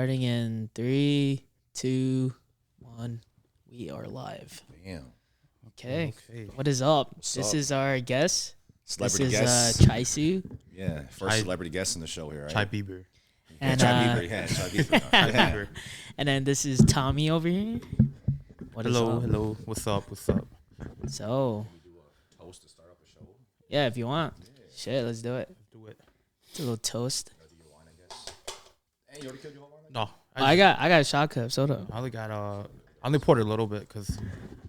Starting in 3, 2, 1. We are live. Damn. Okay. What is up? What's this up? is our guest. Celebrity this guest. is Chai Su. Yeah, first celebrity guest in the show here, right? Chai Beiber. And, Chai Beiber, yeah, Chai Beiber. Chai Yeah. Beiber. And then this is Tommy over here. What is Hello, up? hello. What's up? What's up? So, We do a toast to start up the show. yeah, if you want. Shit, let's do it. Do it. It's a little toast. Do your wine, I guess. Hey, you already killed your whole wine? No, I got a shot cup soda. I only got I only poured a little bit because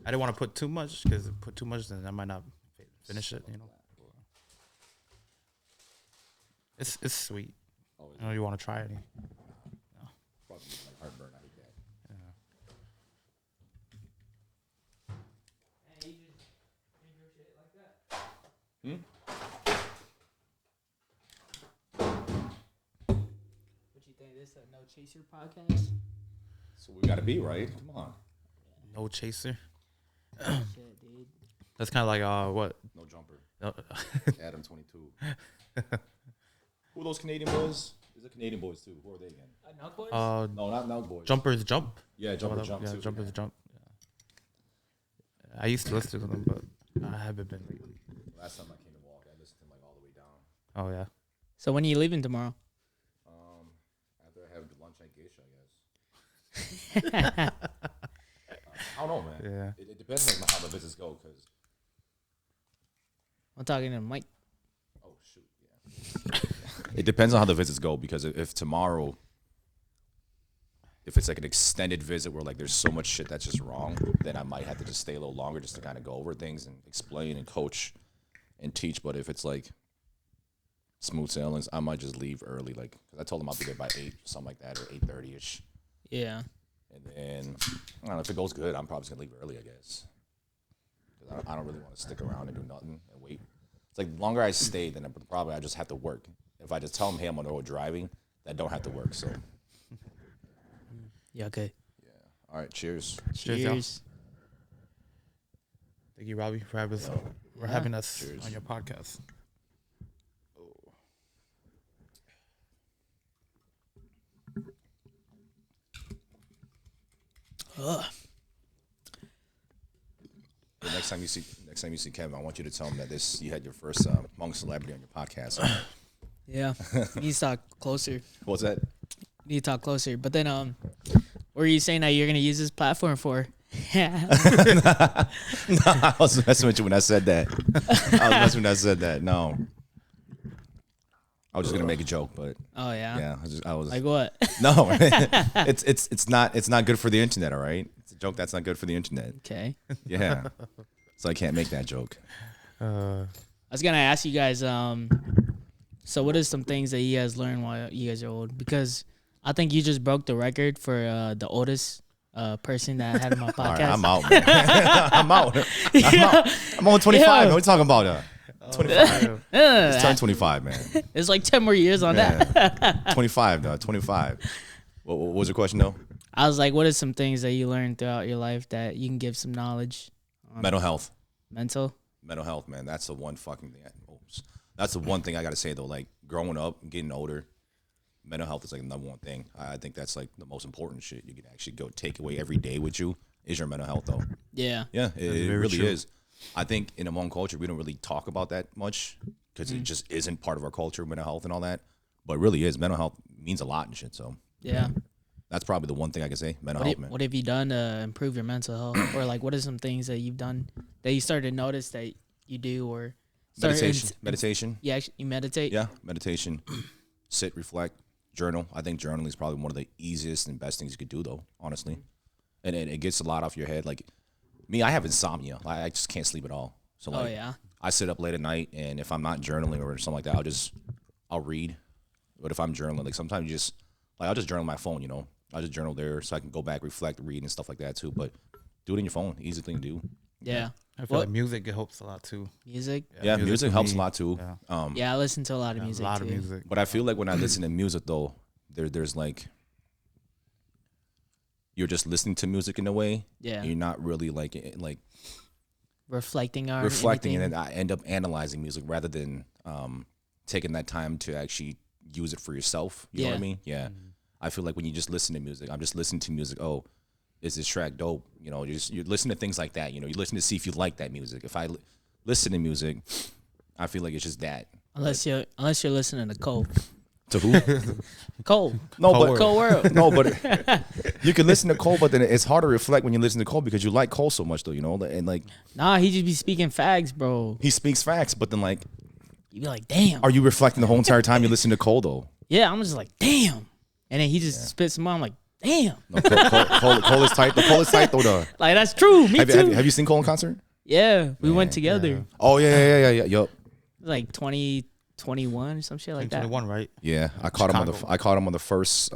I didn't want to put too much because put too much then I might not finish it. You know. It's sweet. Oh, I know you want to try it. Probably like heartburn. I hate that. What you think? This is a No Chaser podcast? So we got to be right. Come on. No chaser. Shit, dude. That's kind of like what? No jumper. No, Adam 22. Who are those Canadian boys? These are Canadian boys too. Who are they again? Nug boys? No, not Nug boys. Jumpers jump. Yeah, jumper Oh, jump yeah, too. jumpers jump. Yeah. I used to listen to them, but I haven't been lately. Last time I came to walk, I listened to them like all the way down. Oh yeah. So when are you leaving tomorrow? After I have lunch at Geisha, I guess. I don't know, man. Yeah. It depends on how the visits go, because I'm talking to Mike. oh shoot, yeah. It depends on how the visits go, because if tomorrow, if it's like an extended visit where like there's so much shit that's just wrong, then I might have to just stay a little longer just to kind of go over things and explain and coach and teach. But if it's like smooth sailings, I might just leave early, like, because I told them I'll be there by 8, something like that, or 8:30 ish. Yeah. And then I don't know if it goes good, I'm probably just gonna leave early, I guess. Because I don't really want to stick around and do nothing and wait. It's like the longer I stay, then probably I just have to work. If I just tell them, hey, I'm on the road driving, I don't have to work. So Yeah, okay. yeah. All right. Cheers. Cheers, y'all. Cheers. Thank you, Robbie, for having us Cheers. on your podcast. Ugh. The next time you see Kevin, I want you to tell him that you had your first Hmong celebrity on your podcast. Yeah. You need to talk closer. What's that? You need to talk closer. But then, what are you saying that you're going to use this platform for? No, I was messing with you when I said that. No, I was just gonna make a joke, but Oh, yeah? yeah, I was. Like what? No, it's not good for the internet. All right, it's a joke that's not good for the internet. Okay. Yeah, so I can't make that joke. I was going to ask you guys, so what are some things that you guys learned while you guys are old? Because I think you just broke the record for the oldest person that had my podcast. All right, I'm out, man. I'm out. I'm on 25. Yeah. Man. What are you talking about? 25. It's turned 25, man. There's like 10 more years on that. Yeah. 25, though. 25. What was your question, though? I was like, what are some things that you learned throughout your life that you can give some knowledge on? Mental health. Mental? Mental health, man. That's the one fucking thing. That's the one thing I got to say, though. Like, growing up and getting older, mental health is like the number one thing. I think that's like the most important shit you can actually go take away every day with you is your mental health, though. Yeah. Yeah, it really true. is. I think in a Hmong culture, we don't really talk about that much because it just isn't part of our culture, mental health and all that. But it really is. Mental health means a lot and shit. So Yeah. that's probably the one thing I can say. Mental What, health, man. what have you done to improve your mental health? Or like, what are some things that you've done that you started to notice that you do or Meditation. Yeah, you meditate? Yeah, meditation. Sit, reflect, journal. I think journaling is probably one of the easiest and best things you could do, though, honestly. And it gets a lot off your head. Like me, I have insomnia. I just can't sleep at all. So like, Oh, yeah. I sit up late at night, and if I'm not journaling or something like that, I'll read. But if I'm journaling, like sometimes I'll just journal my phone, you know. I'll just journal there so I can go back, reflect, read, and stuff like that too. But do it in your phone, easy thing to do. Yeah. I feel What? like music it helps a lot too. Music? Yeah, music for helps me, a lot too. Yeah, Yeah, I listen to a lot of music a lot too. of music. But I feel like when I listen to music, though, there's like you're just listening to music in a way. Yeah. You're not really like Reflecting on reflecting, anything. and then I end up analyzing music rather than taking that time to actually use it for yourself. You know what I Yeah. mean? Yeah. I feel like when you just listen to music, I'm just listening to music. Oh, is this track dope? You know, you're listening to things like that. You know, you listen to see if you like that music. If I listen to music, I feel like it's just that. Unless you're listening to Cole. To who? Cole. No, Cole but Cole World. no, but you can listen to Cole, but then it's hard to reflect when you listen to Cole because you like Cole so much, though. You know, and like Nah, he just be speaking facts, bro. he speaks facts, but then like, You be like, damn. are you reflecting the whole entire time you listen to Cole though? Yeah, I'm just like, damn. And then he just spits some out. I'm like, damn. No, Cole is tight. Cole is tight though. Like, that's true. Me too. Have you seen Cole in concert? Yeah, we went together. yeah. Oh yeah. Yup. Like 2021 or some shit like that. 21, right? Yeah, I caught him on the first.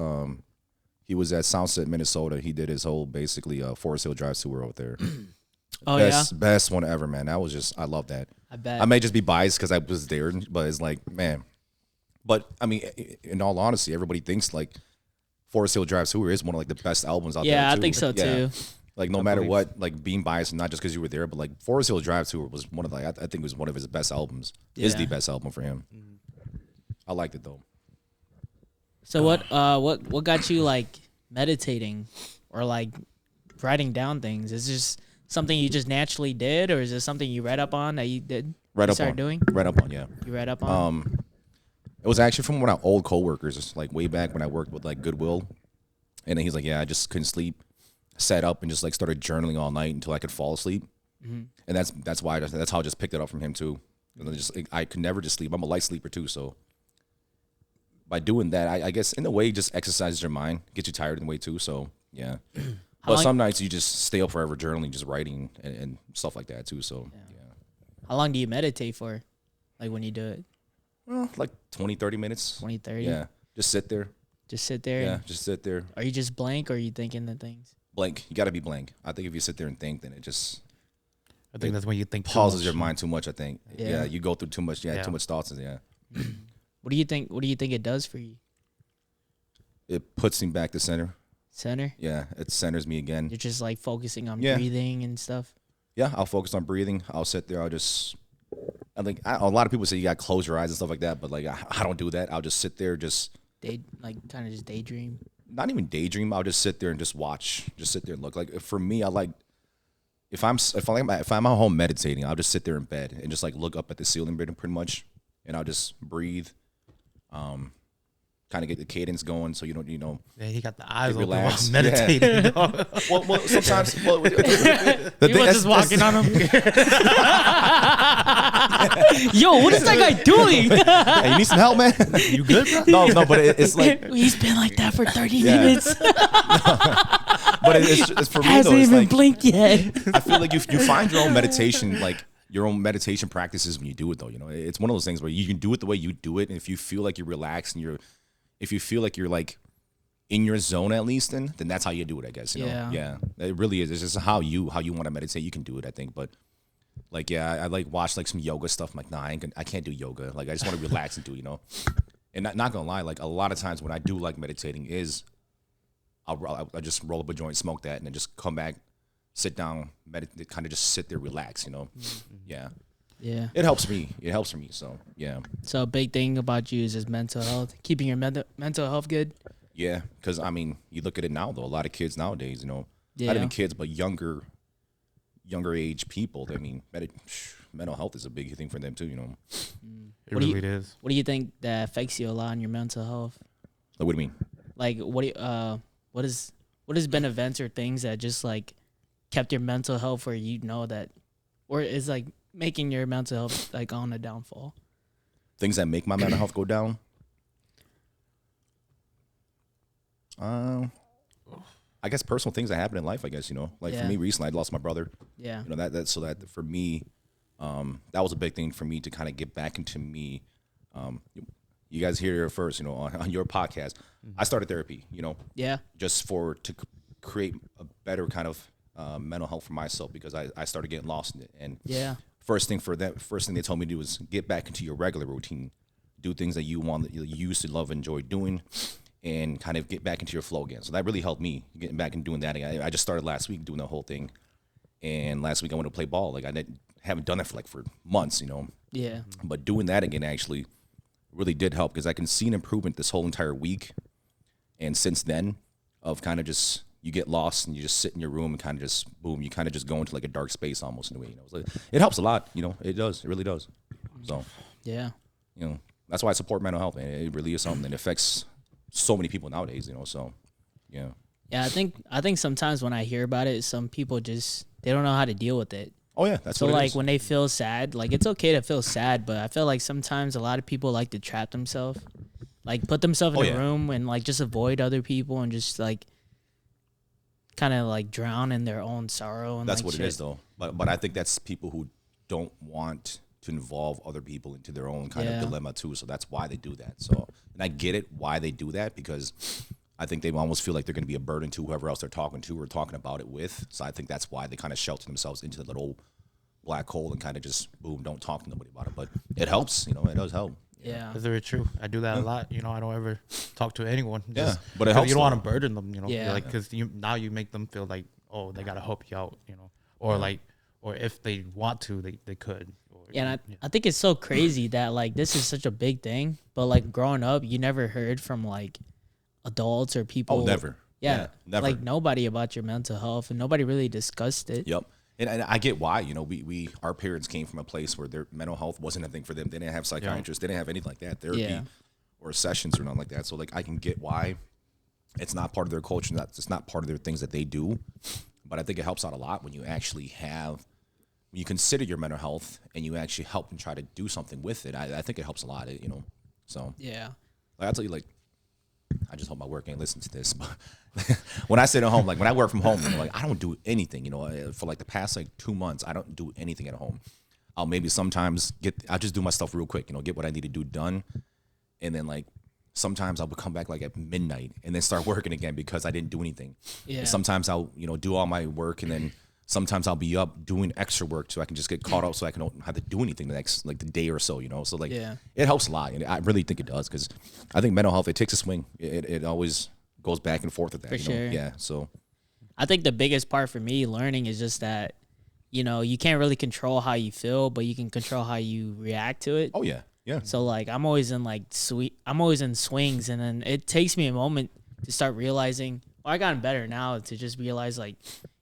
He was at Sunset, Minnesota. He did his whole basically Forest Hill Drive tour out there. Oh, best one ever, man. That was just I love that. I bet. I may just be biased because I was there, but it's like, man. But I mean, in all honesty, everybody thinks like Forest Hill Drive tour is one of like the best albums out there. Yeah, I too. think so too. Like no matter what, like being biased, not just because you were there, but like Forest Hill Drive tour was one of like I think it was one of his best albums. Is the best album for him. I liked it though. So what got you like meditating or like writing down things? Is this something you just naturally did, or is this something you read up on that you did? Read you up started on. doing? Read up on, yeah. You read up on? It was actually from one of our old coworkers, like way back when I worked with like Goodwill. And then he's like, yeah, I just couldn't sleep. Sat up and just like started journaling all night until I could fall asleep. And that's how I just picked it up from him too. And then just I could never just sleep. I'm a light sleeper too, so by doing that, I guess in a way just exercises your mind, gets you tired in a way too. So yeah. But some nights you just stay up forever journaling, just writing and stuff like that too. So yeah. How long do you meditate for? Like when you do it? Well, like 20, 30 minutes. 20, 30? Yeah. Just sit there. Just sit there? Yeah, just sit there. Are you just blank or are you thinking the things? Blank. You got to be blank. I think if you sit there and think, then it just I think that's when you think pauses your mind too much. I think. Yeah. Yeah, you go through too much. Yeah. Too much thoughts. Yeah. What do you think? What do you think it does for you? It puts me back to center. Center? Yeah, it centers me again. You're just like focusing on Yeah. breathing and stuff. Yeah, I'll focus on breathing. I'll sit there. I think a lot of people say you got to close your eyes and stuff like that, but like I don't do that. I'll just sit there, just Kind of just daydream. not even daydream. I'll just sit there and just watch. Just sit there and look. Like for me, I like if I'm at home meditating, I'll just sit there in bed and just like look up at the ceiling pretty much, and I'll just breathe. Kind of get the cadence going, so you don't, Yeah, he got the eyes open while relax. meditating. well, sometimes He was just walking on him. Yo, what is that guy doing? Hey, you need some help, man? You good, bro? No, but it's like, He's been like that for 30 minutes. but it's for me Hasn't though. It's even like blinked yet. I feel like you find your own meditation, like your own meditation practices when you do it though. You know, it's one of those things where you can do it the way you do it, and if you feel like you're relaxed and if you feel like you're like in your zone at least, then that's how you do it, I guess. You know? Yeah. It really is. It's just how you want to meditate. You can do it, I think. But like, yeah, I like watch like some yoga stuff. I'm like, nah, I can't do yoga. Like, I just want to relax and do, you know. And not gonna lie, like a lot of times when I do like meditating is I just roll up a joint, smoke that, and then just come back, sit down, meditate, kind of just sit there, relax, you know. Yeah. Yeah. It helps me. It helps for me. So yeah. So a big thing about you is just mental health, keeping your mental health good. Yeah, because I mean, you look at it now though. A lot of kids nowadays, you know, Yeah. not even kids, but younger age people. I mean, mental health is a big thing for them too. You know, It really is. What do you think that affects you a lot on your mental health? like what do you mean? Like what has been events or things that just like kept your mental health where you know that, or is like making your mental health like on a downfall? Things that make my mental health go down. I guess personal things that happen in life. I guess, you know, like for me recently, I lost my brother. Yeah. You know, that for me, that was a big thing for me to kind of get back into me. You guys hear it first, you know, on your podcast. I started therapy, you know. Yeah. Just to create a better kind of mental health for myself, because I started getting lost in it. And Yeah. first thing they told me to do was get back into your regular routine, do things that you used to love and enjoy doing, and kind of get back into your flow again. So that really helped me getting back and doing that again. I just started last week doing the whole thing, and last week I went to play ball. Like haven't done that for months, you know. Yeah. But doing that again actually really did help, because I can see an improvement this whole entire week. And since then, of kind of just you get lost and you just sit in your room and kind of just boom, you kind of just go into like a dark space almost in a way. You know, it's like, it helps a lot. You know, it does. It really does. So Yeah. you know, that's why I support mental health, man. It really is something that affects so many people nowadays. You know, so yeah. Yeah, I think sometimes when I hear about it, some people just they don't know how to deal with it. Oh yeah, that's So what it like is. when they feel sad, like it's okay to feel sad, but I feel like sometimes a lot of people like to trap themselves, like put themselves in Oh, a yeah. room and like just avoid other people and just like kind of like drown in their own sorrow. And That's like what shit. it is, though. But I think that's people who don't want to involve other people into their own kind Yeah. of dilemma too. So that's why they do that. So and I get it why they do that, because I think they almost feel like they're going to be a burden to whoever else they're talking to or talking about it with. So I think that's why they kind of shelter themselves into the little black hole and kind of just boom, don't talk to nobody about it. But it helps, you know, it does help. Yeah. That's very true. I do that a lot. You know, I don't ever talk to anyone. Yeah, but it 'cause helps, you don't want to though. burden them. You know, Yeah. like because now you make them feel like, oh, they gotta help you out. You know, or like, or if they want to, they could. Or, Yeah, and I think it's so crazy that like this is such a big thing, but like growing up, you never heard from like adults or people. Oh, never. Yeah, never. like nobody about your mental health, and nobody really discussed it. Yep. And I get why, you know, we our parents came from a place where their mental health wasn't a thing for them. They didn't have psychiatrists. They didn't have anything like that, therapy Yeah. or sessions or nothing like that. So like I can get why it's not part of their culture. It's not part of their things that they do. But I think it helps out a lot when you actually have, when you consider your mental health and you actually help and try to do something with it. I think it helps a lot, you know. So Yeah, like I'll tell you, like, I just hope my work ain't listen to this. But when I sit at home, like when I work from home, you know, like I don't do anything. You know, for like the past like 2 months, I don't do anything at home. I'll maybe sometimes I'll just do my stuff real quick. You know, get what I need to do done, and then like sometimes I'll come back like at midnight and then start working again because I didn't do anything. Yeah. And sometimes I'll do all my work and then sometimes I'll be up doing extra work so I can just get caught up so I can don't have to do anything the next like the day or so, you know. So like Yeah. it helps a lot, and I really think it does, because I think mental health, it takes a swing. It always goes back and forth with that. For you know? sure. Yeah. So I think the biggest part for me learning is just that, you know, you can't really control how you feel, but you can control how you react to it. oh yeah, yeah. So like I'm always in I'm always in swings, and then it takes me a moment to start realizing. Well, I gotten better now to just realize like,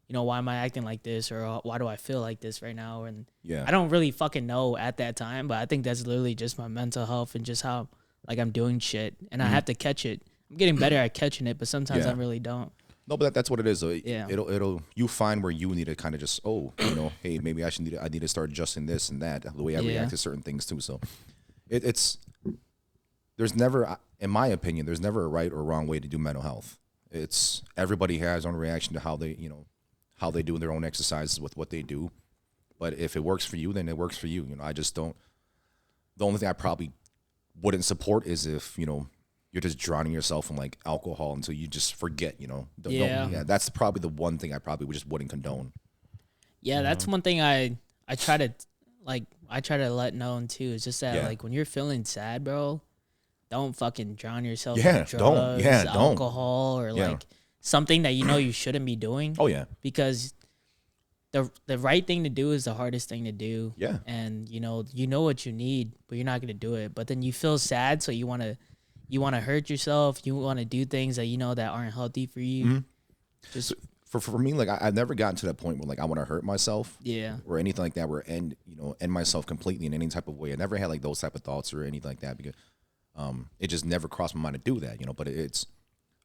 you know, why am I acting like this, or why do I feel like this right now? And Yeah. I don't really fucking know at that time, but I think that's literally just my mental health and just how like I'm doing shit, and I have to catch it. I'm getting better at catching it, but sometimes Yeah. I really don't. No, but that's what it is. Yeah. It'll you find where you need to kind of just hey, maybe I need to start adjusting this and that, the way I Yeah. react to certain things too. So it's there's never, in my opinion, there's never a right or wrong way to do mental health. It's everybody has their own reaction to how they do their own exercises with what they do. But if it works for you, then it works for you. You know, I just don't. The only thing I probably wouldn't support is if you're just drowning yourself in like alcohol until you just forget. You know, Yeah. that's probably the one thing I probably just wouldn't condone. Yeah, that's one thing I try to let known too. Is just that Yeah. like when you're feeling sad, bro, don't fucking drown yourself Yeah, in drugs, don't. Yeah, don't. alcohol, or Yeah. like something that you know you shouldn't be doing. Oh yeah, Because the right thing to do is the hardest thing to do. Yeah. And you know what you need, but you're not gonna do it. But then you feel sad, so you wanna hurt yourself. You wanna do things that you know that aren't healthy for you. Mm-hmm. Just for me, like I've never gotten to that point where like I want to hurt myself. yeah. Or anything like that, where end myself completely in any type of way. I never had like those type of thoughts or anything like that, because it just never crossed my mind to do that, But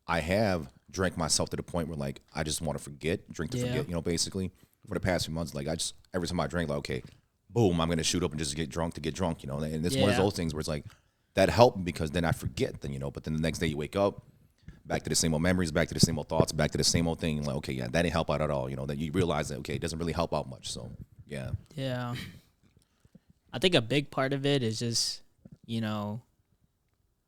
I have drank myself to the point where like I just want to drink to Yeah. forget, basically for the past few months. Like I just every time I drink, like okay, boom, I'm gonna shoot up and just get drunk to get drunk, And it's one of Yeah. those things where it's like that helped because then I forget, But then the next day you wake up, back to the same old memories, back to the same old thoughts, back to the same old thing. Like okay, yeah, that didn't help out at all, Then you realize that okay, it doesn't really help out much. So yeah. Yeah. I think a big part of it is just,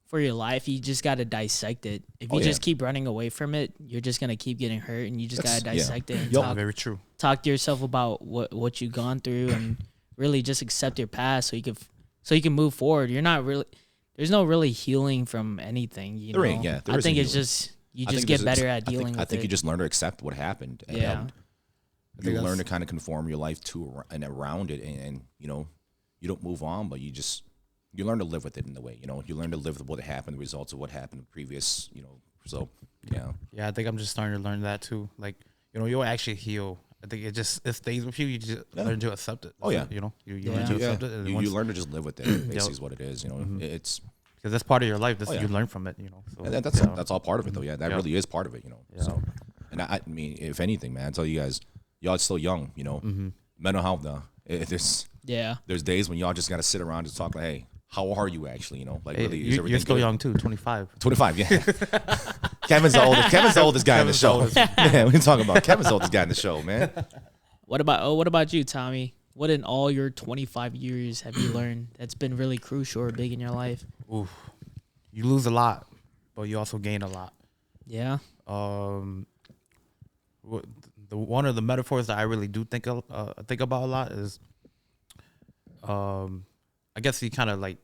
for your life, you just got to dissect it. If you Oh, yeah. just keep running away from it, you're just going to keep getting hurt, and you just got to That's- yeah. dissect it and Yup. Very true. talk to yourself about what you've gone through, and really just accept your past so you can move forward. There's no really healing from anything, There ain't, yeah, there I think isn't it's healing. just you I just think get there's- better at I dealing think, with I think it. you just learn to accept what happened. And, Yeah. you learn to kind of conform your life to and around it, and you don't move on, but you just you learn to live with it in a way. You know, you learn to live with what happened, the results of what happened previous. You know, so yeah. Yeah, I think I'm just starting to learn that too. Like, you know, you'll actually heal. I think it stays with you. You just learn to accept it. Oh, yeah. You know, you Yeah. learn to accept it. And You learn to just live with it. Basically, is what it is. You know, it's because that's part of your life. That's yeah. You learn from it. You know, so and that's all part of it though. Yeah, that really is part of it. You know, so and I mean, if anything, man, I tell you guys, y'all still young. You know, mental health though. There's days when y'all just gotta sit around and talk like, hey, how are you actually? You know, like hey, really, is everything you're still good? young too. 25. 25, yeah. Kevin's the oldest guy in the show. Yeah, we're talking about Kevin's the oldest guy in the show, man. What about you, Tommy? What in all your 25 years have you learned that's been really crucial or big in your life? Oof. You lose a lot, but you also gain a lot. Yeah. One of the metaphors that I really do think about a lot is, I guess you kind of like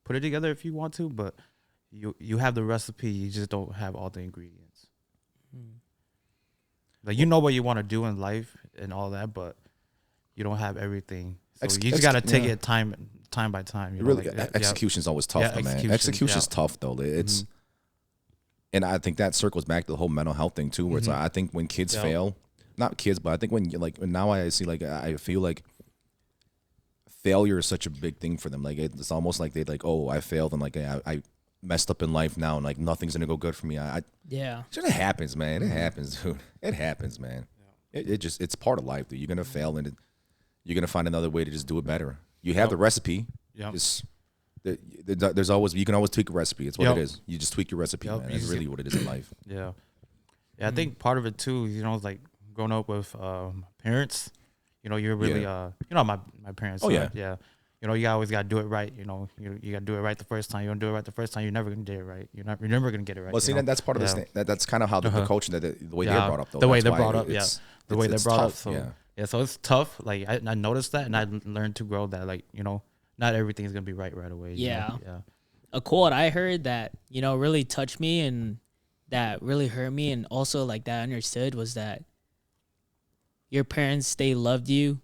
put it together if you want to, but you have the recipe, you just don't have all the ingredients. Like, you know what you want to do in life and all that, but you don't have everything. So you just got to take it time by time. You know, Really, like, execution's always tough, though, man. Execution's tough, though. It's, and I think that circles back to the whole mental health thing too, where it's like, I think when kids fail, not kids, but I think when now I see, like, I feel like failure is such a big thing for them. Like, it's almost like they like, oh, I failed and like I messed up in life now and like nothing's gonna go good for me. It happens, man. It happens, dude. It happens, man. It's part of life, dude. You're gonna fail and you're gonna find another way to just do it better. You have the recipe. There's always, you can always tweak a recipe. It's what it is. You just tweak your recipe, man. That's really what it is in life. Yeah. I think part of it too, you know, is like growing up with parents. You know, you're really you know, my parents. Oh, yeah. Yeah. You know, you always gotta do it right. You know, you gotta do it right the first time. You don't do it right the first time, you're never gonna do it right. You're never gonna get it right. Well, see, that's part of this thing. That's kind of how the coaching, the way they're brought up, though. The way That's they're why brought up, the way they're brought up. So so it's tough. Like, I noticed that, and I learned to grow that. Like, you know, not everything's gonna be right away. Yeah. You know? A quote I heard that, you know, really touched me and that really hurt me, and also like that I understood, was that your parents, they loved you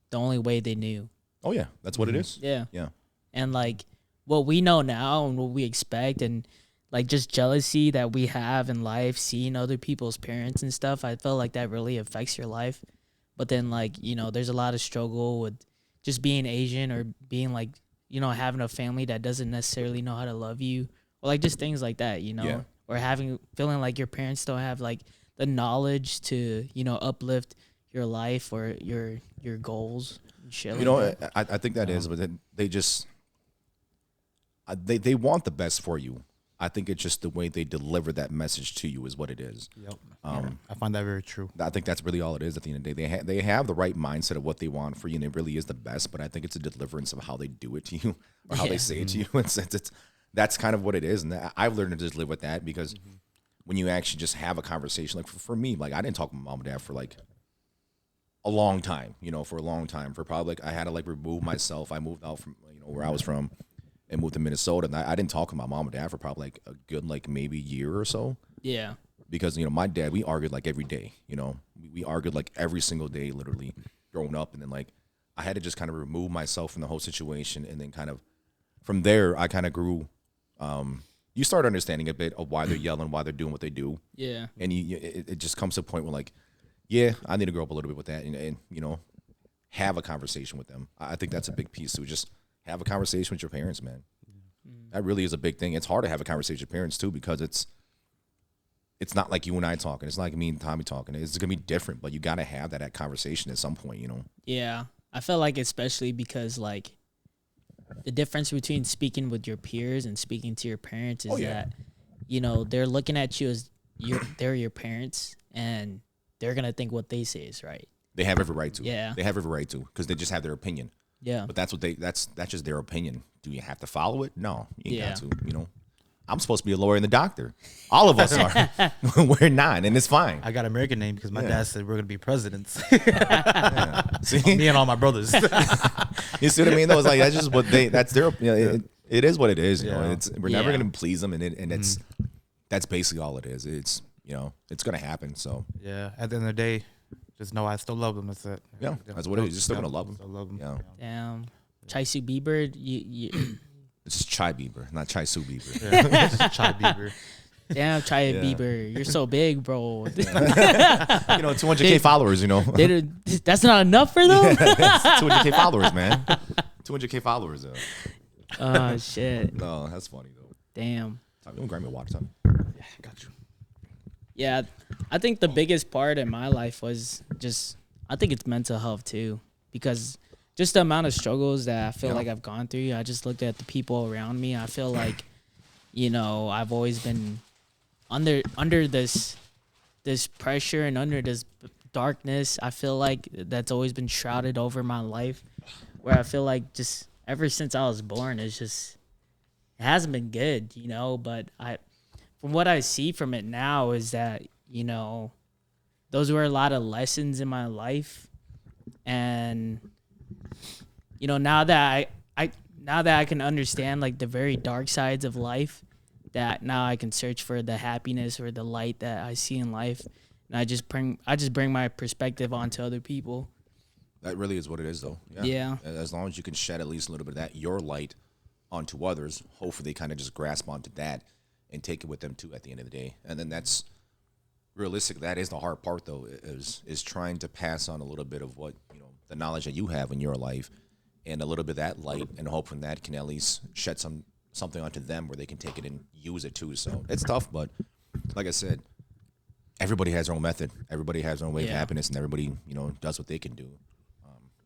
the only way they knew. Oh yeah, that's what it is. Yeah. Yeah. And like what we know now and what we expect, and like just jealousy that we have in life, seeing other people's parents and stuff, I felt like that really affects your life. But then, like, you know, there's a lot of struggle with just being Asian, or being like, you know, having a family that doesn't necessarily know how to love you, or like just things like that, you know, or feeling like your parents don't have like the knowledge to, you know, uplift your life or your goals and shit. You know, I think that is, but they just they want the best for you. I think it's just the way they deliver that message to you is what it is. Yep. I find that very true. I think that's really all it is at the end of the day. They have the right mindset of what they want for you, and it really is the best. But I think it's a deliverance of how they do it to you, or how they say it to you. It's that's kind of what it is, and I've learned to just live with that, because when you actually just have a conversation, like for me, like I didn't talk with my mom and dad for like a long time, you know, for a long time, for probably like I had to like remove myself. I moved out from, you know, where I was from, and moved to Minnesota, and I didn't talk with my mom and dad for probably like a good like maybe year or so. Yeah. Because, you know, my dad, we argued like every day, you know. We argued like every single day, literally, growing up. And then like I had to just kind of remove myself from the whole situation, and then kind of from there I kind of grew. You start understanding a bit of why they're yelling, why they're doing what they do. Yeah. And it just comes to a point where like, yeah, I need to grow up a little bit with that, and you know, have a conversation with them. I think that's a big piece. So just have a conversation with your parents, man. That really is a big thing. It's hard to have a conversation with parents too, because it's not like you and I talking. It's not like me and Tommy talking. It's gonna be different, but you gotta have that conversation at some point, you know. Yeah, I feel like especially because like the difference between speaking with your peers and speaking to your parents is that, you know, they're looking at you as they're your parents, and they're gonna think what they say is right. They have every right to. Yeah, they have every right to, because they just have their opinion. Yeah, but that's just their opinion. Do you have to follow it? No, you ain't got to. You know, I'm supposed to be a lawyer and the doctor. All of us are. We're not, and it's fine. I got an American name because my dad said we're gonna be presidents. See, me and all my brothers. You see what I mean? Though, it's like that's just what that's their. You know, it is what it is. You know, we're never gonna please them, and that's basically all it is. It's, you know, it's gonna happen. So yeah, at the end of the day, just know I still love them. That's it. Yeah, that's what it is. You're still gonna love them. Still love them. Yeah. Damn. Chai Beiber. It's just Chai Beiber, not Chai Beiber. Yeah, Chai Beiber. Damn, Chai Beiber, you're so big, bro. 200K followers. That's not enough for them. 200K followers, man. 200K followers. Oh shit. No, that's funny though. Damn. You want to grab me a water, Tommy? Yeah, got you. Yeah, I think the biggest part in my life was I think it's mental health too, because just the amount of struggles that I feel like I've gone through. I just looked at the people around me. I feel like, I've always been under this pressure and under this darkness. I feel like that's always been shrouded over my life, where I feel like just ever since I was born, it hasn't been good, but from what I see from it now is that, those were a lot of lessons in my life. And, now that I can understand like the very dark sides of life, that now I can search for the happiness or the light that I see in life. And I just bring my perspective onto other people. That really is what it is though. Yeah. As long as you can shed at least a little bit of that, your light, onto others, hopefully they kind of just grasp onto that and take it with them too at the end of the day. And then that's realistic. That is the hard part though, is trying to pass on a little bit of what, the knowledge that you have in your life and a little bit of that light, and hoping that can at least shed something onto them where they can take it and use it too. So it's tough, but like I said, everybody has their own method. Everybody has their own way of happiness, and everybody, does what they can do.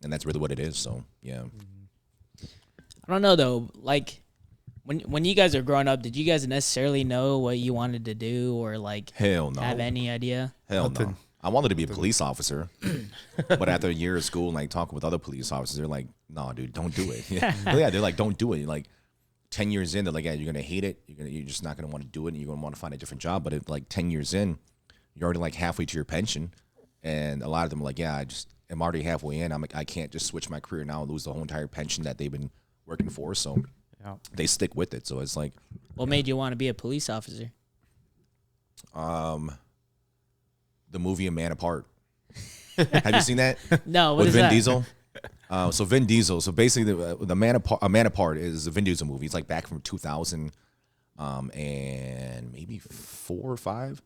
And that's really what it is. So, yeah. I don't know though. Like, when you guys are growing up, did you guys necessarily know what you wanted to do, or like hell no, have any idea? Hell no. I wanted to be a police officer, but after a year of school and like talking with other police officers, they're like, "No, dude, don't do it." Yeah, they're like, "Don't do it." Like 10 years in, they're like, "Yeah, you're gonna hate it. You're just not gonna want to do it, and you're gonna want to find a different job." But like 10 years in, you're already like halfway to your pension, and a lot of them are like, "Yeah, I'm already halfway in. I'm like, I can't just switch my career now and lose the whole entire pension that they've been working for." So they stick with it. So it's like, what made you want to be a police officer? The movie A Man Apart. Have you seen that? No. What with is Vin that? Diesel? So Vin Diesel. So basically, A Man Apart is a Vin Diesel movie. It's like back from 2000 and maybe 4 or 5.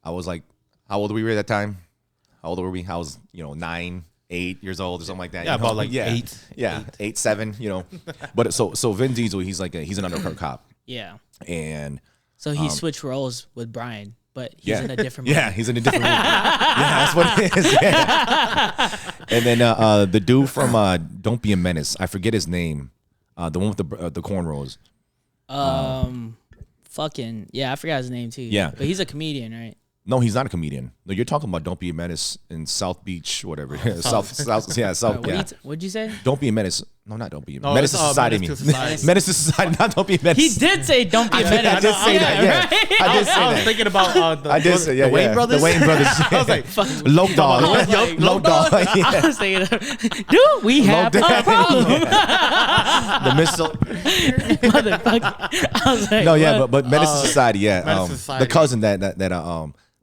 I was like, how old were we at that time? How old were we? I was 9, 8 years old or something like that. Yeah, about like 8. Yeah, 8, 7. But so Vin Diesel, he's an undercover cop. Yeah. And so he switched roles with Brian, but he's in a different movie. Yeah, he's in a different movie. Yeah, that's what it is. Yeah. And then the dude from Don't Be a Menace, I forget his name. The one with the cornrows. Fucking yeah, I forgot his name too. Yeah, but he's a comedian, right? No, he's not a comedian. No, you're talking about Don't Be a Menace in South Beach, whatever. South. What'd you say? Don't Be a Menace. No, not Don't Be a Menace. Menace to Society. Menace to Society, not Don't Be a Menace. He did say Don't Be a Menace. I did say that, yeah. Right? I did say that. I was thinking about the Wayne brothers. The Wayne brothers. I was like, Low Dog. Low Dog. I was thinking, dude, we have a problem. The missile. Motherfucker. I was like, no, yeah, but Menace to Society, yeah. Menace to Society. The cousin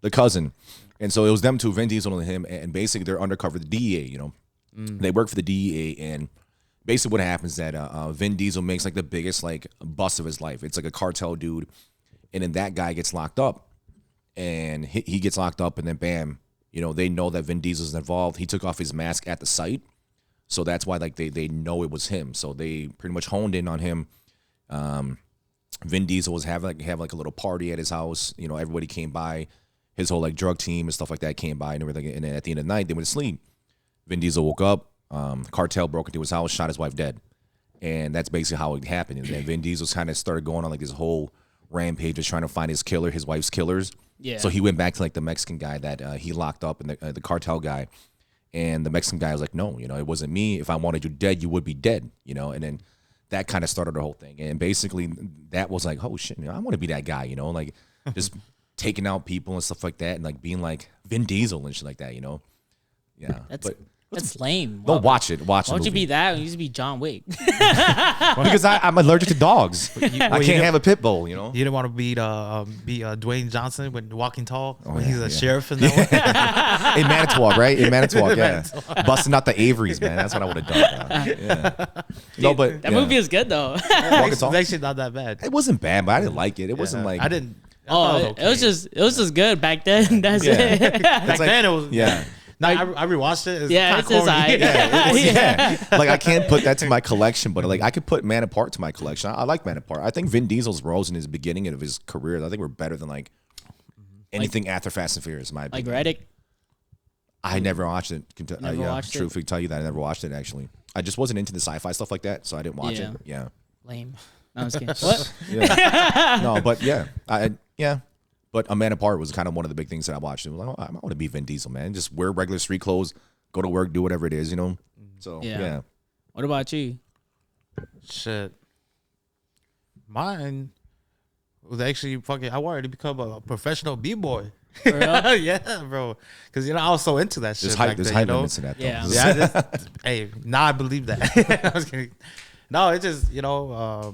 the cousin. And so it was them two, Vin Diesel and him, and basically they're undercover, the DEA, They work for the DEA, and basically what happens is that Vin Diesel makes like the biggest like bust of his life. It's like a cartel dude, and then that guy gets locked up, and he gets locked up, and then bam, they know that Vin Diesel's involved. He took off his mask at the site, so that's why like they know it was him. So they pretty much honed in on him. Vin Diesel was have like a little party at his house. Everybody came by. His whole like drug team and stuff like that came by and everything. And then at the end of the night, they went to sleep. Vin Diesel woke up. Cartel broke into his house, shot his wife dead. And that's basically how it happened. And then Vin Diesel kind of started going on like this whole rampage, just trying to find his killer, his wife's killers. Yeah. So he went back to like the Mexican guy that he locked up, and the cartel guy. And the Mexican guy was like, no, it wasn't me. If I wanted you dead, you would be dead, And then that kind of started the whole thing. And basically that was like, oh shit, I want to be that guy, like just taking out people and stuff like that, and like being like Vin Diesel and shit like that, Yeah. That's lame. Don't watch it. Watch it. Why don't you be that? You used to be John Wick. Because I'm allergic to dogs. I can't have a pit bull, you know? You didn't want to be Dwayne Johnson with Walking Tall when he's a sheriff in Yeah. that one? In Manitowoc, right? In Manitowoc, yeah. Busting out the Averys, man. That's what I would have done. Yeah. No, but That movie is good though. It's actually not that bad. It wasn't bad, but I didn't like it. It wasn't like I didn't. Oh, it was just good back then. That's it. Back then it was. Yeah. No, I rewatched it. It's Yeah, kinda it's just corny. Yeah. Like I can't put that to my collection, but like I could put Man Apart to my collection. I like Man Apart. I think Vin Diesel's roles in his beginning of his career, I think were better than like anything after Fast and Furious. In my Like opinion. Reddick. I never watched it. Never watched it? Truthfully tell you that I never watched it actually. I just wasn't into the sci-fi stuff like that, so I didn't watch Yeah. it. Yeah. Lame. No, I was kidding. What? Yeah. No, but yeah. But A Man Apart was kind of one of the big things that I watched. It was like, oh, I want to be Vin Diesel, man. Just wear regular street clothes, go to work, do whatever it is, you know? So, yeah. What about you? Shit. Mine was actually fucking. I wanted to become a professional b-boy. For real? Yeah, bro. Because I was so into that shit. There's height limits to that, though. Yeah. Yeah. Hey, now I believe that. I was kidding. No, it just I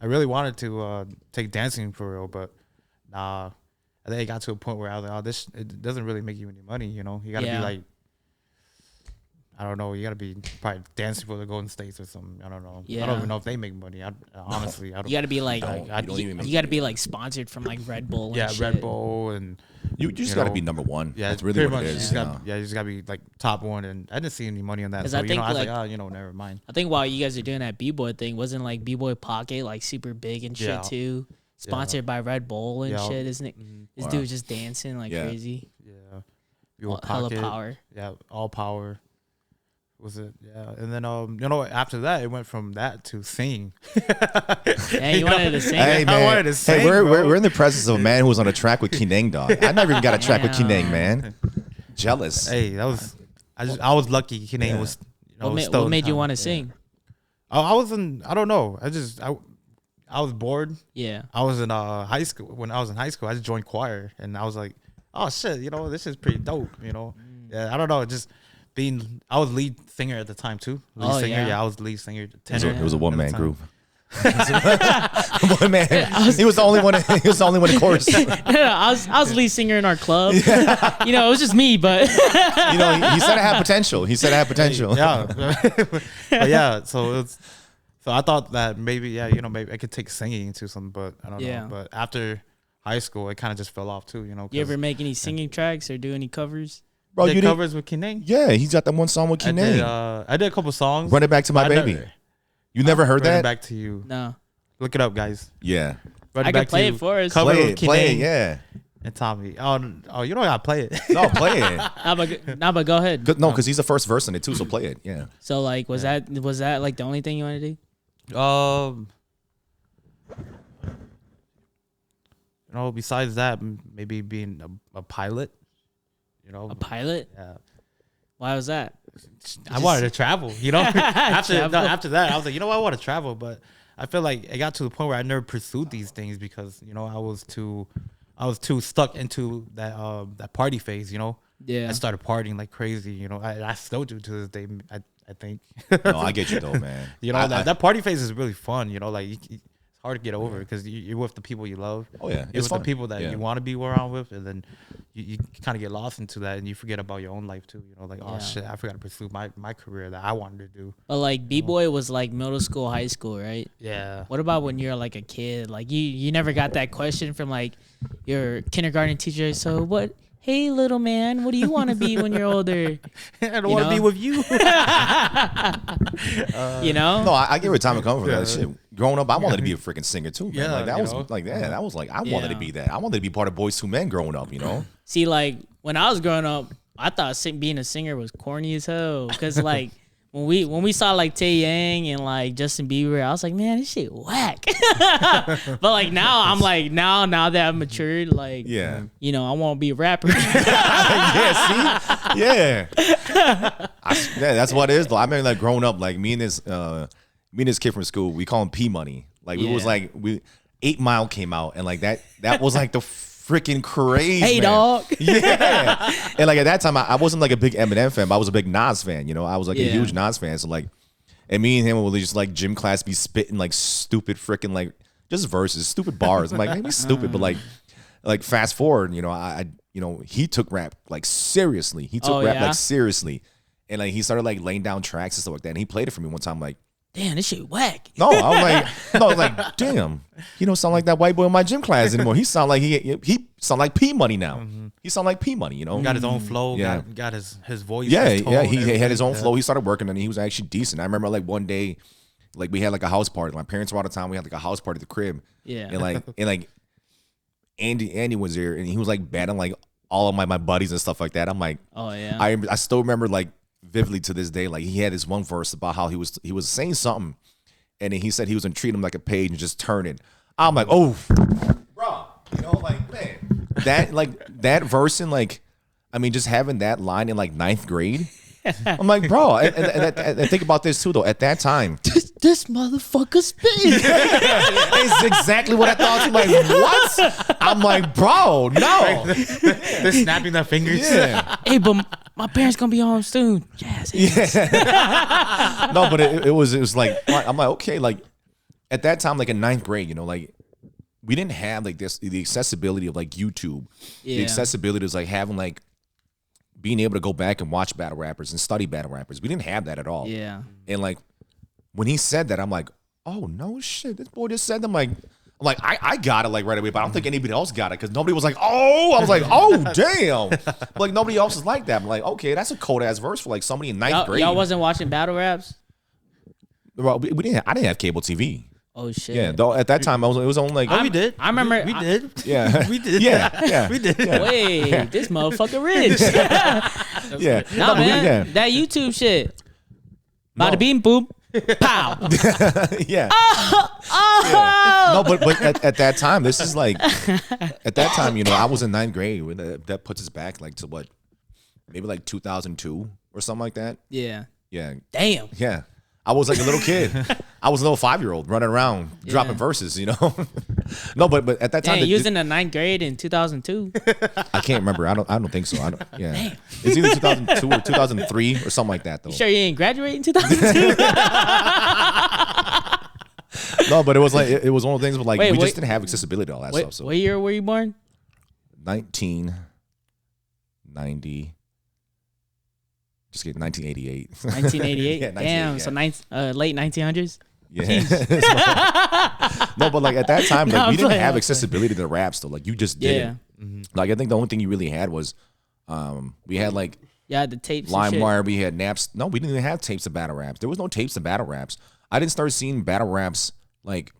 really wanted to take dancing for real, but nah. I think it got to a point where I was like, it doesn't really make you any money, you know? You got to be like, I don't know, you got to be probably dancing for the Golden States or something. I don't know. Yeah. I don't even know if they make money. Honestly, I don't. You got to be like, you got to be like sponsored from like Red Bull. And yeah, shit. Red Bull and You just got to be number one. yeah, That's really what it You is. just you just got to be like top one, and I didn't see any money on that. 'Cause So I think, I was like, like, never mind. I think while you guys are doing that b-boy thing, wasn't like b-boy Pocket like super big and shit Yeah. too? Sponsored by Red Bull and Yeah. shit, isn't it? This dude was just dancing like crazy. Yeah, you Hella power. Yeah, all power. Was it? Yeah, and then after that, it went from that to singing. Yeah, you wanted to sing. Hey, it. man. I wanted to sing, we're in the presence of a man who was on a track with Kinang, dog. I never even got a track with Damn. Kinang, man. Jealous. Hey, that was. I was lucky. Kinane was. What made you want to sing? I wasn't. I don't know. I was bored. Yeah. I was in high school. When I was in high school, I just joined choir, and I was like, "Oh shit, this is pretty dope." Yeah, I don't know. Just I was lead singer at the time too. Lead singer. Yeah, I was lead singer. It was a one man group. One man. He was the only one. He was the only one in chorus. I was lead singer in our club. It was just me, but He said I had potential. Yeah, but yeah. So I thought that maybe maybe I could take singing to some, but I don't know. But after high school, it kind of just fell off too. You ever make any singing tracks or do any covers? Bro, did you covers with Kinang? Yeah, he's got that one song with Kinang. I did a couple songs. Run It Back to My Baby. You never heard Run It that? Back to You. No. Look it up, guys. Yeah. Run I It can Back to play You. it for us. Cover with Play it, Kinang yeah. and Tommy. Oh, you don't gotta play it. No, play it. But go ahead. No, because he's the first verse in it too, so play it. Yeah. So like, was that like the only thing you want to do? Besides that, maybe being a pilot. A pilot? Yeah. Why was that? I wanted to travel. After Travel. after that, I was like, I want to travel, but I feel like it got to the point where I never pursued these things because I was too stuck into that party phase. Yeah. I started partying like crazy. I still do to this day. I think. No, I get you though, man. That party phase is really fun. It's hard to get over because you're with the people you love. Oh yeah, You're it's with fun. the people that you want to be around with, and then you kind of get lost into that, and you forget about your own life too. Oh shit, I forgot to pursue my career that I wanted to do. But like b-boy was like middle school, high school, right? Yeah. What about when you're like a kid? Like you never got that question from like your kindergarten teacher. So what? Hey, little man, what do you want to be when you're older? I don't want to be with you. No, I get where Tommy coming from. That shit. Growing up, I wanted to be a freaking singer too. Man. Yeah, Like that was like that. I was like, I wanted to be that. I wanted to be part of Boys II Men growing up. See, like when I was growing up, I thought being a singer was corny as hell. Cause like when we saw like Tay Yang and like Justin Bieber, I was like, man, this shit whack. But like now, I'm like now that I've matured, like Yeah. I want to be a rapper. Yeah. See. Yeah. That's what it is though. I remember like growing up, like me and this kid from school, we call him P Money. Like it was like 8 Mile came out, and like that was like the freaking crazy. Hey, man. dog. Yeah. And like at that time, I wasn't like a big Eminem fan, but I was a big Nas fan. You know, I was like a Yeah. huge Nas fan. So like, and me and him would just like gym class be spitting like stupid freaking like just verses, stupid bars. I'm like, maybe stupid, but like fast forward, you know, I you know, he took rap like seriously. He took rap like seriously, and like he started like laying down tracks and stuff like that. And he played it for me one time, like. Damn, this shit whack. No, I was like, damn, he don't sound like that white boy in my gym class anymore. He sound like he sound like P Money now. He sound like P Money, you know. Got his own flow. Yeah. Got his voice. Yeah, his tone, yeah. He had everything. his own flow. He started working and he was actually decent. I remember like one day, like we had like a house party. My parents were out of town. We had like a house party at the crib. Yeah. And like Andy was there and he was like batting like all of my buddies and stuff like that. I'm like, Oh yeah. I still remember like vividly to this day. Like he had this one verse about how he was saying something. And then he said he was gonna treat him like a page and just turn it. I'm like, oh, bro, you know, like man, that verse and like, I mean, just having that line in like 9th grade. I'm like, bro, and think about this too, though. At that time, this motherfucker spit. it's exactly what I thought. I'm like, what? I'm like, bro, no. They're snapping their fingers. Yeah. Hey, but my parents gonna be home soon. Yes. Yeah. No, but it was like I'm like, okay, like at that time, like in 9th grade, you know, like we didn't have like the accessibility of like YouTube. The Yeah. accessibility is like having like being able to go back and watch battle rappers and study battle rappers. We didn't have that at all. Yeah. And like when he said that, I'm like, oh no shit, this boy just said that. I'm like, I got it like right away, but I don't think anybody else got it because nobody was like, oh, I was like, oh damn, like nobody else is like that. I'm like, okay, that's a cold ass verse for like somebody in 9th grade. Y'all wasn't watching battle raps? Well, we didn't. I didn't have cable TV. Oh shit. Yeah, though at that time it was only like Oh, we did. I remember. We did. yeah, We did. yeah, We did. yeah. Wait, this motherfucker rich. yeah. Nah, but man, yeah, that YouTube shit. Bada No. beam boom, pow. yeah. Oh. No, but at that time, this is like at that time, you know, I was in 9th grade. That puts us back like to what, maybe like 2002 or something like that. Yeah. Yeah, Damn. yeah. I was like a little kid. I was a little 5-year-old running around dropping verses, you know. No, but at that time, Damn, you was in the 9th grade in 2002. I can't remember. I don't think so. Yeah, it's either 2002 or 2003 or something like that though. You sure you didn't graduate in 2002? No, but it was like it was one of the things where like Wait, we wait. just didn't have accessibility to all that stuff. So What year were you born? 1990. Just kidding, 1988. 1988. Yeah, Damn, 1988, so late 1900s. Yeah. No, but like at that time, like No, I'm we didn't playing, have I'm accessibility to raps though. Like you just Yeah. didn't. Like I think the only thing you really had was we had like Yeah, the tapes. and shit. LimeWire, we had Naps. No, we didn't even have tapes of battle raps. There was no tapes of battle raps. I didn't start seeing battle raps like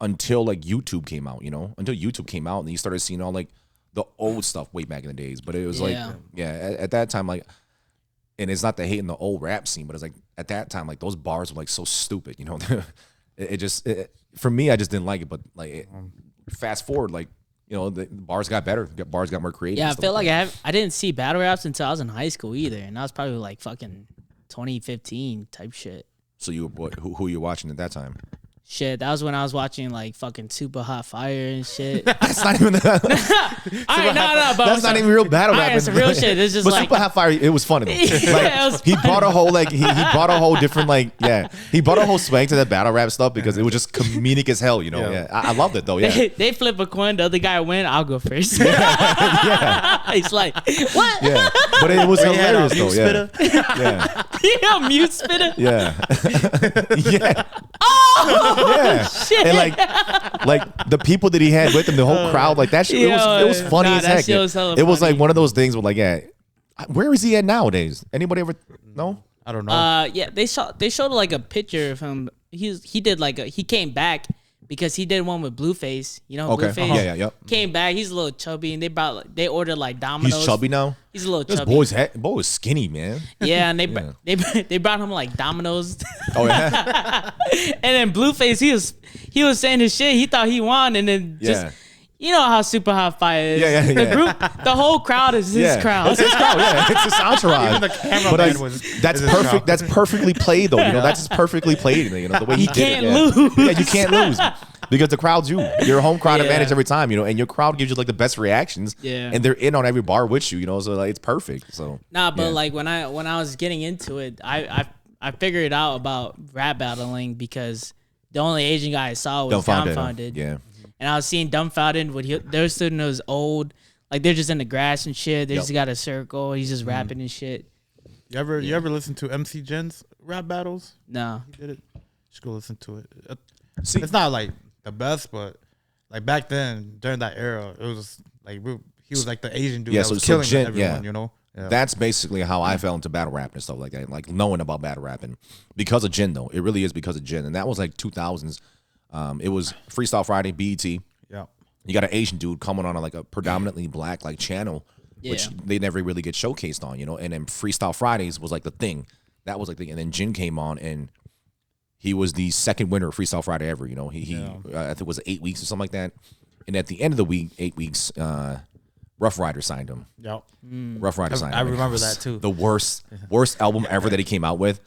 until like YouTube came out, you know? Until YouTube came out and you started seeing all like the old stuff way back in the days. But it was like at that time, like, and it's not the hate in the old rap scene, but it's like at that time, like those bars were like so stupid, you know? For me, I just didn't like it. But like fast forward, like, you know, the bars got better. Bars got more creative. Yeah, I and stuff feel like that. I didn't see battle raps until I was in high school either, and that was probably like fucking 2015 type shit. So you who you watching at that time? Shit, that was when I was watching like fucking Super Hot Fire and shit. That's not even. All right, no, but That's not even real battle all rap. right, it's real shit. It's just but like Super Hot Fire, it was funny though. Like, Yeah, it was he brought a whole like he brought a whole different like he brought a whole swag to that battle rap stuff because it was just comedic as hell, you know. Yeah, I loved it though. Yeah, they flip a coin, the other guy win, I'll go first. yeah, He's like, what? yeah. But it was hilarious though. Yeah, yeah, Yeah, mute spitter. yeah, yeah. Oh Yeah, shit! and like the people that he had with him, the whole crowd, like that shit. It was funny nah, as that heck. shit was hella It was funny. like one of those things where like where is he at nowadays? Anybody ever know? I don't know. Yeah, they showed like a picture of him. He did like he came back because he did one with Blueface. You know, Okay. Blueface. Yeah, yep. Came back. He's a little chubby, and they ordered like Domino's. He's chubby now. He's a little This chubby. boy was skinny, man. Yeah, and they brought him like Domino's. Oh yeah, And then Blueface, he was saying his shit. He thought he won, and then just Yeah. you know how Super Hot Fire is. Yeah, yeah, The yeah. group, the whole crowd is his crowd. It's his crowd. Yeah, it's his entourage. Even the cameraman But like, was. that's is his perfect. crowd. That's perfectly played though. You know, that's just perfectly played. You know, the way he did can't it. Yeah. lose. Yeah, you can't lose. because the crowd's you. Your home crowd Yeah. advantage every time, you know, and your crowd gives you like the best reactions. Yeah. And they're in on every bar with you, you know, so like it's perfect. So Nah, but yeah. like when I was getting into it, I figured out about rap battling because the only Asian guy I saw was Dumbfounded. Yeah. And I was seeing Dumbfounded when they're stood in those old, like they're just in the grass and shit. They just got a circle. He's just rapping and shit. You ever listen to MC Jen's rap battles? No. He did it. Just go listen to it. See, It's not like the best, but like back then during that era, it was like he was like the Asian dude that was killing everyone. You know. Yeah. That's basically how I fell into battle rap and stuff like that, like knowing about battle rapping because of Jin, though. It really is because of Jin, and that was like 2000s. It was Freestyle Friday, BET. Yeah. You got an Asian dude coming on like a predominantly black like channel, which Yeah. they never really get showcased on, you know. And then Freestyle Fridays was like the thing. That was like the, and then Jin came on and he was the second winner of Freestyle Friday ever. You know, he I think it was 8 weeks or something like that. And at the end of the week, 8 weeks, Rough Rider signed him. Yep. Rough Rider signed him. I remember that too. The worst album ever that he came out with.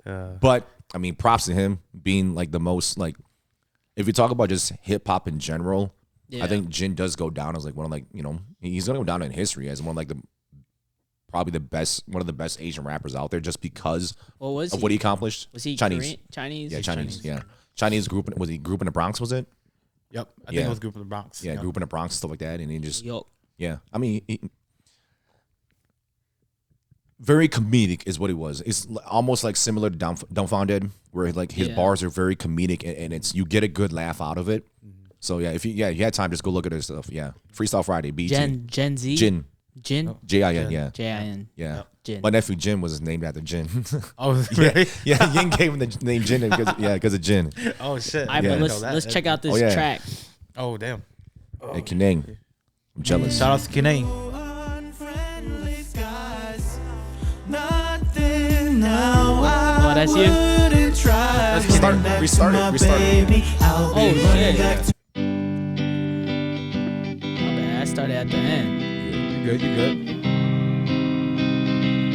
But I mean, props to him being like the most like, if you talk about just hip hop in general, Yeah. I think Jin does go down as like one of like, you know, he's gonna go down in history as one of like the probably the best, one of the best Asian rappers out there just because What was of he? what he accomplished. Was he Chinese? Korean? Chinese? Yeah, Chinese. Yeah, Chinese group. Was he group in the Bronx? Was it? Yep. I think Yeah. it was Group of the Bronx. Yeah, Yep. group in the Bronx, stuff like that, and he just Yo. yeah. I mean, very comedic is what he was. It's almost like similar to Dumbfounded, where like his Yeah. bars are very comedic, and it's you get a good you out of it. So yeah, if you had time, just go look at his stuff. Yeah, Freestyle Friday, BT, Gen Z? Jin, Jin? J-I-N, yeah, J-I-N. yeah. Jin. My nephew Jin was named after Jin. Oh, really? yeah, Yin gave him the name Jin because of Jin. Oh shit. All right, Yeah. but let's check out this Oh, yeah. track. Oh damn. Hey, Kinang, I'm jealous. Shout out to Kinane. Oh, that's you? Restart it. Oh, shit. My bad. I started at the end. You good?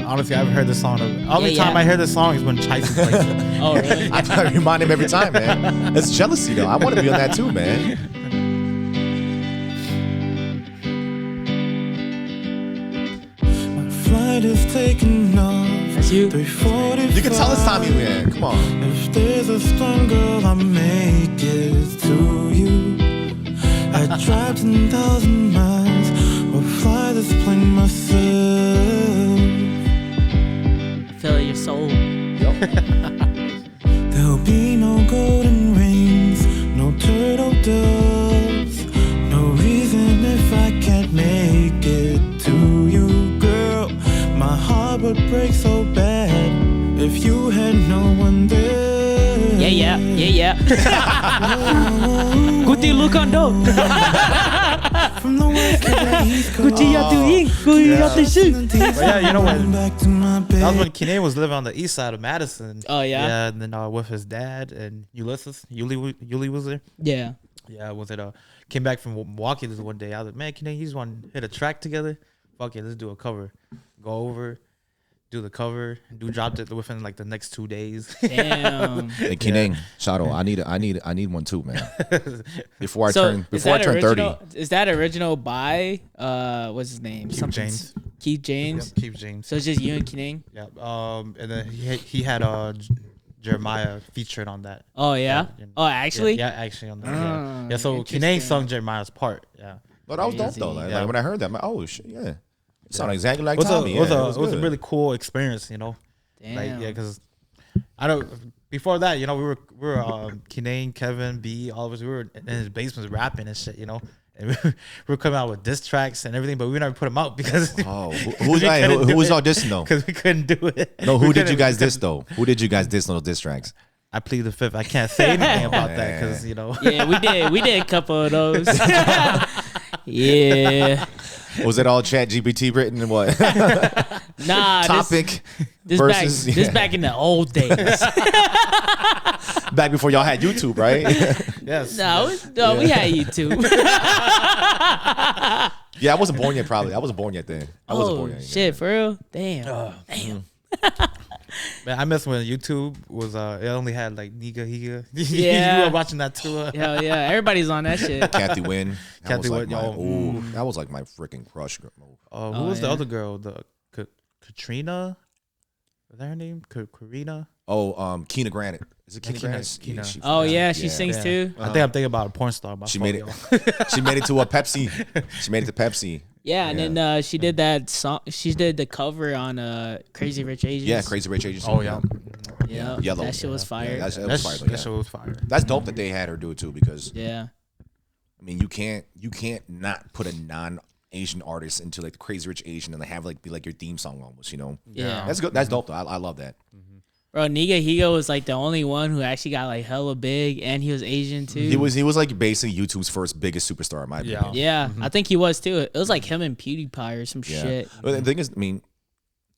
Honestly, I haven't heard this song. Only Yeah, time yeah. I hear this song is when Chicey plays it. Oh, really? I remind him every time, man. That's jealousy, though. I want to be on that too, man. Flight is taking off. That's you? 3:45. You can tell it's Tommy, man. Come on. If there's a storm, girl, I make it to you. I drive 10,000 miles or fly this plane myself. Feel your soul. There'll be no golden rings, no turtle doves. No reason if I can't make it to you, girl. My heart would break so bad if you had no one there. Yeah. Guti Lukando. From the west to the east coast. Guti Yatuing. Guti Yatuing. But yeah, you know what? Back to my bed. That was when Kinane was living on the east side of Madison. Oh, yeah? Yeah, and then with his dad and Ulysses. Yuli was there. Yeah. Yeah, was it? Came back from Milwaukee this one day. I was like, man, Kinane, you just want to hit a track together? Fuck it, let's do a cover. Go over, do the cover, dropped it within like the next 2 days. Damn. Hey, Kinang, Shadow, I need one too, man. Before I turn is 30. Is that original by what's his name? James. Keith James. Yep, Keith James. So it's just you and Kinang? Yeah. And then he had Jeremiah featured on that. Oh yeah. Oh actually? Yeah, actually on that. Ah, yeah. So interesting. Kinane sung Jeremiah's part. Yeah. But that was dope though. Like, Yeah. when I heard that, I'm like, oh shit, yeah. It sounded exactly like It was, Tommy. it was, yeah, it was a good. really cool experience, you know. Damn. Like yeah, because I don't. Before that, you know, we were Kinane, Kevin, B, all of us. We were in his basement rapping and shit, you know. And we were coming out with diss tracks and everything, but we never put them out because Oh, who was auditioning though? because we couldn't do it. No, who We did you couldn't- guys diss though? Who did you guys diss on those diss tracks? I plead the fifth. I can't say anything about that because you know. Yeah, we did a couple of those. Yeah. Was it all Chat GPT written and what? Nah, Topic this versus this back in the old days. back before y'all had YouTube, right? Yes. No, we had YouTube. Yeah, I wasn't born yet. Probably I wasn't born yet then. I wasn't born yet. Shit, for real? Damn. Damn. Man, I miss when YouTube was it only had like Niga Higa. Yeah. You were watching that too. Hell yeah, everybody's on that shit. Kathy Wynn. That Kathy was like Wynn, my, yo. ooh, that was like my freaking crush. Who Oh, was the yeah. other girl? The Katrina. Was that her name? Karina. Oh, Keena Granite. Is it Keena Keena- Granite? Keena. she- Oh yeah, she sings Yeah. too. I think I'm thinking about a porn star. My She fault, made it. y'all. She made it to a Pepsi. She made it to Pepsi. Yeah, and then she did that song. She did the cover on Crazy Rich Asians. Yeah, Crazy Rich Asians. Oh yeah. Yeah, Yellow. that shit was fire. Yeah, that That was fire. though, yeah. shit was fire. That's dope that they had her do it too, because Yeah. I mean, you can't not put a non-Asian artist into like the Crazy Rich Asian and have like be like your theme song almost. You know, Yeah. that's good. That's dope though. I love that. Bro, Niga Higa was like the only one who actually got like hella big, and he was Asian too. He was like basically YouTube's first biggest superstar in my opinion. Yeah, I think he was too. It was like him and PewDiePie or some Yeah. shit. But the thing is, I mean,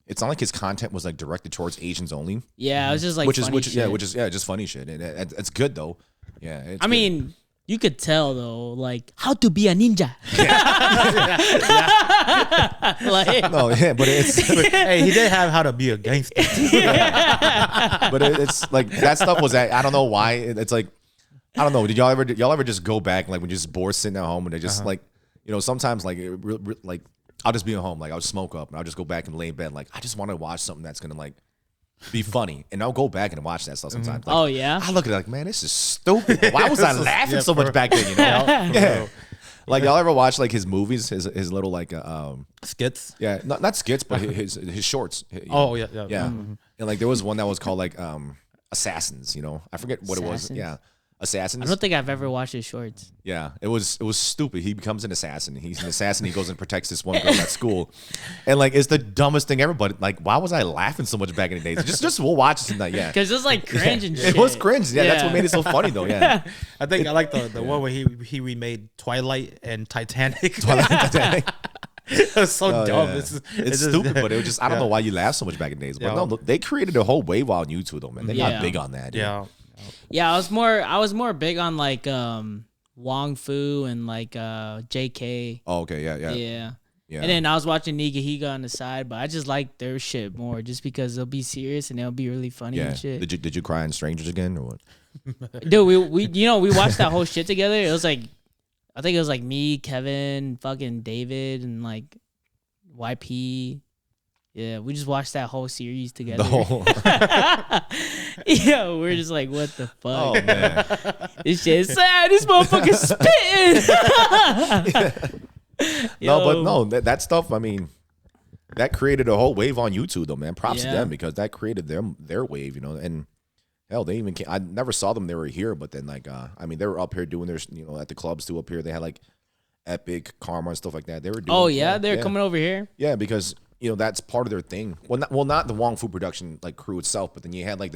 it's not like his content was like directed towards Asians only, Yeah, it was just like which is funny shit. just funny shit. And it's good though. Yeah. It's I good. mean, you could tell though, like how to be a ninja. Like, no, yeah, but it's Hey, he did have how to be a gangster. but it's like that stuff was I don't know why it's like I don't know. Did y'all ever just go back like when you're just bored sitting at home and they just like sometimes like like I'll just be at home like I'll smoke up and I'll just go back and lay in bed like I just want to watch something that's gonna like be funny and I'll go back and watch that stuff sometimes. Like, oh yeah, I look at it like man, this is stupid. Why was I laughing so much back then? You know? Yeah. Like y'all ever watch like his movies, his little like Skits. yeah, not skits, but his shorts. you Oh know? yeah. Yeah. And like there was one that was called like Assassins, you know. I forget what it was. Assassins? Yeah. Assassins. I don't think I've ever watched his shorts. Yeah. It was stupid. He becomes an assassin. He's an assassin. He goes and protects this one girl at school. And like it's the dumbest thing ever, but like why was I laughing so much back in the days? Just we'll watch it tonight. Yeah. Because it was like cringe and shit. It was cringe. Yeah, that's what made it so funny though. Yeah. I think I like the one where he remade Twilight and Titanic. It's so Oh, dumb. yeah. It's It's just- stupid, but it was just I don't know why you laugh so much back in the days. But Yeah. no, look, they created a whole wave on YouTube though, man. They Yeah. got big on that. dude. Yeah. Yeah, I was more big on like Wong Fu and like JK. Oh, okay. Yeah. Yeah. Yeah. Yeah. And then I was watching Niga Higa on the side, but I just like their shit more just because they'll be serious and they'll be really funny Yeah. and shit. Did you cry in Strangers again or what? Dude, we we watched that whole shit together. It was like I think it was like me, Kevin, fucking David, and like YP. Yeah, we just watched that whole series together. The whole. Yeah, we're just like, what the fuck? Oh man. This shit is sad. This motherfucker spitting. No, but Yo. no, that stuff. I mean, that created a whole wave on YouTube, though, man. Props to Yeah. them because that created their wave, you know. And hell, they even I never saw them. They were here, but then like, I mean, they were up here doing their, at the clubs too. Up here, they had like Epic, Karma, and stuff like that. They were doing. Oh yeah, they're coming over here. Yeah, because that's part of their thing. Well, not the Wong Fu production like crew itself, but then you had like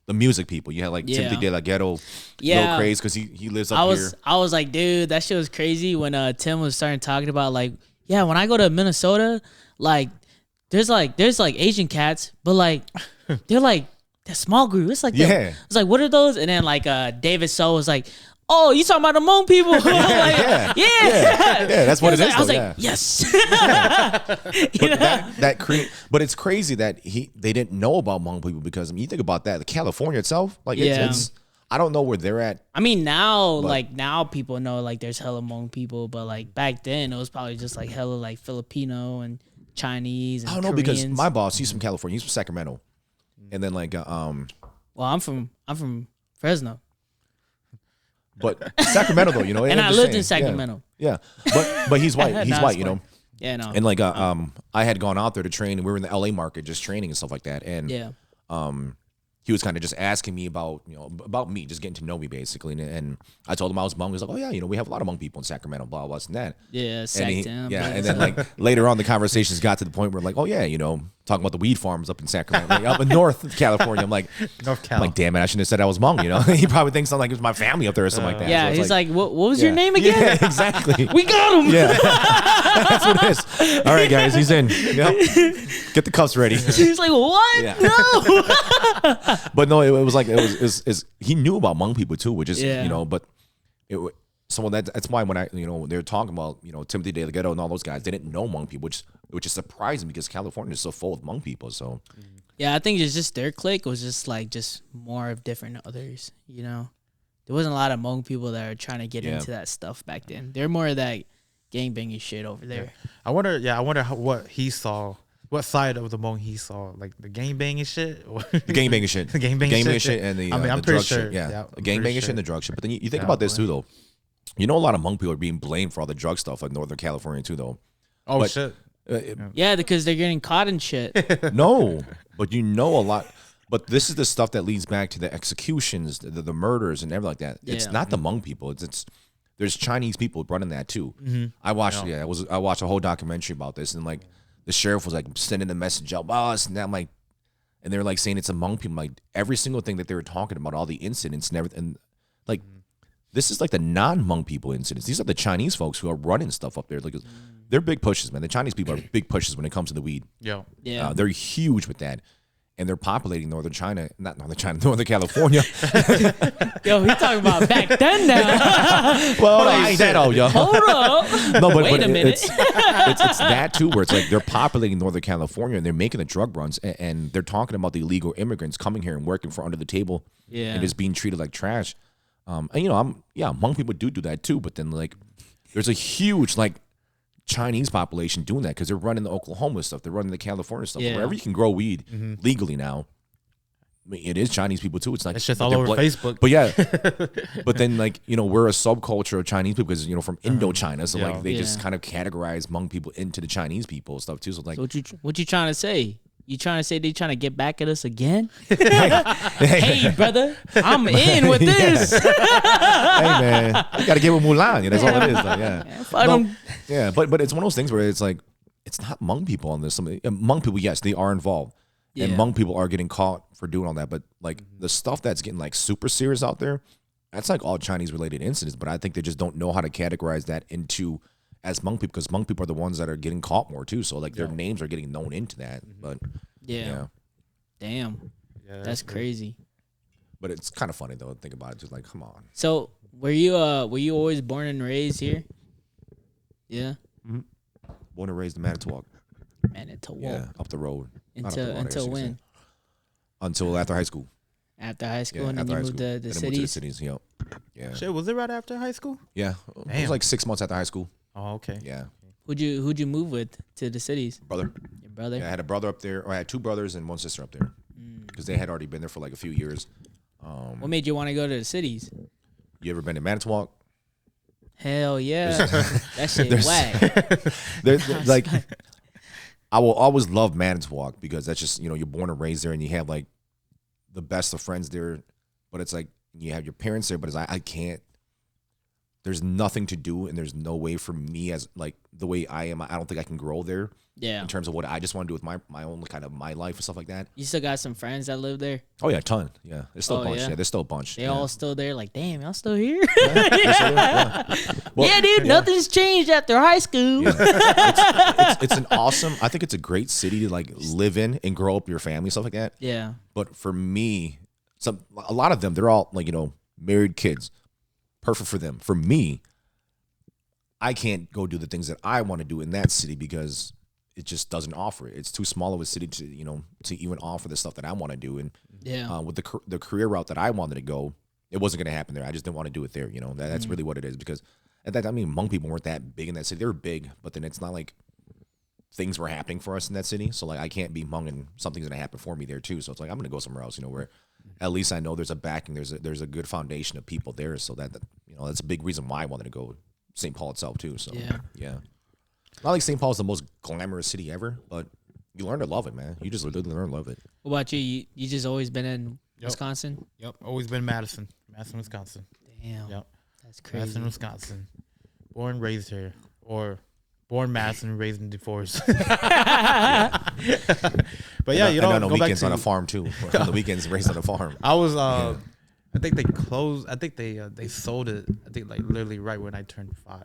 the music people. You had like Yeah. Timothy De La Ghetto, Yeah. Lil Craze, because he lives up I here. was like, dude, that shit was crazy when Tim was starting talking about like, yeah, when I go to Minnesota, like there's like Asian cats, but like they're like that small group. It's like Yeah. it's like what are those? And then like David So was like, oh, you talking about the Hmong people? Like, Yeah. Yeah, that's what it is. I was though, like, yeah. yes. But it's crazy that they didn't know about Hmong people because I mean you think about that, California itself, like Yeah. it's I don't know where they're at. I mean now people know like there's hella Hmong people, but like back then it was probably just like hella like Filipino and Chinese and I don't know because Koreans. my boss, he's from California, he's from Sacramento, and then like Well, I'm from Fresno. but Sacramento though, And I'm I just lived in saying, Sacramento. Yeah, but he's white, he's Nah, white, it's fine. Yeah, no. and like I had gone out there to train, and we were in the LA market just training and stuff like that, and yeah. he was kind of just asking me about, about me, just getting to know me basically. And I told him I was Hmong. He was like, oh yeah, we have a lot of Hmong people in Sacramento, blah, blah, and that. Yeah, And Sacktown. and then like later on the conversations got to the point where like, oh yeah, talking about the weed farms up in Sacramento, like up in North California. I'm like, North Cal. I'm like, damn it, I shouldn't have said I was Hmong, He probably thinks something like it was my family up there or something like that. Yeah, So it's he's like, what was your name again? Yeah, exactly. We got him. Yeah. That's what it is. All right, guys, he's in. Yep. Get the cuffs ready. He's like, what? Yeah. No. But no, it was like it was he knew about Hmong people too, which is Yeah. but that's why when they're talking about Timothy De La Ghetto and all those guys, they didn't know Hmong people, which is surprising because California is so full of Hmong people. So Yeah, I think it's just their clique was just more of different others. You know, there wasn't a lot of Hmong people that were trying to get into that stuff back then. They're more of that gangbanging shit over there. I wonder what he saw. What side of the Hmong he saw, like the gangbanging shit, or The gangbanging shit, the gangbanging shit, and the I'm the pretty drug sure. shit. Yeah, Yeah, the gangbanging shit and the drug shit. But then you think Yeah, about this boy. too, though. You know, a lot of Hmong people are being blamed for all the drug stuff in Northern California too, though. Oh But- shit! Yeah, because they're getting caught in shit. No, but you know a lot. But this is the stuff that leads back to the executions, the murders, and everything like that. It's Yeah. not the Hmong people. It's there's Chinese people running that too. Mm-hmm. I watched I watched a whole documentary about this, and like the sheriff was like sending a message out, boss, and I'm like, and they're like saying it's Hmong people. Like every single thing that they were talking about, all the incidents and everything, and like this is like the non-Hmong people incidents. These are the Chinese folks who are running stuff up there. Like they're big pushes, man. The Chinese people are big pushes when it comes to the weed. Yo, Yeah. They're huge with that. And they're populating Northern California. Yo, he talking about back then now. Well, I ain't that old, yo. Hold up. No, Wait a minute. It's that too, where it's like they're populating Northern California and they're making the drug runs, and they're talking about the illegal immigrants coming here and working for under the table, Yeah. and just being treated like trash. And you know, Hmong people do that too, but then like, there's a huge like Chinese population doing that because they're running the Oklahoma stuff, they're running the California stuff, Yeah. wherever you can grow weed legally now. I mean, it is Chinese people too. It's like it's just but all they're over Facebook. But yeah, but then like, you know, we're a subculture of Chinese people because, you know, from Indochina, so Yeah. like they just Yeah. kind of categorize Hmong people into the Chinese people and stuff too. So like, So what you trying to say? You trying to say they trying to get back at us again? Hey, brother, I'm in with this. hey man, you gotta get with Mulan. Yeah, that's all it is. Like, yeah, Fuck No, 'em. yeah, but it's one of those things where it's like it's not Hmong people on this. Hmong people, yes, they are involved, and Yeah. Hmong people are getting caught for doing all that. But like the stuff that's getting like super serious out there, that's like all Chinese related incidents. But I think they just don't know how to categorize that into as Hmong people because Hmong people are the ones that are getting caught more too. So like their names are getting known into that. But Yeah. yeah, Damn. Yeah, That's crazy. but it's kind of funny though to think about it. Just like, come on. So were you always born and raised here? Yeah. Born and raised in Manitowoc. Manitowoc. Yeah, up the road. Not up the road, I guess Until you could say. when? Until after high school. After high school, Yeah, and then after you high moved school. to And the then moved to the cities. cities. Yep. Yeah. Shit, was it right after high school? Yeah. It Damn. was like 6 months after high school. Oh, okay. Yeah. Who'd you move with to the cities? Brother. Your brother. Yeah, I had a brother up there. Or I had two brothers and one sister up there. Because they had already been there for like a few years. What made you want to go to the cities? You ever been to Manitowoc? Hell yeah, that shit whack. There's like, I will always love Manitowoc because that's just, you know, you're born and raised there and you have like the best of friends there. But it's like, you have your parents there, but it's like, I can't. There's nothing to do, and there's no way for me as like the way I am. I don't think I can grow there Yeah, in terms of what I just want to do with my own kind of my life and stuff like that. you still got some friends that live there. Oh yeah, a ton. Yeah, there's still Oh, a bunch. yeah? Yeah, there's still a bunch. They yeah. all still there. Like, damn, y'all still here? Well, yeah, dude, nothing's changed after high school. it's an awesome. I think it's a great city to like live in and grow up your family stuff like that. Yeah, But for me, a lot of them, they're all like, you know, married kids. Perfect for them. For me, I can't go do the things that I want to do in that city because it just doesn't offer it. It's too small of a city to, you know, to even offer the stuff that I want to do. And yeah, with the career route that I wanted to go, it wasn't going to happen there. I just didn't want to do it there. You know, that's really what it is. Because at that, I mean, Hmong people weren't that big in that city. They were big, but then it's not like things were happening for us in that city. So like, I can't be Hmong and something's going to happen for me there too. So it's like, I'm going to go somewhere else, you know, where at least I know there's a backing, there's a good foundation of people there. So that you know, that's a big reason why I wanted to go St. Paul itself too. So yeah. Not like St. Paul is the most glamorous city ever, but you learn to love it, man. You just learn to love it. what about you? You just always been in Yep. Wisconsin? Yep. Always been Madison, Wisconsin. Damn, Yep. that's crazy. Madison, Wisconsin. Born, raised here, or born Madison, raised in DeForest. But yeah, you know, and on go back weekends to on a farm too. On the weekends, raised on a farm. I was I think they closed. I think they sold it. I think like literally right when I turned 5.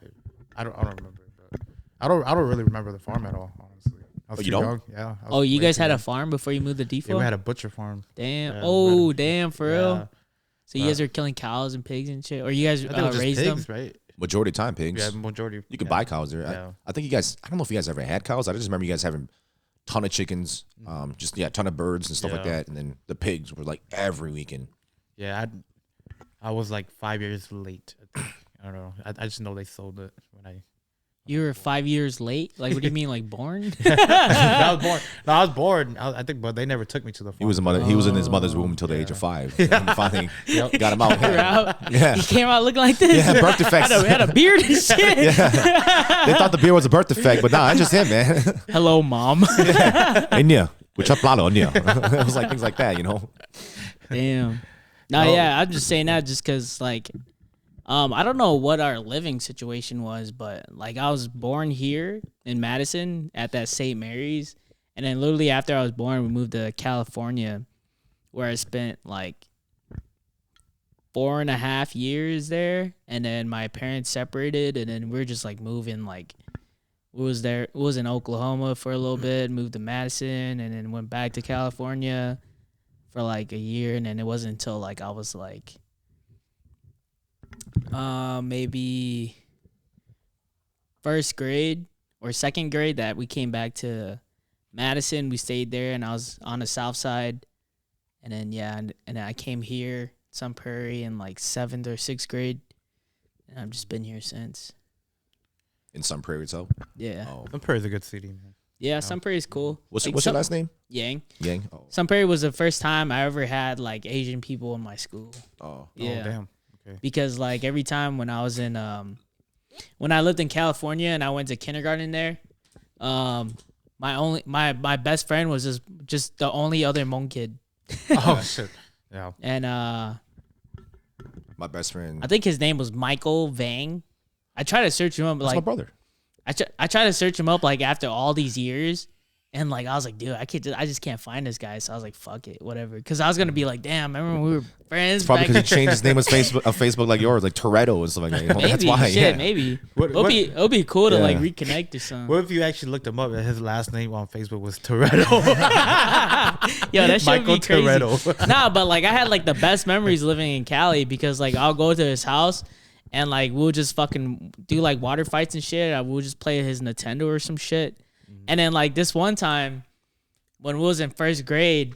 I don't remember, but I don't really remember the farm at all. Honestly, I was Oh, too you don't? young. Yeah. I was Oh, you way guys too had a young. farm before you moved to Yeah, Default? we had a butcher farm. Damn. Yeah, Oh, we had damn, for real. Yeah. So you guys are killing cows and pigs and shit, or you guys I think it was just raised pigs, them? right? Majority of time, pigs. Yeah, majority. You could yeah. buy cows there. Yeah. I think you guys. I don't know if you guys ever had cows. I just remember you guys having ton of chickens, just ton of birds and stuff like Yeah. that. And then the pigs were like every weekend. Yeah, I was like 5 years late. I think. I don't know. I just know they sold it when I. You were 5 years late. Like, what do you mean, like born? I was born. No, I was born. I think, but they never took me to the farm. He was in his mother's womb until the age of 5. And finally got him out. You're out. Yeah. He came out looking like this. Yeah, birth defects. had a beard and shit. They thought the beard was a birth defect, but nah, it's just him, man. Hello, mom. Enya, which Enya. It was like things like that, you know. Damn. No, yeah, I'm just saying that just because, like, I don't know what our living situation was, but, like, I was born here in Madison at that St. Mary's, and then literally after I was born, we moved to California, where I spent, like, 4.5 years there, and then my parents separated, and then we're just, like, moving, like, was in Oklahoma for a little bit, moved to Madison, and then went back to California for like a year, and then it wasn't until like I was like maybe first grade or second grade that we came back to Madison. We stayed there, and I was on the south side, and then and then I came here, Sun Prairie, in like 7th or 6th grade, and I've just been here since. In Sun Prairie itself. Yeah. Oh. Sun Prairie's a good city, man. Yeah, Sun Prairie is cool. What's Like, your last name? Yang. Yang. Oh. Sun Prairie was the first time I ever had like Asian people in my school. Oh. Yeah. Oh, damn. Okay. Because like every time when I was in when I lived in California and I went to kindergarten there, my best friend was just the only other Hmong kid. Oh shit. Yeah. And My best friend. I think his name was Michael Vang. I tried to search him up. That's Like my brother. I tried to search him up like after all these years, and like I was like, dude, I just can't find this guy. So I was like, fuck it, whatever. Because I was gonna be like, damn, remember when we were friends? It's probably back because he changed his name of Facebook like yours, like Toretto and stuff like that. You know? Maybe, That's why. shit, Yeah. maybe. What- It'll be cool to Yeah. like reconnect or something. What if you actually looked him up and his last name on Facebook was Toretto? Yo, that shit Michael would be crazy. Toretto. Nah, but like I had like the best memories living in Cali because like I'll go to his house and like we'll just fucking do like water fights and shit. We'll just play his Nintendo or some shit. And then like this one time when we was in first grade,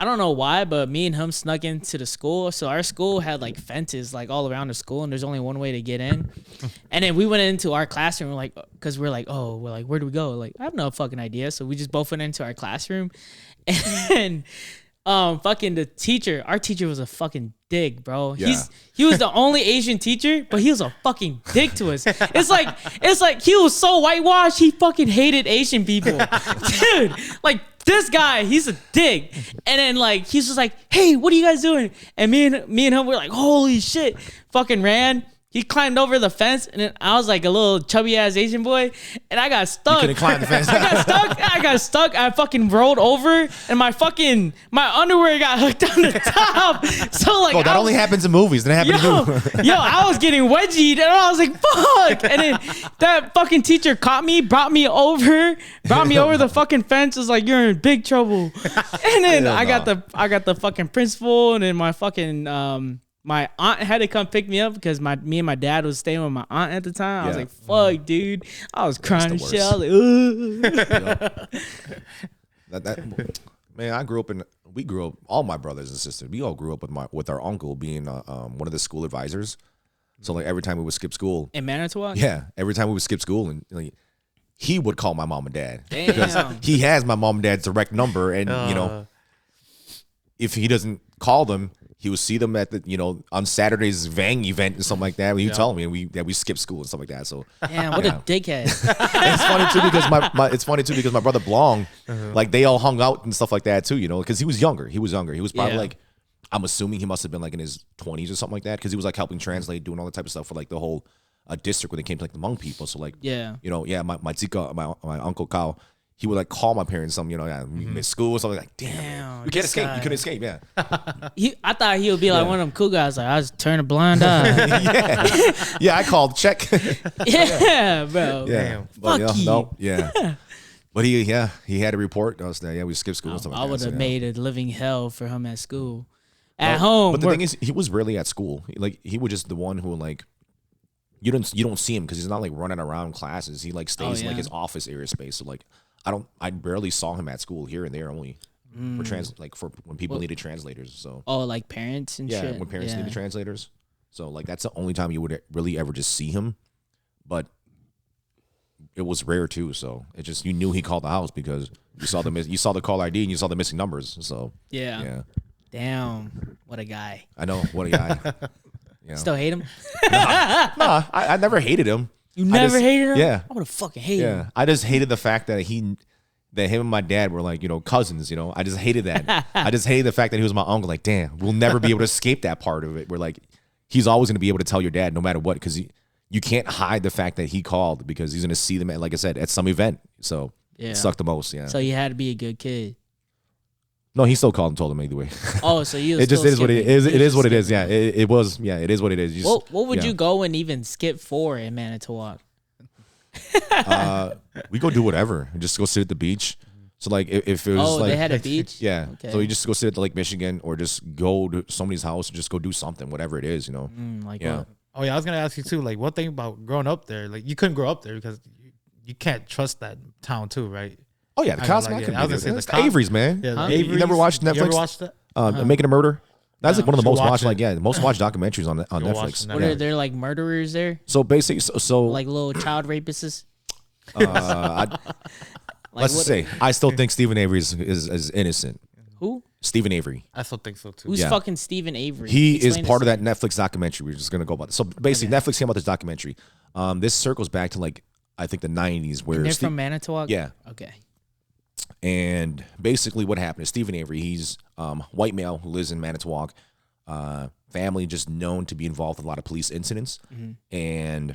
I don't know why, but me and him snuck into the school. So our school had like fences like all around the school, and there's only one way to get in. And then we went into our classroom, like, cause we're like, where do we go? Like, I have no fucking idea. So we just both went into our classroom, and fucking our teacher was a fucking dick, bro. Yeah. He was the only Asian teacher, but he was a fucking dick to us. It's like he was so whitewashed, he fucking hated Asian people. Dude, like this guy, he's a dick. And then like he's just like, hey, what are you guys doing? And me and him were like, holy shit, fucking ran. He climbed over the fence, and then I was like a little chubby ass Asian boy, and I got stuck. You couldn't climb the fence. I got stuck. I fucking rolled over, and my underwear got hooked on the top. So like, Oh, that only happens in movies. That happened to you. yo, I was getting wedgied, and I was like, fuck. And then that fucking teacher caught me, brought me over the fucking fence. Was like, you're in big trouble. And then Hell I no. got the fucking principal, and then my fucking my aunt had to come pick me up because me and my dad was staying with my aunt at the time. I was Yeah. like, fuck, dude. I was crying and the shit. I was like, Man, we grew up, all my brothers and sisters, we all grew up with our uncle being one of the school advisors. So like every time we would skip school, in Manitowoc? every time we would skip school, and like, he would call my mom and dad. Damn. He has my mom and dad's direct number, and if he doesn't call them, he would see them at the on Saturday's Vang event and something like that. He would tell me, and we skip school and stuff like that. So Damn, what a dickhead. it's funny too because my brother Blong, like they all hung out and stuff like that too, because he was younger. He was probably Yeah. like, I'm assuming he must have been like in his 20s or something like that, because he was like helping translate, doing all that type of stuff for like the whole district when it came to like the Hmong people. So like, Yeah. my tzika, my uncle Kao, he would like call my parents, we missed school or something, like, damn, you can't this escape, guy. you couldn't escape, yeah. I thought he would be like one of them cool guys. Like, I just turn a blind eye. Yeah, I called, check. Yeah, bro. Yeah, Fuck but, you. no, yeah. But he had a report us that we skipped school and stuff like I that. would have so, yeah. made a living hell for him at school. At home. But the thing is, he was rarely at school. Like he was just the one who like you don't see him because he's not like running around classes. He like stays in like yeah. his office area space. So like I barely saw him at school here and there only for when people needed translators. So like parents and shit. When parents needed translators. So like that's the only time you would really ever just see him, but it was rare too. So it just you knew he called the house because you saw the call ID and you saw the missing numbers. So yeah. Damn, what a guy. I know, what a guy. Still hate him? Nah, I never hated him. You never hated him? Yeah. I would have fucking hated him. I just hated the fact that him and my dad were like, cousins, I just hated that. I just hated the fact that he was my uncle. Like, damn, we'll never be able to escape that part of it. We're like, he's always going to be able to tell your dad no matter what, because you can't hide the fact that he called because he's going to see them, like I said, at some event. So it sucked the most, So you had to be a good kid. No, he still called and told him either way. Oh, so you it just is what it is. It is what it is. Yeah, it was. Yeah, it is what it is. What would you go and even skip for in Manitowoc? We go do whatever. Just go sit at the beach. So like if it was they had a beach. Yeah. Okay. So you just go sit at the Lake Michigan or just go to somebody's house and just go do something, whatever it is. Like yeah. What? Oh yeah, I was gonna ask you too. Like, one thing about growing up there, like you couldn't grow up there because you can't trust that town too, right? Oh yeah, the Cosmo. I was gonna say the Avery's, man. Yeah, the Avery's. You never watched Netflix? You ever watched that? Making a Murder. That's like one of the most watched, it. most watched documentaries on Netflix. What are there like murderers there? So basically, so like little child rapists. Let's say I still think Stephen Avery is innocent. Who? Stephen Avery. I still think so too. Who's fucking Stephen Avery? He is part of that Netflix documentary. We're just gonna go about this. So basically, Netflix came out with this documentary. This circles back to like I think the 90s, where they're from Manitowoc. Yeah. Okay. And basically, what happened is Stephen Avery. He's white male who lives in Manitowoc. Family just known to be involved in a lot of police incidents. And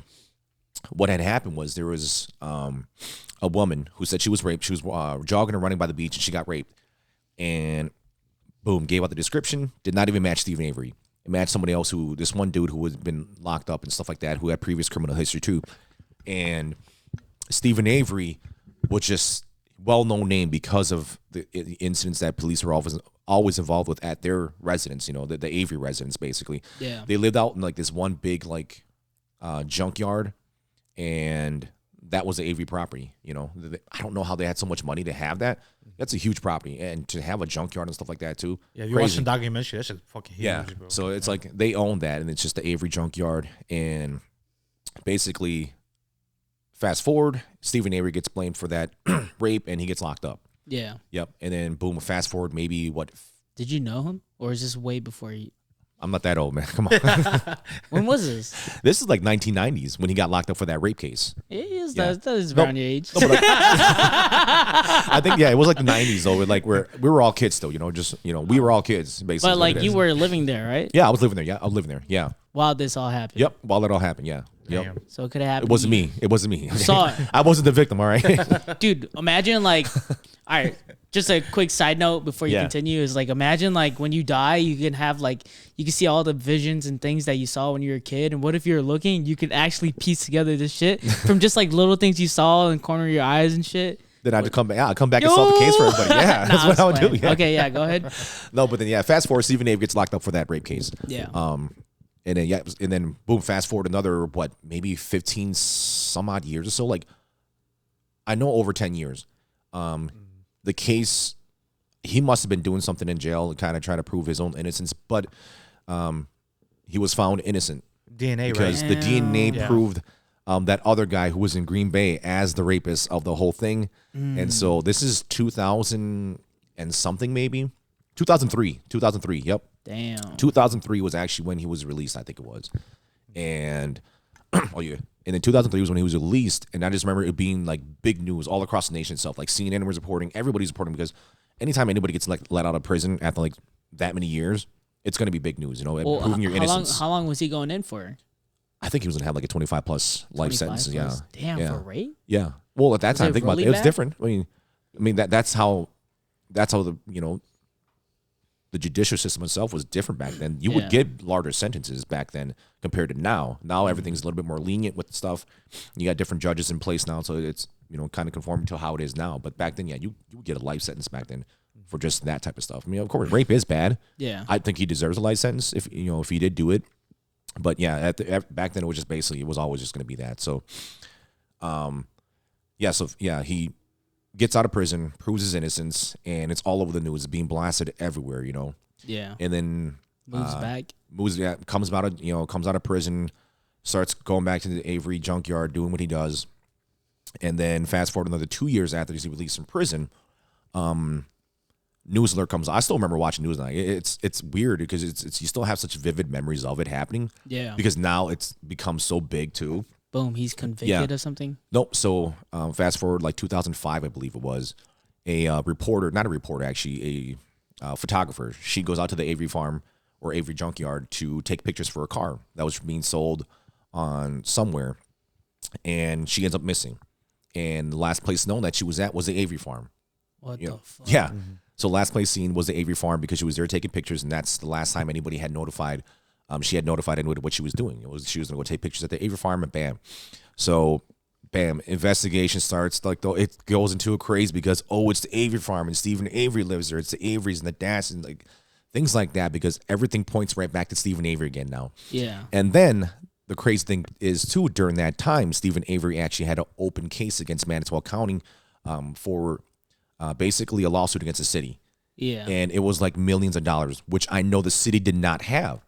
what had happened was there was a woman who said she was raped. She was jogging and running by the beach, and she got raped. And boom, gave out the description. Did not even match Stephen Avery. It matched somebody else this one dude who had been locked up and stuff like that, who had previous criminal history too. And Stephen Avery was just well-known name because of the incidents that police were always involved with at their residence, the Avery residence, basically. Yeah. They lived out in like this one big like junkyard, and that was the Avery property. I don't know how they had so much money to have that. That's a huge property, and to have a junkyard and stuff like that too. Yeah, you watch the documentary. That's just fucking huge. Yeah, bro. So it's like they own that, and it's just the Avery junkyard. And basically, fast forward, Stephen Avery gets blamed for that rape, and he gets locked up. Yeah. Yep. And then boom, fast forward maybe what? Did you know him, or is this way before you? I'm not that old, man. Come on. When was this? This is like 1990s when he got locked up for that rape case. It is. Yeah. That is around your age. No, I think it was like the 90s though. Like we were all kids still, we were all kids basically. But like you were living there, right? Yeah, I was living there. Yeah, I was living there. Yeah. While this all happened. Yep. While it all happened. Yeah. Yep. Damn. So it could have happened. It wasn't me. It wasn't me. Saw it. I wasn't the victim. All right. Dude, imagine like, all right. Just a quick side note before you continue is like, imagine like when you die, you can have like, you can see all the visions and things that you saw when you were a kid. And what if you're looking, you could actually piece together this shit from just like little things you saw in the corner of your eyes and shit. Then I had to come back. I'll come back and solve the case for everybody. Yeah, that's what I would do. Yeah. Okay, yeah, go ahead. No, but then fast forward, Stephen Avery gets locked up for that rape case. Yeah. And then boom, fast forward another maybe 15 some odd years or so. Like, I know over 10 years. The case, he must have been doing something in jail to kind of try to prove his own innocence, but he was found innocent. DNA, because right? the DNA proved that other guy who was in Green Bay as the rapist of the whole thing. And so this is 2000 and something, maybe 2003. Yep. Damn. 2003 was actually when he was released, I think it was. And and then 2003 was when he was released, and I just remember it being like big news all across the nation itself. Like CNN was reporting, everybody's reporting, because anytime anybody gets like let out of prison after like that many years, it's going to be big news, proving your innocence. How long was he going in for? I think he was going to have like a 25 plus life sentence. Yeah. Damn, for rape? Yeah. Well, at that time, think about it. It was different. I mean that's how the the judicial system itself was different back then. You would get larger sentences back then compared to now. Now everything's a little bit more lenient with stuff. You got different judges in place now, so it's kind of conforming to how it is now. But back then, you would get a life sentence back then for just that type of stuff. I mean, of course, rape is bad. Yeah, I think he deserves a life sentence if he did do it. But yeah, back then it was just basically it was always just going to be that. So, he gets out of prison, proves his innocence, and it's all over the news, being blasted everywhere, you know. Yeah. And then Moves back. comes out of prison, starts going back to the Avery junkyard, doing what he does, and then fast forward another 2 years after he's released from prison, News Alert comes. I still remember watching News Alert. It's weird because it's you still have such vivid memories of it happening. Yeah. Because now it's become so big too. Boom, he's convicted of something. Nope. So fast forward like 2005, I believe it was, not a reporter actually, a photographer. She goes out to the Avery farm or Avery junkyard to take pictures for a car that was being sold on somewhere, and she ends up missing. And the last place known that she was at was the Avery farm. What the fuck? Yeah. So last place seen was the Avery farm because she was there taking pictures, and that's the last time anybody had notified. She had notified anyone what she was doing. She was going to go take pictures at the Avery farm, and bam. So, bam, investigation starts. Like, though, it goes into a craze because, it's the Avery farm, and Stephen Avery lives there. It's the Averys and the Das and like things like that because everything points right back to Stephen Avery again now. Yeah. And then the crazy thing is too, during that time, Stephen Avery actually had an open case against Manitowoc County for basically a lawsuit against the city. Yeah. And it was like millions of dollars, which I know the city did not have.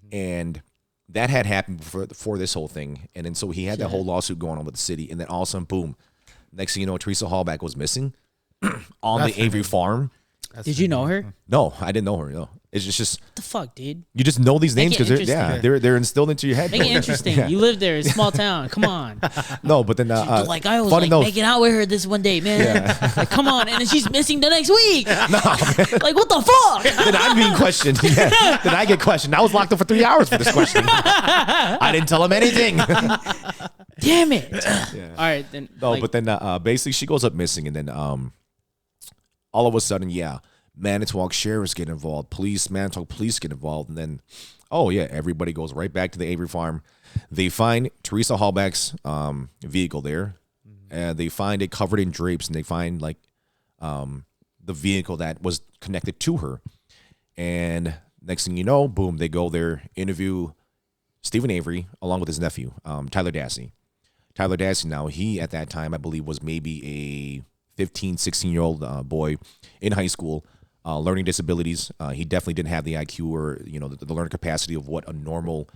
And that had happened before this whole thing. And then so he had that whole lawsuit going on with the city. And then all of a sudden, boom. Next thing you know, Teresa Hallback was missing on the Avery farm. Did you know her? What No, I didn't know her. No. It's just the fuck, dude? you just know these names Make it because they're instilled into your head. Make it interesting. You live there, it's a small town. Come on. No, but then Like I was funny like enough- making out with her this one day, man. Like, come on, and then she's missing the next week. Like, what the fuck? then I'm being questioned. Yeah. Then I get questioned. I was locked up for 3 hours for this question. I didn't tell him anything. Damn it. All right, then. No, like, but then basically she goes up missing, and then all of a sudden, Manitowoc sheriffs get involved, Manitowoc police get involved, and then, everybody goes right back to the Avery farm. They find Teresa Hallback's vehicle there, and they find it covered in drapes, and they find like the vehicle that was connected to her. And next thing you know, boom, they go there, interview Stephen Avery along with his nephew, Tyler Dassey. Tyler Dassey now, he at that time, I believe, was maybe a 15, 16-year-old boy in high school, learning disabilities. He definitely didn't have the IQ or the learning capacity of what a normal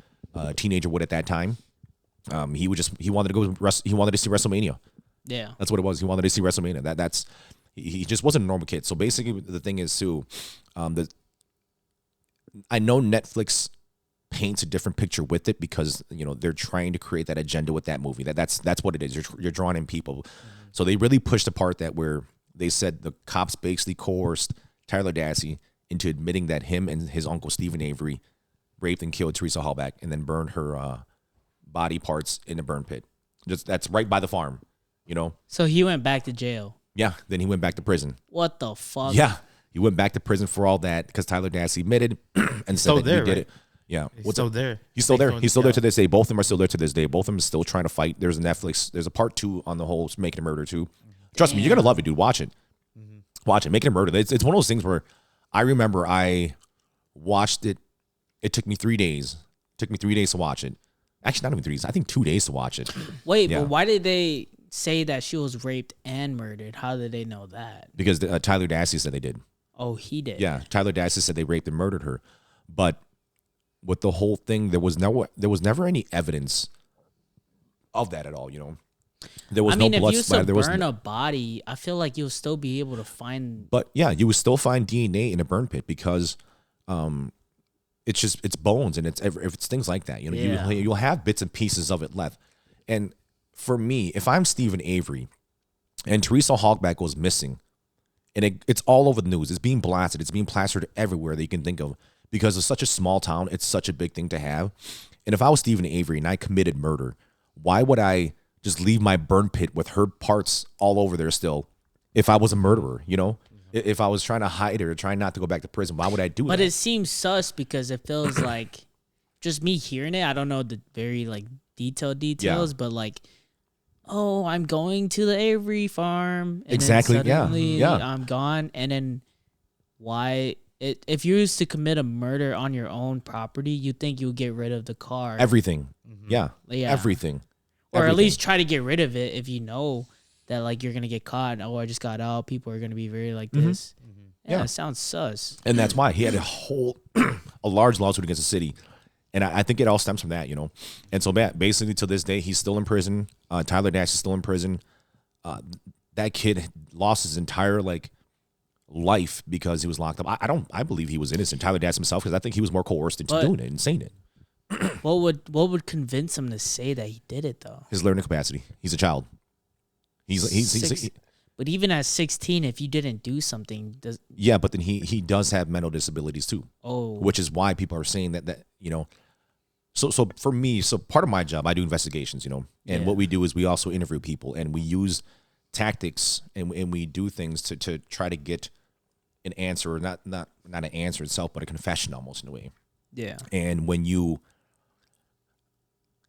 teenager would at that time. He wanted to he wanted to see WrestleMania. yeah. That's what it was. He wanted to see WrestleMania. He just wasn't a normal kid. So basically, the thing is too, I know Netflix paints a different picture with it because they're trying to create that agenda with that movie. That's what it is. You're drawing in people. So they really pushed the part that where they said the cops basically coerced Tyler Dassey into admitting that him and his uncle Stephen Avery raped and killed Teresa Hallback and then burned her body parts in a burn pit. That's right by the farm, So he went back to jail. Yeah, then he went back to prison. What the fuck? Yeah, he went back to prison for all that because Tyler Dassey admitted and said that he did it. Yeah, He's still there. He's still there. He's still there to this day. Both of them are still there to this day. Both of them are still trying to fight. There's a part 2 on the whole Making a Murder too. Trust me, you're gonna love it, dude. Watch it. Watch it. Making a Murder. It's one of those things where I remember I watched it. It took me 3 days. It took me 3 days to watch it. Actually, not even 3 days. I think 2 days to watch it. Wait, Yeah. but why did they say that she was raped and murdered? How did they know that? Because Tyler Dassey said they did. Oh, he did. Yeah, Tyler Dassey said they raped and murdered her, but with the whole thing, there was never any evidence of that at all. There was I mean, no if blood you splatter. There was burn a body, I feel like you'll still be able to find. But yeah, you would still find DNA in a burn pit because it's bones and it's things like that. Yeah. You'll have bits and pieces of it left. And for me, if I'm Stephen Avery and Teresa Hallback goes missing, and it's all over the news, it's being blasted, it's being plastered everywhere that you can think of because it's such a small town, it's such a big thing to have. And if I was Stephen Avery and I committed murder, why would I just leave my burn pit with her parts all over there still if I was a murderer, If I was trying to hide her, trying not to go back to prison, why would I do that? But it seems sus because it feels like just me hearing it. I don't know the very detailed details, but I'm going to the Avery farm. And Exactly, then yeah, suddenly yeah. I'm gone. And then why? If you used to commit a murder on your own property, you think you would get rid of the car. Everything. Yeah. Yeah. Everything. Or at Everything. least try to get rid of it if you know that like you're gonna get caught. Oh, I just got out. People are gonna be very like this. Yeah, Yeah. it sounds sus. And that's why he had a large lawsuit against the city. And I think it all stems from that, you know. And so basically to this day, he's still in prison. Tyler Dash is still in prison. That kid lost his entire like life because he was locked up. I believe he was innocent, Tyler Dash himself, because I think he was more coerced into doing it and saying it. What would convince him to say that he did it though? His learning capacity. He's a child. But even at 16, if you didn't do something, yeah, but then he does have mental disabilities too. Oh, Which is why people are saying that you know. So for me, part of my job, I do investigations, you know, and what we do is we also interview people and we use tactics and we do things to try to get an answer, or not an answer itself, but a confession almost in a way. Yeah. And when you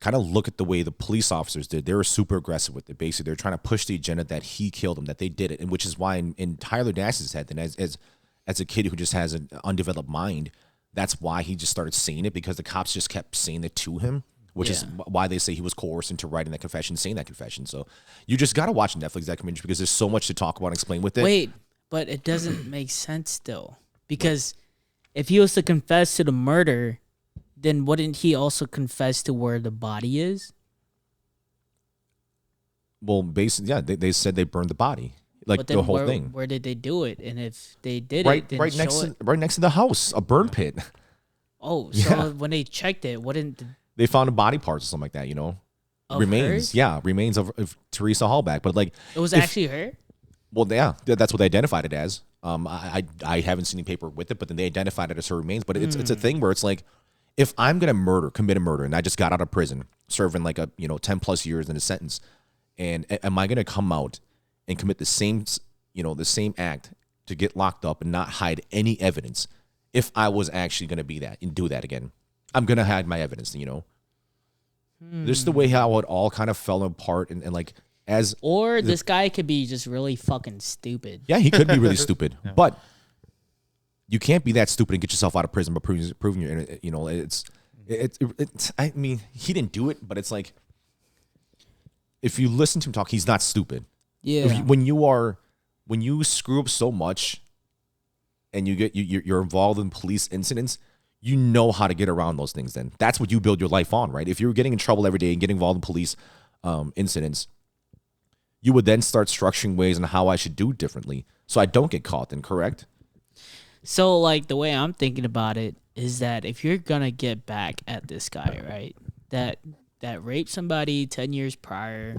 kind of look at the way the police officers did, they were super aggressive with it. Basically, they're trying to push the agenda that he killed him, that they did it, and which is why in Tyler Dash's head, then as a kid who just has an undeveloped mind, that's why he just started saying it, because the cops just kept saying it to him, which is why they say he was coerced into writing that confession, saying that confession. So you just got to watch Netflix documentary because there's so much to talk about and explain with it. Wait, but it doesn't make sense still, because if he was to confess to the murder, then wouldn't he also confess to where the body is? Well, basically, yeah, they said they burned the body, like But then the whole thing. Where did they do it? And if they did Right, it, then right next to the house, a burn pit. Oh, so when they checked it, wouldn't They found a body parts or something like that, you know, of remains. hers? Yeah, remains of Teresa Hallback. But like, It was if- actually her? well, yeah, that's what they identified it as. I haven't seen any paper with it, but then they identified it as her remains. But it's a thing where it's like, if I'm gonna commit a murder, and I just got out of prison, serving like 10+ years in a sentence, and am I gonna come out and commit the same act to get locked up and not hide any evidence? If I was actually gonna be that and do that again, I'm gonna hide my evidence. You know, just the way how it all kind of fell apart and like as. Or this guy could be just really fucking stupid. Yeah, he could be really stupid, but you can't be that stupid and get yourself out of prison, but proving you're in it. You know, it's. I mean, he didn't do it, but it's like, if you listen to him talk, he's not stupid. Yeah. When you screw up so much, and you're involved in police incidents, you know how to get around those things. Then that's what you build your life on, right? If you're getting in trouble every day and getting involved in police incidents, you would then start structuring ways on how I should do differently so I don't get caught. Then, correct? So, like, the way I'm thinking about it is that if you're gonna get back at this guy, right, that raped somebody 10 years prior.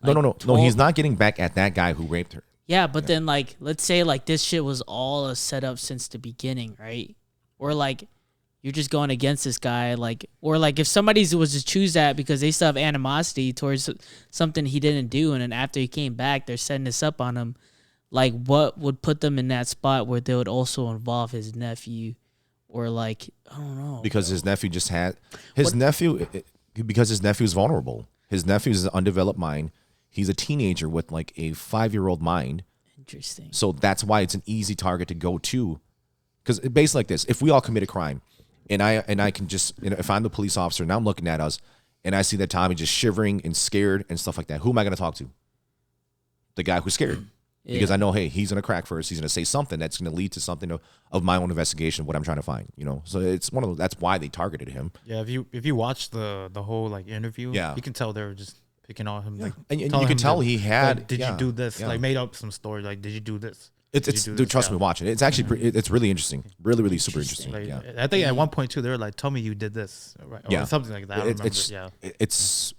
No. He's not getting back at that guy who raped her. Yeah, but then, like, let's say, like, this shit was all a setup since the beginning, right? Or, like, you're just going against this guy, like, or, like, if somebody was to choose that because they still have animosity towards something he didn't do, and then after he came back, they're setting this up on him, like, what would put them in that spot where they would also involve his nephew, or, like, I don't know. Because his nephew just had... Because his nephew's vulnerable. His nephew's an undeveloped mind. He's a teenager with, like, a 5-year-old mind. Interesting. So that's why it's an easy target to go to. Because it's based like this. If we all commit a crime, and I can just... if I'm the police officer, and I'm looking at us, and I see that Tommy just shivering and scared and stuff like that, who am I going to talk to? The guy who's scared. Because I know, hey, he's going to crack first. He's going to say something that's going to lead to something of my own investigation of what I'm trying to find. You know, so it's one of those. That's why they targeted him. Yeah, if you watch the whole like interview, Yeah. you can tell they were just picking on him. Like, And you telling can him tell that, he had. like, did you do this? Like made up some story. Like, did you do this? Dude, trust me, watch it. It's actually it's really interesting. Really, really super interesting. Like, Yeah. I think at one point too, they were like, "Tell me you did this," right? Or something like that. I remember. It's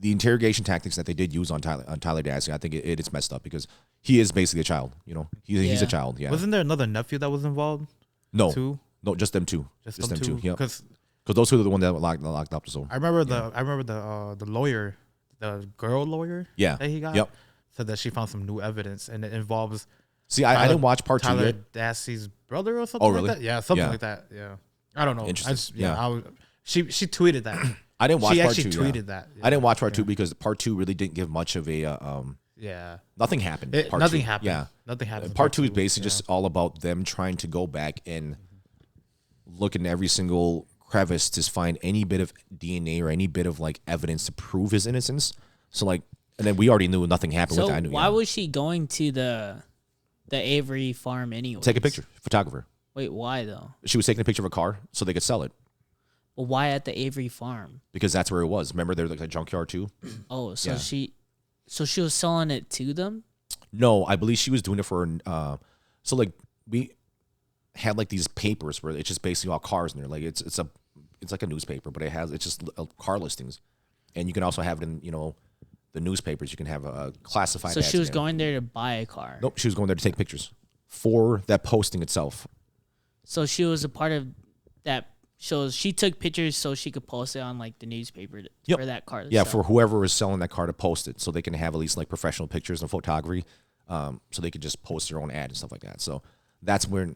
the interrogation tactics that they did use on Tyler Dassey. I think it's messed up because he is basically a child. You know, he's a child. Yeah. Wasn't there another nephew that was involved? No. Too? No, just them two. Just them two. Yeah. Because those two are the ones that were locked up. So I remember the lawyer, the girl lawyer. Yeah. That he got. Yep. Said that she found some new evidence and it involves. See, I didn't watch part 2 Tyler yet. Dassey's brother or something. Oh, really? Like that? Yeah, something Yeah. like that. Yeah. I don't know. Interesting. She tweeted that. I didn't watch She part 2. actually tweeted that. I didn't watch part 2 because part 2 really didn't give much of a Yeah. nothing happened. Part Nothing 2. happened. Yeah. Nothing happened. Part 2 is basically just all about them trying to go back and look in every single crevice to find any bit of DNA or any bit of like evidence to prove his innocence. So like And then we already knew nothing happened So with that. I knew, why was she going to the Avery farm anyway? take a picture, photographer. Wait, why though? She was taking a picture of a car so they could sell it Well, why at the Avery farm? because that's where it was. Remember, there's like a junkyard too. Oh, so Yeah. she was selling it to them. No, I believe she was doing it for. So like we had like these papers where it's just basically all cars in there. Like it's like a newspaper, but it's just car listings, and you can also have it in the newspapers. You can have a classified. So ads she was in it. going there to buy a car. Nope, she was going there to take pictures for that posting itself. So she was a part of that. So she took pictures so she could post it on like the newspaper Yep. for that car. to Yeah, sell. for whoever is selling that car to post it, so they can have at least like professional pictures and photography, so they could just post their own ad and stuff like that. So that's when,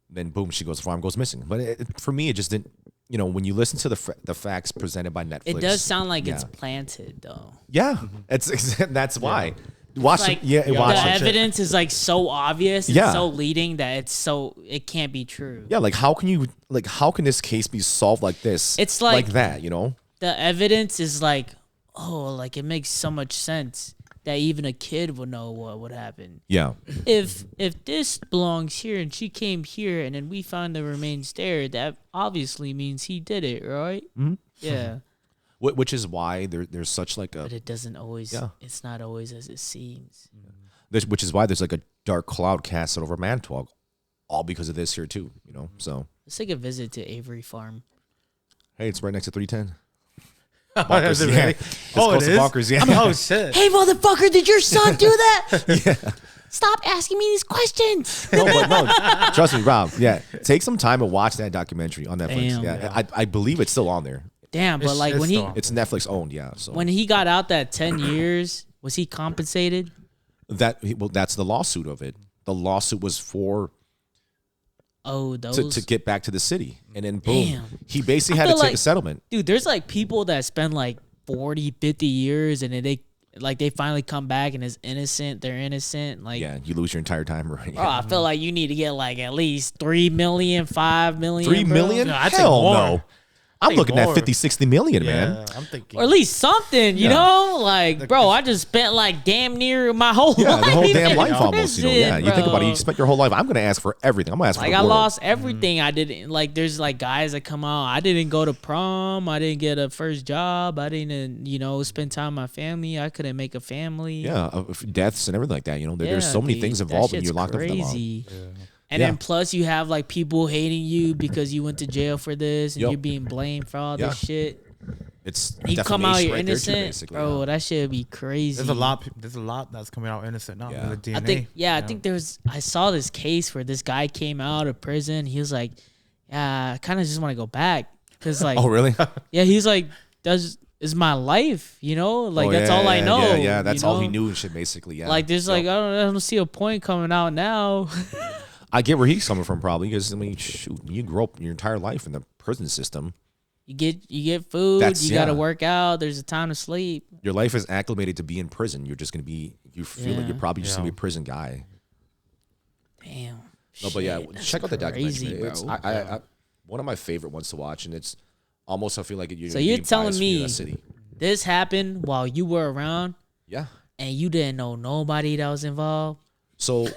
then boom, she goes, farm goes missing. But for me, it just didn't. When you listen to the facts presented by Netflix, It does sound like it's yeah. planted though. Yeah, that's why. Watch Like, it. Yeah, Yeah, watch the it. evidence is like so obvious and Yeah. so leading that it can't be true. Yeah, like how can this case be solved like this? It's like that, the evidence is like, like it makes so much sense that even a kid would know what would happen. Yeah. If this belongs here and she came here and then we found the remains there, that obviously means he did it, right? Mhm. Yeah. Which is why there's such like But it doesn't always. Yeah. It's not always as it seems. which is why there's like a dark cloud casted over Manitowoc, all because of this here too. So Let's take a visit to Avery Farm. hey, it's right next to 310. Is it yeah. really? It's Oh, close it to is? Bonkers, yeah. Oh shit! Hey, motherfucker! Did your son do that? Stop asking me these questions. No, but no, trust me, Rob. Yeah, take some time and watch that documentary on Netflix. Damn. Yeah, I believe it's still on there. Damn, but It's- like it's when he still on. It's Netflix owned. Yeah, so when he got out that 10 years, was he compensated? that's the lawsuit of it. The lawsuit was for Oh, those to get back to the city, and then boom, Damn. he basically I had to feel take like- a settlement. dude. There's like people that spend like 40, 50 years, and then they finally come back and is innocent. They're innocent. Like, Yeah, you lose your entire time. Right? bro, I feel like you need to get like at least 3 million, 5 million, 3 bro. million? No, I'd take Hell more. no. I'm take looking at more. 50, 60 million, man. Yeah, I'm thinking. Or at least something, you Yeah. know? Like, bro, I just spent like damn near my whole Yeah, life. the whole damn in life almost. prison, Yeah, you think about it. bro. You spent your whole life. I'm gonna ask for everything. I'm gonna ask for Like the I world. lost everything. I didn't like. There's like guys that come out. I didn't go to prom. I didn't get a first job. I didn't, spend time with my family. I couldn't make a family. Yeah, deaths and everything like that. There's so many dude, things that involved when shit's you're locked up for that long. crazy. And Yeah. then plus you have like people hating you because you went to jail for this and Yup. you're being blamed for all Yeah. this shit. It's You come out defamation here right there too, innocent, basically, bro. yeah. That shit would be crazy. There's a lot that's coming out innocent now. Yeah. With the DNA. I think I saw this case where this guy came out of prison. He was like, yeah, I kind of just want to go back. Cause like, Oh, really? yeah, he's like, is my life, like Oh, that's yeah, all I know. Yeah, yeah, that's you all he know? knew and shit, basically. Yeah. Like there's like, I don't see a point coming out now. I get where he's coming from, probably, because shoot, you grew up your entire life in the prison system. You get food, you gotta work out, there's a time to sleep. Your life is acclimated to be in prison. You're just gonna be. You feel like Yeah. you're probably just gonna be Yeah. a prison guy. Damn. No, but yeah, Shit, that's check out the crazy, documentary. It's bro. I one of my favorite ones to watch, and it's almost I feel like you're. So you're being telling biased for me US City. this happened while you were around Yeah. and you didn't know nobody that was involved? So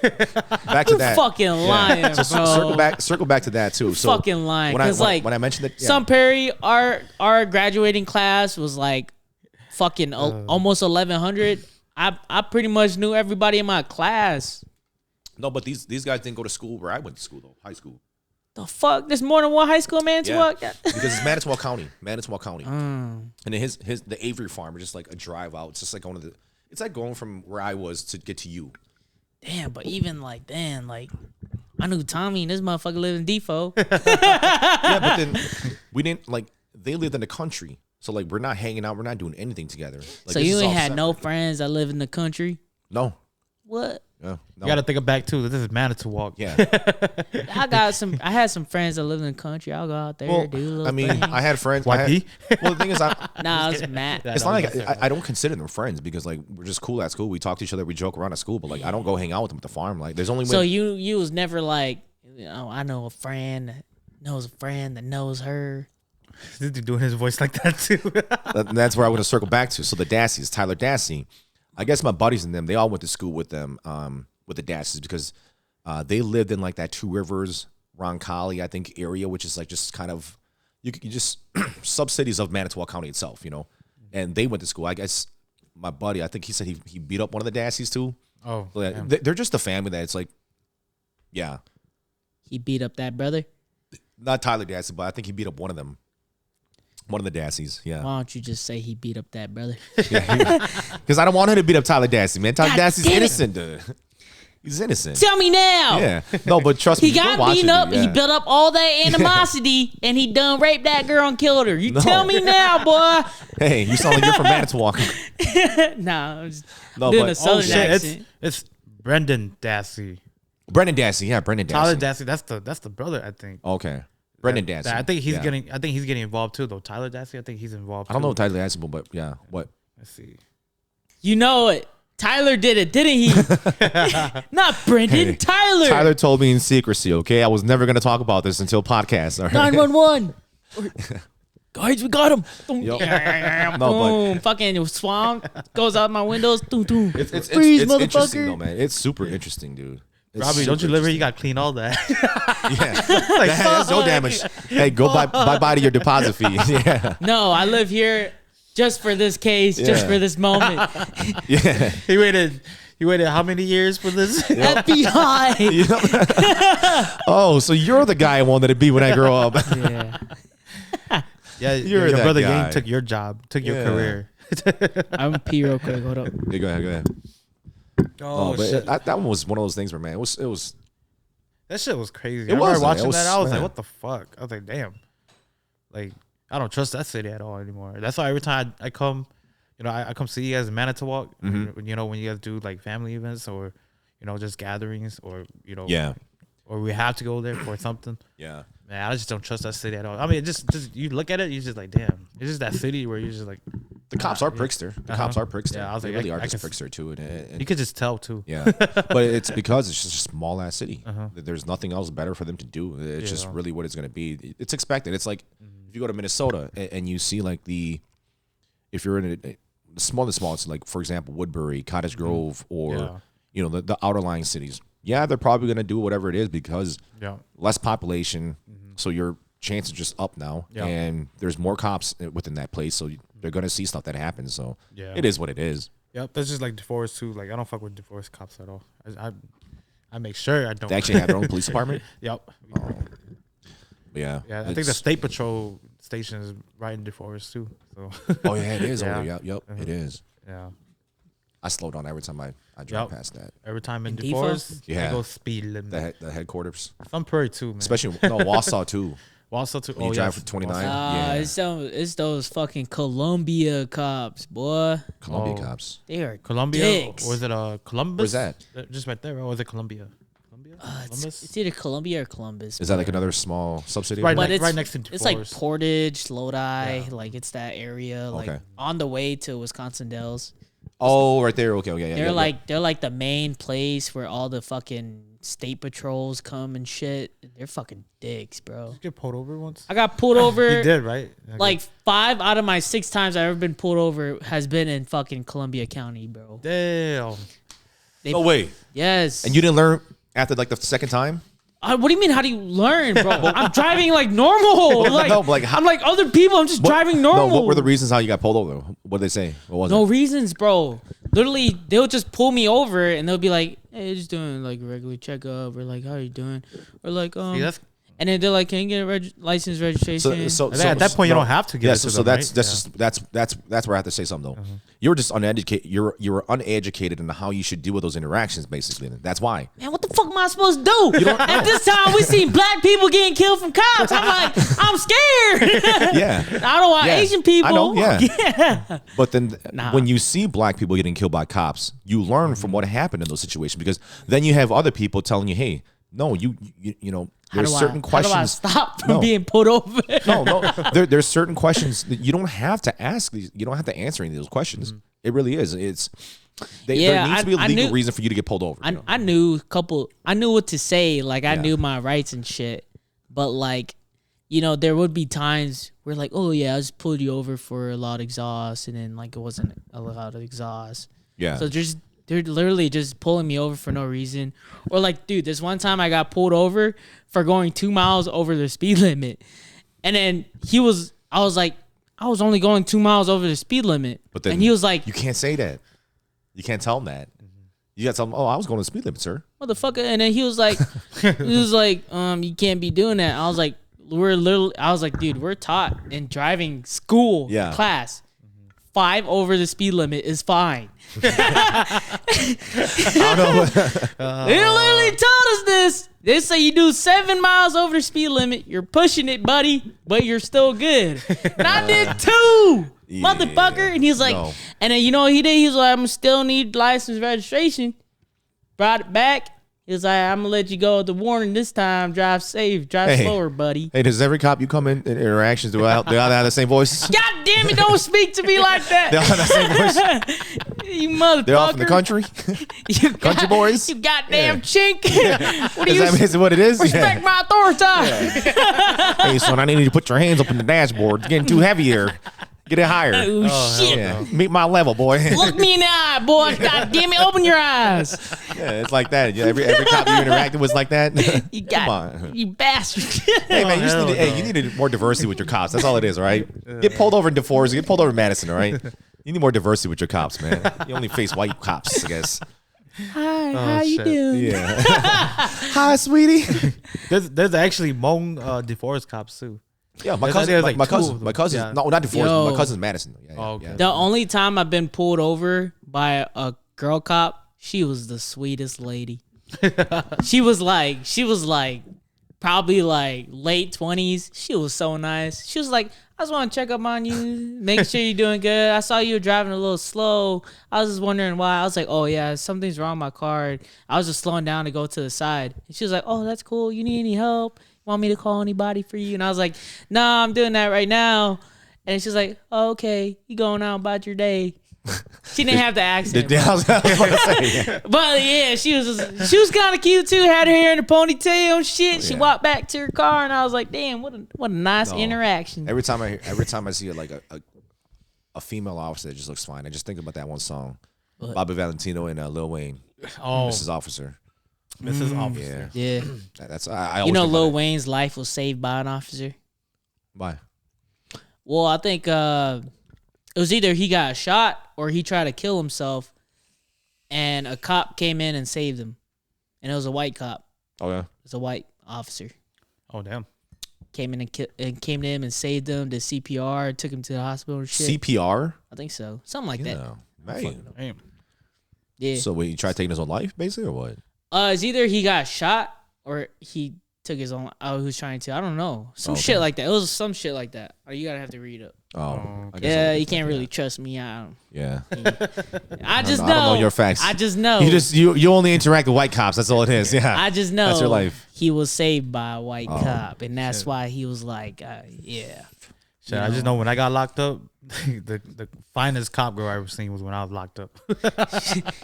back to You that. fucking lying, So bro. circle back to that too. So Fucking lying. when I- Cause when- like when I mentioned that, yeah. Son Perry, our graduating class was like fucking almost 1,100. I pretty much knew everybody in my class. No, but these guys didn't go to school where I went to school though, high school. The fuck? There's more than one high school in Manitowoc? Because it's Manitowoc County. And Mm. then the Avery farm is just like a drive out. It's just like it's like going from where I was to get to you. Damn, but even like then, like I knew Tommy and this motherfucker lived in Defoe. Yeah, but then we didn't they lived in the country. So like we're not hanging out, we're not doing anything together. Like, So this you is ain't all had no separate. friends that live in the country? No. What? Yeah. No. You got to think it back too. This is Manitowoc. Yeah. I had some friends that live in the country. I'll go out there, Well, do a little I mean, thing. I had friends. YP? Well, the thing is, Nah, it's Matt. it's not like I don't consider them friends because like we're just cool at school. We talk to each other, we joke around at school, but like I don't go hang out with them at the farm. Like there's only So when, you was never like, I know a friend that knows a friend that knows her. Is he doing his voice like that too? That's where I want to circle back to. So the Dassies, Tyler Dassey, I guess my buddies and them, they all went to school with them, with the Dassies, because they lived in like that Two Rivers, Roncalli, I think, area, which is like just kind of you just sub-cities of Manitowoc County itself, you know. And they went to school. I guess my buddy, I think he said he beat up one of the Dassies too. Oh, they're just a family that it's like, yeah. He beat up that brother. Not Tyler Dassey, but I think he beat up one of them. One of the Dassies, yeah. Why don't you just say he beat up that brother? Because I don't want him to beat up Tyler Dassey, man. Tyler Dassey's innocent, dude. He's innocent. Tell me now. Yeah. No, but trust me. He got beaten up. He built up all that animosity, and he done raped that girl and killed her. You tell me now, boy. Hey, you sound like you're from Manitowoc. Nah, No, doing but a southern accent. it's Brendan Dassey. Brendan Dassey, yeah, Brendan Dassey. Tyler Dassey, that's the brother, I think. Okay. Brendan Dassey. I think he's getting involved too, though. Tyler Dassey, I think he's involved. I don't know Tyler Dassey, but yeah, what? Let's see. You know it. Tyler did it, didn't he? Not Brendan. Hey, Tyler. Tyler told me in secrecy. Okay, I was never going to talk about this until podcast. All right? 911. Guys, we got him. Yo. Boom. Fucking swamp goes out my windows. Doom, doom. It's Freeze, interesting though, motherfucker. man. It's super interesting, dude. It's Robbie, don't you super live here? You got to clean all that. Yeah. Like, That's no damage. Hey, go bye to your deposit fee. Yeah. No, I live here just for this case, just Yeah. for this moment. Yeah. He waited how many years for this? FBI. You know? Oh, so you're the guy I wanted to be when I grow up. Yeah. Yeah, You're your that brother guy. Yang took your job, took your Yeah. career. I'm pee real quick. Hold up. Yeah, go ahead. Oh, But shit. that one was one of those things where, man, it was That shit was crazy. It I was, remember watching it was, that. I was man. like, what the fuck? I was like, damn. Like, I don't trust that city at all anymore. That's why every time I come, I come see you guys in Manitowoc, when you guys do like family events or, just gatherings or, yeah. or we have to go there for something. Yeah. Man, I just don't trust that city at all. I mean, just you look at it, you're just like, damn. It's just that city where you're just like, The cops are prickster. The cops are prickster. Yeah, I was they like, really I are just can- prickster too. And you could just tell too. yeah, but it's because it's just a small ass city. There's nothing else better for them to do. It's just really what it's going to be. It's expected. It's like if you go to Minnesota and you see like if you're in the smallest, like for example Woodbury, Cottage Grove, or the outer lying cities. Yeah, they're probably going to do whatever it is because less population, so your chance is just up now, and there's more cops within that place, so they're going to see stuff that happens. So it is what it is. Yep, that's just like DeForest too. Like I don't fuck with DeForest cops at all. I make sure I don't. They actually have their own police department. Yep. Yeah. Yeah, I think the state patrol station is right in DeForest too. So. Oh yeah, it is. Yeah. Yep, it is. Yeah. I slow down every time I drive past that. Every time in In Defo? DeForest, Yeah. I go speed limit. The headquarters, Some Prairie too, man. especially Wausau too. Also too. When you drive for 29. Yeah. It's those fucking Columbia cops, boy. Columbia Oh. cops. They are Columbia, dicks. or was it Columbus? Where's that? Just right there, or was it Columbia? Columbia? It's either Columbia or Columbus. Is that like another small subsidy? Right, But right next to it's like DeForest. Portage, Lodi, like it's that area, like Okay. on the way to Wisconsin Dells. Oh, right there. Okay. Yeah. They're like the main place where all the fucking state patrols come and shit. They're fucking dicks, bro. Did you get pulled over once? I got pulled over. You did, right? Okay. Like 5 out of my 6 times I've ever been pulled over has been in fucking Columbia County, bro. Damn. They, Oh wait. Yes. And you didn't learn after like the second time? What do you mean? How do you learn, bro? I'm driving like normal. Like, No, but, like, how- I'm like other people. I'm just driving normal. No. What were the reasons how you got pulled over? What did they say? What was No it? reasons, bro. Literally, they'll just pull me over and they'll be like, "Hey, just doing like a regular checkup," or like, "How you doing?" Or like, See, that's, and then they're like, "Can you get a license registration?" at that point, you don't have to get Yeah, it so, to so them, that's right? that's where I have to say something though. You were just uneducated. You were uneducated in how you should deal with those interactions. Basically, that's why. Man, what the fuck am I supposed to do? At this time, we seen black people getting killed from cops. I'm like, I'm scared. Yeah. I don't want Yeah, Asian people. I know, yeah. Yeah. But then Nah. when you see black people getting killed by cops, you learn from what happened in those situations because then you have other people telling you, "Hey, no, you know, there's certain How do I questions." stop from No. being pulled over? No. There's certain questions that you don't have to ask. You don't have to answer any of those questions. It really is. There needs to be a I legal knew- reason for you to get pulled over. I knew what to say. Like I knew my rights and shit. But like, there would be times where like, oh yeah, I just pulled you over for a loud exhaust, and then like it wasn't a loud exhaust. Yeah. So they're literally just pulling me over for no reason. Or like, dude, this one time I got pulled over for going 2 miles over the speed limit, and then I was like, I was only going 2 miles over the speed limit, But then and he was like, you can't say that. You can't tell him that. You got to tell him, oh, I was going to the speed limit, sir. motherfucker. And then he was like, you can't be doing that. I was like, dude, we're taught in driving school class, 5 over the speed limit is fine. I don't know. They literally taught us this. They say you do 7 miles over the speed limit, you're pushing it, buddy, but you're still good. And I did 2, motherfucker. And he's like, and then you know what he did? He was like, I'm still need license registration. Brought it back. He was like, I'm gonna let you go with the warning this time. Drive safe, drive slower, buddy. Hey, does every cop you come in interactions, do they all have the same voice? God damn it, don't speak to me like that. They all have the same voice? You motherfucker. They're all from the country? Country boys? You goddamn chink. What do Is that what it is? respect my authority? Hey, son, I need you to put your hands up in the dashboard. It's getting too heavy here. Get it higher. Oh, shit. Yeah. Meet my level, boy. Look me in the eye, boy. God damn it, open your eyes. Yeah, it's like that. Yeah, every cop you interacted was like that. Come on. You bastard. Hey, man, you needed more diversity with your cops. That's all it is, all right? Get pulled over in DeForest. Get pulled over in Madison, all right? You need more diversity with your cops, man. You only face white cops, I guess. Hi, how you doing? Yeah. Hi, sweetie. There's actually Hmong DeForest cops too. Yeah, my cousin. No, not DeForest. My cousin's Madison. Yeah, okay. The only time I've been pulled over by a girl cop, she was the sweetest lady. She was like probably like late 20s. She was so nice. She was like, I just want to check up on you, make sure you're doing good. I saw you were driving a little slow. I was just wondering why. I was like, oh yeah, something's wrong with my car. I was just slowing down to go to the side. And she was like, oh, that's cool. You need any help? Want me to call anybody for you? And I was like, nah, I'm doing that right now. And she's like, oh, okay, you going out about your day. She didn't have the accent. But yeah, she was kind of cute too. Had her hair in a ponytail and shit. She walked back to her car, and I was like, damn, what a nice interaction. Every time I see like a female officer that just looks fine, I just think about that one song, Bobby Valentino and Lil Wayne, Mrs. Officer. Mrs. Officer. Yeah. That's I you know, Lil Wayne's life was saved by an officer. Why? Well, I think it was either he got shot or he tried to kill himself, and a cop came in and saved him, and it was a white cop. Oh yeah. It was a white officer. Oh damn. Came in and came to him and saved him. Did CPR, took him to the hospital and shit. CPR? I think so. Something like that. Man. Yeah. So he tried taking his own life, basically, or what? It's either he got shot or he took his own. Oh, he was trying to. I don't know. Some shit like that. It was some shit like that. Or you gotta have to read up. Oh. Yeah, you can't really trust me. I just know. I don't know your facts. I just know. You only interact with white cops. That's all it is. Yeah. I just know. That's your life. He was saved by a white cop, and that's why he was like, yeah. Shit, I just know when I got locked up, the finest cop girl I ever seen was when I was locked up.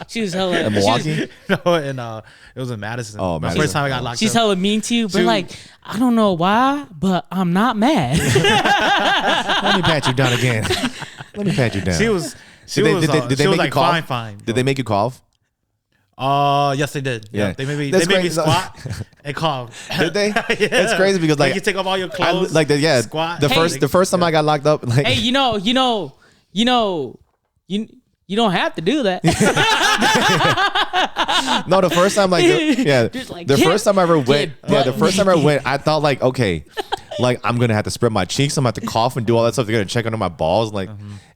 She was hella in Milwaukee. No, and it was in Madison. Oh, Madison. The first time I got locked up. She's hella mean to you, but like, I don't know why, but I'm not mad. Let me pat you down again. Let me pat you down. She was like fine. Did they make you cough? Yes, they did. Yeah, they made me squat and cough. Did they? Yeah. It's crazy because like you take off all your clothes. Squat. The first time I got locked up, like, hey, you don't have to do that. No, the first time the first time I ever went, I thought like, okay, like I'm gonna have to spread my cheeks, I'm gonna have to cough and do all that stuff. They're gonna check under my balls, like,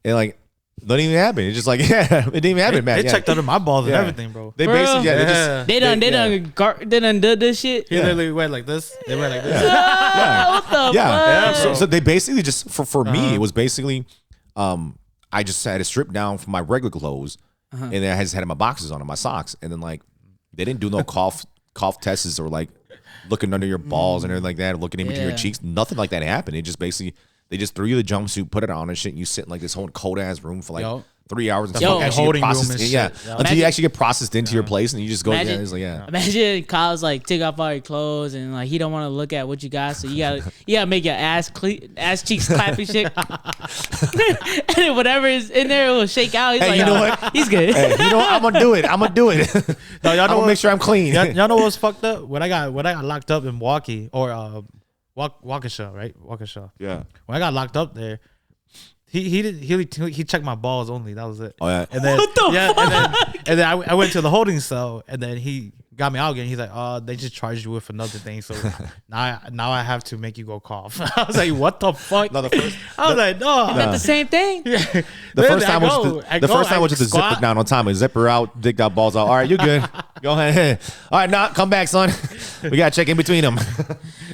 and like. Don't even happen. It's just like, it didn't even happen, man. They checked under my balls and everything, bro. They basically, they done did this shit. He literally went like this. They went like this. What the fuck? So they basically just for me, it was basically, I just had to strip down from my regular clothes, and then I just had my boxes on and my socks, and then like they didn't do no cough tests or like looking under your balls and everything like that, or looking in between your cheeks. Nothing like that happened. It just basically. They just threw you the jumpsuit, put it on and shit, and you sit in like this whole cold ass room for like 3 hours The until you fucking actually holding get room processed. and Yeah, shit. Yeah. until you Imagine- actually get processed into your place, and you just go. Imagine- Yeah, it's like Imagine Kyle's like take off all your clothes and like he don't want to look at what you got, so you gotta make your ass cheeks clap and shit, and then whatever is in there will shake out. He's Hey, like, you know "Oh, what? He's good. Hey, you know what? I'm gonna do it. I'm gonna do it. No, y'all I'm know gonna make sure I'm clean. y'all know what's fucked up? When I got locked up in Milwaukee or Waukesha, right? Waukesha. Yeah. When I got locked up there, he checked my balls only. That was it. Oh yeah. And then What the and then I went to the holding cell, and then he got me out again. He's like, "Oh, they just charged you with another thing, so now I have to make you go cough." I was like, "What the fuck?" No, the first. I was like, "No." Is that the same thing? The first time I went to the zipper down on time. I zipper out, digged out, balls out. All right, you good? Go ahead. All right, now come back, son. We gotta check in between them.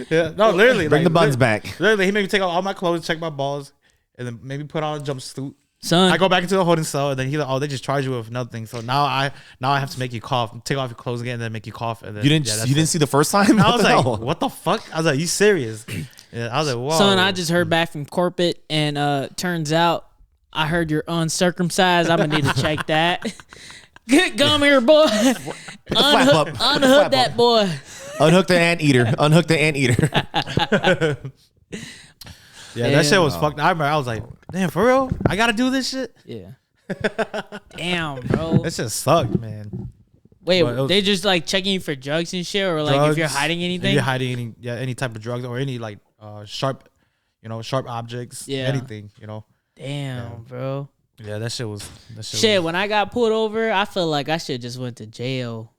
Yeah, no, literally. Bring the buns literally- back. Literally, he made me take off all my clothes, check my balls, and then maybe put on a jumpsuit. Son, I go back into the holding cell, and then he's like, "Oh, they just charged you with another thing." So now I have to make you cough, take off your clothes again, and then make you cough. And then, You didn't. yeah, that's you didn't it. see the first time. I was What the like, hell? "What the fuck?" I was like, "You serious?" Yeah, I was like, "Whoa." son, I just heard back from corporate, and turns out I heard you're uncircumcised. I'm gonna need to check that. Come here, boy. flap up. Unhook that boy. Unhook the anteater. Unhook the anteater. yeah, that shit was Damn. fucked. I remember I was like, "Damn, for real? I gotta do this shit." Yeah. Damn, bro. That shit sucked, man. Wait, But it was- they just like checking you for drugs and shit, or like if you're Drugs, hiding If anything? you're hiding any type of drugs or any like sharp objects, Yeah. anything, Damn, bro. Yeah, that shit was Shit, when I got pulled over, I feel like I should just went to jail.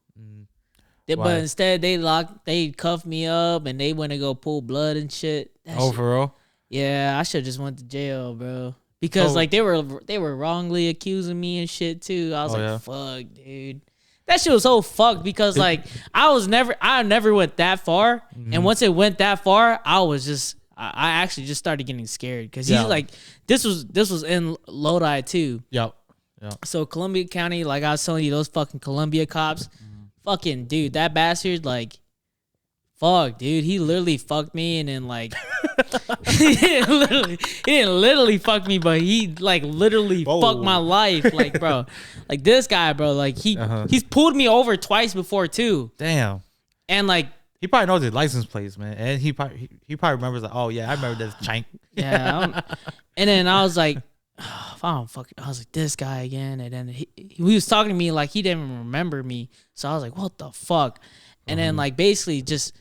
But Why? instead, they cuffed me up and they went to go pull blood and shit. That Oh, shit- for real? yeah, I should just went to jail, bro. Because So- like they were wrongly accusing me and shit too. I was Oh, like, yeah? fuck, dude. That shit was so fucked because like I never went that far, Mm-hmm. and once it went that far, I actually just started getting scared because he's Yeah. like this was in Lodi too. Yep. So Columbia County, like I was telling you, those fucking Columbia cops, fucking dude, that bastard, like, fuck, dude, he literally fucked me, and then like, he didn't literally fuck me, but he like literally Whoa. fucked my life, like, bro, like this guy, bro, like he's pulled me over twice before too, Damn. and like, He probably knows his license plates, man, and he probably remembers like, oh yeah, I remember this chank. yeah, and then I was like. I was like, this guy again. And then he was talking to me like he didn't even remember me. So I was like, what the fuck? And then like basically just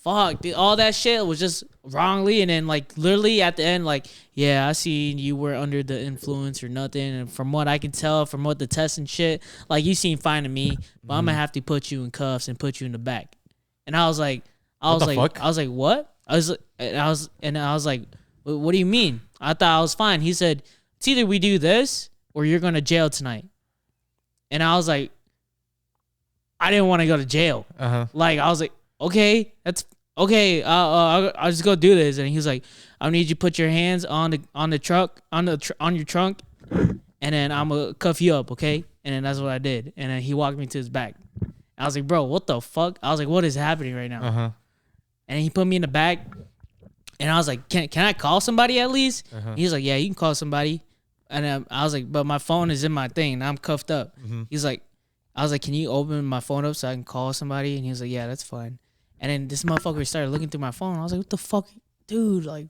fuck, dude, all that shit was just wrongly. And then like literally at the end, like, yeah, I see you were under the influence or nothing. And from what I can tell, from what the test and shit, like you seem fine to me, but I'm gonna have to put you in cuffs and put you in the back. And I was like, What the what? fuck? I was like, what do you mean? I thought I was fine. He said, it's either we do this or you're going to jail tonight. And I was like, I didn't want to go to jail. Like, I was like, okay, that's okay. I'll just go do this. And he was like, I need you to put your hands on the truck, on your trunk. And then I'm going to cuff you up. Okay. And then that's what I did. And then he walked me to his back. I was like, bro, what the fuck? I was like, what is happening right now? And he put me in the back. And I was like, can I call somebody at least? He's like, yeah, you can call somebody. And I was like, but my phone is in my thing and I'm cuffed up. He's like, I was like, can you open my phone up so I can call somebody? And he was like, yeah, that's fine. And then this motherfucker started looking through my phone. I was like, what the fuck, dude? Like,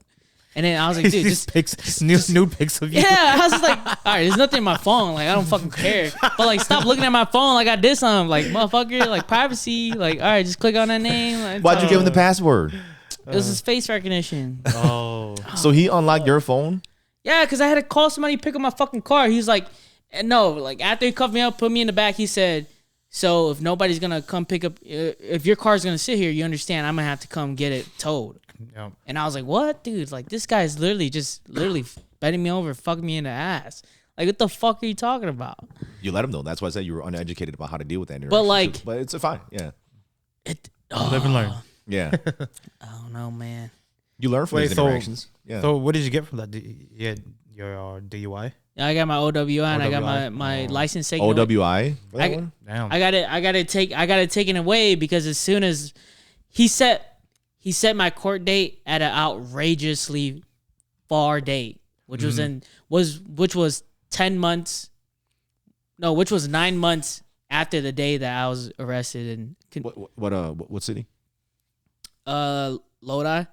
and then I was like, dude, just nude pics of you. yeah. I was just like, all right, there's nothing in my phone. Like, I don't fucking care. But like, stop looking at my phone like I did something. Like, motherfucker, like privacy. Like, all right, just click on that name. Like, Why'd you give him the password? it was his face recognition. Oh. So he unlocked your phone? Yeah, because I had to call somebody to pick up my fucking car. He was like, no, like after he cuffed me up, put me in the back, he said, so if nobody's going to come pick up, if your car's going to sit here, you understand, I'm going to have to come get it towed. Yep. And I was like, what, dude? Like, this guy's literally bending me over, fucking me in the ass. Like, what the fuck are you talking about? You let him know. That's why I said you were uneducated about how to deal with that interaction. But, like- but it's fine. Yeah. Live and learn. Yeah. I don't know, man. You learn from Wait, these so- interactions. Yeah. So what did you get from that? You had your DUI? Yeah, I got my OWI and I got OWI. my license taken away. OWI? For that I- one? Damn. I got it taken away because as soon as he set my court date at an outrageously far date, which was 10 months No, which was 9 months after the day that I was arrested and What city? Lodi.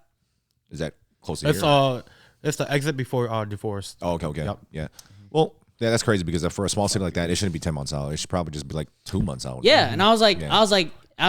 Is that close to here? It's the exit before divorce. Oh, okay. Yep. Yeah. Well, yeah, that's crazy because for a small city like that, it shouldn't be 10 months out. It should probably just be like 2 months out. Yeah, and I was like, Yeah. I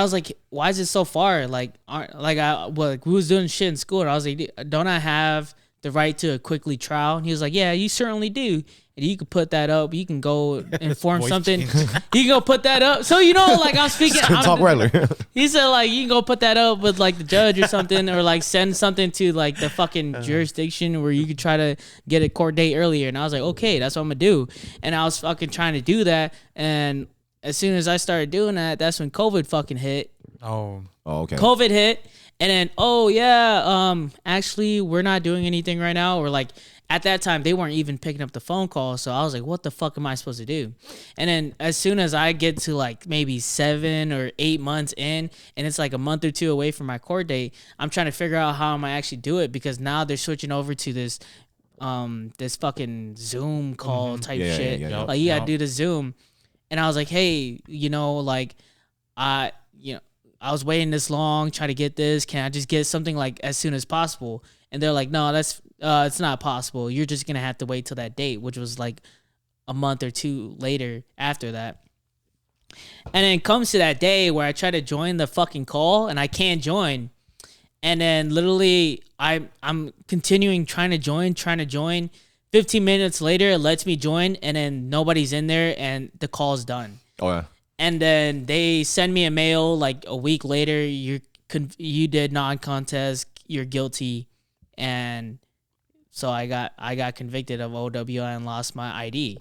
was like, why is it so far? Like, we was doing shit in school, and I was like, don't I have the right to a quickly trial? And he was like, yeah, you certainly do. And you can put that up. You can go inform Voice something. change. You can go put that up. So like I'm speaking. Talk regular. He said like you can go put that up with like the judge or something, or like send something to like the fucking jurisdiction where you could try to get a court date earlier. And I was like, okay, that's what I'm gonna do. And I was fucking trying to do that. And as soon as I started doing that, that's when COVID fucking hit. Oh, Okay. COVID hit, and then actually we're not doing anything right now. Or like at that time they weren't even picking up the phone call, so I was like, what the fuck am I supposed to do? And then as soon as I get to like maybe 7 or 8 months in, and it's like a month or two away from my court date, I'm trying to figure out how I'm gonna actually do it, because now they're switching over to this fucking Zoom call type shit. Yeah. Like you gotta do the Zoom. And I was like, hey, like I was waiting this long trying to get this. Can I just get something like as soon as possible? And they're like, no, that's it's not possible. You're just gonna have to wait till that date, which was like a month or two later after that. And then it comes to that day where I try to join the fucking call and I can't join. And then literally I'm continuing trying to join. 15 minutes later, it lets me join, and then nobody's in there, and the call's done. Oh yeah. And then they send me a mail like a week later. You did non-contest. You're guilty, and so I got convicted of OWI and lost my ID.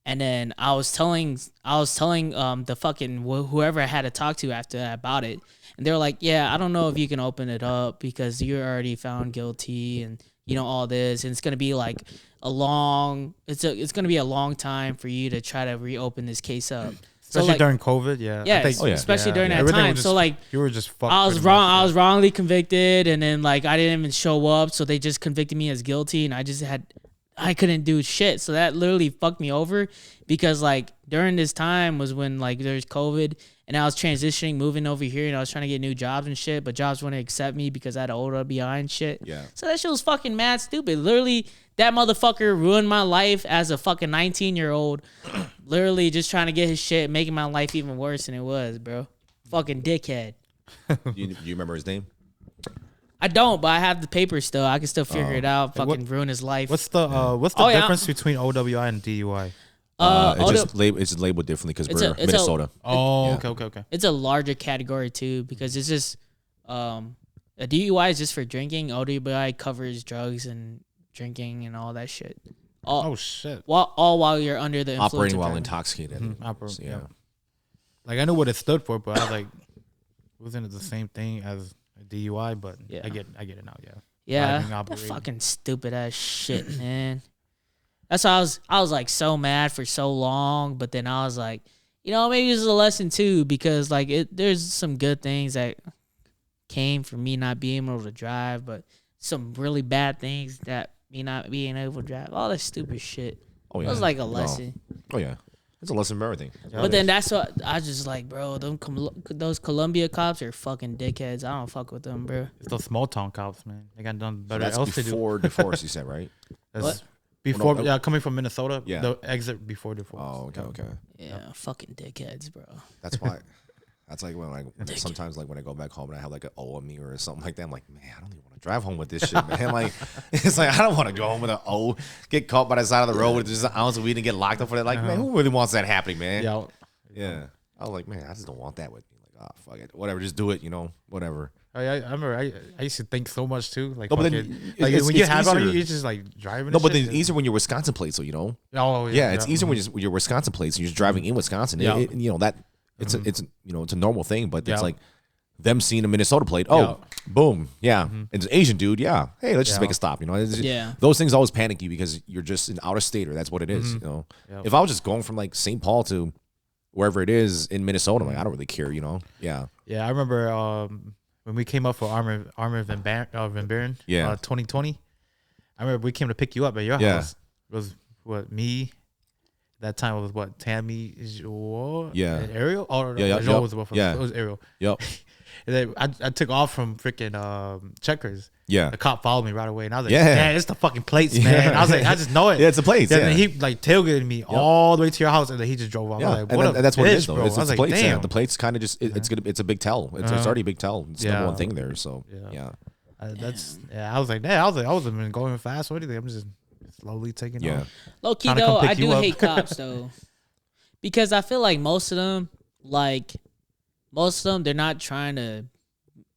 And then I was telling the fucking whoever I had to talk to after that about it, and they were like, yeah, I don't know if you can open it up because you're already found guilty, and all this, and it's gonna be like it's gonna be a long time for you to try to reopen this case up. especially like, during COVID. Yeah. Yeah, I think, especially during that everything time. was So just- like you were just fucked. I was pretty wrong. much, I was wrongly convicted, and then like I didn't even show up, so they just convicted me as guilty, and I couldn't do shit. So that literally fucked me over, because like during this time was when like there's COVID, and I was transitioning, moving over here, and I was trying to get new jobs and shit, but jobs wouldn't accept me because I had an OWI and shit. Yeah. So that shit was fucking mad stupid. Literally, that motherfucker ruined my life as a fucking 19-year-old. Literally just trying to get his shit, making my life even worse than it was, bro. Fucking dickhead. You remember his name? I don't, but I have the paper still. I can still figure it out. Fucking ruin his life. What's the yeah. difference between OWI and DUI? It's labeled differently because It's we're a- Minnesota. Oh, Yeah. okay. It's a larger category too, because it's just a DUI is just for drinking. OWI covers drugs and drinking and all that shit. Oh shit. All while you're under the influence Operating of while drugs. intoxicated. So, yeah. Like I knew what it stood for, but I was like, wasn't it the same thing as a DUI? But Yeah. I get it now. Yeah. Yeah, Driving, that operating. fucking stupid ass shit, man. That's why I was like so mad for so long, but then I was like, maybe this is a lesson too, because like there's some good things that came from me not being able to drive, but some really bad things that me not being able to drive. All that stupid shit. Oh yeah. It was like a No. lesson. Oh yeah. It's a lesson for everything. But then that's what I just like, bro. Those Columbia cops are fucking dickheads. I don't fuck with them, bro. It's those small town cops, man. They got done better That's else to do. before divorce, you said, right? That's What? Before, Oh, no. yeah, coming from Minnesota, Yeah. the exit before divorce. Oh, okay. Yeah, fucking dickheads, bro. That's why. That's like when sometimes like when I go back home and I have like an O on me or something like that. I'm like, man, I don't even want to drive home with this shit, man. Like, it's like I don't want to go home with an O, get caught by the side of the road with just an ounce of weed and get locked up for that. Like, man, who really wants that happening, man? Yeah. Yeah. I was like, man, I just don't want that with me. Like, fuck it, whatever, just do it, whatever. I remember I used to think so much too. Like, No, but fuck then it. it's- Like it's- when you it's have it, easier. you're just like driving. No, and but then shit. it's easier when you're Wisconsin plates, so Oh yeah, it's easier when you're Wisconsin plates. You're just driving in Wisconsin. Yeah. It's it's a normal thing, but Yeah. it's like them seeing a Minnesota plate. Oh, boom, yeah, it's an Asian dude. Yeah, hey, let's just make a stop. It's- Yeah. those things always panic you because you're just an out of stater. That's what it is. Yep. If I was just going from like St. Paul to wherever it is in Minnesota, like I don't really care. Yeah, Yeah, I remember when we came up for Armor Van Buren, Yeah. 2020. I remember we came to pick you up at your Yeah. house. It was me, that time it was what Tammy Joel and Ariel. Oh no, Yeah, Joel was the one from yeah. it was Ariel. Yep. And then I took off from freaking Checkers. Yeah. The cop followed me right away, and I was like, Yeah. man, it's the fucking plates, man. I was like, I just know it. Yeah, it's the plates. Yeah. Yeah. And he like tailgated me all the way to your house, and then he just drove off. Yeah, I was like, and that's what it is, though. bro. It's I was the like, plates. damn. Yeah. The plates kind of just it's a big tell. It's already a big tell. It's the number one thing there. So yeah. I was like, damn. I wasn't even going fast or anything. I'm just slowly taking off. Low key Trying to though, come pick I you do up. hate cops though, because I feel like most of them, they're not trying to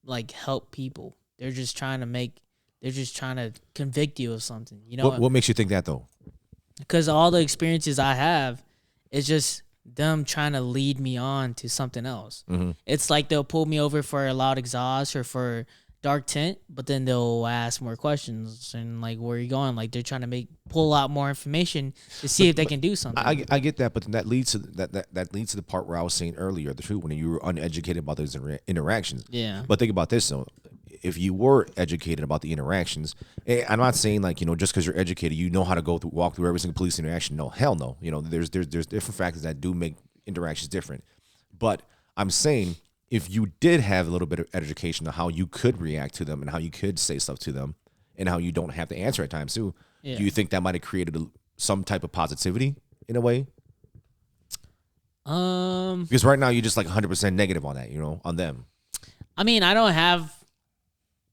like help people. They're just trying to convict you of something. You know What makes you think that though? Because all the experiences I have, it's just them trying to lead me on to something else. Mm-hmm. It's like they'll pull me over for a loud exhaust or for dark tint, but then they'll ask more questions and like, where are you going? Like they're trying to pull out more information to see if they can do something. I get that, but then that leads to that leads to the part where I was saying earlier, the truth, when you were uneducated about those interactions. Yeah. But think about this though. If you were educated about the interactions, I'm not saying like, just because you're educated, you know how to walk through every single police interaction. No, hell no. There's different factors that do make interactions different. But I'm saying if you did have a little bit of education on how you could react to them and how you could say stuff to them and how you don't have to answer at times too, do you think that might have created some type of positivity in a way? Because right now you're just like 100% negative on that, on them. I mean, I don't have.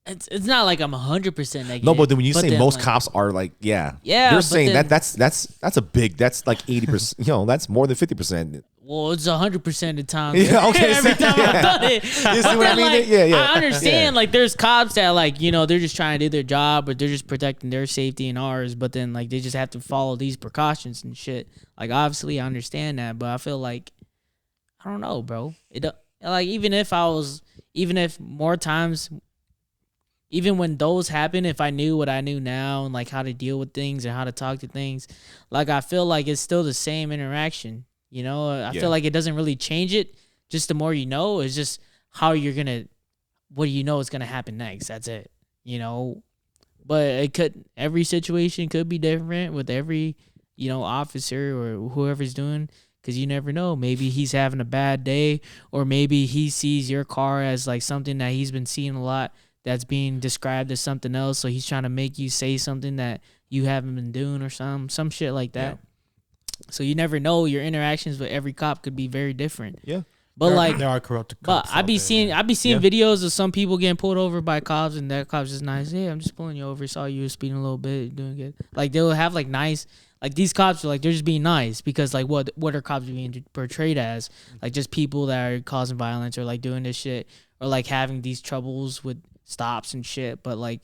It's not like I'm 100% negative. No, but then when you say most like, cops are like, yeah, you're saying that's a big, that's like 80%. That's more than 50%. Well, it's 100% of the time. Yeah, okay. Every time I've done it. You see what I mean? Like, yeah. I understand. Like, there's cops that like, they're just trying to do their job, or they're just protecting their safety and ours. But then like they just have to follow these precautions and shit. Like, obviously, I understand that, but I feel like I don't know, bro. Like even if more times. Even when those happen, if I knew what I knew now and like how to deal with things and how to talk to things, like I feel like it's still the same interaction. I feel like it doesn't really change it. Just the more you know, it's just how what you know is gonna happen next. That's it. But every situation could be different with every officer or whoever's doing, because you never know. Maybe he's having a bad day, or maybe he sees your car as like something that he's been seeing a lot, that's being described as something else, so he's trying to make you say something that you haven't been doing or some shit like that. Yeah. So you never know. Your interactions with every cop could be very different. Yeah. But there are corrupt cops. But I be seeing videos of some people getting pulled over by cops, and that cop's just nice. Hey, I'm just pulling you over. Saw you speeding a little bit, you're doing good. Like they'll have like nice, like these cops are like, they're just being nice, because like what are cops being portrayed as? Like just people that are causing violence or like doing this shit or like having these troubles with stops and shit. But like,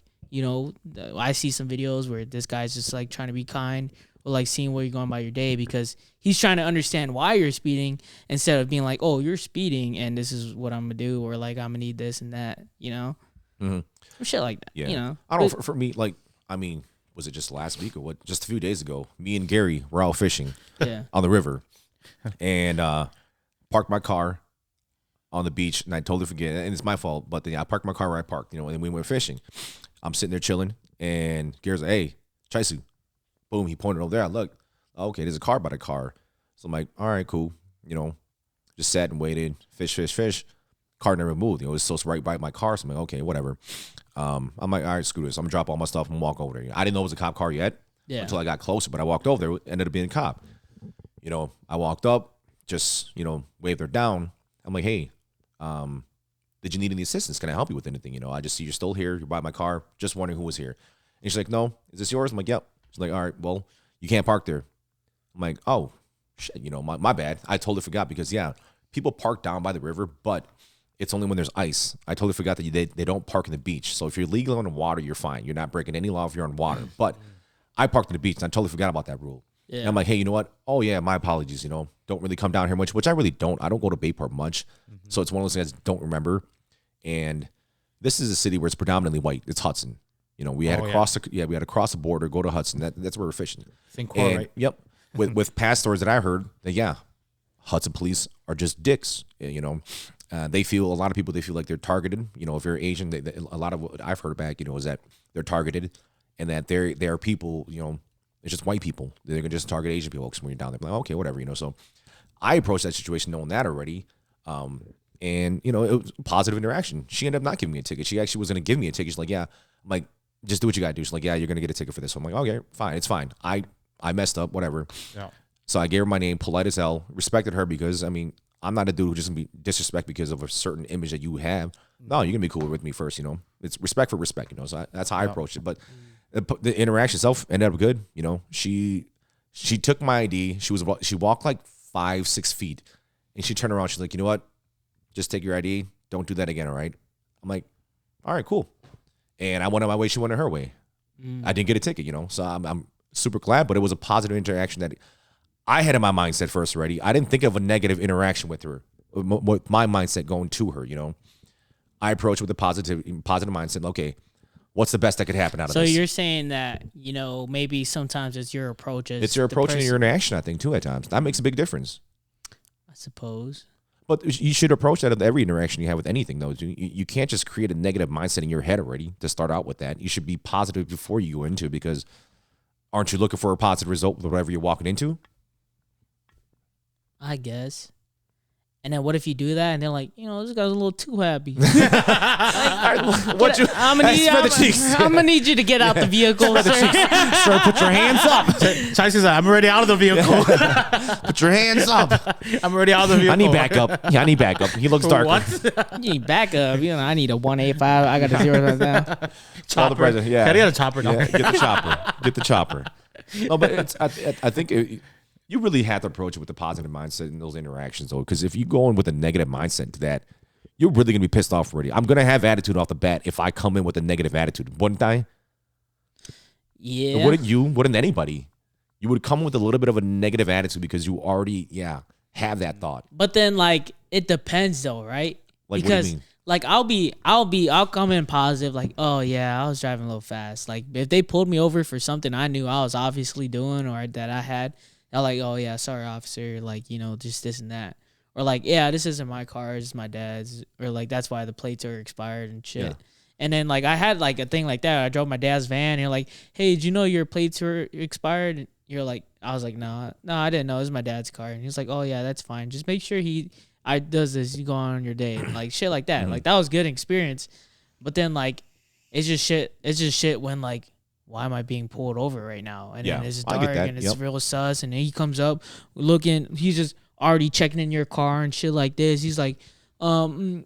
I see some videos where this guy's just like trying to be kind, or like seeing where you're going by your day, because he's trying to understand why you're speeding, instead of being like, oh, you're speeding and this is what I'm gonna do, or like I'm gonna need this and that, or shit like that. Yeah. I don't know. For me, like, I mean, was it just last week or what? Just a few days ago, me and Gary were out fishing on the river, and parked my car on the beach, and I totally forget, and it's my fault, but then I parked my car where I parked, and we went fishing. I'm sitting there chilling, and Gary's like, hey, Chaisu. Boom, he pointed over there. I looked, okay, there's a car by the car. So I'm like, all right, cool. Just sat and waited, fish. Car never moved. It was so right by my car, so I'm like, okay, whatever. I'm like, all right, screw this. I'm gonna drop all my stuff and walk over there. I didn't know it was a cop car yet until I got closer, but I walked over there, it ended up being a cop. I walked up, just, waved her down. I'm like, hey, did you need any assistance? Can I help you with anything? I just see you're still here. You're by my car. Just wondering who was here. And she's like, no, is this yours? I'm like, yep. She's like, all right, well, you can't park there. I'm like, oh, shit, my bad. I totally forgot, because, people park down by the river, but it's only when there's ice. I totally forgot that they don't park in the beach. So if you're legal on the water, you're fine. You're not breaking any law if you're on water. But I parked in the beach, and I totally forgot about that rule. Yeah. And I'm like, hey, you know what? Oh, yeah, my apologies. Don't really come down here much, which I really don't. I don't go to Bayport much. Mm-hmm. So it's one of those things I don't remember. And this is a city where it's predominantly white. It's Hudson. We had to cross the border, go to Hudson. That's where we're fishing. Right? Yep. With past stories that I heard, that Hudson police are just dicks. A lot of people feel like they're targeted. If you're Asian, a lot of what I've heard back, is that they're targeted, and that there are people, It's just white people. They're gonna just target Asian people when you're down there. Like, okay, whatever, you know. So I approached that situation knowing that already. And you know, it was a positive interaction. She ended up not giving me a ticket. She actually was gonna give me a ticket. She's like, yeah. I'm like, just do what you gotta do. She's like, yeah, you're gonna get a ticket for this. So I'm like, okay, fine, it's fine. I messed up, whatever. Yeah. So I gave her my name, polite as hell, respected her because I mean, I'm not a dude who just be disrespect because of a certain image that you have. No, you're gonna be cool with me first, you know. It's respect for respect, you know. So that's how I approached it. But the interaction itself ended up good, you know. She took my ID. She walked like 5-6 feet, and she turned around. She's like, you know what? Just take your ID. Don't do that again, all right? I'm like, all right, cool. And I went on my way. She went on her way. I didn't get a ticket, you know. So I'm super glad, but it was a positive interaction that I had in my mindset first already. I didn't think of a negative interaction with her, with my mindset going to her, you know. I approached with a positive mindset. Okay, what's the best that could happen out of this? So you're saying that, you know, maybe sometimes it's your approach. It's your approach and your interaction, I think, too, at times. That makes a big difference. I suppose. But you should approach that of every interaction you have with anything, though. You can't just create a negative mindset in your head already to start out with that. You should be positive before you go into it because aren't you looking for a positive result with whatever you're walking into? I guess. And then what if you do that and they're like, you know, this guy's a little too happy. I'm gonna need you to get out the vehicle, sir. Sir, put your hands up. Chai says, I'm already out of the vehicle. Put your hands up. I'm already out of the vehicle. I need backup. Yeah, I need backup. He looks darker. What? You need backup. You know, I need a 185. I got a 0 right now. Call the president. Yeah. Can I get a chopper now? Yeah, get the chopper. Get the chopper. No, but it's, I think you really have to approach it with a positive mindset in those interactions, though, because if you go in with a negative mindset to that, you're really going to be pissed off already. I'm going to have attitude off the bat if I come in with a negative attitude, wouldn't I? Yeah. Wouldn't you? Wouldn't anybody? You would come with a little bit of a negative attitude because you already, have that thought. But then, like, it depends, though, right? Like, because, what do you mean? like, I'll come in positive, like, oh, yeah, I was driving a little fast. Like, if they pulled me over for something I knew I was obviously doing or that I had, they're like, oh, yeah, sorry, officer. Like, you know, just this and that. Or like, yeah, this isn't my car. It's my dad's. Or like, that's why the plates are expired and shit. Yeah. And then, like, I had, like, a thing like that. I drove my dad's van. And you're like, hey, did you know your plates were expired? And you're like, I was like, no, I didn't know. It was my dad's car. And he's like, oh, yeah, that's fine. Just make sure I does this. You go on your day. Like, shit like that. Mm-hmm. Like, that was good experience. But then, like, it's just shit when, like, why am I being pulled over right now? And then it's dark and it's real sus. And then he comes up looking, he's just already checking in your car and shit like this. He's like, how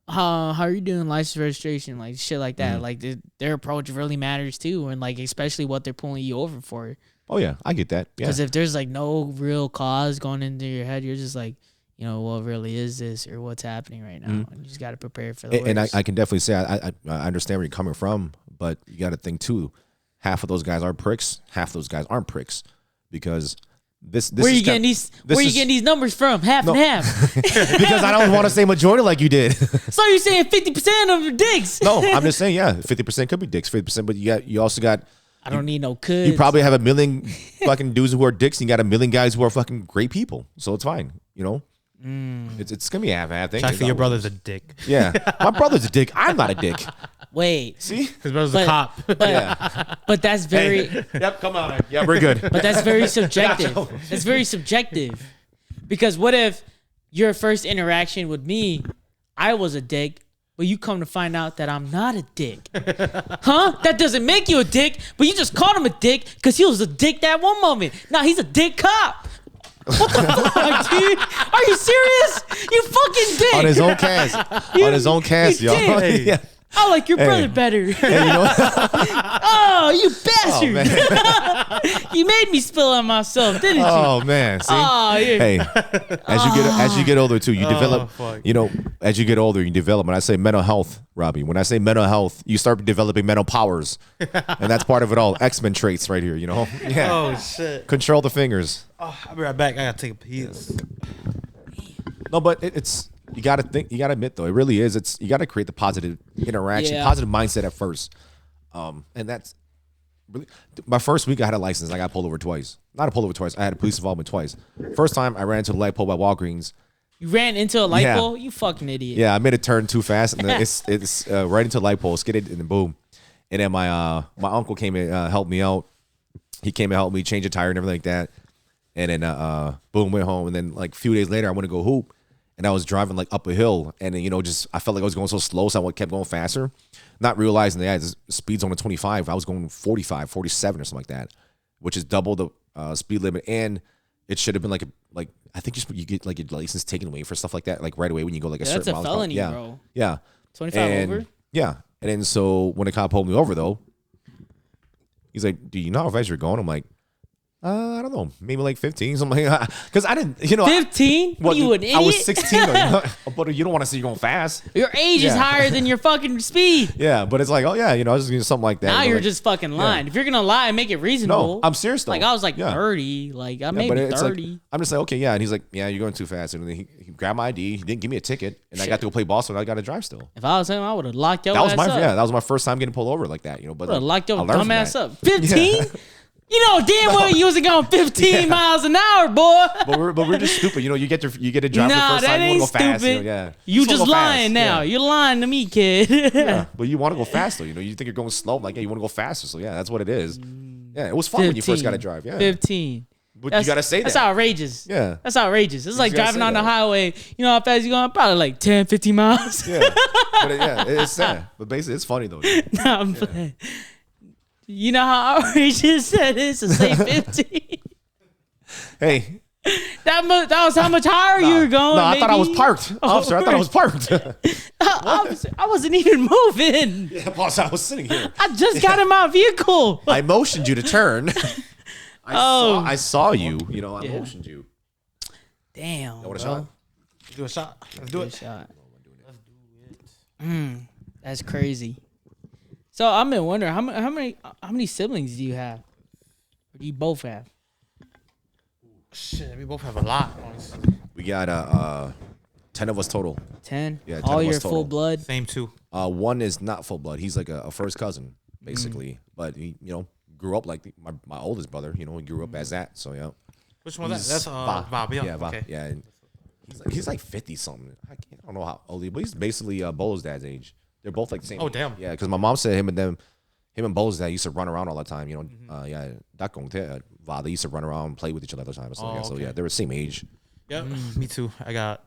are you doing license registration? Like shit like that. Mm-hmm. Like their approach really matters too. And like, especially what they're pulling you over for. Oh yeah, I get that. Because if there's like no real cause going into your head, you're just like, you know, what really is this or what's happening right now? Mm-hmm. And you just got to prepare for the worst. And I can definitely say, I understand where you're coming from, but you got to think too, half of those guys are pricks. Half of those guys aren't pricks, because this. Where are you getting these numbers from? Half and half. Because I don't want to say majority like you did. So you're saying 50% of them are dicks? No, I'm just saying 50% could be dicks, 50%. But you also got. I don't need no kids. You probably have a million fucking dudes who are dicks, and you got a million guys who are fucking great people. So it's fine, you know. It's gonna be half. I think. Actually, your brother's a dick. Yeah, my brother's a dick. I'm not a dick. Wait. See? His brother's a cop. But that's very... Hey. Yep, come on. Yeah, we're good. But that's very subjective. That's very subjective. Because what if your first interaction with me, I was a dick, but you come to find out that I'm not a dick? Huh? That doesn't make you a dick, but you just called him a dick because he was a dick that one moment. Now he's a dick cop. What the fuck, dude? Are you serious? You fucking dick. On his own cast. Y'all. Yeah. I like your brother better. Hey, you know oh, you bastard. Oh, you made me spill on myself, didn't you? Oh, man. See? Oh, yeah. Hey, as you get older, too, you develop, as you get older, you develop. When I say mental health, Robbie, when I say mental health, you start developing mental powers. And that's part of it all. X-Men traits right here, you know? Yeah. Oh, shit. Control the fingers. Oh, I'll be right back. I got to take a piss. No, but it's... You gotta admit though, it really is. You gotta create the positive interaction, positive mindset at first. And that's really my first week I had a license. I got pulled over twice. Not pulled over twice. I had a police involvement twice. First time I ran into the light pole by Walgreens. You ran into a light pole? You fucking idiot. Yeah, I made a turn too fast, and then it's right into a light pole, skidded, and then boom. And then my uncle came and helped me out. He came and helped me change a tire and everything like that. And then boom, went home. And then like a few days later, I went to go hoop, and I was driving like up a hill, and then, just I felt like I was going so slow, so I kept going faster, not realizing that the speed zone of 25. I was going 45, 47 or something like that, which is double the speed limit, and it should have been like I think you get like your license taken away for stuff like that, like right away when you go like a certain that's a mile. felony, yeah, bro. yeah, 25 over. Yeah, and then so when the cop pulled me over though, he's like, "Do you know how fast you're going?" I'm like, I don't know, maybe like 15, something like that. Because I didn't, 15? What, You an idiot? I was 16, but you don't want to see you going fast. Your age is higher than your fucking speed. Yeah, but it's like, oh yeah, I was just doing something like that. Now you're like, just fucking lying. If you're gonna lie, make it reasonable. No, I'm serious though. Like I was like 30, like I maybe 30. Like, I'm just like, okay, yeah, and he's like, yeah, you're going too fast, and then he grabbed my ID, he didn't give me a ticket, and I got to go play ball, so I got to drive still. If I was him, I would have locked your That was ass my up. that was my first time getting pulled over like that, But would have locked your I learned dumb from ass that. up. 15? Yeah. You know damn well you wasn't going 15 miles an hour, boy. But we're just stupid, You get to drive for the Nah, first that time. You ain't want to go fast, stupid. yeah. You wanna just go lying fast, now. yeah. You're lying to me, kid. Yeah, but you want to go fast though. You think you're going slow. Like, yeah, you want to go faster. So yeah, that's what it is. Yeah, it was fun when you first got to drive. Yeah, 15. But you gotta say that. That's outrageous. Yeah, that's outrageous. It's like gotta driving say on the that. highway. You know how fast you going? Probably like 10, 15 miles. yeah, but it's sad. But basically, it's funny though. Dude. Nah, I'm playing. You know how outrageous that is to say 15? Hey, that was how much higher you were going. no, I thought I was maybe. parked, officer. I thought I was parked. I wasn't even moving. Yeah, boss, I was sitting here. I just got in my vehicle. I motioned you to turn. I saw you. I Yeah. motioned you. Damn. You want a bro. shot? Do a shot. Let's do Good it. shot. That's crazy. So I've been wondering how many siblings do you have? Or do you both have? Shit, we both have a lot. Honestly. We got 10 of us total. 10? Yeah, 10 All of us your total. full blood? Same two. One is not full blood. He's like a first cousin, basically. But he, grew up like my oldest brother. He grew up as that. So yeah. Which one is He's that? That's Va. Bob. Yeah. Yeah, Va. Okay. Yeah. And he's like 50 something. I don't know how old he is, but he's basically Bolo's dad's age. They're both like the same. Oh, age. damn. Yeah, because my mom said him and Bolo's dad used to run around all the time. Yeah, Va. They used to run around and play with each other all the time. So, so yeah, they were the same age. Yeah, me too. I got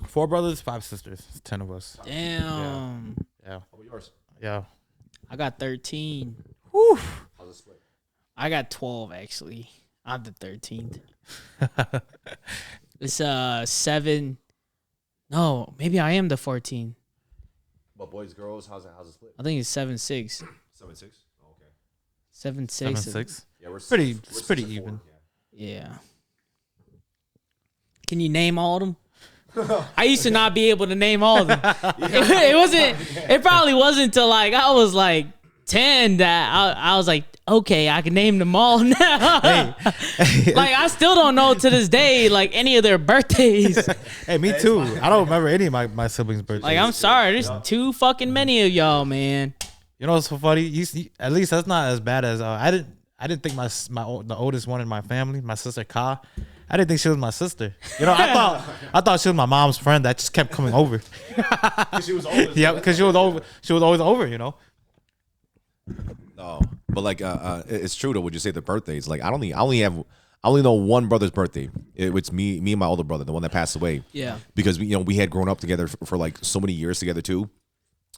4 brothers, 5 sisters. 10 of us. Damn. Yeah. How about yours? Yeah. I got 13. Whew. How's it split? I got 12 actually. I'm the 13th. It's 7. No, maybe I am the 14. But boys, girls, how's it split? I think it's 7-6. 7-6. Oh, okay. 7-6. 7-6. Yeah, It's pretty even. Yeah. Can you name all of them? I used to not be able to name all of them. It probably wasn't until like I was like 10 that I was like, okay, I can name them all now. Like I still don't know to this day like any of their birthdays. Hey, me too. I don't remember any of my siblings' birthdays. Like I'm sorry, there's too fucking many of y'all, man. You know what's so funny? At least that's not as bad as I didn't think the oldest one in my family, my sister Ka. I didn't think she was my sister. I thought she was my mom's friend that just kept coming over. She was old. Yeah, because she was over. She was always over. No, but like it's true though. Would you say the birthdays? Like I only know one brother's birthday. It's me and my older brother, the one that passed away. Yeah. Because we had grown up together for like so many years together too.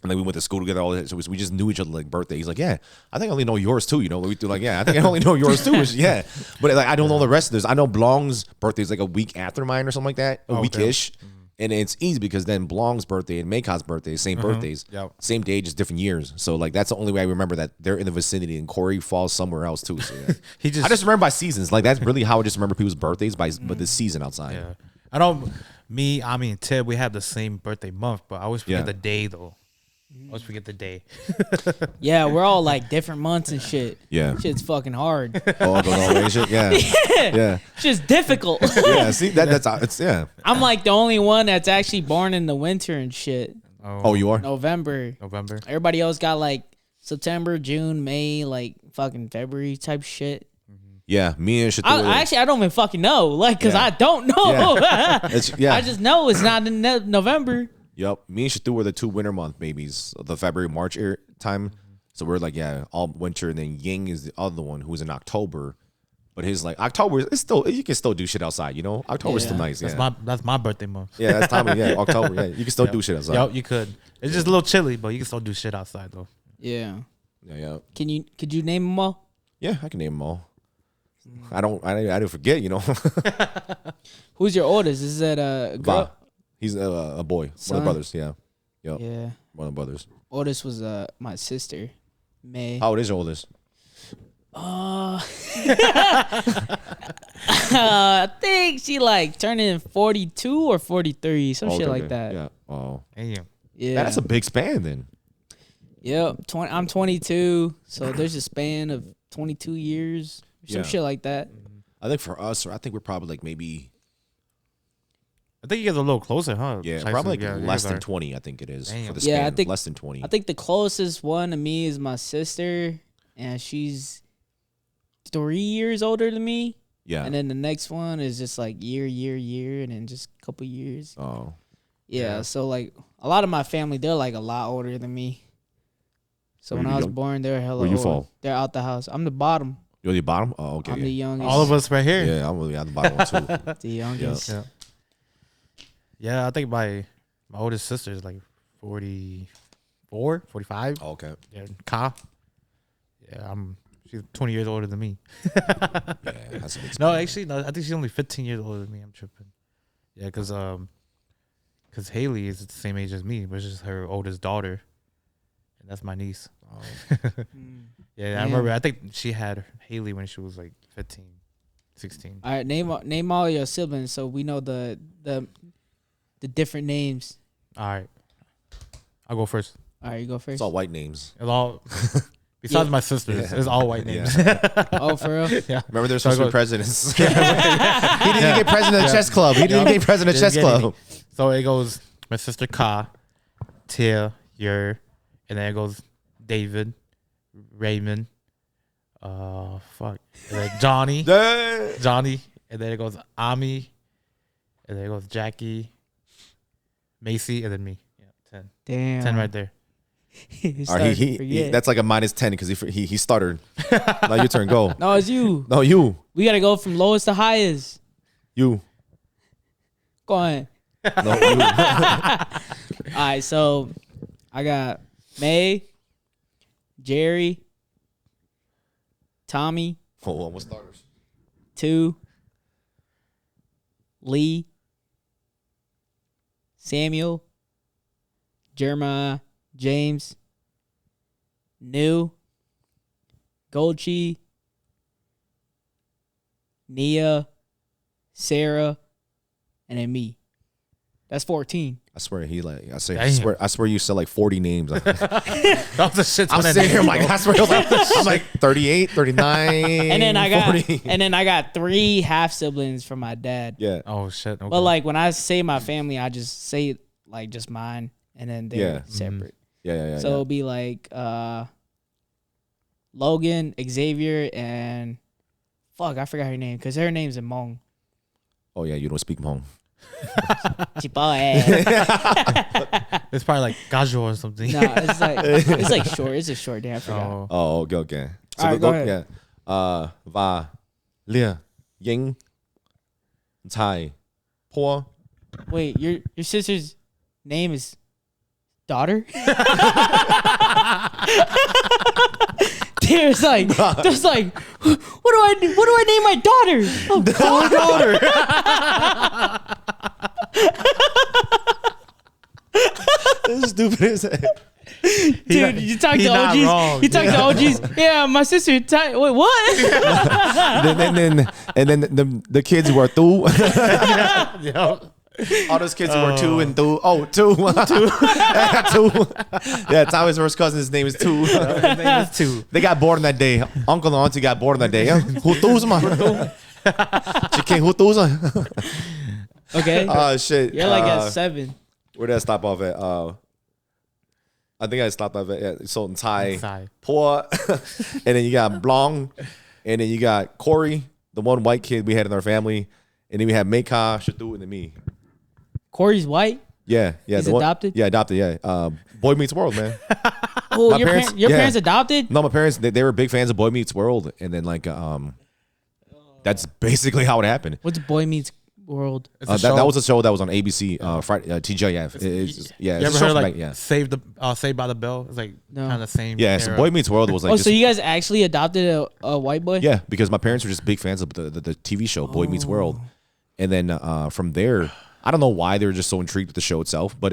And like we went to school together, all that. So we just knew each other like birthday. He's like, yeah, I think I only know yours too. We do like, yeah, I think I only know yours too. Yeah, but like I don't know the rest of this. I know Blong's birthday is like a week after mine or something like that, a week-ish. And it's easy because then Blong's birthday and Maycot's birthday, same birthdays, same day, just different years. So like that's the only way I remember that they're in the vicinity, and Corey falls somewhere else too. So yeah. I just remember by seasons. Like that's really how I just remember people's birthdays by the season outside. Yeah, I don't. Me, I mean Ted, we have the same birthday month, but I always forget the day though. I always forget the day. Yeah, we're all like different months and shit. Yeah. Shit's fucking hard. Oh, going all the way, shit. Yeah. Yeah. Shit's difficult. Yeah. See it's yeah. I'm like the only one that's actually born in the winter and shit. Oh, you are? November. Everybody else got like September, June, May, like fucking February type shit. Yeah, me and Shatur. I don't even fucking know, like, cause I don't know. Yeah. I just know it's not in November. Yep, me and Shatur were the 2 winter month babies, the February March time. So we're like, yeah, all winter. And then Yang is the other one who's in October. But his like October, it's still, you can still do shit outside, you know? October's still nice. That's my birthday month. Yeah, that's time. Yeah, October. Yeah, you can still do shit outside. Yo, you could. It's just a little chilly, but you can still do shit outside though. Yeah. Yeah. Could you name them all? Yeah, I can name them all. I didn't forget, you know. Who's your oldest? Is that a girl? Va. He's a boy. Son? One of the brothers. Yeah. Yep. Yeah. One of the brothers. Oldest was my sister, May. How old is your oldest? I think she like turning 42 or 43, some shit like that. Yeah. Oh. Damn. Yeah. That's a big span then. Yep. I'm 22, so there's a span of 22 years, some shit like that. I think for us, I think we're probably like maybe. I think you guys are a little closer, huh? Yeah, Tyson? probably like you less guys than are. 20. I think it is Damn. for the span. Yeah, I think less than 20. I think the closest one to me is my sister, and she's 3 years older than me. Yeah. And then the next one is just like year, and then just a couple years. Oh. Yeah, so like a lot of my family, they're like a lot older than me. So Where when you I was young? born, they're hella Where you old. fall? They're out the house. I'm the bottom. You're the bottom? Oh, okay. I'm the youngest. All of us right here. Yeah, I'm really on the bottom one too. The youngest. Yeah. Yeah, I think my oldest sister is like 44, 45. Oh, okay. Yeah, Ka. Yeah, she's 20 years older than me. Yeah, that's a big No, span. actually, no. I think she's only 15 years older than me. I'm tripping. Yeah, because Haley is the same age as me, but it's just her oldest daughter, and that's my niece. Oh. Yeah, Yeah. I remember. I think she had Haley when she was like 15, 16. All right, name all your siblings so we know the different names. All right, I'll go first. All right, you go first. It's all white names. It's all besides Yeah. my sisters. Yeah. It's all white names. Oh, for real? Yeah. Remember, there's So I supposed to be go- presidents. He didn't get president of the chess club. He didn't get president of the chess Didn't get club. So it goes my sister Ka, Tia, Yer, and then it goes David, Raymond, and then Johnny, and then it goes Ami, and then it goes Jackie, Macy, and then me. Yeah, 10. Damn. 10 right there. He All right, started to he forget. that's like a -10 because he stuttered. Now your turn. Go. No, it's you. No, you. We gotta go from lowest to highest. You. Go on. No, you. All right, so I got May, Jerry, Tommy, Hold on, what starters? 2, Lee, Samuel, Jeremiah, James, New, Golchi, Nia, Sarah, and then me. That's 14. I swear Damn. I swear you said like 40 names. I'm That was a shit ton of sitting here names, like bro. I swear I'm like 38, 39. And then I 40. got 3 half siblings from my dad. Yeah. Oh shit. Okay. But like when I say my family, I just say like just mine, and then they're Yeah. separate. Yeah. So it'll be like Logan, Xavier, and fuck, I forgot her name because her name's Mong. Oh yeah, you don't speak Hmong. Chipotle. it's probably like Gajo or something. No, it's like short. It's a short name. I forgot. Oh. Oh, okay. So All right, go ahead. Yeah. Va, Lia, Ying, Tai, Po. Wait, your sister's name is daughter? There's like, what do I name my daughter? This is stupid as heck. Dude, you talk he's to not OGs. wrong. You talk to OGs. Yeah, my sister. Wait, what? and then the kids who are two. Yeah. All those kids who are 2 and 2. Oh, 2. 2. Yeah, Tommy's first cousin's name is 2. His name is 2. They got bored on that day. Uncle and auntie got bored on that day. Hutus, man. Chicken hutus. Okay. Oh, shit. You're like at 7. Where did I stop off at? I think I stopped off at Sultan Thai. Thai. Poor. And then you got Blong. And then you got Corey, the one white kid we had in our family. And then we had Meka, Shadu, and then me. Corey's white. Yeah. He's the one, adopted? Yeah, adopted, yeah. Boy Meets World, man. Oh, My your parents- your yeah. parents adopted? No, my parents they were big fans of Boy Meets World, and then like that's basically how it happened. What's Boy Meets World? It's a That show. was a show that was on ABC Friday TGIF. Yeah, You it's ever a show heard from like back- yeah. Saved by the Bell? It's like No. kind of the same. Yeah, so era. Boy Meets World was like Oh, just, so you guys actually adopted a white boy? yeah, because my parents were just big fans of the TV show Boy Meets World, and then from there, I don't know why they were just so intrigued with the show itself, but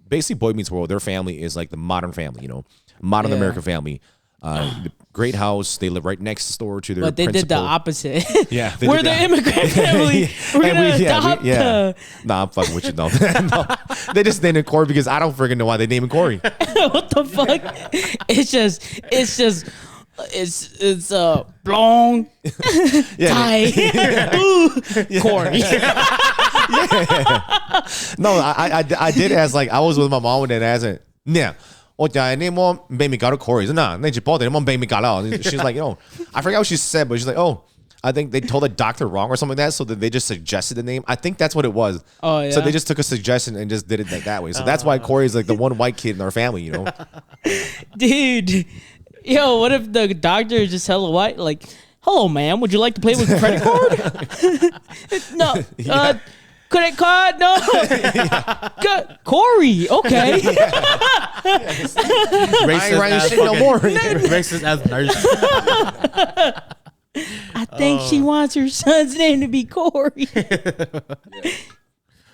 basically Boy Meets World, their family is like the modern family, you know, modern Yeah. American family. The great house. They live right next door to their. But they did the principal. opposite. Yeah, they we're did the that. immigrant family. We're gonna adopt. Nah, I'm fucking with you. No, no. They just named it Corey because I don't freaking know why they named him Corey. What the fuck? It's long Yeah, tie. Ooh, Corey. no, I did ask, like, I was with my mom and then asked, yeah. Oh, yeah, name one baby got a Corey. Nah, then she bought it. Mom baby got out. She's like, you know, I forgot what she said, but she's like, oh, I think they told the doctor wrong or something like that, so that they just suggested the name. I think that's what it was. Oh, yeah. So they just took a suggestion and just did it like that way. So that's why Corey is like the one white kid in our family, you know. Dude. Yo, what if the doctor is just hella white? Like, hello, ma'am. Would you like to play with a credit card? No. Credit card? No. Corey. Okay. I ain't writing shit no more. Racist as nurse. I think she wants her son's name to be Corey.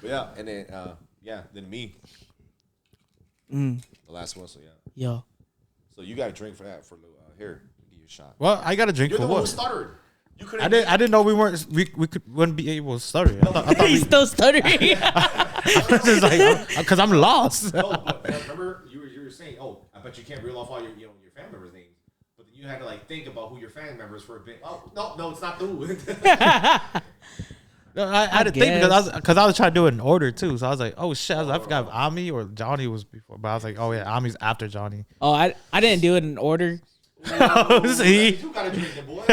Yeah, and then then me, Mm. the last one. So yeah, Yo. so you got a drink for that for here. Give you a shot. Well, I got a drink You're for the one who what? stuttered. You couldn't. I didn't know we wouldn't be able to stutter. I thought He's still stuttering. just like because I'm lost. No, but remember you were saying, oh, I bet you can't reel off all your your family members' names, but then you had to like think about who your family members for a bit. Oh no, it's not who. No, I had to think because I was trying to do it in order too. So I was like, oh shit, I forgot if Ami or Johnny was before, but I was like, oh yeah, Ami's after Johnny. Oh, I didn't do it in order. See, You gotta drink it, boy.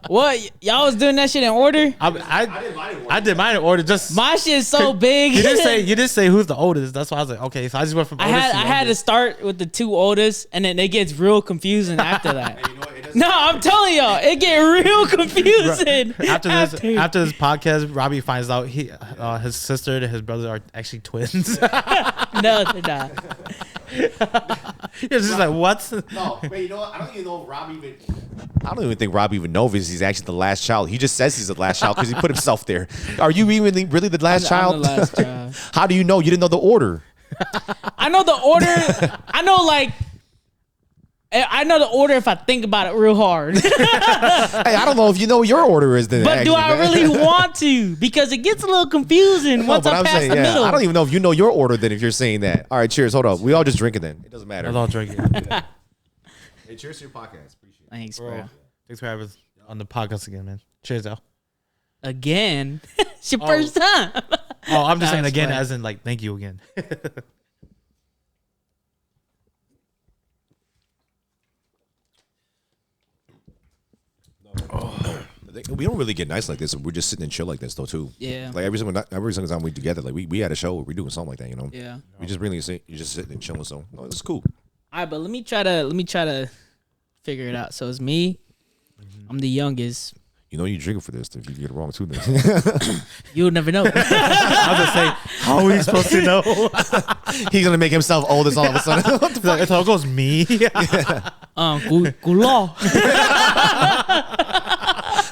What? Y'all was doing that shit in order? I did mine in order. Just My shit's so big. you didn't say who's the oldest. That's why I was like, okay. So I just went from I oldest had to start with the two oldest, and then it gets real confusing after that. You know what? It doesn't. No, I'm telling y'all, it get real confusing. After this podcast, Robbie finds out his sister and his brother are actually twins. No, they're not. It's just like what? No, wait, you know what? I don't even know if Robbie even. I don't even think Robbie even knows if he's actually the last child. He just says he's the last child because he put himself there. Are you even really the last child? I'm the last child. How do you know? You didn't know the order. I know the order. I know the order if I think about it real hard. Hey, I don't know if you know what your order is then. But do I actually, really want to? Because it gets a little confusing once but I'm past saying, the middle. I don't even know if you know your order then if you're saying that. All right, cheers. Hold up. We all just drinking then. It doesn't matter. I don't drink it. Hey, cheers to your podcast. Appreciate it. Thanks, bro. Thanks for having us on the podcast again, man. Cheers, Al. Again, it's your first time. Oh, I'm just saying That's again, fine. as in like, thank you again. We don't really get nice like this. We're just sitting and chill like this though too. Yeah. Like every single time we together, like we had a show, we're doing something like that, you know. Yeah. We just really sit, you just sitting and chilling. So no, it's cool. All right, but let me try to figure it out. So it's me. I'm the youngest. You know, you drinking for this. If you get it wrong too, then You'll never know. I was gonna say, how are we supposed to know? he's gonna make himself old as all of a sudden. What the fuck? It's all goes me. Gulaw.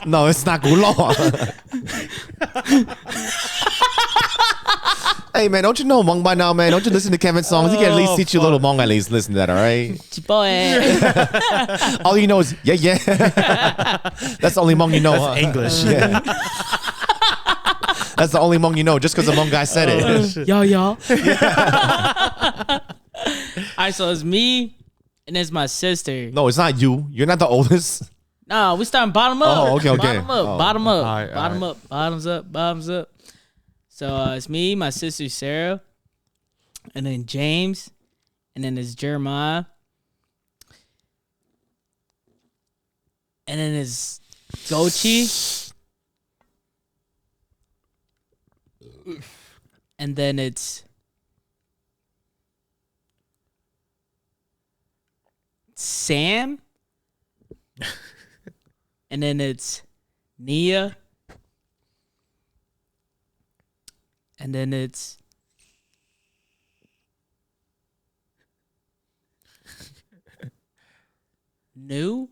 No, it's not Gulaw. Hey man, don't you know Hmong by now, man? Don't you listen to Kevin's songs? You can at least teach you a little Hmong. At least listen to that, all right? Chipotle. All you know is yeah. That's the only Hmong you know. That's English. Yeah. That's the only Hmong you know, just because the Hmong guy said it. Y'all. All right, so it's me and it's my sister. No, it's not you. You're not the oldest. No, we starting bottom up. Oh, okay. Bottom up, Oh. bottom up, All right, bottom all up, bottoms up, bottoms up. So it's me, my sister Sarah, and then James, and then it's Jeremiah, and then it's Gochi, and then it's Sam. And then it's Nia. And then it's New.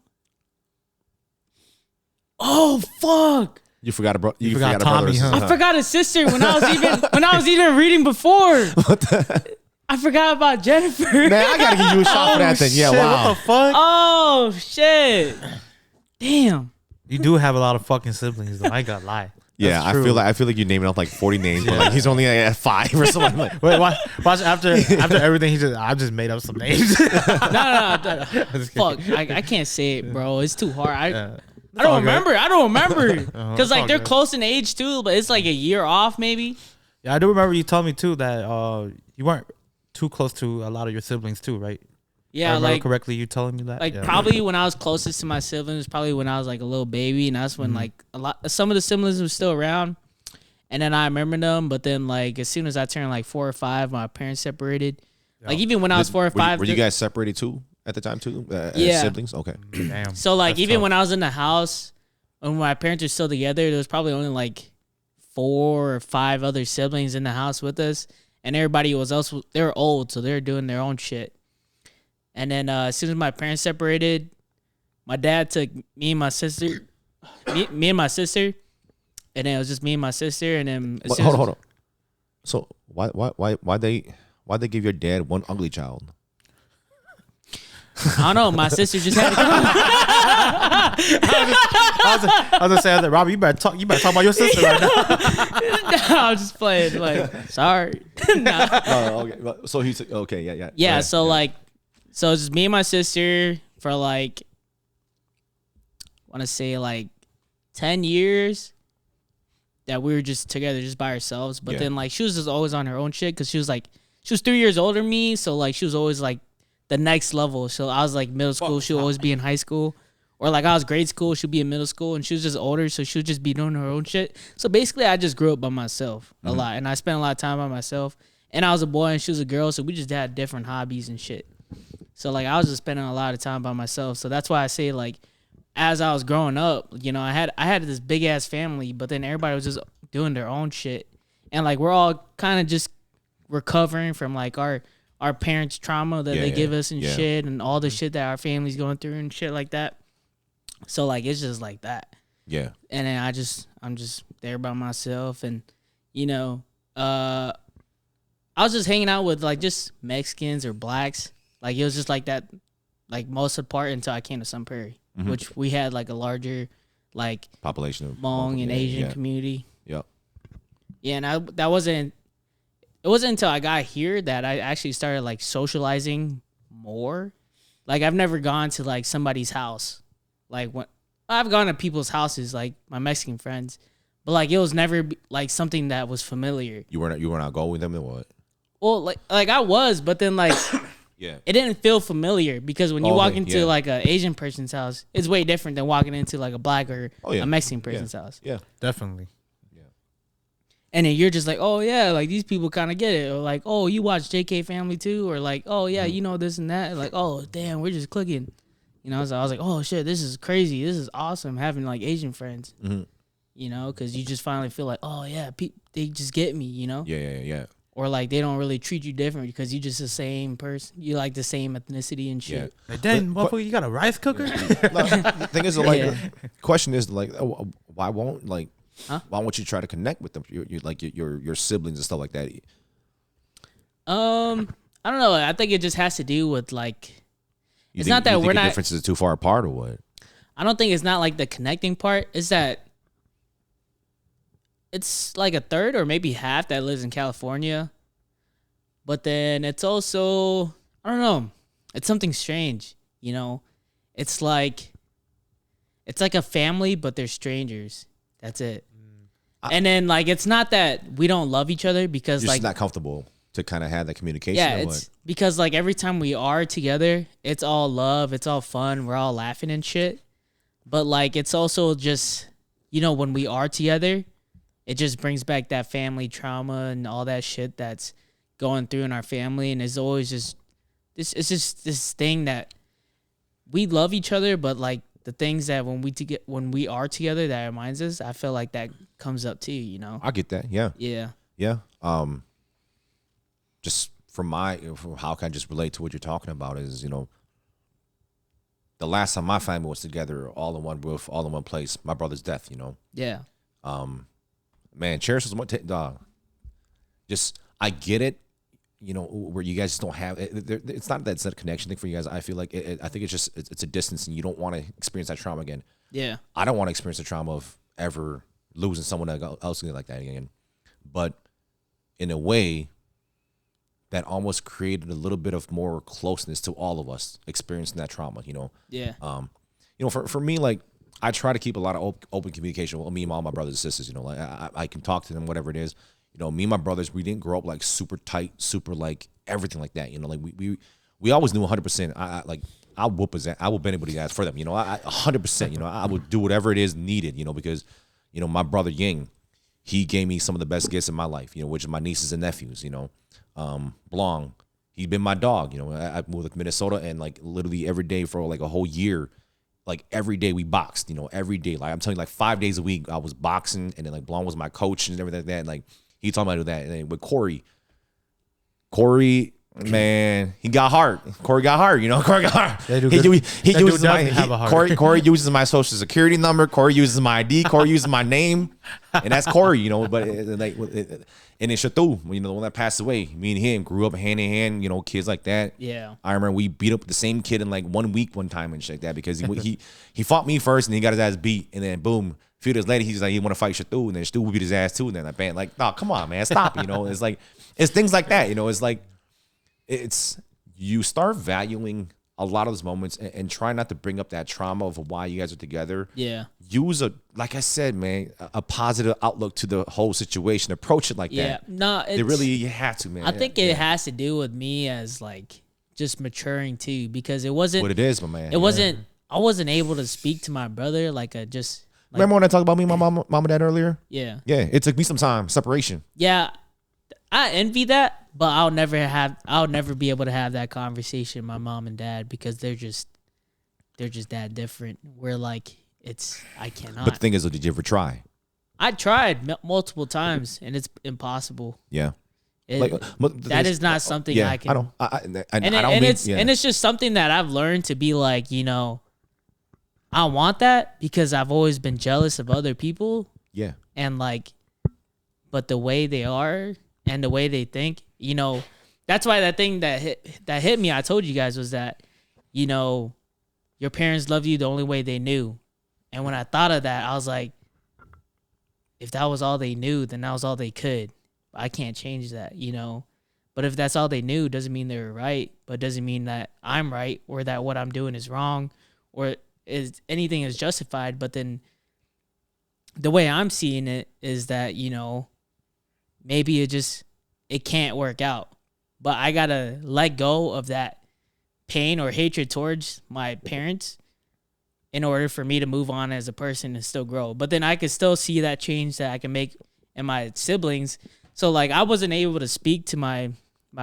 Oh fuck! You forgot a You forgot a brother Tommy, or sister, huh? I forgot his sister when I was even reading before. I forgot about Jennifer. Man, I gotta give you a shot for that thing. Yeah, Shit, wow. what the fuck? Oh shit! Damn. You do have a lot of fucking siblings, though. I ain't gonna lie. Yeah, That's I true. feel like you're naming off like 40 names, but like he's only at 5 or something. Like, Wait, watch after everything. I just made up some names. No. I'm just kidding. Fuck. I can't say it, bro. It's too hard. I It's don't all good. remember. I don't remember. It's Because like all they're good. close in age too, but it's like a year off maybe. Yeah, I do remember you told me too that you weren't too close to a lot of your siblings too, right? If I Yeah, remember like correctly, you telling me that. Yeah. probably when I was closest to my siblings, probably when I was like a little baby, and that's when like some of the siblings were still around, and then I remember them. But then like as soon as I turned like 4 or 5, my parents separated. Like even when I was 4 or 5, were you guys separated too at the time too? As Yeah. siblings? Okay. Damn. so like That's even tough. when I was in the house, when my parents were still together, there was probably only like 4 or 5 other siblings in the house with us, and everybody was also they were old, so they were doing their own shit. And then as soon as my parents separated, my dad took me and my sister, me and my sister, and then it was just me and my sister. And then as soon as- Hold on. So why they give your dad one ugly child? I don't know. My sister just had to come. I was gonna say that, Robbie, you better talk about your sister right now. No, I was just playing. Like, sorry. Nah. No, okay. So he's okay. Yeah. Yeah. So like, so it's just me and my sister for like, I want to say like 10 years that we were just together, just by ourselves. But Yeah. then like she was just always on her own shit because she was 3 years older than me. So like she was always like the next level. So I was like middle school, she would always be in high school. Or like I was grade school, she'd be in middle school, and she was just older, so she would just be doing her own shit. So basically, I just grew up by myself a lot, and I spent a lot of time by myself. And I was a boy, and she was a girl, so we just had different hobbies and shit. So like I was just spending a lot of time by myself. So that's why I say like, as I was growing up, you know, I had this big ass family, but then everybody was just doing their own shit, and like we're all kind of just recovering from like our parents' trauma that they give us and shit, and all the shit that our family's going through and shit like that. So like it's just like that. Yeah. And then I'm just there by myself, and you know, I was just hanging out with like just Mexicans or blacks. Like it was just like that, like most of the part until I came to Sun Prairie, which we had like a larger like Population of Hmong and Asian community. Yep. Yeah, and it wasn't until I got here that I actually started like socializing more. Like I've never gone to like somebody's house. Like when I've gone to people's houses, like my Mexican friends, but like it was never like something that was familiar. You were not going with them or what? Well, like I was, but then like Yeah. it didn't feel familiar because when you walk Okay, into yeah. like a Asian person's house, it's way different than walking into like a black or Yeah. a Mexican person's house. Yeah. Definitely. And then you're just like, oh yeah, like these people kind of get it, or like, oh, you watch JK Family too, or like, oh yeah, you know this and that, like, oh damn, we're just clicking, you know. So I was like, oh shit, this is crazy, this is awesome having like Asian friends, you know, because you just finally feel like, oh yeah, they just get me, you know, Yeah. or like they don't really treat you different because you just the same person, you like the same ethnicity and shit. Like, dang, motherfucker, you got a rice cooker? No, the thing is, like, Yeah. question is like, why won't like, Huh? why won't you try to connect with them? Your siblings and stuff like that. I don't know. I think it just has to do with like, You it's think, not that you think we're the not. differences are too far apart or what? I don't think it's not like the connecting part. It's that it's like a third or maybe half that lives in California. But then it's also, I don't know, it's something strange, you know? It's like a family, but they're strangers. That's it. And then like it's not that we don't love each other because You're like just not comfortable to kind of have that communication. yeah, or it's what? because like every time we are together, it's all love, it's all fun, we're all laughing and shit. But like it's also just, you know, when we are together, it just brings back that family trauma and all that shit that's going through in our family, and it's always just this. It's just this thing that we love each other, but like the things that when we are together that reminds us, I feel like that comes up too, you know. I get that. Yeah. Yeah. Just from how can I just relate to what you're talking about is, you know, the last time my family was together, all in one roof, all in one place, my brother's death, you know. Yeah. Man, cherish was one. Just I get it, you know, where you guys don't have it. It's not that it's a connection thing for you guys. I feel like I think it's just it's a distance, and you don't want to experience that trauma again. Yeah. I don't want to experience the trauma of ever losing someone else like that again. But in a way, that almost created a little bit of more closeness to all of us experiencing that trauma, you know. Yeah. You know, for me, like, I try to keep a lot of open communication with me and all my brothers and sisters, you know. Like, I can talk to them, whatever it is. You know, me and my brothers, we didn't grow up like super tight, super like everything like that, you know. Like we always knew 100%. I'll whoop his ass. I will bend anybody's ass for them, you know. 100%, you know. I would do whatever it is needed, you know, because, you know, my brother Yang, he gave me some of the best gifts in my life, you know, which are my nieces and nephews, you know. Blong, he's been my dog, you know. I moved to Minnesota, and like literally every day for like a whole year, like every day we boxed, you know, every day. Like I'm telling you, like 5 days a week I was boxing, and then like Blong was my coach and everything like that. And like he taught me how to do that. And then with Corey, man, he got hard. Corey got hard, you know. Corey got hard. Corey uses my social security number. Corey uses my ID. Corey uses my name, and that's Corey, you know. But and then Shatu, you know, the one that passed away, me and him grew up hand in hand, you know, kids like that. Yeah. I remember we beat up the same kid in like 1 week one time and shit like that, because he fought me first and he got his ass beat, and then boom, a few days later he's like, he want to fight Shatu, and then Shatu would beat his ass too, and then I banned like, no, come on, man, stop, you know. It's like, it's things like that, you know. It's like, it's, you start valuing a lot of those moments and try not to bring up that trauma of why you guys are together. Yeah. Use like I said, man, a positive outlook to the whole situation. Approach it like that. Yeah. No, you have to, man. I think it has to do with me as like just maturing too, because it wasn't what it is, my man. It wasn't. I wasn't able to speak to my brother like a just. Like, remember when I talked about me and my mom and dad earlier? Yeah. Yeah. It took me some time, separation. Yeah. I envy that, but I'll never be able to have that conversation with my mom and dad, because they're just that different. We're like, I cannot. But the thing is, did you ever try? I tried multiple times, and it's impossible. Yeah. That is not something I can. I don't. And it's just something that I've learned to be like, you know, I want that because I've always been jealous of other people. Yeah. And like, but the way they are and the way they think, you know, that's why that thing that hit me, I told you guys, was that, you know, your parents loved you the only way they knew. And when I thought of that, I was like, if that was all they knew, then that was all they could. I can't change that, you know. But if that's all they knew, doesn't mean they were right, but doesn't mean that I'm right or that what I'm doing is wrong or is anything is justified. But then the way I'm seeing it is that, you know, maybe it can't work out. But I got to let go of that pain or hatred towards my parents in order for me to move on as a person and still grow. But then I could still see that change that I can make in my siblings. So like I wasn't able to speak to my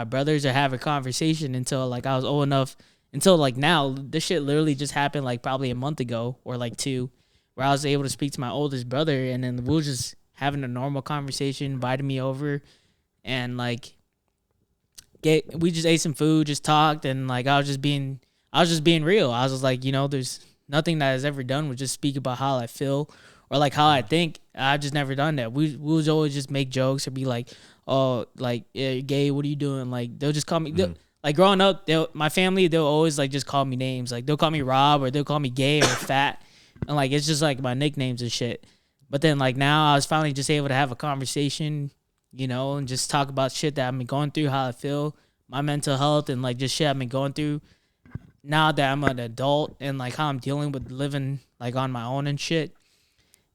brothers or have a conversation until like I was old enough, until like now. This shit literally just happened like probably a month ago or like 2, where I was able to speak to my oldest brother, and then we were just having a normal conversation, invited me over, and like we just ate some food, just talked, and like I was just being real. I was just like, you know, there's nothing that I've ever done with just speak about how I feel or like how I think. I've just never done that. We would always just make jokes or be like, oh, like, yeah, you're gay, what are you doing? Like, they'll just call me, like growing up, my family, they'll always like just call me names. Like they'll call me Rob or they'll call me gay or fat. And like, it's just like my nicknames and shit. But then like now I was finally just able to have a conversation, you know, and just talk about shit that I've been going through, how I feel, my mental health, and like just shit I've been going through now that I'm an adult, and like how I'm dealing with living like on my own and shit.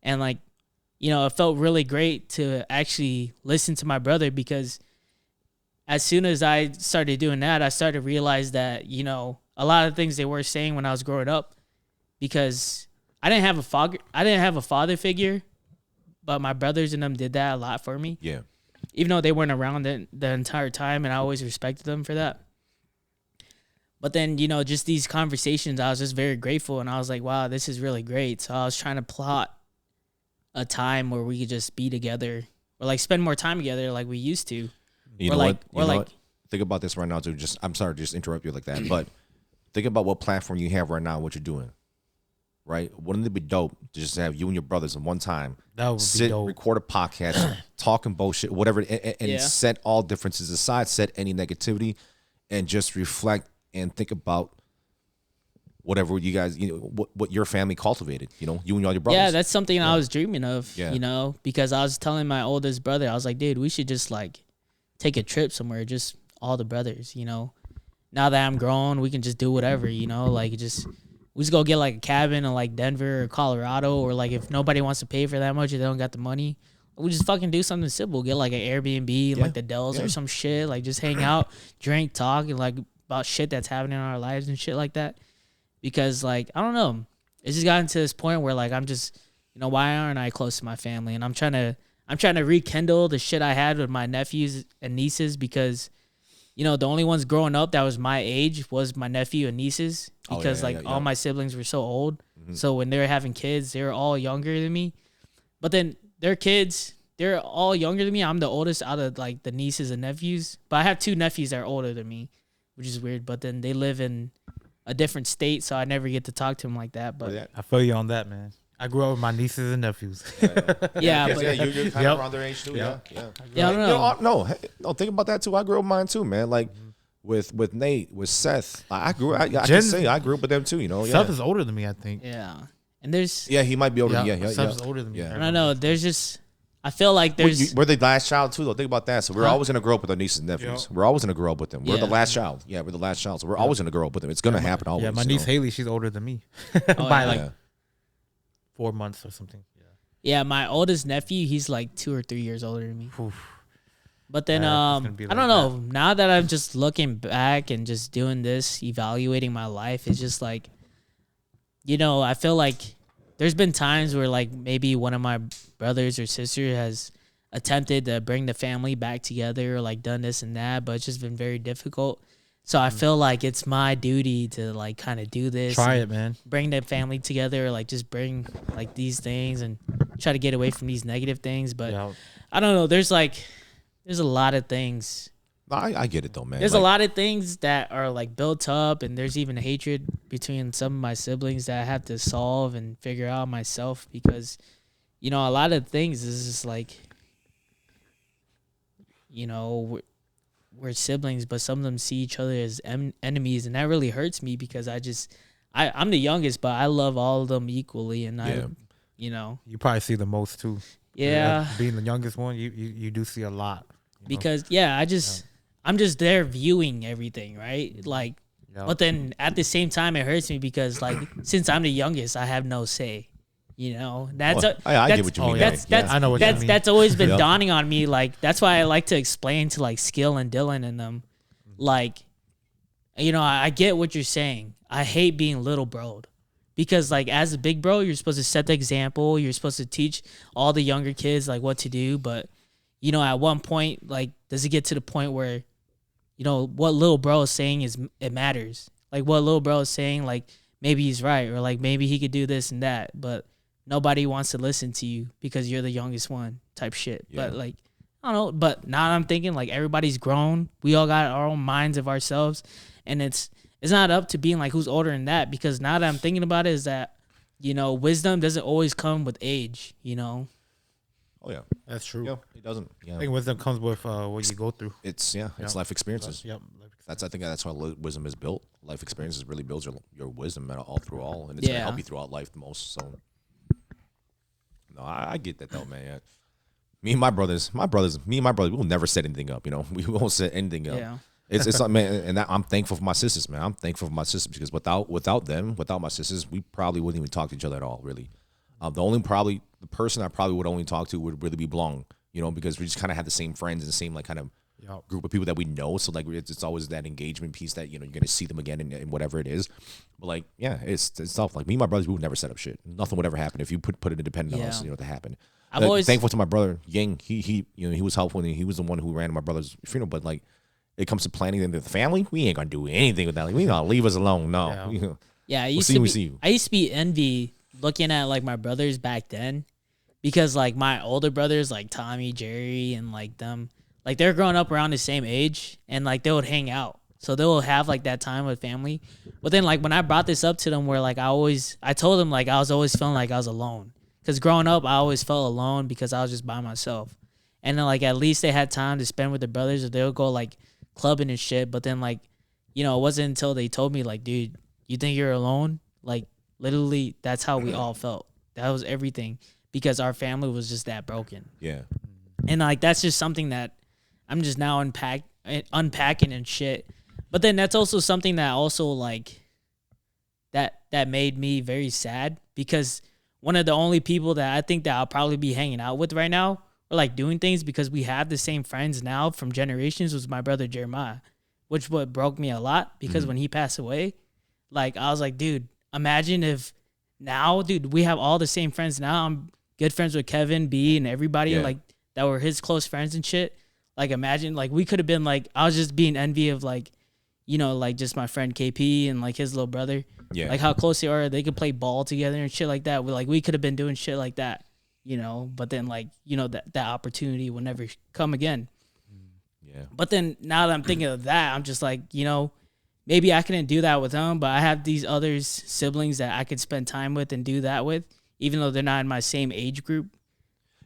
And like, you know, it felt really great to actually listen to my brother, because as soon as I started doing that, I started to realize that, you know, a lot of things they were saying when I was growing up, because I didn't have a father figure, but my brothers and them did that a lot for me. Yeah. Even though they weren't around the entire time, and I always respected them for that. But then, just these conversations, I was just very grateful, and I was like, wow, this is really great. So I was trying to plot a time where we could just be together or like spend more time together like we used to. You or know like, what? or like, Think about this right now too. I'm sorry to just interrupt you like that, but think about what platform you have right now, what you're doing. Right? Wouldn't it be dope to just have you and your brothers at one time That would be dope. record a podcast, talking bullshit, whatever, and set all differences aside, set any negativity, and just reflect and think about whatever you guys, what your family cultivated, you and all your brothers. yeah, that's something I was dreaming of, Yeah. because I was telling my oldest brother, I was like, dude, we should just like take a trip somewhere, just all the brothers, Now that I'm grown, we can just do whatever, like we just go get like a cabin in like Denver or Colorado, or like if nobody wants to pay for that much or they don't got the money, we just fucking do something simple. Get like an Airbnb, like the Dells or some shit, like just hang out, drink, talk, and like about shit that's happening in our lives and shit like that. Because like, I don't know, it's just gotten to this point where like I'm just, why aren't I close to my family? And I'm trying to rekindle the shit I had with my nephews and nieces, because the only ones growing up that was my age was my nephew and nieces, because all my siblings were so old. Mm-hmm. So when they were having kids, they were all younger than me. But then their kids, they're all younger than me. I'm the oldest out of like the nieces and nephews. But I have two nephews that are older than me, which is weird. But then they live in a different state, so I never get to talk to them like that. But I feel you on that, man. I grew up with my nieces and nephews. Yeah, but you're kind of around their age too. Yeah. I don't know. No, think about that too. I grew up with mine too, man. Like with Nate, with Seth, I grew up with them too. Seth is older than me, I think. Yeah, and there's he might be older. Yeah. Seth's older than me. Yeah. I don't know. There's just, I feel like there's. We're the last child too, though. Think about that. So we're always gonna grow up with our nieces and nephews. Yep. We're always gonna grow up with them. We're the Yeah. last child. Yeah, we're the last child. So we're always gonna grow up with them. It's gonna happen always. Yeah, my niece Haley, she's older than me by like 4 months or something. Yeah, my oldest nephew, he's like 2 or 3 years older than me. Oof. But then, Yeah, it's gonna be I like don't know. Now that I'm just looking back and just doing this, evaluating my life, it's just like, I feel like there's been times where like maybe one of my brothers or sister has attempted to bring the family back together or like done this and that, but it's just been very difficult. So I feel like it's my duty to like kind of do this. Try it, man. Bring the family together, or like just bring like these things and try to get away from these negative things. But I don't know. There's a lot of things. I get it though, man. There's a lot of things that are like built up, and there's even hatred between some of my siblings that I have to solve and figure out myself, because, a lot of things is just like, we're siblings, but some of them see each other as enemies, and that really hurts me, because I'm the youngest, but I love all of them equally, and You probably see the most too. Yeah. Being the youngest one, you do see a lot. Because I'm just there viewing everything, right? Like, but then at the same time, it hurts me because like since I'm the youngest, I have no say. That's I get what you mean. I know what you mean. That's always been dawning on me. Like that's why I like to explain to like Skill and Dylan and them, like, I get what you're saying. I hate being little broed. Because, like, as a big bro, you're supposed to set the example. You're supposed to teach all the younger kids, like, what to do. But, at one point, like, does it get to the point where, what little bro is saying it matters? Like, what little bro is saying, like, maybe he's right. Or, like, maybe he could do this and that. But nobody wants to listen to you because you're the youngest one type shit. Yeah. But, like, I don't know. But now I'm thinking, like, everybody's grown. We all got our own minds of ourselves. And it's not up to being like who's older than that, because now that I'm thinking about it is that, wisdom doesn't always come with age, Oh yeah, that's true. Yeah, it doesn't. Yeah, I think wisdom comes with what you go through. It's life experiences. Yep. I think that's how wisdom is built. Life experiences really builds your wisdom all through all, and it's gonna help you throughout life the most. So, no, I get that though, man. Yeah. Me and my brothers, we will never set anything up. We won't set anything up. Yeah. It's like, man, and I'm thankful for my sisters, man. I'm thankful for my sisters because without them, without my sisters, we probably wouldn't even talk to each other at all, really. The person I probably would only talk to would really be Blong, because we just kind of have the same friends and the same like kind of group of people that we know. So like it's always that engagement piece that you're gonna see them again and whatever it is. But like it's tough. Like me and my brothers, we would never set up shit. Nothing would ever happen if you put it independent on us, to happen. I'm always thankful to my brother Yang. He was helpful and he was the one who ran my brother's funeral. But like, it comes to planning the family, we ain't gonna do anything with that. Like, we gonna leave us alone. No. Yeah. Yeah, I We'll used see to when we be, see you. I used to be envy looking at like my brothers back then, because like my older brothers like Tommy, Jerry, and like them, like they're growing up around the same age, and like they would hang out, so they will have like that time with family. But then like when I brought this up to them, where like I told them like I was always feeling like I was alone, because growing up I always felt alone because I was just by myself, and then like at least they had time to spend with their brothers, or they would go like clubbing and shit. But then like, you know, it wasn't until they told me like, dude, you think you're alone? Like literally, that's how we all felt. That was everything, because our family was just that broken. Yeah. And like that's just something that I'm just now unpacking and shit. But then that's also something that also like that made me very sad, because one of the only people that I think that I'll probably be hanging out with right now, or like doing things because we have the same friends now from generations, was my brother Jeremiah, which what broke me a lot, because when he passed away, like I was like, dude, imagine if now, dude, we have all the same friends now. I'm good friends with Kevin, B, and everybody like that were his close friends and shit. Like imagine like we could have been like, I was just being envy of like, you know, like just my friend KP and like his little brother. Yeah. Like how close they are. They could play ball together and shit like that. We could have been doing shit like that, you know, but then like, you know, that opportunity will never come again. Yeah. But then now that I'm thinking of that, I'm just like, you know, maybe I couldn't do that with them, but I have these other siblings that I could spend time with and do that with, even though they're not in my same age group.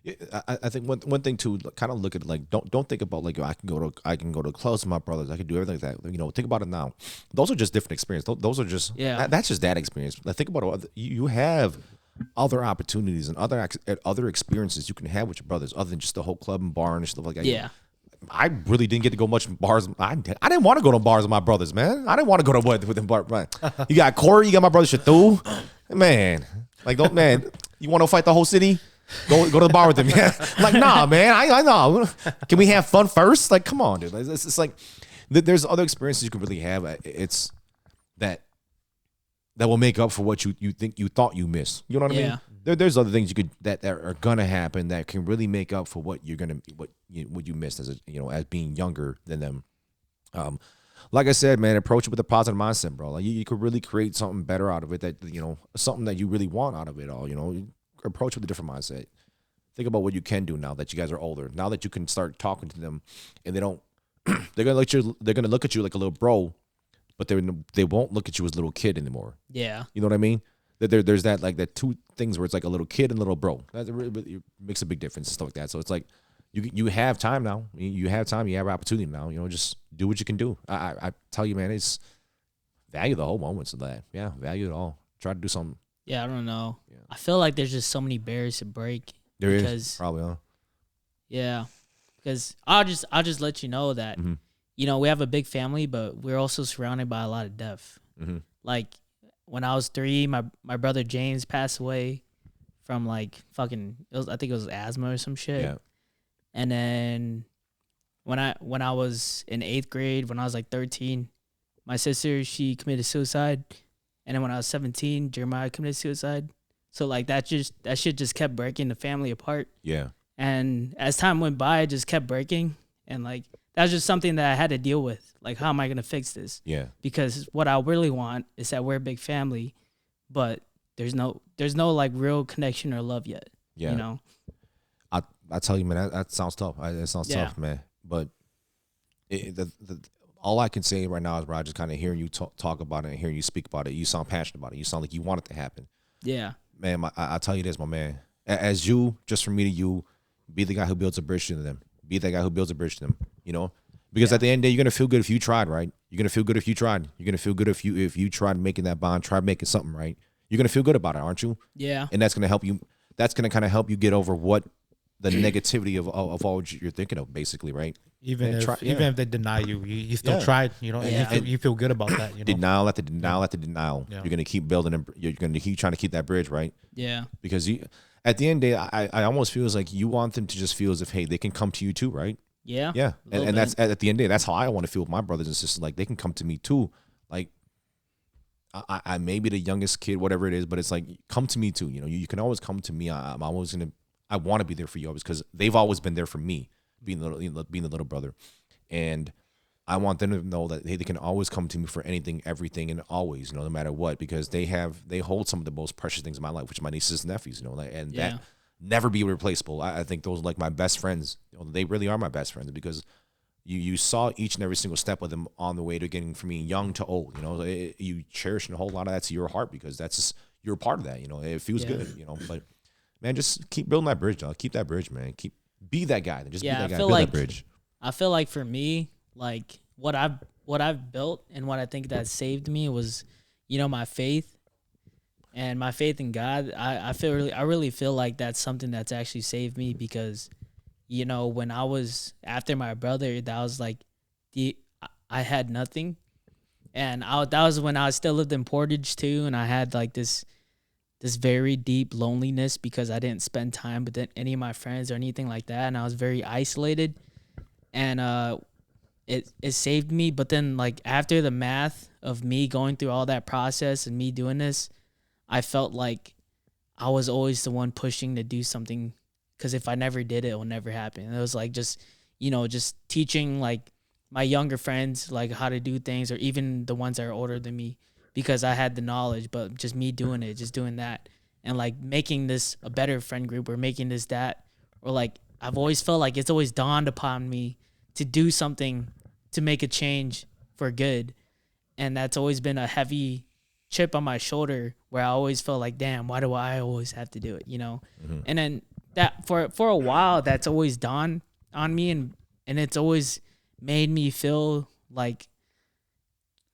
Yeah, I think one thing too, kind of look at it like don't think about like I can go to clubs with my brothers, I can do everything like that. You know, think about it now. Those are just different experiences. Those are just that's just that experience. Like, think about it. You have other opportunities and other experiences you can have with your brothers, other than just the whole club and bar and stuff like that. Yeah. I really didn't get to go much bars. I didn't want to go to bars with my brothers, man. I didn't want to go to what with them bar. Man. You got Corey, you got my brother Shatu, man. Like, don't man. You want to fight the whole city? Go to the bar with them. Yeah. Like, nah, man. I know. Can we have fun first? Like, come on, dude. It's like there's other experiences you can really have. It's that will make up for what you think you thought you missed. You know what I mean? There's other things you could that are gonna happen that can really make up for what you missed as as being younger than them. Like I said, man, approach it with a positive mindset, bro. Like you could really create something better out of it. That something that you really want out of it all. Approach with a different mindset. Think about what you can do now that you guys are older. Now that you can start talking to them, and they're gonna look at you like a little bro, but they won't look at you as a little kid anymore. Yeah. You know what I mean? There's that like that two things where it's like a little kid and a little bro. That really makes a big difference and stuff like that. So it's like you have time now. You have time. You have opportunity now. Just do what you can do. I tell you, man, it's value the whole moments of that. Yeah, value it all. Try to do something. Yeah, I don't know. Yeah. I feel like there's just so many barriers to break. There is probably, huh? Yeah, because I'll just let you know that we have a big family, but we're also surrounded by a lot of death. Mm-hmm. Like when I was 3, my brother James passed away from like I think it was asthma or some shit. Yeah. And then when I was in 8th grade, when I was like 13, my sister, she committed suicide. And then when I was 17, Jeremiah committed suicide. So like that shit just kept breaking the family apart. Yeah. And as time went by, it just kept breaking. And like that was just something that I had to deal with. Like, how am I gonna fix this? Yeah. Because what I really want is that we're a big family, but there's no like real connection or love yet. Yeah. I tell you, man, that sounds tough. It sounds tough, man. But all I can say right now is, bro, I just kind of hearing you talk about it and hearing you speak about it. You sound passionate about it. You sound like you want it to happen. Yeah. Man, I tell you this, my man. As you, just from me to you, be the guy who builds a bridge to them. Be that guy who builds a bridge to them, Because at the end of the day, you're going to feel good if you tried, right? You're going to feel good if you tried. You're going to feel good if you tried making that bond, tried making something, right? You're going to feel good about it, aren't you? Yeah. And that's going to help you. That's going to kind of help you get over what the negativity of all you're thinking of, basically, right? Even if they deny you, you still tried, and you feel good about that. Denial after denial after denial. Yeah. You're going to keep building, you're going to keep trying to keep that bridge, right? Yeah. Because at the end of the day, I almost feel like you want them to just feel as if, hey, they can come to you too, right? Yeah. Yeah. And that's at the end of the day, that's how I want to feel with my brothers and sisters. Like, they can come to me too. Like, I may be the youngest kid, whatever it is, but it's like, come to me too. You can always come to me. I want to be there for you always, because they've always been there for me, being the little brother. And I want them to know that they can always come to me for anything, everything, and always, no matter what, because they hold some of the most precious things in my life, which are my nieces and nephews, and that never be replaceable. I think those are like my best friends. They really are my best friends because you saw each and every single step of them on the way to getting from being young to old. You cherish and hold a lot of that to your heart because that's just, you're a part of that. It feels good. But man, just keep building that bridge, dog. Keep that bridge, man. Be that guy. Just be that guy. Build that bridge. I feel like for me, like what I've built and what I think that saved me was, my faith and my faith in God. I really feel like that's something that's actually saved me because, when I was after my brother, that was like I had nothing, and that was when I still lived in Portage too, and I had like this very deep loneliness because I didn't spend time with any of my friends or anything like that, and I was very isolated, and it saved me. But then like after the math of me going through all that process and me doing this, I felt like I was always the one pushing to do something because if I never did it, it will never happen. And it was like just teaching like my younger friends like how to do things, or even the ones that are older than me, because I had the knowledge, but just me doing it, just doing that, and like making this a better friend group, or making this that, or like I've always felt like it's always dawned upon me to do something to make a change for good. And that's always been a heavy chip on my shoulder where I always felt like, damn, why do I always have to do it? Mm-hmm. And then that for a while, that's always dawned on me, and it's always made me feel like,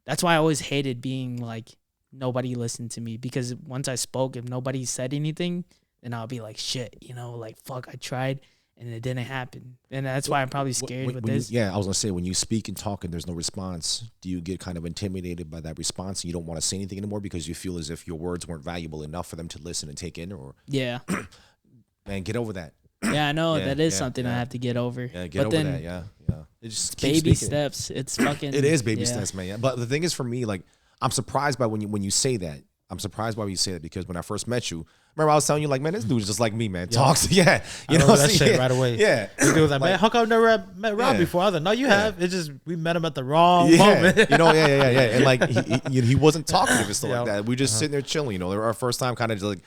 that's why I always hated being like, nobody listened to me, because once I spoke, if nobody said anything, then I'll be like, shit, like, fuck, I tried and it didn't happen. And that's why I'm probably scared with this. I was going to say, when you speak and talk and there's no response, do you get kind of intimidated by that response and you don't want to say anything anymore because you feel as if your words weren't valuable enough for them to listen and take in? Or Yeah. Man, get over that. Yeah, I know. That is something I have to get over. Yeah, get over that. Yeah. It's baby steps. It's fucking. It is baby steps, man. Yeah. But the thing is, for me, like, I'm surprised by when you say that. I'm surprised by when you say that, because when I first met you, remember I was telling you, like, man, this dude's just like me, man. Talks, you know that shit right away. Yeah. He was like, man, how come I've never met Rob before? I was like, no, you have. It's just we met him at the wrong moment. And like he wasn't talkative and stuff like that. We just sitting there chilling. Our first time, kind of just like.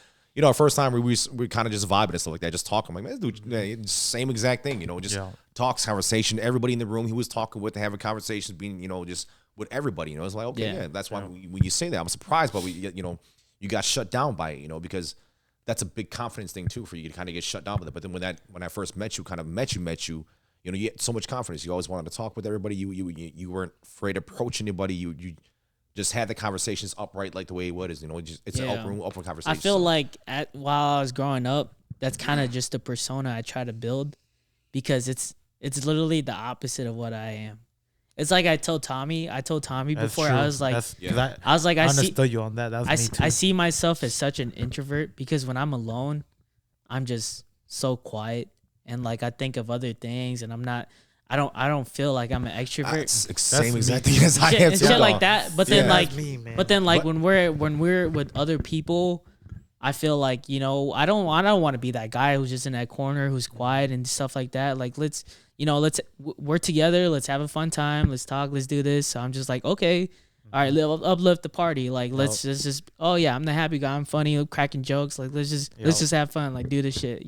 Our first time we kind of just vibing and stuff like that, just talking. I'm like, man, this dude, same exact thing, just talks, conversation. Everybody in the room he was talking with, having conversations, being, just with everybody. It's like, okay, that's why when you say that, I'm surprised, but you got shut down by it, because that's a big confidence thing too for you to kind of get shut down with it. But then when I first met you, you had so much confidence. You always wanted to talk with everybody. You weren't afraid to approach anybody. You just had the conversations upright, like the way it was. It's an open conversation. I feel like while I was growing up, that's kind of just the persona I try to build, because it's literally the opposite of what I am. It's like I told Tommy before, I was like, I understood you on that. That was me too. I see myself as such an introvert, because when I'm alone, I'm just so quiet, and like I think of other things, and I don't feel like I'm an extrovert. Same exact thing as I am. Shit like that. But then when we're with other people, I feel like, I don't want to be that guy who's just in that corner, who's quiet and stuff like that. Like, we're together. Let's have a fun time. Let's talk. Let's do this. So I'm just like, okay, all right, uplift the party. Like, let's just, oh yeah, I'm the happy guy. I'm funny. I'm cracking jokes. Like, let's just have fun. Like, do this shit,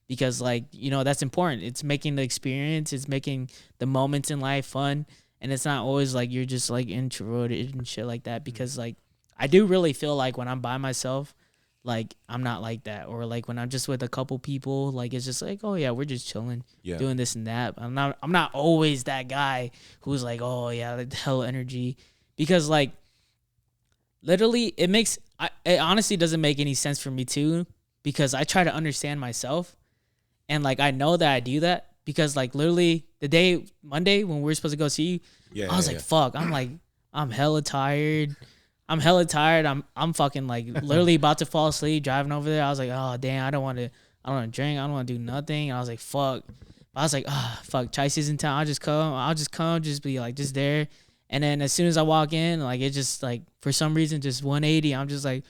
Because like, that's important. It's making the experience, it's making the moments in life fun. And it's not always like you're just like introverted and shit like that, because like I do really feel like when I'm by myself, like I'm not like that. Or like when I'm just with a couple people, like it's just like, oh yeah, we're just chilling, doing this and that. I'm not always that guy who's like, oh yeah, like hell energy. Because like literally it honestly doesn't make any sense for me too, because I try to understand myself. And like I know that I do that, because like literally the day Monday when we were supposed to go see you, I was like, fuck. I'm hella tired. I'm fucking like literally about to fall asleep driving over there. I was like, oh damn, I don't want to drink. I don't want to do nothing. And I was like, fuck. But I was like, fuck. Chai's in town. I'll just come, just be like just there. And then as soon as I walk in, like it just like for some reason just 180. I'm just like,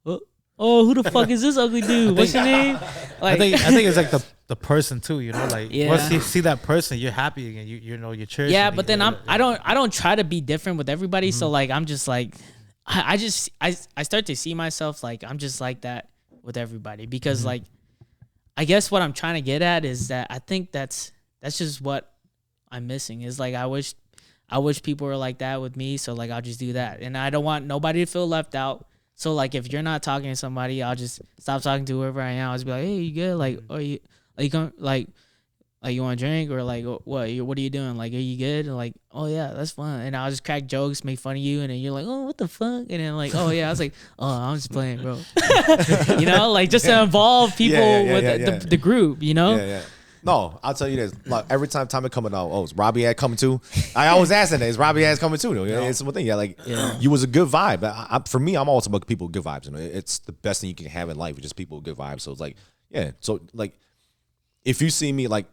oh. oh, who the fuck is this ugly dude? What's your name? Like, I think it's like the person too. You know, like Yeah. once you see that person, you're happy again. You know you're cherishing. yeah, it, but then you know, I don't try to be different with everybody. So like I'm just like I start to see myself like I'm just like that with everybody because like I guess what I'm trying to get at is that I think that's just what I'm missing is like I wish people were like that with me. So like I'll just do that, and I don't want nobody to feel left out. So like if you're not talking to somebody, I'll just stop talking to whoever I am. I'll just be like, hey, you good? Like, are you like you want a drink or like what are you doing? Like, are you good? And like, oh yeah, that's fun. And I'll just crack jokes, make fun of you, and then you're like, oh, what the fuck? And then like, oh yeah, I was like, oh, I'm just playing, bro. You know, like just to involve people with the group. You know. Yeah. No, I'll tell you this. Like every time Tommy coming out, oh, is Robbie Yang coming too? I always ask that. Is Robbie Yang coming too? You know, it's one thing. Yeah, like you was a good vibe. For me, I'm also about people with good vibes. You know, it's the best thing you can have in life. Just people with good vibes. So it's like, yeah. So like, if you see me, like,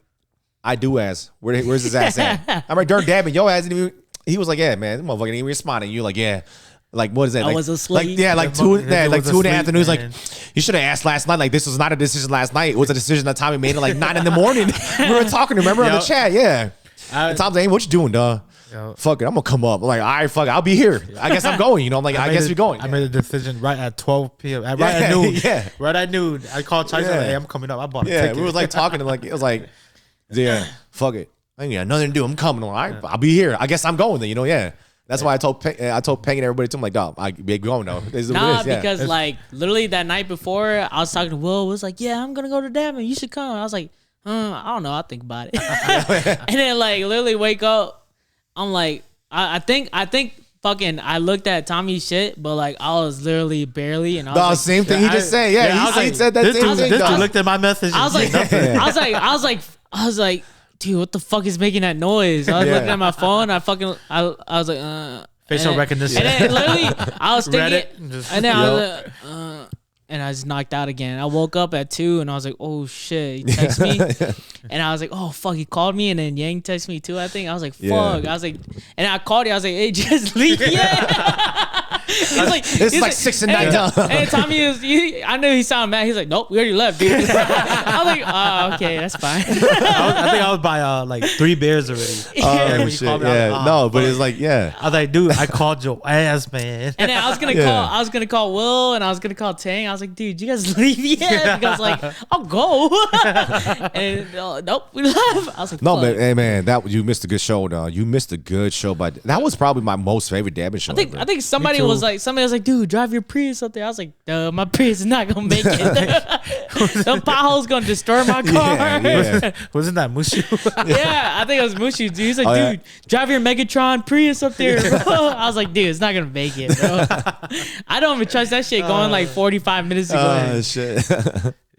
I do ask, where's his ass at? I'm like, during dabbing, yo ass didn't even. He was like, yeah, man, this motherfucker didn't even respond. And you're like, yeah. Like, what is that? I like, was asleep. Like 2 in the afternoon. Like, man. you should have asked last night. Like, this was not a decision last night. It was a decision that Tommy made at like 9 in the morning. We were talking, remember, on the chat. Yeah. And Tom's like, hey, what you doing, dugh? Fuck it, I'm gonna come up. I'm like, all right, fuck it, I'll be here. I guess I'm going. You know, I'm like, I guess we're going. I made a decision right at 12 p.m. Right at noon. Yeah. Right at noon. I called Chai. Like, hey, I'm coming up. I bought a ticket. We was like talking and like it was like, yeah, fuck it. I ain't got nothing to do. I'm coming. All right, I'll be here. I guess I'm going then. You know, yeah. That's why I told Peng and everybody too. I'm like, dog, I be going though. Nah, because like literally that night before, I was talking to Will. Was like, yeah, I'm gonna go to Devon. You should come. I was like, I don't know. I'll think about it. And then like literally wake up. I'm like, I think fucking I looked at Tommy's shit, but like I was literally barely. And I was like, same thing he just said. Yeah, he said that same thing. This dude looked at my message. I was like, dude, what the fuck is making that noise? I was looking at my phone. I was like, facial recognition. And then literally, I was thinking, and then I was like, and I just knocked out again. I woke up at 2 and I was like, oh shit, he texted me. And I was like, oh fuck, he called me. And then Yang texted me too, I think. I was like, fuck. I was like, and I called you. I was like, hey, just leave yet. It's like 6 and 9 down. And Tommy I knew he sounded mad. He's like, nope, we already left, dude. I was like, oh, okay, that's fine. I think I was by like 3 beers already. Oh shit, yeah. No, but it's like, yeah. I was like, dude, I called your ass, man. And then I was gonna call Will and I was gonna call Tang. I was like, dude, you guys leave yet? Because like, I'll go. And nope, we left. I was like, no, man, hey man, you missed a good show, dog. You missed a good show, but that was probably my most favorite dabbing show. I think somebody was like, dude, drive your Prius up there. I was like, my Prius is not gonna make it. Them potholes gonna destroy my car. Yeah. Wasn't that Mushu? Yeah, I think it was Mushu, dude. He's like, dude, drive your Megatron Prius up there, bro. I was like, dude, it's not gonna make it, bro. I don't even trust that shit going like 45 minutes ago. Shit.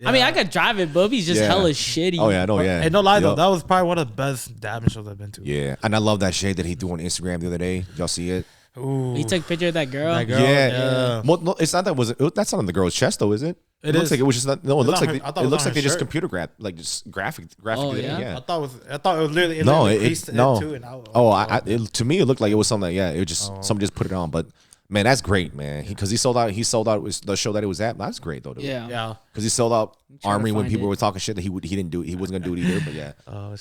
I mean, I could drive it, but he's just hella shitty. Oh yeah, I know. Yeah. And no lie though, that was probably one of the best dabbing shows I've been to. Yeah, and I love that shade that he threw on Instagram the other day. Y'all see it? Ooh. He took a picture of that girl. Yeah. Well, no, it's not that. That's not on the girl's chest though, is it? It looks like it was just not. No, it looks like it looks like they just computer like just graphic. Oh, yeah? I thought it was literally no. To me, it looked like it was something. Like, yeah, it was just somebody just put it on. But man, that's great, man. Because he sold out. He sold out the show that it was at. That's great though. Dude. Yeah. Because he sold out Armory when people were talking shit that he didn't do. He wasn't gonna do it either. But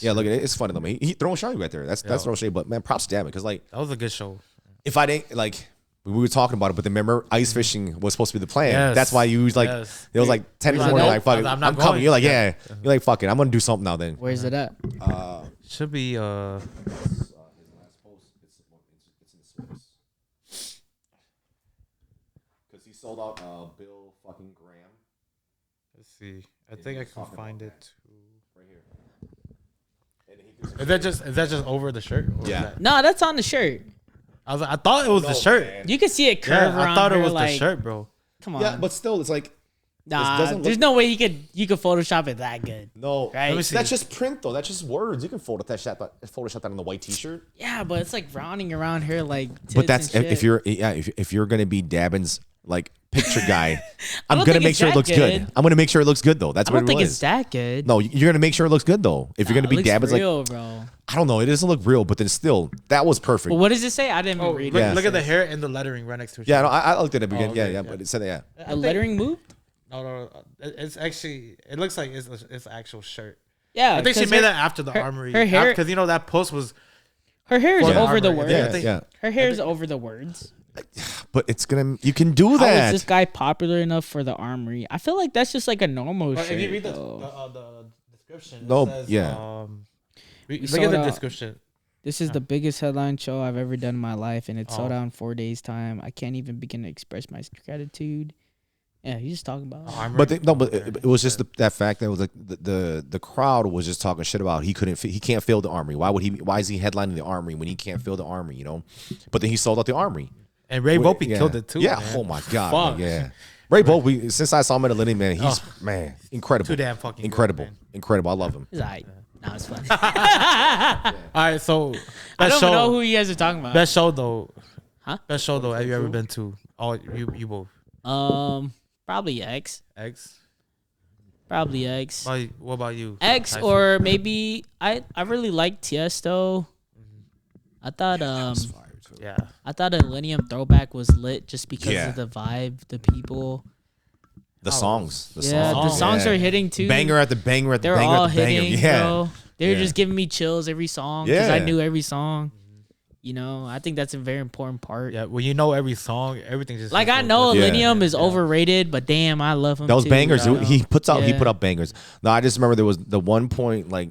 yeah, look at it. It's funny though, man. He throwing shade right there. That's throwing shade. But man, props to him because like that was a good show. If I didn't like. We were talking about it, but remember, ice fishing was supposed to be the plan. Yes. That's why you was like, it was like 10 in the morning, like, fuck it, I'm coming. You're like, yeah. You're like, fuck it, I'm gonna do something now then. Where's it at? Should be his last post. It's in the source. Because he sold out Bill fucking Graham. Let's see. I think I can find it too. Right here. Is that just over the shirt? Yeah. No, that's on the shirt. I thought it was the shirt. Man. You can see it curve around. I thought it was like, the shirt, bro. Come on. Yeah, but still, it's like. Nah, there's no way you could Photoshop it that good. No, right? That's just print though. That's just words. You can Photoshop that on the white T-shirt. Yeah, but it's like rounding around here like. But that's if you're gonna be dabbing's like picture guy, I'm don't gonna think make it's sure it that looks good. good. I'm gonna make sure it looks good though. That's I what don't it think really it's is. that good. No, you're gonna make sure it looks good though. If you're gonna It be looks dabbing, like real, bro. I don't know, it doesn't look real, but then still, that was perfect. But what does it say? I didn't even read Look, it. look at the hair and the lettering right next to each Yeah, other. no, I looked at it again. Oh, yeah, okay, yeah, yeah. but it said that. Yeah. The lettering moved. No. It's actually. It looks like it's actual shirt. Yeah, I think she 'cause made that after the armory. her hair- because that post was. Her hair is For the over the armory, words. I Yeah, think- yeah. Her hair is over the words. But it's gonna. You can do How is that. this guy popular enough for the armory? I feel like that's just like a normal But shit. if you read the though. description, No, it says, yeah. Look sold at the out. description. This is the biggest headline show I've ever done in my life, and it sold Oh. out in 4 days' time. I can't even begin to express my gratitude. Yeah, he's just talking about it. Armory? But it was just that fact that it was like the crowd was just talking shit about he can't fill the armory. Why is he headlining the armory when he can't fill the armory? You know, but then he sold out the armory. And Ray Volpe Yeah. killed it too. Yeah. man. Oh my god. Fuck. Man, yeah. Ray Volpe. Since I saw him at Atlanta, man, he's man incredible. Too damn fucking good, incredible. man. Incredible. I love him. He's like, no, it's funny. All right, so I best don't show, know who you guys are talking about. best show though. Huh? Best show though. Have you ever been to? Oh, you both. Probably X. X. Probably X. What about you? X Tyson? or maybe I really like Tiesto. I thought Yeah. I thought a Millennium Throwback was lit just because Yeah. of the vibe, the people. The songs. The Yeah, songs. the songs Yeah. are hitting too. Banger at the banger at the They're banger all at the banger. hitting, Yeah. bro. They were Yeah. just giving me chills every song because I Yeah. knew every song. You know, I think that's a very important part. Yeah. When you know every song, everything just Like feels I so know good. Yeah. Millennium is overrated, but damn, I love him. Those too, bangers. bro. He put Yeah. out bangers. No, I just remember there was the one point like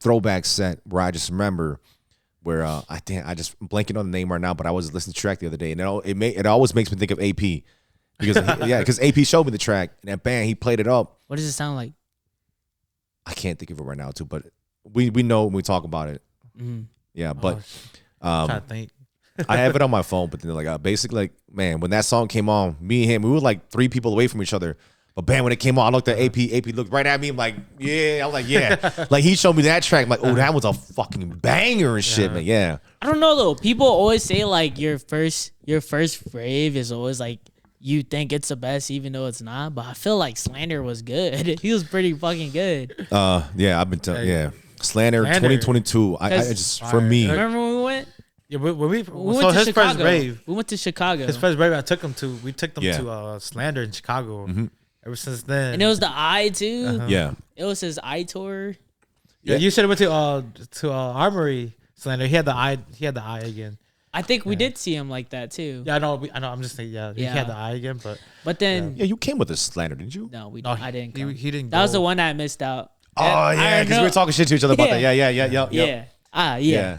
throwback set where I just remember where I just I'm blanking on the name right now, but I was listening to the track the other day, and it always makes me think of AP because because AP showed me the track and that band he played it up. What does it sound like? I can't think of it right now too, but we know when we talk about it. Mhm. Yeah, but I'm trying to think. I have it on my phone, but then like basically like man, when that song came on, me and him, we were like 3 people away from each other. But bam, when it came on, I looked at AP. AP looked right at me. I'm like, yeah. I was like, yeah. Like he showed me that track. I'm like, oh, that was a fucking banger and shit, man. Yeah. I don't know though. People always say like your first rave is always like you think it's the best even though it's not. But I feel like Slander was good. He was pretty fucking good. Yeah. I've been telling. Yeah. Slander 2022. I just for me. Remember when we went? Yeah, when we We so went to his Chicago. first rave. We went to Chicago. His first rave, we took them Yeah. to Slander in Chicago. Mm-hmm. Ever since then, And it was the I too. Yeah. It was his I tour. yeah, you should have went to Armory Slander. He had the eye again. I think we did see him like that too. Yeah, I know. I'm just saying. Yeah, he Yeah. had the eye again, but But then Yeah. You came with this Slander, didn't you? no, no, I didn't. He, Come. he didn't. That was go. the one that I missed out. Oh I yeah, because know- we were talking shit to each other about Yeah. that. Yeah. Yeah. Yeah.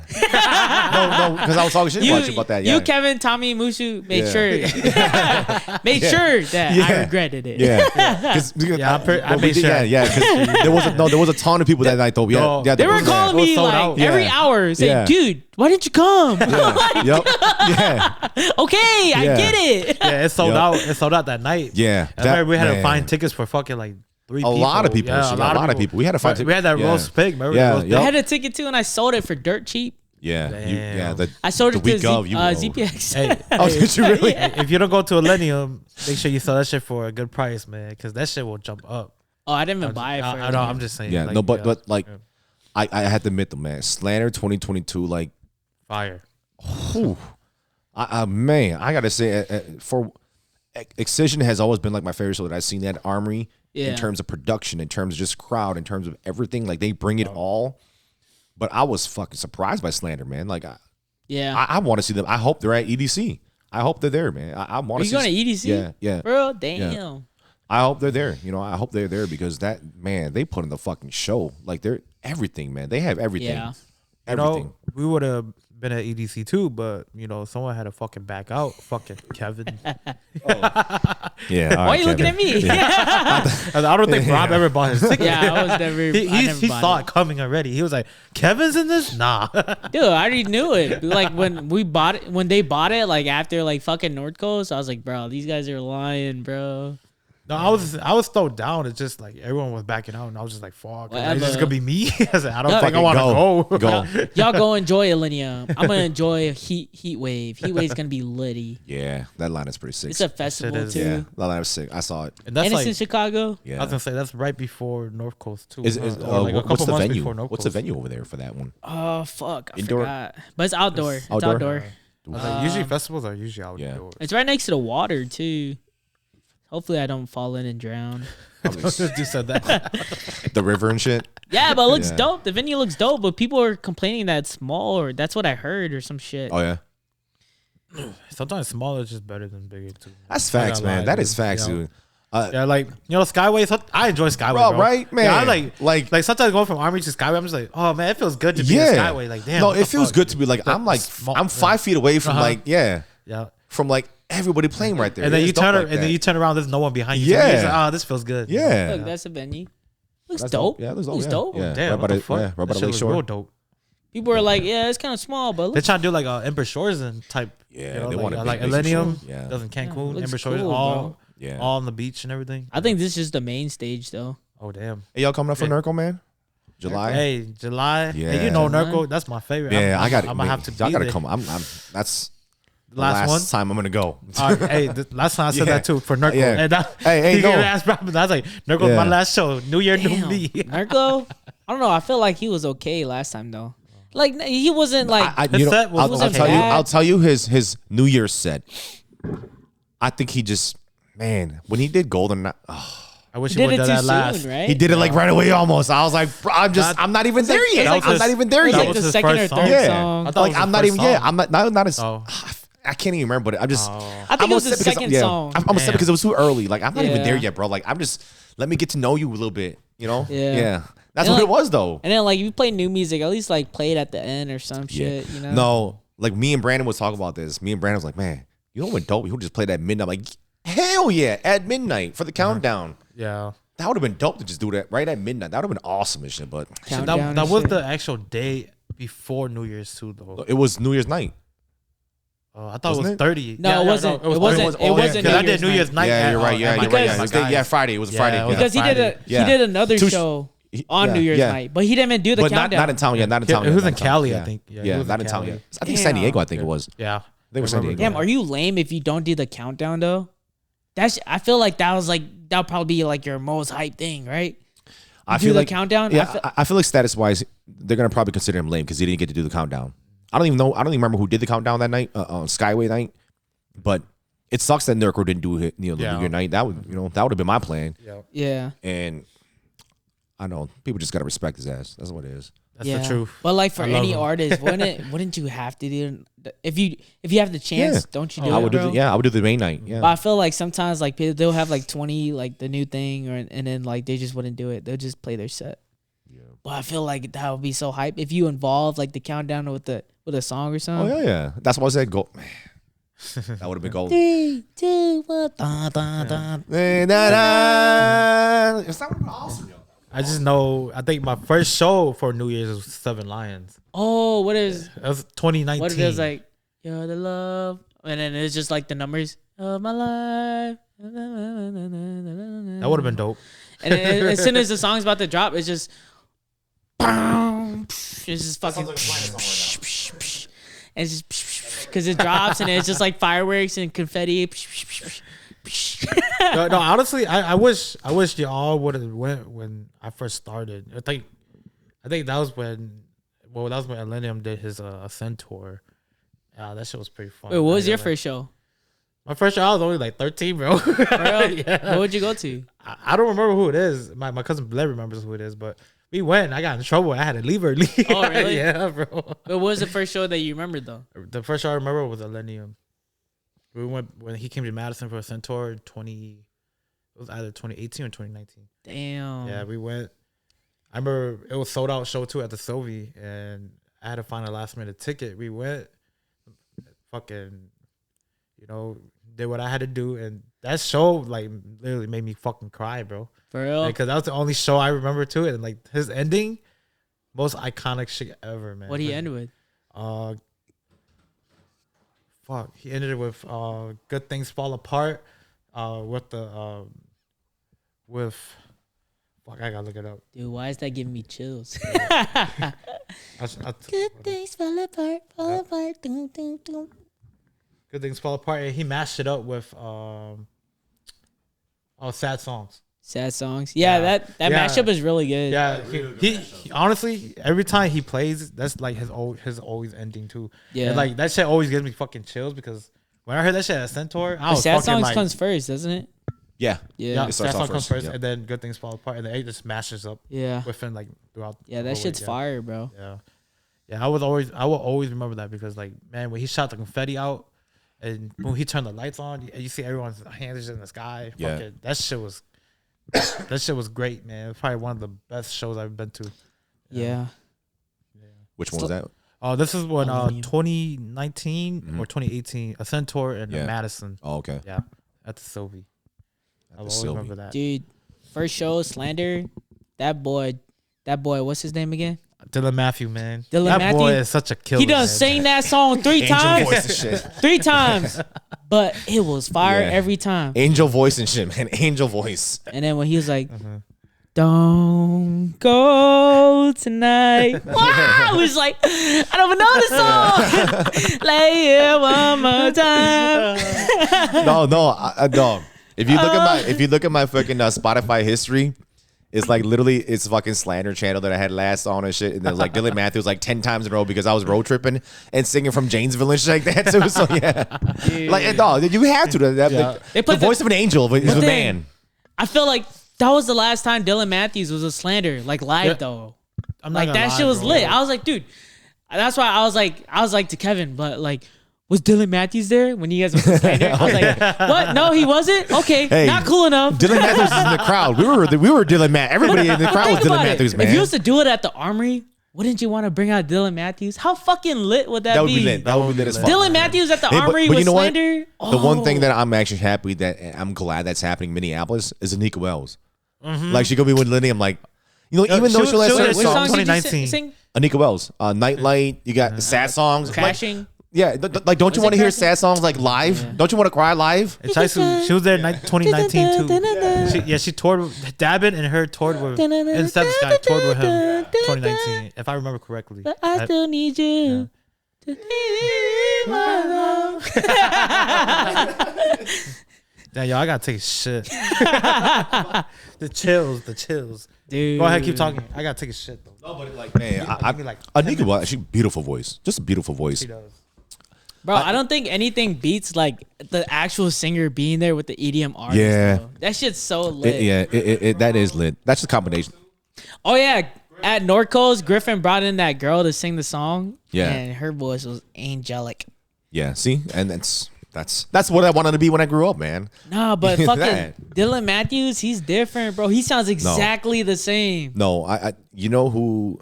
No, because I was talking shit about you about that. Yeah. You, Kevin, Tommy, Mushu made Yeah. sure sure that I Yeah. regretted it. Yeah. Cause, Yeah, I we made did- sure. Yeah. Because there was a ton of people that night though. Yeah. No. Yeah. They were calling It was me sold like out. every Yeah. hour saying, Yeah. dude, why didn't you come? Yep. Yeah. Okay, I Yeah. get it. Yeah, it sold Yep. out. It sold out that night. Yeah. I remember we had to man. find tickets for fucking like 3 A people. lot of people. Yeah, shit, a lot of people. We had to find. We had that yeah. roast pig. Remember Yeah, the roast yep. I had a ticket too, and I sold it for dirt cheap. Yeah. Damn. I sold the it to week of, you were- ZPX. Hey, Oh, did you really? if you don't go to Millennium, make sure you sell that shit for a good price, man, because that shit will jump up. Oh, I didn't even buy it. For I know. I'm just saying. Yeah. like, No, but like, yeah. I had to admit though, man. Slander 2022, like, Fire. whew, man, I gotta say, for Excision has always been like my favorite show that I've seen at Armory Yeah. in terms of production, in terms of just crowd, in terms of everything. Like they bring it all. But I was fucking surprised by Slander, man. Like Yeah. I want to see them. I hope they're at EDC. I hope they're there, man. I want Are to you see. going to EDC? Yeah, yeah. Bro, damn. I hope they're there. You know, I hope they're there because that man, they put in the fucking show. Like they're everything, man. They have everything. Yeah. Everything. know, we would have been at EDC too, but someone had to fucking back out. Fucking Kevin. Yeah. all Why are right, you looking Kevin. at me? I don't think Rob ever bought his ticket. Yeah, I was never. I never he bought saw it. it coming already. He was like, "Kevin's in this? Nah." Dude, I already knew it. Like when they bought it, like after like fucking North Coast, I was like, bro, these guys are lying, bro. No, I was so down. It's just like everyone was backing out, and I was just like, "Fuck, Whatever. it's just gonna be me." I said, "I don't Yeah. think I want to go." Go. Y'all go enjoy Illenium. I'm gonna enjoy Heat Wave. Heat Wave's gonna be litty. Yeah, that line is pretty sick. It's a festival is. too. Yeah, that line was sick. I saw it. And that's And it's like, in Chicago. Yeah. I was gonna say that's right before North Coast too. Is, or like a what's couple the months venue? before North What's the Coast. venue over there for that one? Oh fuck, I Indoor? forgot. But it's outdoor. It's Outdoor? outdoor. I was like, usually festivals are usually outdoors. It's right next to the water too. Hopefully I don't fall in and drown. You said that. The river and shit. Yeah, but it looks Yeah. dope. The venue looks dope, but people are complaining that it's small, or that's what I heard, or some shit. Oh yeah, Sometimes smaller is just better than bigger too. that's I facts, gotta lie, man. That dude. is facts, You know? dude. Yeah, like Skyway. I enjoy Skyway, Bro, bro. right, man. Yeah, I like sometimes going from Army to Skyway. I'm just like, oh man, it feels good to be in Skyway. Like, damn. No, what it the feels fuck? good to be like I'm Small- I'm 5 feet away from Yeah. from like everybody playing right there. And then It's you dope turn like and that. then you turn around. There's no one behind you. Yeah. So you're like, oh, this feels good. Yeah. Look, that's a venue. Looks That's dope. Yeah, it looks dope. Looks yeah. dope. Yeah, Damn, right what by the the fuck? right by That the shit lake was shore. real dope. People are like, yeah, it's kind of small, but it They looks trying to do like Ember Shores and type. Yeah, you know, they like, want to like Millennium. Yeah, Doesn't Cancun, looks Ember Shores, cool, all bro. yeah. all on the beach and everything. I think this is just the main stage, though. Oh damn. Hey, y'all coming up for Nurko, man? July. Hey, July. Yeah. Hey, you know July. Nurko, that's my favorite. Yeah, I got. I'm gonna have to. Y'all be gotta there. come. I'm. That's the Last one? time I'm gonna go. All right, hey, last time I said Yeah. that too for Nurko. Yeah. And that, Hey, he no. asked Robin, I was like, Nurko's Yeah. my last show. New Year, new Damn. me. Narco? I don't know. I feel like he was okay last time, though. Like, he wasn't like. His set was I'll okay. tell you. bad. I'll tell you his New Year's set. I think he just when he did Golden. I wish he did would it have too done that last. soon, right? He did it like right away almost. I was like, bro, I'm not even there yet. that was I'm his- not even there It was that like yet. was the his second or first third song. Yeah. song. I thought it was I'm his not first even. Yeah, song. I'm not as. Oh. I can't even remember, but I'm just. I think it was the upset because second song. I'm upset Damn. because it was too early. Like I'm not even Yeah. there yet, bro. Like I'm just let me get to know you a little bit. You know? Yeah. That's And what it like- was though. And then, like, if you play new music, at least, like, play it at the end or some shit, you know? No, like me and Brandon was talking about this. Me and Brandon was like, man, you know what dope? You would just play that at midnight. I'm like, hell yeah, at midnight for the countdown. Yeah. That would have been dope to just do that right at midnight. That would have been awesome and shit. But Countdown That and was shit. the actual day before New Year's too, though. it was New Year's night. I thought Wasn't it was it? 30. No, it wasn't. It wasn't. It oh, wasn't. Because I New did Year's New night. Year's night. Yeah, at, you're right. at my You're guys, right. my It was guys. Friday. It was a Yeah, Friday. it was Because he did Friday. Yeah. he did another Two- show on yeah, New Year's yeah. night, but he didn't even do the But countdown. not in town. Yeah, not in town. It yet, was not in town. Cali, Yeah. I think. Yeah, Yeah, it was not in in town Cali. yet. I think San Damn. Diego. I think it was. Yeah. They were San Remember. Diego. Damn, are you lame if you don't do the countdown though? I feel like that'll probably be like your most hype thing, right? I do feel the like countdown? Yeah, I feel like status wise, they're gonna probably consider him lame because he didn't get to do the countdown. I don't even know. I don't even remember who did the countdown that night on Skyway night. But it sucks that Nurko didn't do it. The New Year night. That would that would have been my plan. Yeah. And I know people just gotta respect his ass. That's what it is. That's the truth. But like for I love any him. artist, wouldn't you have to do if you have the chance, Yeah. don't you do I it, would bro? do. I would do the main night. Yeah. But I feel like sometimes like they'll have like 20 like the new thing and then like they just wouldn't do it. They'll just play their set. Yeah. But I feel like that would be so hype if you involve like the countdown with a song or Oh something. yeah. That's why I said go. Man, that would have been gold. 3, 2, 1. Dun, dun, dun. It's that would have been awesome, yo. I just know. I think my first show for New Year's was Seven Lions. Oh, what is That was 2019. what it is like? You're the love, and then it's just like the numbers of my life. That would have been dope. And then as soon as the song's about to drop, it's just, it's just fucking, and it's just because it drops and it's just like fireworks and confetti. No, honestly, I wish y'all would have went when I first started. I think that was when Millennium did his Ascent tour. That shit was pretty fun. Wait, what was I your like- first show? My first show, I was only like 13, bro. For real? Yeah. What would you go to? I don't remember who it is. My cousin Blair remembers who it is, but we went. I got in trouble. I had to leave early. Oh, really? Yeah, bro. But what was the first show that you remembered though? The first show I remember was Millennium. We went when he came to Madison for a Centaur. It was either 2018 or 2019. Damn. Yeah, we went. I remember it was sold out show too at the Sylvie, and I had to find a last minute ticket. We went, fucking, did what I had to do, and that show like literally made me fucking cry, bro. For real? Because that was the only show I remember too, and like his ending, most iconic shit ever, man. What did he end with? He ended it with "Good Things Fall Apart," with the with. Fuck, I gotta look it up. Dude, why is that giving me chills? Good things fall apart, Doom, doom, doom. Good Things Fall Apart. And he mashed it up with sad songs. Sad songs. Yeah, Yeah. that Yeah. mashup is really good. Yeah, he honestly every time he plays, that's like his always ending too. Yeah. And like that shit always gives me fucking chills because when I heard that shit at Centaur, I But was sad fucking songs like, comes first, doesn't it? Yeah. Yeah. It sad starts song off comes first, first, yeah. and then Good Things Fall Apart, and then it just mashes up Yeah. within like throughout. Yeah, the that whole shit's week, fire, bro. Yeah, yeah. I will always remember that because like man, when he shot the confetti out, and when he turned the lights on, you see everyone's hands in the sky. Yeah. Fucking, that shit was great, man. Probably one of the best shows I've been to. Yeah. Which one was that? Oh, this is when Aluminum. 2019 or 2018, a Centaur in Yeah. Madison. Oh, okay. Yeah, at the Sylvie. I will always Sylvie. remember that. Dude, first show, Slander, that boy, what's his name again? Dylan Matthew, man. Dylan that Matthew? boy is such a killer. He done man. sang that song 3 Angel times. voice and shit. 3 times. But it was fire Yeah. every time. Angel voice and shit, man. Angel voice. And then when he was like, don't go tonight. Wow! I was like, I don't even know the song. Lay here one more time. No. If you look at my fucking Spotify history, it's like literally it's fucking Slander channel that I had last on and shit, and there's like Dylan Matthews like 10 times in a row because I was road tripping and singing from Janesville and shit like that too. So yeah, like dog, you have to. They The put voice of an angel is a thing- man. I feel like that was the last time Dylan Matthews was a Slander, like live Yeah. though. I'm not Like gonna that lie, shit was bro. lit. I was like, dude. That's why I was like to Kevin, but like, was Dylan Matthews there when you guys went to Slander? I was like, what? No, he wasn't. Okay, Hey, not cool enough. Dylan Matthews is in the crowd. We were Dylan Matt. Everybody in the crowd was Think Dylan about it. Matthews, man. If you was to do it at the Armory, wouldn't you want to bring out Dylan Matthews? How fucking lit would that, that would be lit. That would be lit as fuck. Dylan Matthews at the Hey, Armory but with you know what? Slander. The one thing that I'm actually happy that I'm glad that's happening in Minneapolis is Anika Wells. Like she gonna be with Lenny. I'm like, even though she she'll was- let she What was- song did you 2019. sing? Anika Wells, Nightlight. You got sad songs. Like, Crashing. yeah, like don't you Was want it to hear Crashing? sad songs like live? Don't you want to cry live? And Chaisu, she was there in 2019 too. She toured with Dabin and her toured with Instead the Sky toured with him 2019, if I remember correctly. I still need you. To need my love. Yeah, yo, I gotta take a shit. the chills. Dude. Go ahead, keep talking. I gotta take a shit though. No, but like, man, Give me like Anika Wells, she beautiful voice, just a beautiful voice. She does. Bro, I don't think anything beats like the actual singer being there with the EDM artist. Yeah. Though. That shit's so lit. That is lit. That's just a combination. Oh yeah, at Norco's, Griffin brought in that girl to sing the song. Yeah. And her voice was angelic. Yeah, see, and that's what I wanted to be when I grew up, man. Nah, but fucking That. Dylan Matthews, he's different, bro. He sounds exactly the same. No, I you know who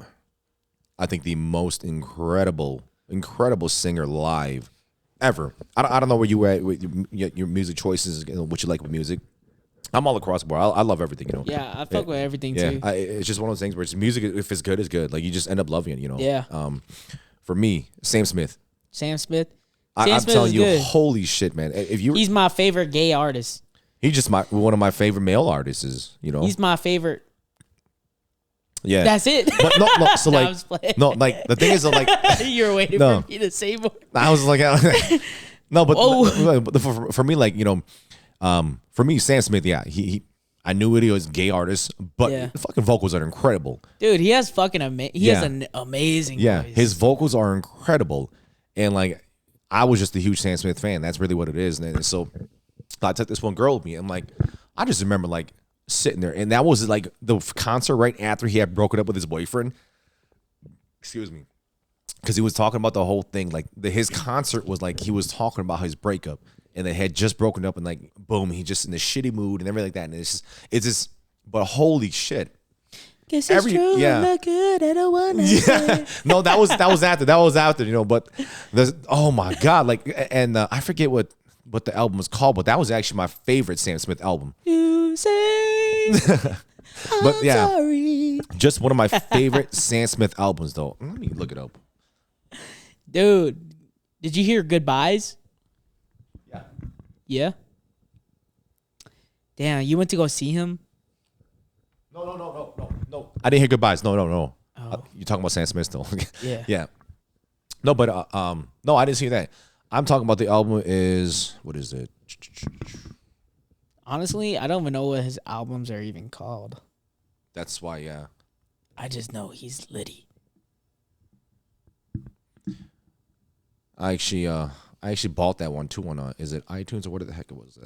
I think the most incredible singer live ever. I don't know where you at with your music choices, what you like with music. I'm all across the board. I love everything, you know. Yeah, I fuck with everything Yeah, too. it's just one of those things where it's music. If it's good, it's good. Like you just end up loving it, you know. Yeah. For me, Sam Smith. Sam Smith. I'm Smith telling is you, good. holy shit, man. If you, He's my favorite gay artist. he's just one of my favorite male artists. Is you know. He's my favorite. Yeah. That's it. But no. So Nah, I'm like, just playing. no, like the thing is, like, You're waiting No. for me to say more. I was like, no, but, Whoa. but for me, like, you know, for me, Sam Smith, yeah, he I knew it. He was a gay artist, but Yeah. the fucking vocals are incredible. Dude, he has fucking he has Yeah. an amazing Yeah, voice. his vocals are incredible, and like, I was just a huge Sam Smith fan. That's really what it is. And so I took this one girl with me. I'm like, I just remember like sitting there, and that was like the concert right after he had broken up with his boyfriend. Excuse me. Because he was talking about the whole thing. Like his concert was like he was talking about his breakup, and they had just broken up, and like boom, he just in a shitty mood and everything like that. And it's just, but holy shit. Guess it's true. yeah. I'm not good. I don't want to. Yeah, no, that was after, you know. But there's, oh my god, like, and I forget what the album was called, but that was actually my favorite Sam Smith album. You say, But I'm yeah, sorry. just one of my favorite Sam Smith albums, though. Let me look it up. Dude, did you hear Goodbyes? Yeah. Yeah? Damn, you went to go see him? No, I didn't hear goodbyes. No. Oh. You're talking about Sam Smith though. Yeah. Yeah. No, but no, I didn't see that. I'm talking about the album is what is it? Honestly, I don't even know what his albums are even called. That's why, yeah. I just know he's litty. I actually bought that one too on is it iTunes or what the heck it was?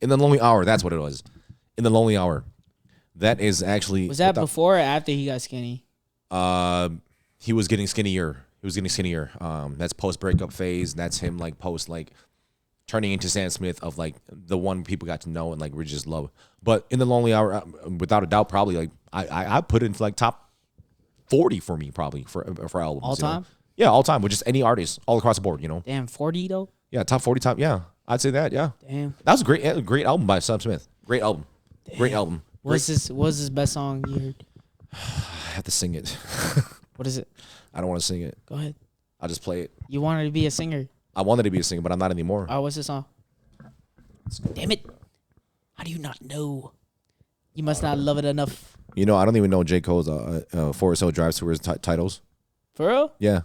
In the Lonely Hour, that's what it was. In the Lonely Hour. That is actually Was that before or after he got skinny? He was getting skinnier. That's post breakup phase. That's him like post like turning into Sam Smith of like the one people got to know and like we just love. But In the Lonely Hour, without a doubt, probably like I put it into like top 40 for me probably for albums. All time? Yeah, all time with just any artist all across the board. You know. Damn, 40 though. Yeah, top 40 top. Yeah, I'd say that. Yeah. Damn. That was a great album by Sam Smith. Great album. Damn. Great album. What's his best song you heard? I have to sing it. What is it? I don't want to sing it. Go ahead. I'll just play it. You wanted to be a singer. I wanted to be a singer, but I'm not anymore. Oh, what's the song? Damn it. How do you not know? You must not love it enough. You know, I don't even know J. Cole's Forest Hill Drive Tours titles. For real? Yeah.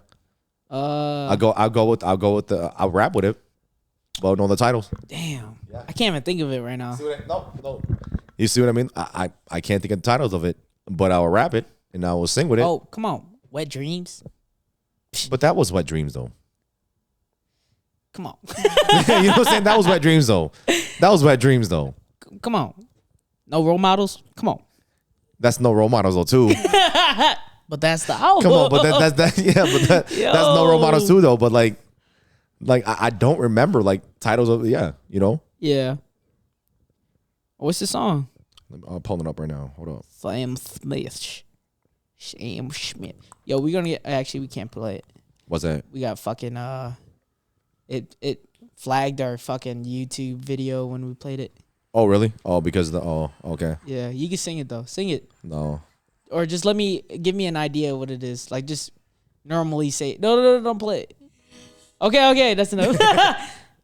I'll rap with it. But know the titles. Damn. Yeah. I can't even think of it right now. No. You see what I mean? I can't think of the titles of it, but I'll rap it and I will sing with it. Oh, come on. Wet Dreams. But that was Wet Dreams though. Come on. You know what I'm saying? That was Wet Dreams though. Come on. No role models? Come on. That's no role models though too. But that's the album. Come on, but that's no role models too though. But like I don't remember like titles of you know. Yeah. What's the song? I'm pulling it up right now. Hold up. Sam Smith. Yo, we're gonna get. Actually, we can't play it. What's that? We got fucking It flagged our fucking YouTube video when we played it. Oh really? Oh, because okay. Yeah, you can sing it though. Sing it. No. Or just give me an idea of what it is. Like just normally say no, don't play it. Okay, that's enough.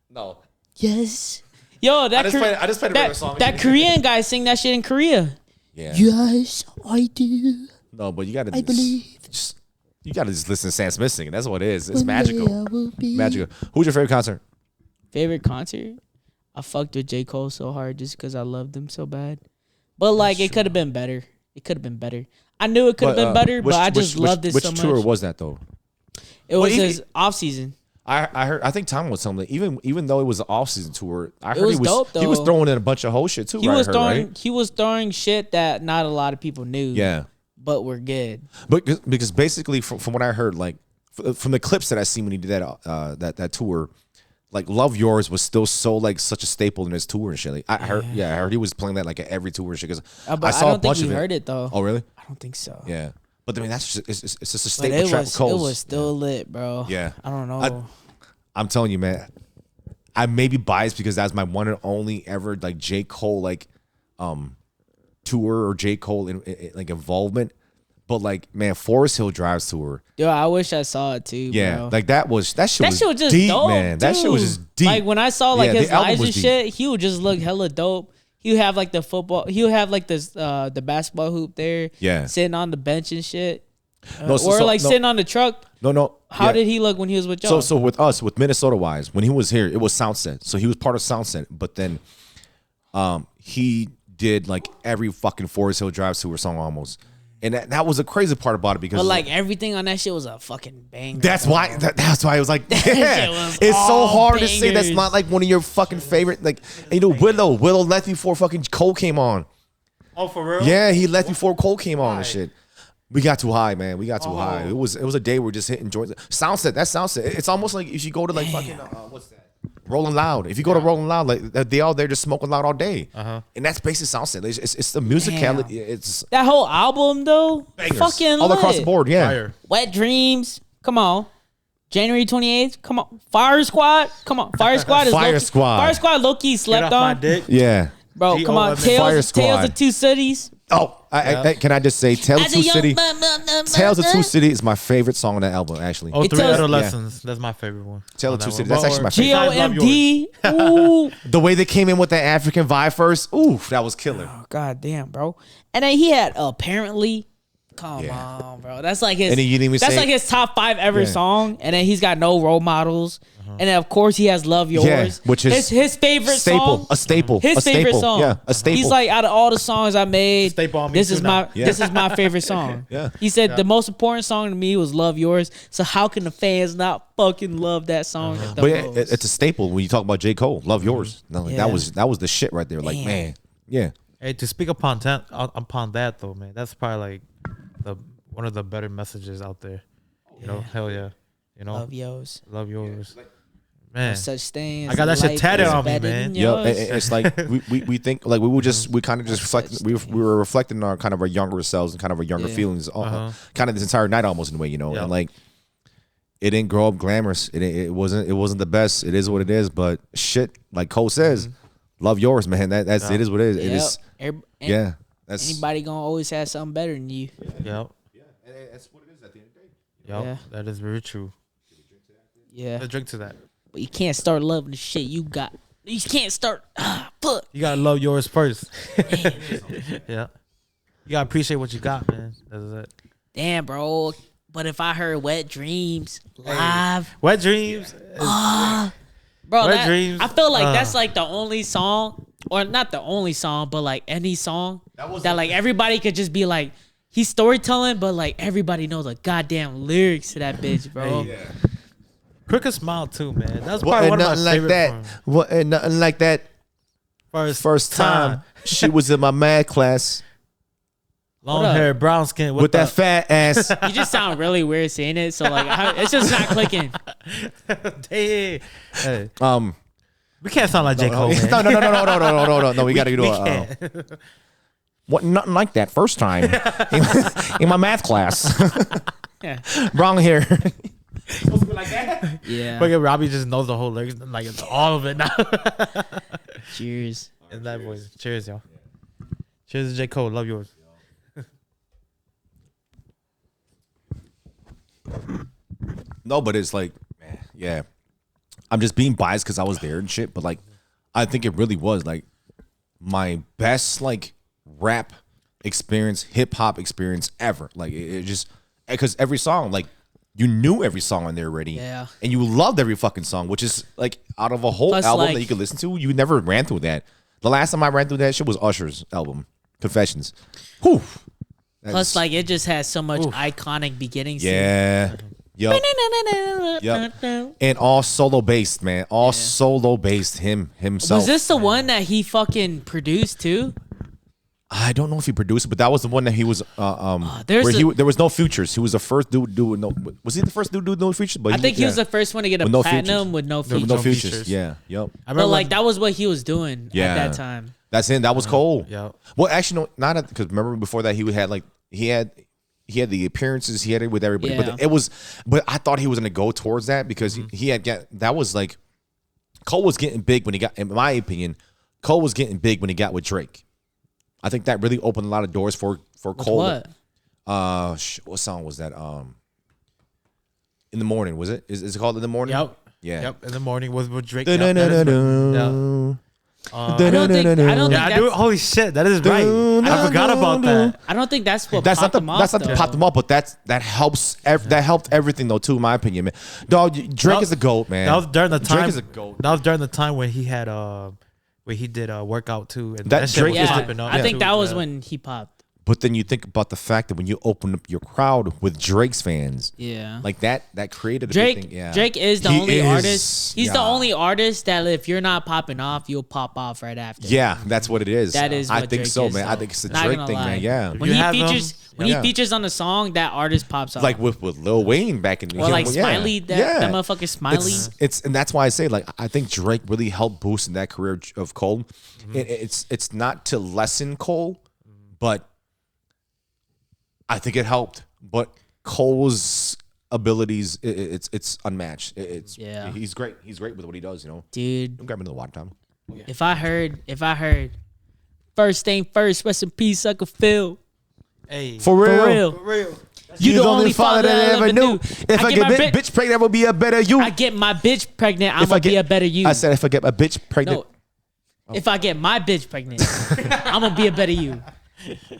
No. Yes. Yo, I just played a song. That Korean guy sing that shit in Korea. Yeah. Yes, I do. No, but you gotta. I believe. You gotta just listen to Sam Smith singing. That's what it is. It's magical. Magical. Who's your favorite concert? Favorite concert? I fucked with J. Cole so hard just because I loved him so bad. But like, it could have been better. I knew it could have been better, but I just loved it so much. Which tour was that though? It was his off season. I heard. I think Tom was telling me even though it was an off season tour, I heard dope, though. He was throwing in a bunch of whole shit too. He was throwing shit that not a lot of people knew. Yeah, but we're good. But because basically from what I heard, like from the clips that I seen when he did that tour, like Love Yours was still so like such a staple in his tour and shit. Like, I heard he was playing that like at every tour and shit. Because I saw a bunch of it. Heard it though. Oh really? I don't think so. Yeah. But I mean, that's just it's just a staple track with Cole. It was still lit, bro. Yeah. I don't know. I'm telling you, man. I may be biased because that's my one and only ever like J. Cole like tour or J. Cole in like involvement. But like, man, Forest Hill Drive tour. Yo, I wish I saw it too. Yeah, bro. like that shit was just deep, dope, man. dude. That shit was just deep. Like when I saw like his lives and deep. shit, he would just look hella dope. He would have like the football. He would have like this the basketball hoop there. Yeah, sitting on the bench and shit. Sitting on the truck. No. How did he look when he was with y'all? So with us, with Minnesota wise, when he was here, it was Soundset. So he was part of Soundset. But then he did like every fucking Forest Hill Drive tour song almost. And that was the crazy part about it because like everything on that shit was a fucking banger. That's why I was like, yeah. It's so hard to say that's not like one of your fucking favorite. Like, you know, Willow left before fucking Cole came on. Oh, for real? Yeah, he left before Cole came on and shit. We got too high, man. We got too high. It was a day we're just hitting joints. Soundset. That's Soundset. It's almost like if you go to like fucking what's that? Rolling Loud. If you go to Rolling Loud, like they all there just smoking loud all day, and that's basically Soundset. It's the musicality. It's that whole album though. Bangers. Fucking all across the board. Yeah. Fire. Wet Dreams. Come on. January 28th. Come on. Fire Squad. Come on. Fire Squad is Fire Squad. Fire Squad low key slept on. Dick. Yeah. Bro, come on. Tales of Two Cities. Oh, can I just say, Tales of Two City? Tales of Two City is my favorite song on that album. Actually, Oh, It Three tells- Adolescents. That's my favorite one. Tales On of Two that City. one. That's actually my favorite. GOMD. Ooh. The way they came in with that African vibe first, ooh, that was killer. God damn, bro. And then he had apparently. Come Yeah. on, bro. That's like his. And then you didn't even that's say- like his top 5 ever Yeah. song. And then he's got no role models. And then of course he has "Love Yours," Yeah, which is his favorite staple, song. a staple, His a favorite staple. song. Yeah, a staple. He's like, out of all the songs I made, Staple on me this too is now. my this is my favorite song. Yeah. He said the most important song to me was "Love Yours." So how can the fans not fucking love that song? The But yeah, most? it's a staple when you talk about J. Cole. Love Yours. No, like, Yeah. that was the shit right there. Like, Damn. man, yeah. Hey, to speak upon that though, man, that's probably like one of the better messages out there. You know, hell yeah. You know, Love Yours. love yours, man. Such things. I got that shit life tatted is on me, better man. than Yo, yours. it's like we think like we kind of just reflecting. We were reflecting on kind of our younger selves and kind of our younger Yeah. feelings, kind of this entire night almost in a way, Yeah. And like, it didn't grow up glamorous. It wasn't the best. It is what it is. But shit, like Cole says, love yours, man. That's it is what it is. It is. Yeah. That's Anybody gonna always have something better than you. Yep. that's what it is at the end of the day. Yep. Yeah. That is very true. Yeah. Let's drink to that. But you can't start loving the shit you got. You can't start. Fuck. You gotta love yours first. Yeah. You gotta appreciate what you got, man. That's it. Damn, bro. But if I heard "Wet Dreams" live, Wet dreams. bro, Wet Dreams, I feel like that's like the only song, or not the only song, but like any song that like everybody could just be like, he's storytelling, but like everybody knows the goddamn lyrics to that bitch, bro. Crooked Smile too, man. That's Well, probably and one of my nothing like favorite that. ones. Well, and nothing like that. First time she was in my math class Long What up? hair, brown skin with that fat ass. You just sound really weird saying it, so like it's just not clicking. Hey, hey. Um, We can't sound like J. Cole, man. no. We gotta do We it. What? Nothing like that. First time in my math class. Yeah. Wrong hair. Yeah. Look at Robbie just knows the whole lyrics, like it's all of it now. Cheers. In that voice. Cheers, y'all. Cheers to J. Cole. Love yours. No, but it's like, man, yeah. I'm just being biased because I was there and shit, but like, I think it really was like my best like rap experience, hip hop experience ever. Like it just because every song, like you knew every song on there already, Yeah. and you loved every fucking song, which is like out of a whole Plus, album like- that you could listen to, you never ran through that. The last time I ran through that shit was Usher's album, Confessions. Whew. Plus, like it just has so much iconic beginnings. yeah. Yup. Yep. And all solo based, man. All solo based himself. Was this the one that he fucking produced too? I don't know if he produced it, but that was the one that he was there's where a- there was no features. He was the first dude doing no. Was he the first dude doing no features? But I think he was the first one to get a With no platinum features. with no There were features. no No features. features. Yeah. Yep. I But like that was what he was doing Yeah. at that time. That's him. That was Cole. Yeah. Well, actually, no, not because remember before that he had like he had the appearances. He had it with everybody. Yeah. But it was. But I thought he was gonna go towards that because he had got that was like Cole was getting big when he got. In my opinion, Cole was getting big when he got with Drake. I think that really opened a lot of doors for Cole. What? What song was that? In the Morning, was it? Is it called In the Morning? Yep. Yeah. Yep. In the morning was with Drake. Yep, that is Dun-dun-dun-dun. I don't think Yeah, I do. that's, Holy shit, that is right. I forgot about that. I don't think that's what That's not popped the him off. that's not the though. pop them up, but that helps. That helped everything though, too. In my opinion, man. Dog, Drake is a goat, man. That was during the time. Drake is a goat. That was during the time when he had where he did workout too, and That that, shit Drake was is Yeah, the- popping up. I think too, that was yeah. when he popped. But then you think about the fact that when you open up your crowd with Drake's fans, Yeah. like that created a Drake, big thing. Yeah. Drake is the He only is- artist. He's the yeah. only artist that if you're not popping off, you'll pop off right after. Yeah, that's what it is. That is I what think Drake so, is, man. I though. think it's a Not Drake gonna thing, lie. man. Yeah. When you he have features them, he yeah. features on the song, that artist pops off. Like with Lil Wayne back in or like yeah. Smiley, that motherfucker Smiley. It's and that's why I say like I think Drake really helped boost in that career of Cole. It's not to lessen Cole, but I think it helped. But Cole's abilities, it's unmatched. Yeah. he's great. He's great with what he does. You know, Dude, I'm grabbing the water time. if I heard first thing first. Rest in peace, Uncle Phil. Hey, For real. For real. for real. You the only father that I ever knew. If I get bitch pregnant, I will be a better you. I get my bitch pregnant, I'm gonna be a better you. I said if I get my bitch pregnant. No, if I get my bitch pregnant, I'm gonna be a better you.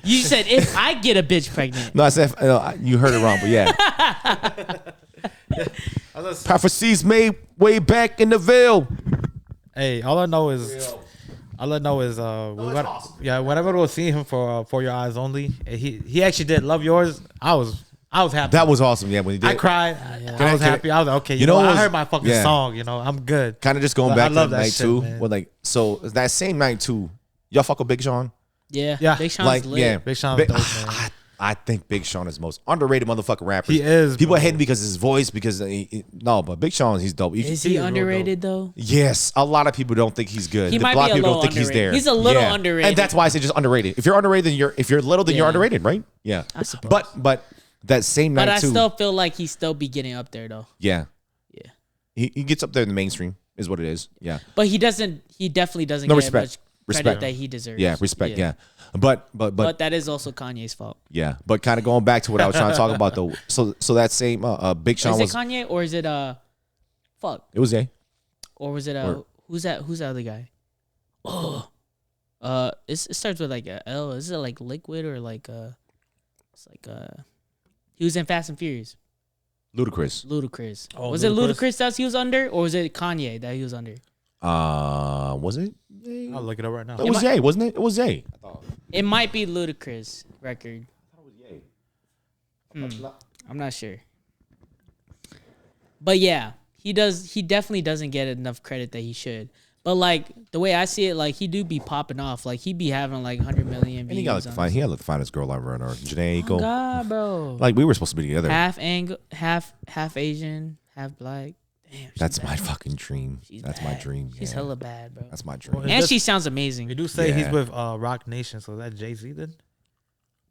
You said if I get a bitch pregnant. No, I said you heard it wrong, but yeah. Prophecies made way back in the veil. Hey, all I know is whenever we'll see him for Your Eyes Only, he actually did Love Yours. I was happy. That was awesome. Yeah, when he did. I cried. I was happy. I was like, okay, you know I heard my fucking song. You know, I'm good. Kind of just going back to love that that night shit, too. man. Well, like so that same night too. Y'all fuck with Big Sean? Yeah. Big Sean's Like lit. yeah, Big Sean's dope, man. I think Big Sean is the most underrated motherfucking rapper. He is, People bro. hate him because of his voice. Because no, but Big Sean, he's dope. Is He he is real underrated though? Yes, a lot of people don't think he's good. He A might lot be of a people little don't think he's there. underrated. He's a little underrated. and that's why I say just underrated. If you're underrated, then if you're little, then you're Yeah. underrated, right? Yeah. I suppose. But that same night But I too. still feel like he's still be getting up there though. Yeah. Yeah. He gets up there in the mainstream, is what it is. Yeah. But he definitely doesn't No, get respect. much Respect. credit that he deserves. Yeah, respect. Yeah. But But that is also Kanye's fault. yeah. But kind of going back to what I was trying to talk about though. So that same Big Sean Is it was Kanye or is it fuck? it was Ye. Or was it Or- who's that other guy? Oh. It starts with like a L. Is it like Liquid or like it's like he was in Fast and Furious. Ludacris. Ludacris. Oh, Was it Ludacris? Ludacris that he was under or was it Kanye that he was under? Was it? Ye? I'll look it up right now. It was Ye, wasn't it? It was Ye. It might be Ludacris record. I'm not sure. But yeah, he definitely doesn't get enough credit that he should. But like the way I see it, like he do be popping off. Like he be having like 100 million views. And he got on he his- had the finest girl ever on earth. Janae Oh Eagle. God, bro. Like we were supposed to be together. half Asian, half black. Damn, she's That's bad. my fucking dream. She's That's bad. my dream. She's yeah. hella bad, bro. That's my dream. Well, And This- she sounds We amazing. do say he's Yeah. with Rock Nation, so that Jay-Z then?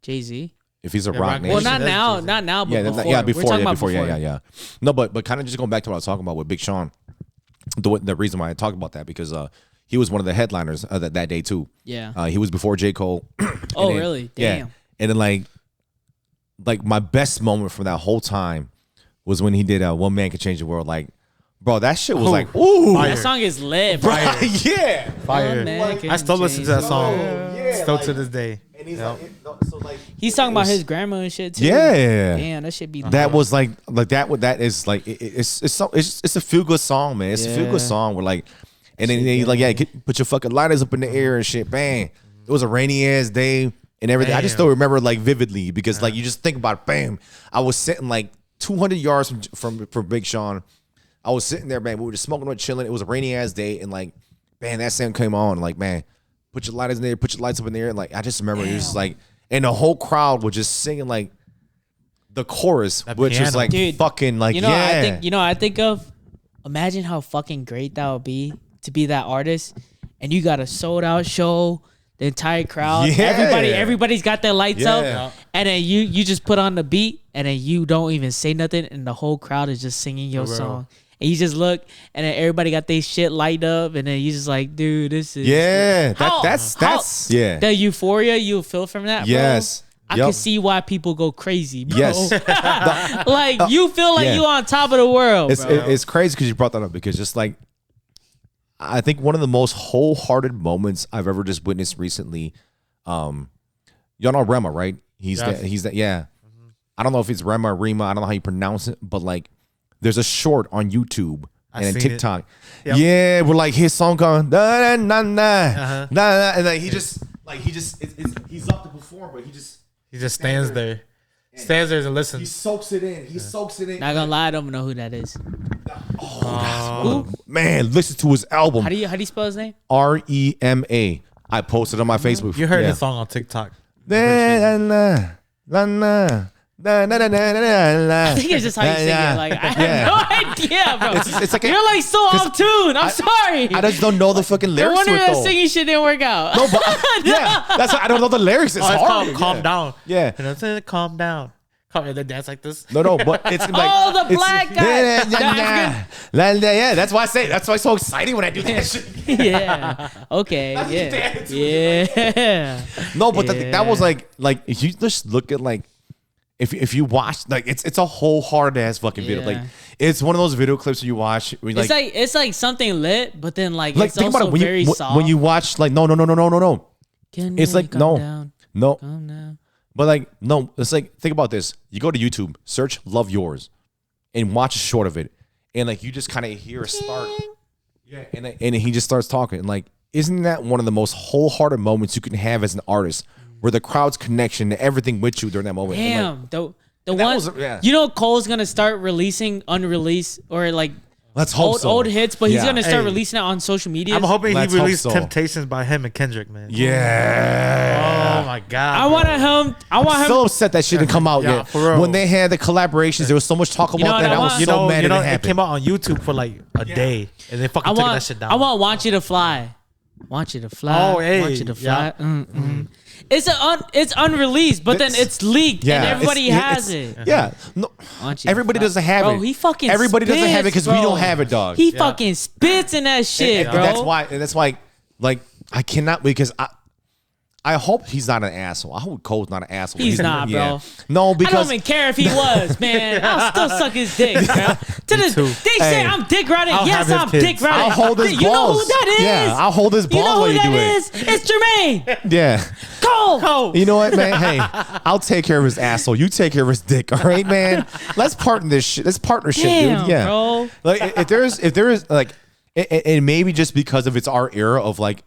Jay-Z. If he's a Yeah, rock Rock nation. Well, Nation, not that's now, Jay-Z. not now, but yeah, before. yeah, We're before, talking yeah, about before, yeah. No, but kind of just going back to what I was talking about with Big Sean. The reason why I talked about that because he was one of the headliners that day too. Yeah. He was before J. Cole. Oh, then- really? Yeah. Damn. And then like my best moment from that whole time was when he did One Man Can Change the World. Like, bro, that shit was like, ooh, Fire. That song is lit, bro. yeah. Fire. One man can I still listen to that change song. the world. Yeah, Still like- to this day. And he's Yep. so like He's talking about his grandma and shit too. Yeah. Damn, that should be that was like that is like it's a feel good song, man. It's a feel Yeah. good song. Where like, and then he's like, yeah, put your fucking lighters up in the air and shit. Bang! It was a rainy ass day and everything. I just Damn. still remember like vividly because like you just think about it, bam. I was sitting like 200 yards from Big Sean. I was sitting there, man. We were just smoking, chilling. It was a rainy ass day, and like, man, that sound came on. Like, man, put your lighters in there, put your lights up in there. And like, I just remember it was just like, and the whole crowd was just singing like the chorus, That which is piano. like Dude, fucking like you know, yeah. I think of. Imagine how fucking great that would be to be that artist, and you got a sold out show, the entire crowd, Yeah. everybody's got their lights Yeah. up, and then you just put on the beat, and then you don't even say nothing, and the whole crowd is just singing your For real. song, and you just look, and then everybody got their shit light up, and then you just like, dude, this is Yeah, How- that's yeah. the euphoria you feel from that. Bro, Yes. I Yup. can see why people go crazy, bro. Yes. Like you feel like yeah. you on top of the world, It's bro. it's crazy because you brought that up because just like I think one of the most wholehearted moments I've ever just witnessed recently. Y'all know Rema, right? He's Yes. he's that yeah. I don't know if it's Rema or Rema. I don't know how you pronounce it, but like there's a short on YouTube I and seen TikTok. Yep. Yeah, we're like his song going da, na, na, na, Uh-huh. na, na, and like he just he's up to perform, but he just stands there. Stands there and listens. soaks it in. He soaks it in. Not gonna lie, I don't know who that is. Man, listen to his album. How do you spell his name? REMA. I posted on my Facebook. You heard yeah. his song on TikTok. Na, na, na, na, na, na, na, na, na, na. I think it's just how you sing it. Like I have no idea, bro. It's like You're like so off tune. I'm sorry. I just don't know the fucking No lyrics wonder to it that though. singing shit didn't work out. No, but yeah, that's why I don't know the lyrics. It's Oh, it's hard. called Calm Down. Yeah. And it's Calm Down. Come and then dance like this. No, but it's like the black guy. Yeah, that's why I say that's why it's so exciting when I do that shit. Yeah. Okay. Yeah. No, but that was like if you just look at like if you watch like it's a whole hard ass fucking video. Like it's one of those video clips you watch. Where It's like something lit, but then like it's think also about it very soft. when you watch like no. It's like no. Calm down. But like, no, it's like, think about this. You go to YouTube, search Love Yours, and watch a short of it. And like, you just kind of hear a start. Yeah. And he just starts talking. And like, isn't that one of the most wholehearted moments you can have as an artist where the crowd's connection and everything with you during that moment? Damn. Like, the one, you know, Cole's going to start releasing unreleased or like, let's hope old hits, but he's gonna start releasing it on social media. I'm hoping Let's he released hope so. Temptations by him and Kendrick, man. Yeah. Oh my god. I want him. So upset that shit didn't come out yet. for real. When they had the collaborations, there was so much talk about know what that. I I was want? so mad it it happened. came out on YouTube for like a day, and they fucking took that shit down. I want You to Fly. Want You to Fly. Oh, hey, Want You to Fly. yeah. It's unreleased, but then it's leaked and everybody has it. Yeah. No, Want You to everybody Fly. doesn't have Bro, it. he fucking Everybody doesn't have it spits, because we bro. don't have it, dog. He fucking spits in that shit, and bro. that's why like I cannot because I hope he's not an asshole. I hope Cole's not an asshole. He's not, bro. No, I because don't even care if he was, man. I'll still suck his dick, bro. They say I'm dick riding. I'll Yes, have I'm his kids. dick riding. I'll hold his balls. You know who that is? Yeah, I'll hold his balls You know while who you do that it. is? It's Jermaine. Yeah. Cole. You know what, man? Hey, I'll take care of his asshole. You take care of his dick. All right, man. Let's partner this shit. Let's partnership, Damn, dude. Yeah, bro. Like if there is like, and maybe just because of it's our era of like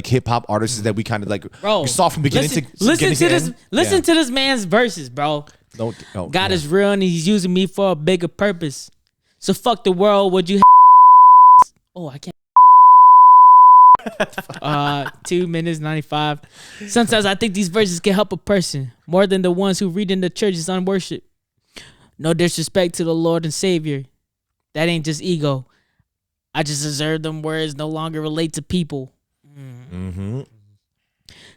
hip hop artists that we kind of like Bro, we saw from beginning to listen to this. end. Listen to this man's verses, bro. God is real and he's using me for a bigger purpose. So fuck the world. Would you? Oh, I can't. 2 minutes 95. Sometimes I think these verses can help a person more than the ones who read in the churches on worship. No disrespect to the Lord and Savior. That ain't just ego. I just observe them words no longer relate to people. Mm-hmm.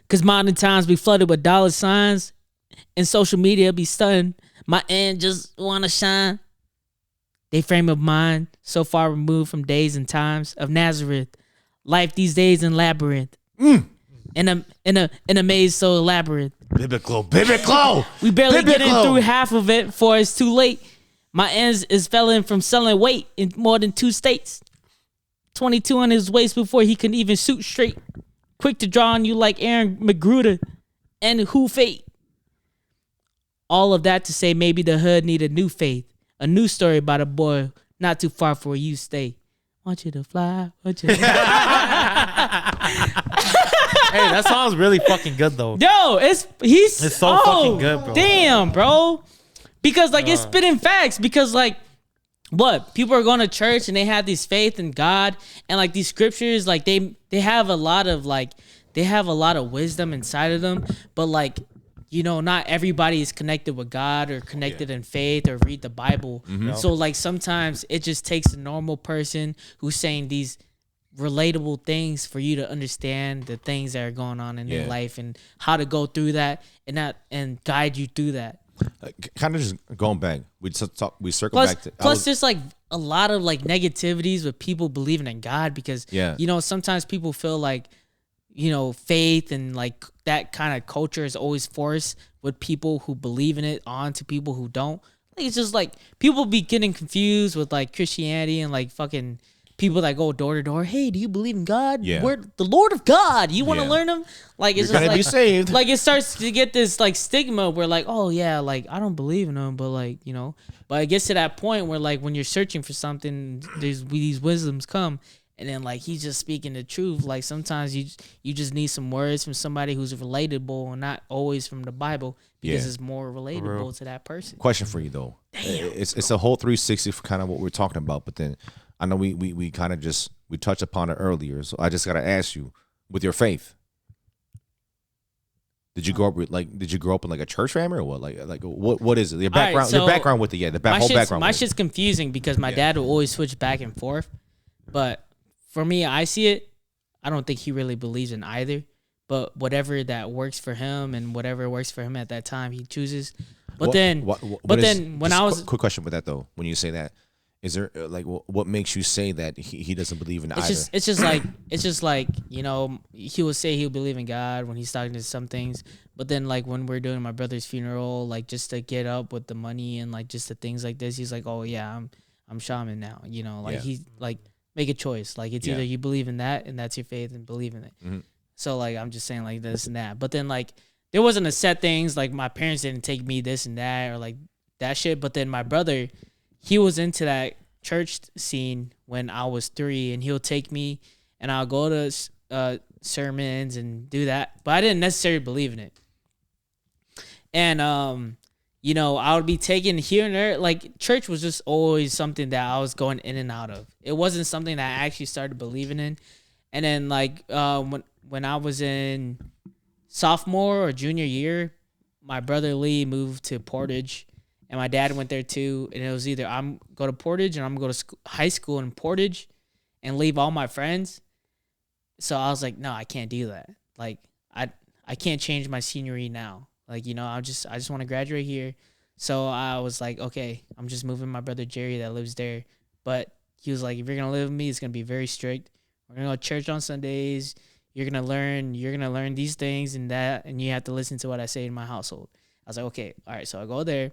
Cause modern times be flooded with dollar signs and social media be stunned. My end just wanna shine. They frame of mind so far removed from days and times of Nazareth. Life these days in labyrinth. In a maze so elaborate. Biblical. We barely getting through half of it before it's too late. My ends is felling from selling weight in more than 2 states. 22 on his waist before he can even shoot straight. Quick to draw on you like Aaron McGruder and Who Fate. All of that to say maybe the hood need a new faith. A new story about a boy not too far from where you stay. Want you to fly. Want you to Hey, that song's really fucking good though. Yo, it's so fucking good, bro. Damn, bro. Because like it's spitting facts. Because like what? People are going to church and they have this faith in God and like these scriptures, like they have a lot of wisdom inside of them, but like, you know, not everybody is connected with God or connected in faith or read the Bible. So like sometimes it just takes a normal person who's saying these relatable things for you to understand the things that are going on in their life and how to go through that and guide you through that. Kind of just going back, we circle Plus, back to there's like a lot of like negativities with people believing in God because you know sometimes people feel like, you know, faith and like that kind of culture is always forced with people who believe in it onto people who don't. Like, it's just like people be getting confused with like Christianity and like fucking people that go door to door. Hey, do you believe in God? Yeah. We're the Lord of God. You want to learn him? Like it's You're just gonna like be saved. Like it starts to get this like stigma where like, oh yeah, like I don't believe in him, but like, you know, but it gets to that point where like when you're searching for something, these wisdoms come. And then like he's just speaking the truth. Like sometimes you just need some words from somebody who's relatable and not always from the Bible because it's more relatable to that person. Question for you though. It's a whole 360 for kind of what we're talking about, but then I know we kind of just we touched upon it earlier, so I just gotta ask you, with your faith, did you grow up in like a church family or what? Like what is it? Your background, Right, so your background with the whole background. My shit's confusing because my dad will always switch back and forth, but for me, I see it. I don't think he really believes in either, but whatever that works for him and whatever works for him at that time, he chooses. But then when I was quick question with that though, when you say that, is there like what makes you say that he doesn't believe in either? it's just like you know, he will say he'll believe in God when he's talking to some things, but then like when we're doing my brother's funeral, like just to get up with the money and like just the things like this, he's like, oh yeah, I'm shaman now, you know, like he's like make a choice, like it's either you believe in that and that's your faith and believe in it. Mm-hmm. So like I'm just saying like this and that, but then like there wasn't a set things like my parents didn't take me this and that or like that shit, but then my brother, he was into that church scene when I was 3, and he'll take me and I'll go to sermons and do that, but I didn't necessarily believe in it. And you know, I would be taken here and there. Like church was just always something that I was going in and out of. It wasn't something that I actually started believing in. And then like when I was in sophomore or junior year, my brother Lee moved to Portage. And my dad went there too, and it was either I'm go to Portage and I'm gonna go to high school in Portage, and leave all my friends. So I was like, no, I can't do that. Like I can't change my scenery now. Like you know, I just want to graduate here. So I was like, okay, I'm just moving my brother Jerry that lives there. But he was like, if you're gonna live with me, it's gonna be very strict. We're gonna go to church on Sundays. You're gonna learn these things and that, and you have to listen to what I say in my household. I was like, okay, all right. So I go there.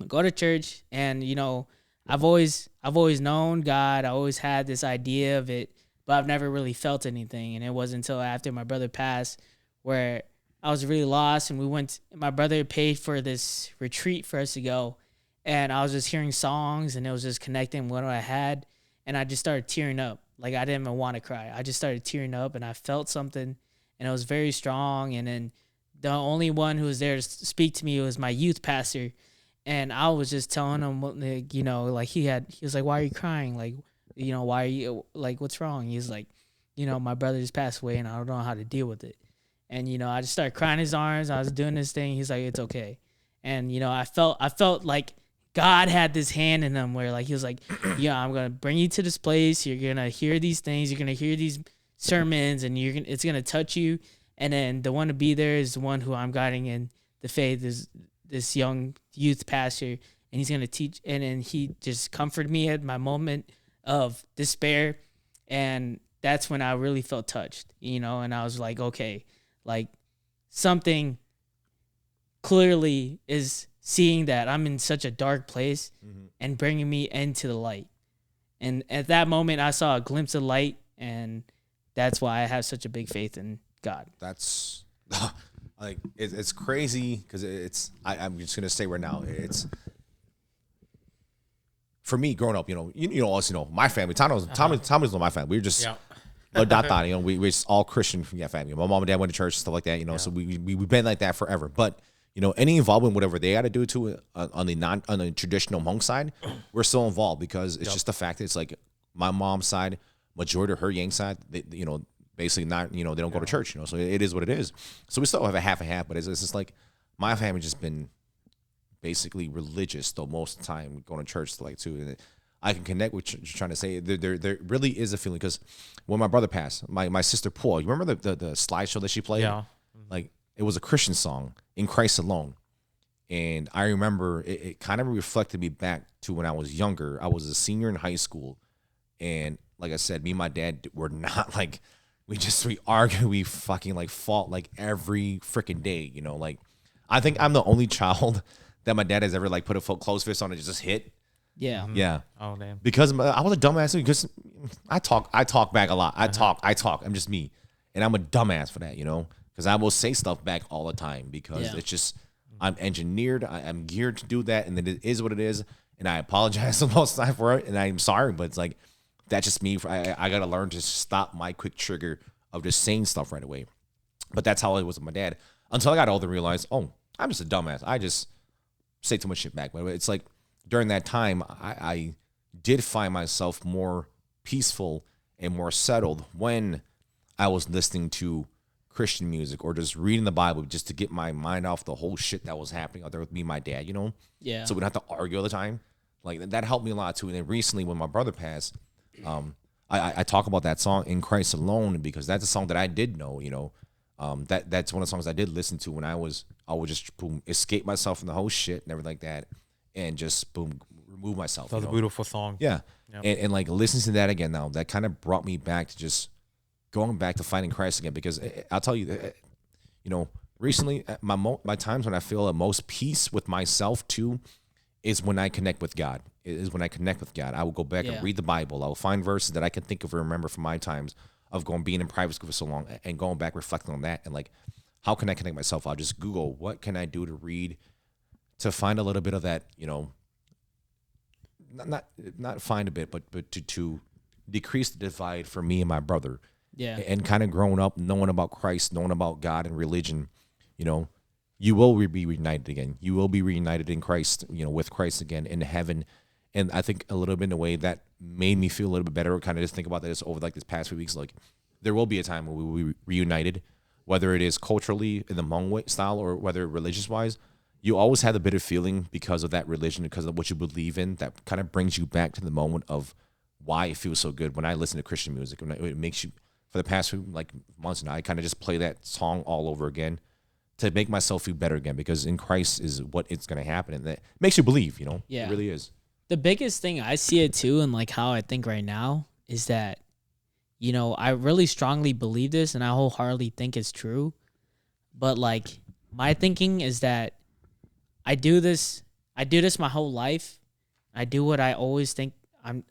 Go to church, and you know, I've always known God. I always had this idea of it, but I've never really felt anything. And it wasn't until after my brother passed where I was really lost. And my brother paid for this retreat for us to go, and I was just hearing songs, and it was just connecting with what I had, and I just started tearing up. Like I didn't even want to cry. I just started tearing up, and I felt something, and it was very strong. And then the only one who was there to speak to me was my youth pastor. And I was just telling him, like, you know, like he was like, why are you crying? Like, you know, why are you, like, what's wrong? He's like, you know, my brother just passed away and I don't know how to deal with it. And, you know, I just started crying in his arms. I was doing this thing. He's like, it's okay. And, you know, I felt like God had this hand in him where like, he was like, yeah, I'm going to bring you to this place. You're going to hear these things. You're going to hear these sermons, and it's going to touch you. And then the one to be there is the one who I'm guiding in the faith, is this young youth pastor, and he's going to teach. And then he just comforted me at my moment of despair. And that's when I really felt touched, you know, and I was like, okay, like something clearly is seeing that I'm in such a dark place and bringing me into the light. And at that moment I saw a glimpse of light, and that's why I have such a big faith in God. That's like it's crazy because I'm just gonna say right now, it's for me growing up. You know us. You know my family. Tommy's not my family. We were just you know, we're just all Christian from that family. My mom and dad went to church, stuff like that. You know, so we've been like that forever. But you know, any involvement, whatever they got to do to on the traditional monk side, we're still involved because it's just the fact that it's like my mom's side, majority of her Yang side, you know. Basically not, you know, they don't go to church, you know, so it is what it is. So we still have a half, but it's just like my family just been basically religious though most of the time, going to church like too. And I can connect with what you're trying to say. There really is a feeling because when my brother passed, my sister Paul, you remember the slideshow that she played? Yeah. Like it was a Christian song, In Christ Alone. And I remember it kind of reflected me back to when I was younger. I was a senior in high school. And like I said, me and my dad were not like, we argue, we fucking like fought like every freaking day, you know, like I think I'm the only child that my dad has ever like put a closed fist on and just hit. Yeah. Mm-hmm. Yeah. Oh damn. Because I was a dumbass because I talk back a lot. I talk. I'm just me. And I'm a dumbass for that, you know, because I will say stuff back all the time because it's just, I'm engineered. I'm geared to do that. And then it is what it is. And I apologize the most time for it. And I'm sorry, but it's like, that's just me. I got to learn to stop my quick trigger of just saying stuff right away. But that's how it was with my dad. Until I got older and realized, oh, I'm just a dumbass. I just say too much shit back. But it's like during that time, I did find myself more peaceful and more settled when I was listening to Christian music or just reading the Bible just to get my mind off the whole shit that was happening out there with me and my dad, you know? Yeah. So we don't have to argue all the time. Like that helped me a lot too. And then recently when my brother passed, I talk about that song In Christ Alone because that's a song that I did know, you know. That's one of the songs I did listen to when I was I would just boom escape myself from the whole shit and everything like that, and just boom remove myself. That was a beautiful song. Yeah, Yep. and like listening to that again now, that kind of brought me back to just going back to finding Christ again. Because I'll tell you, you know, recently my times when I feel the most peace with myself too is when I connect with God. It is when I connect with God. I will go back and read the Bible. I will find verses that I can think of and remember from my times of being in private school for so long and going back reflecting on that and like, how can I connect myself? I'll just Google what can I do to read to find a little bit of that, you know, not find a bit, but to decrease the divide for me and my brother. Yeah. And kind of growing up, knowing about Christ, knowing about God and religion, you know, you will be reunited again. You will be reunited in Christ, you know, with Christ again in heaven. And I think a little bit in a way that made me feel a little bit better. Kind of just think about this over like this past few weeks. Like there will be a time where we will be reunited, whether it is culturally in the Hmong style or whether religious wise. You always have a bitter feeling because of that religion, because of what you believe in. That kind of brings you back to the moment of why it feels so good when I listen to Christian music. When it makes you, for the past few like months now, I kind of just play that song all over again to make myself feel better again, because in Christ is what it's going to happen, and that makes you believe. You know, Yeah. It really is. The biggest thing I see it too, and like how I think right now is that, you know, I really strongly believe this, and I wholeheartedly think it's true. But like my thinking is that I do this my whole life. I do what I always think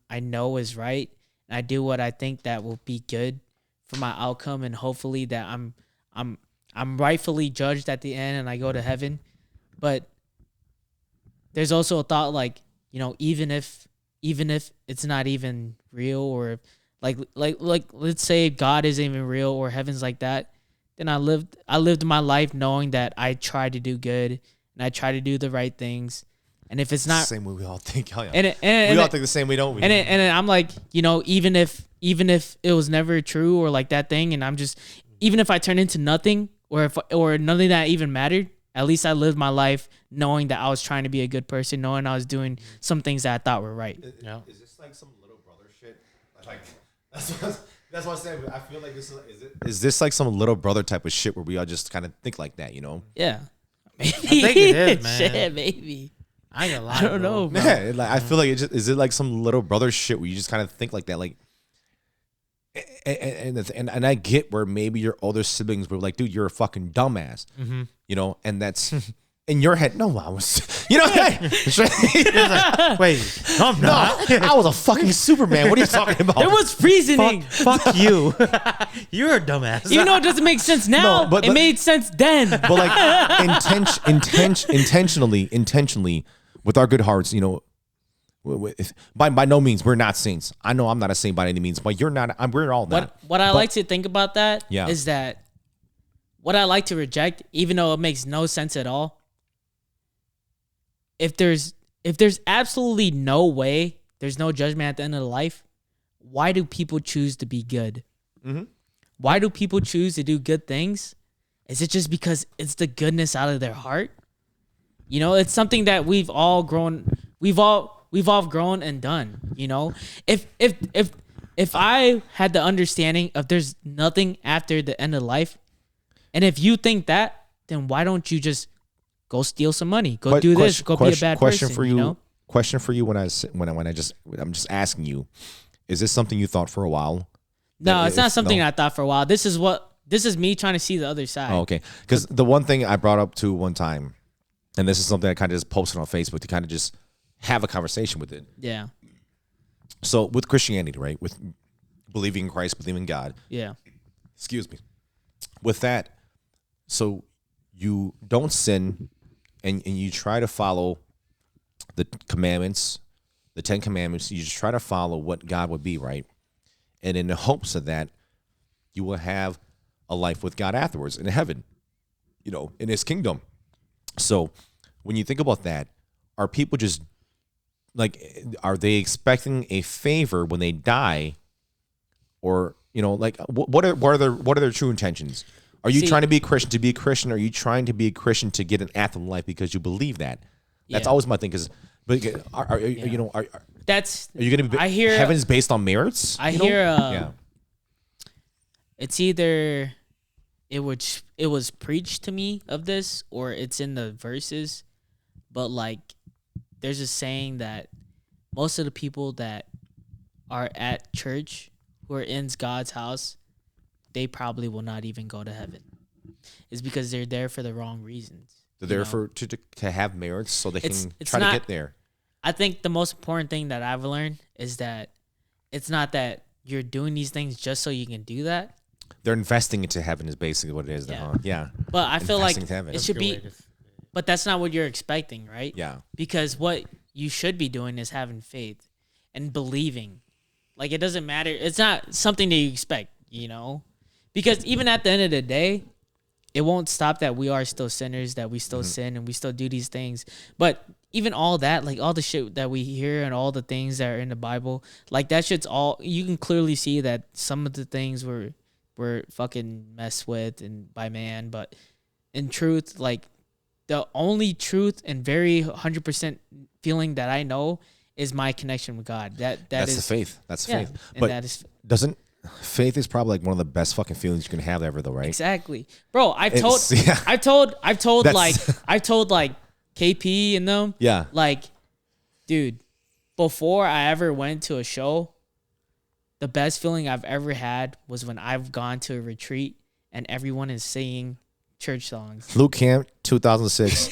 I know is right, and I do what I think that will be good for my outcome, and hopefully that I'm rightfully judged at the end and I go to heaven. But there's also a thought like, you know, even if it's not even real, or like let's say God isn't even real or heaven's like that, then I lived my life knowing that I tried to do good and I try to do the right things. And if it's not Same way we all think. Hell yeah. and we all think the same way, don't we? and I'm like, you know, even if it was never true or like that thing, and I'm just, even if I turn into nothing, or nothing that even mattered, at least I lived my life knowing that I was trying to be a good person, knowing I was doing some things that I thought were right. Yeah. Is this like some little brother shit? Like that's what I said. I feel like is this like some little brother type of shit where we all just kind of think like that, you know? Yeah. Maybe. I think it is, man. Shit, maybe. I ain't gonna lie. I don't know, bro. Yeah, like I feel like is it like some little brother shit where you just kind of think like that, like, and I get where maybe your older siblings were like, dude, you're a fucking dumbass, you know, and that's in your head. No, I was, you know, hey, Wait, I'm not. I was a fucking Superman. What are you talking about? There was reasoning. Fuck you. You're a dumbass. Even though it doesn't make sense now, No, but it made sense then. but like intentionally with our good hearts, you know, by no means we're not saints. I know I'm not a saint by any means, but you're not. We're all not. What I like to think about that is Yeah. that what I like to reject, even though it makes no sense at all, if there's absolutely no way, there's no judgment at the end of the life, why do people choose to be good? Mm-hmm. Why do people choose to do good things? Is it just because it's the goodness out of their heart? You know, it's something that we've all grown and done, you know? If I had the understanding of there's nothing after the end of life, and if you think that, then why don't you just go steal some money, go do this, go be a bad question person, for you. you know? Question for you I'm just asking you, is this something you thought for a while? No, it's not something no. I thought for a while. This is me trying to see the other side. Oh, okay. Because the one thing I brought up to one time, and this is something I kind of just posted on Facebook to kind of just have a conversation with it. Yeah. So with Christianity, right? With believing in Christ, believing in God. Yeah. Excuse me. With that, so you don't sin and you try to follow the commandments, the 10 commandments. You just try to follow what God would be, right? And in the hopes of that, you will have a life with God afterwards in heaven, you know, in his kingdom. So when you think about that, are people just like, are they expecting a favor when they die? Or, you know, like what are their true intentions? Are you trying to be a Christian to be a Christian? Or are you trying to be a Christian to get an afterlife life because you believe that? That's always my thing. Because, are you know, are you going to be? I hear heaven's based on merits. I hear. Yeah. It's either it was preached to me of this, or it's in the verses, but like there's a saying that most of the people that are at church who are in God's house, they probably will not even go to heaven. It's because they're there for the wrong reasons. They're there for to have merits so they can it's try not, to get there. I think the most important thing that I've learned is that it's not that you're doing these things just so you can do that. They're investing into heaven is basically what it is. Yeah. Yeah. But I feel like Investing to heaven. it should be, but that's not what you're expecting, right? Yeah. Because what you should be doing is having faith and believing. Like, it doesn't matter. It's not something that you expect, you know? Because even at the end of the day, it won't stop that we are still sinners, that we still sin and we still do these things. But even all that, like all the shit that we hear and all the things that are in the Bible, like that shit's all, you can clearly see that some of the things were fucking messed with and by man. But in truth, like the only truth and very 100% feeling that I know is my connection with God. That's the faith. That's the faith. And But that is faith is probably like one of the best fucking feelings you can have ever, though, right? exactly, bro. I've told like KP and them. Yeah. Like, dude, before I ever went to a show, the best feeling I've ever had was when I've gone to a retreat and everyone is singing church songs. Luke Camp 2006.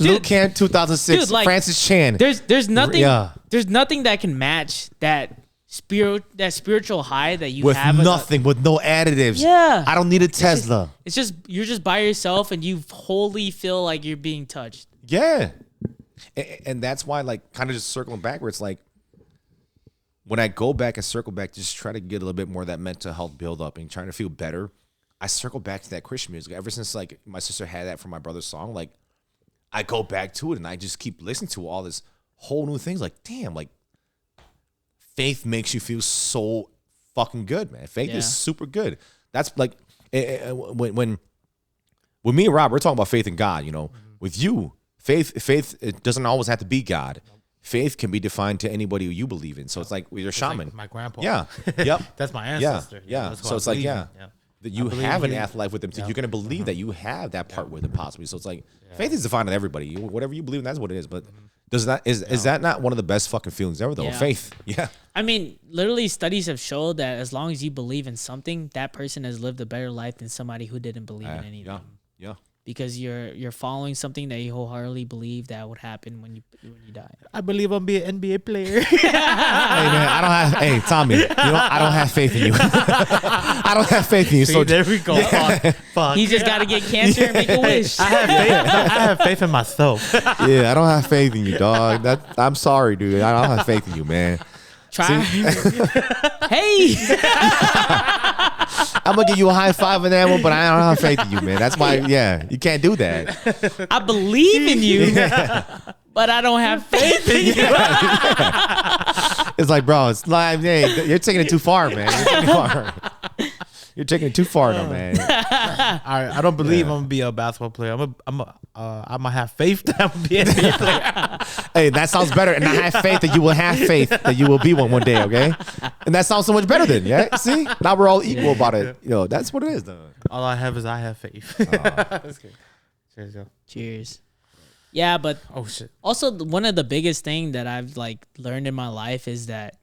Luke Camp 2006. Dude, like, Francis Chan. There's nothing. Yeah. There's nothing that can match that spiritual high that you with have. nothing, with no additives. Yeah. I don't need a Tesla. It's just you're just by yourself and you wholly feel like you're being touched. Yeah. And that's why, like, kind of just circling backwards, like, when I go back and circle back, just try to get a little bit more of that mental health build up and trying to feel better. I circle back to that Christian music. Ever since, like, my sister had that from my brother's song, like, I go back to it and I just keep listening to all this whole new things. Like, damn, like, faith makes you feel so fucking good, man. Faith is super good. That's like when me and Rob, we're talking about faith in God, you know. With you, faith, it doesn't always have to be God. Faith can be defined to anybody who you believe in. So it's like with your shaman. Like my grandpa. Yeah. Yep. That's my ancestor. Yeah. That's who So I it's like, believe in. yeah. That you have an afterlife with them, so Yeah. you're gonna believe that you have that part with them possibly. So it's like faith is defined on everybody. Whatever you believe in, that's what it is. But is that not one of the best fucking feelings ever though? Yeah. Faith. Yeah. I mean, literally studies have showed that as long as you believe in something, that person has lived a better life than somebody who didn't believe in anything. Yeah. Because you're following something that you wholeheartedly believe that would happen when you die. I believe I'll be an NBA player. Hey man, I don't have. Hey Tommy, you know I don't have faith in you. I don't have faith in you. See, So there we go. Fuck. He just got to get cancer and make a wish. I have faith in myself. yeah, I don't have faith in you, dog. I'm sorry, dude. I don't have faith in you, man. Try. Hey. I'm gonna give you a high five in that one, but I don't have faith in you, man. That's why, you can't do that. I believe in you, but I don't have faith in you. It's like, bro, it's like, hey, you're taking it too far, man. You're taking it too far, though, man. I don't believe I'm gonna be a basketball player. I'm gonna have faith that I'm gonna be an NBA player. Hey, that sounds better, and I have faith that you will have faith that you will be one day, okay? And that sounds so much better then, yeah? See? Now we're all equal about it. You know, that's what it is, though. All I have is I have faith. Cheers, yo. Cheers. Yeah, but Oh shit. also one of the biggest thing that I've like learned in my life is that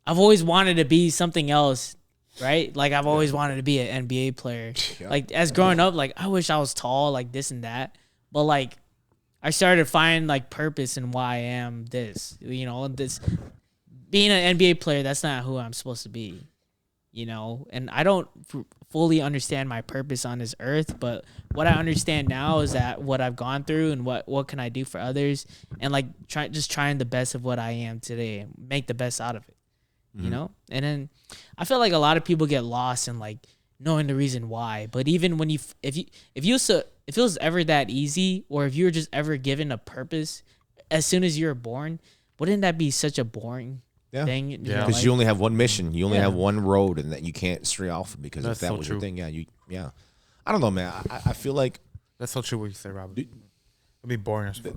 I've always wanted to be something else, right? Like I've always wanted to be an NBA player. Like as growing up, like I wish I was tall, like this and that. But like I started to find like purpose in why I am this. You know, this being an NBA player, that's not who I'm supposed to be. You know, and I don't fully understand my purpose on this earth, but what I understand now is that what I've gone through and what can I do for others, and like trying the best of what I am today and make the best out of it. You know, and then I feel like a lot of people get lost in like knowing the reason why. But even when if it was ever that easy, or if you were just ever given a purpose as soon as you were born, wouldn't that be such a boring thing? in your Because life? you only have one mission. You only have one road, and that you can't stray off of, because That's if that so was true. your thing, I don't know, man. I feel like That's so true what you say, Robert. It'd be boring as fuck.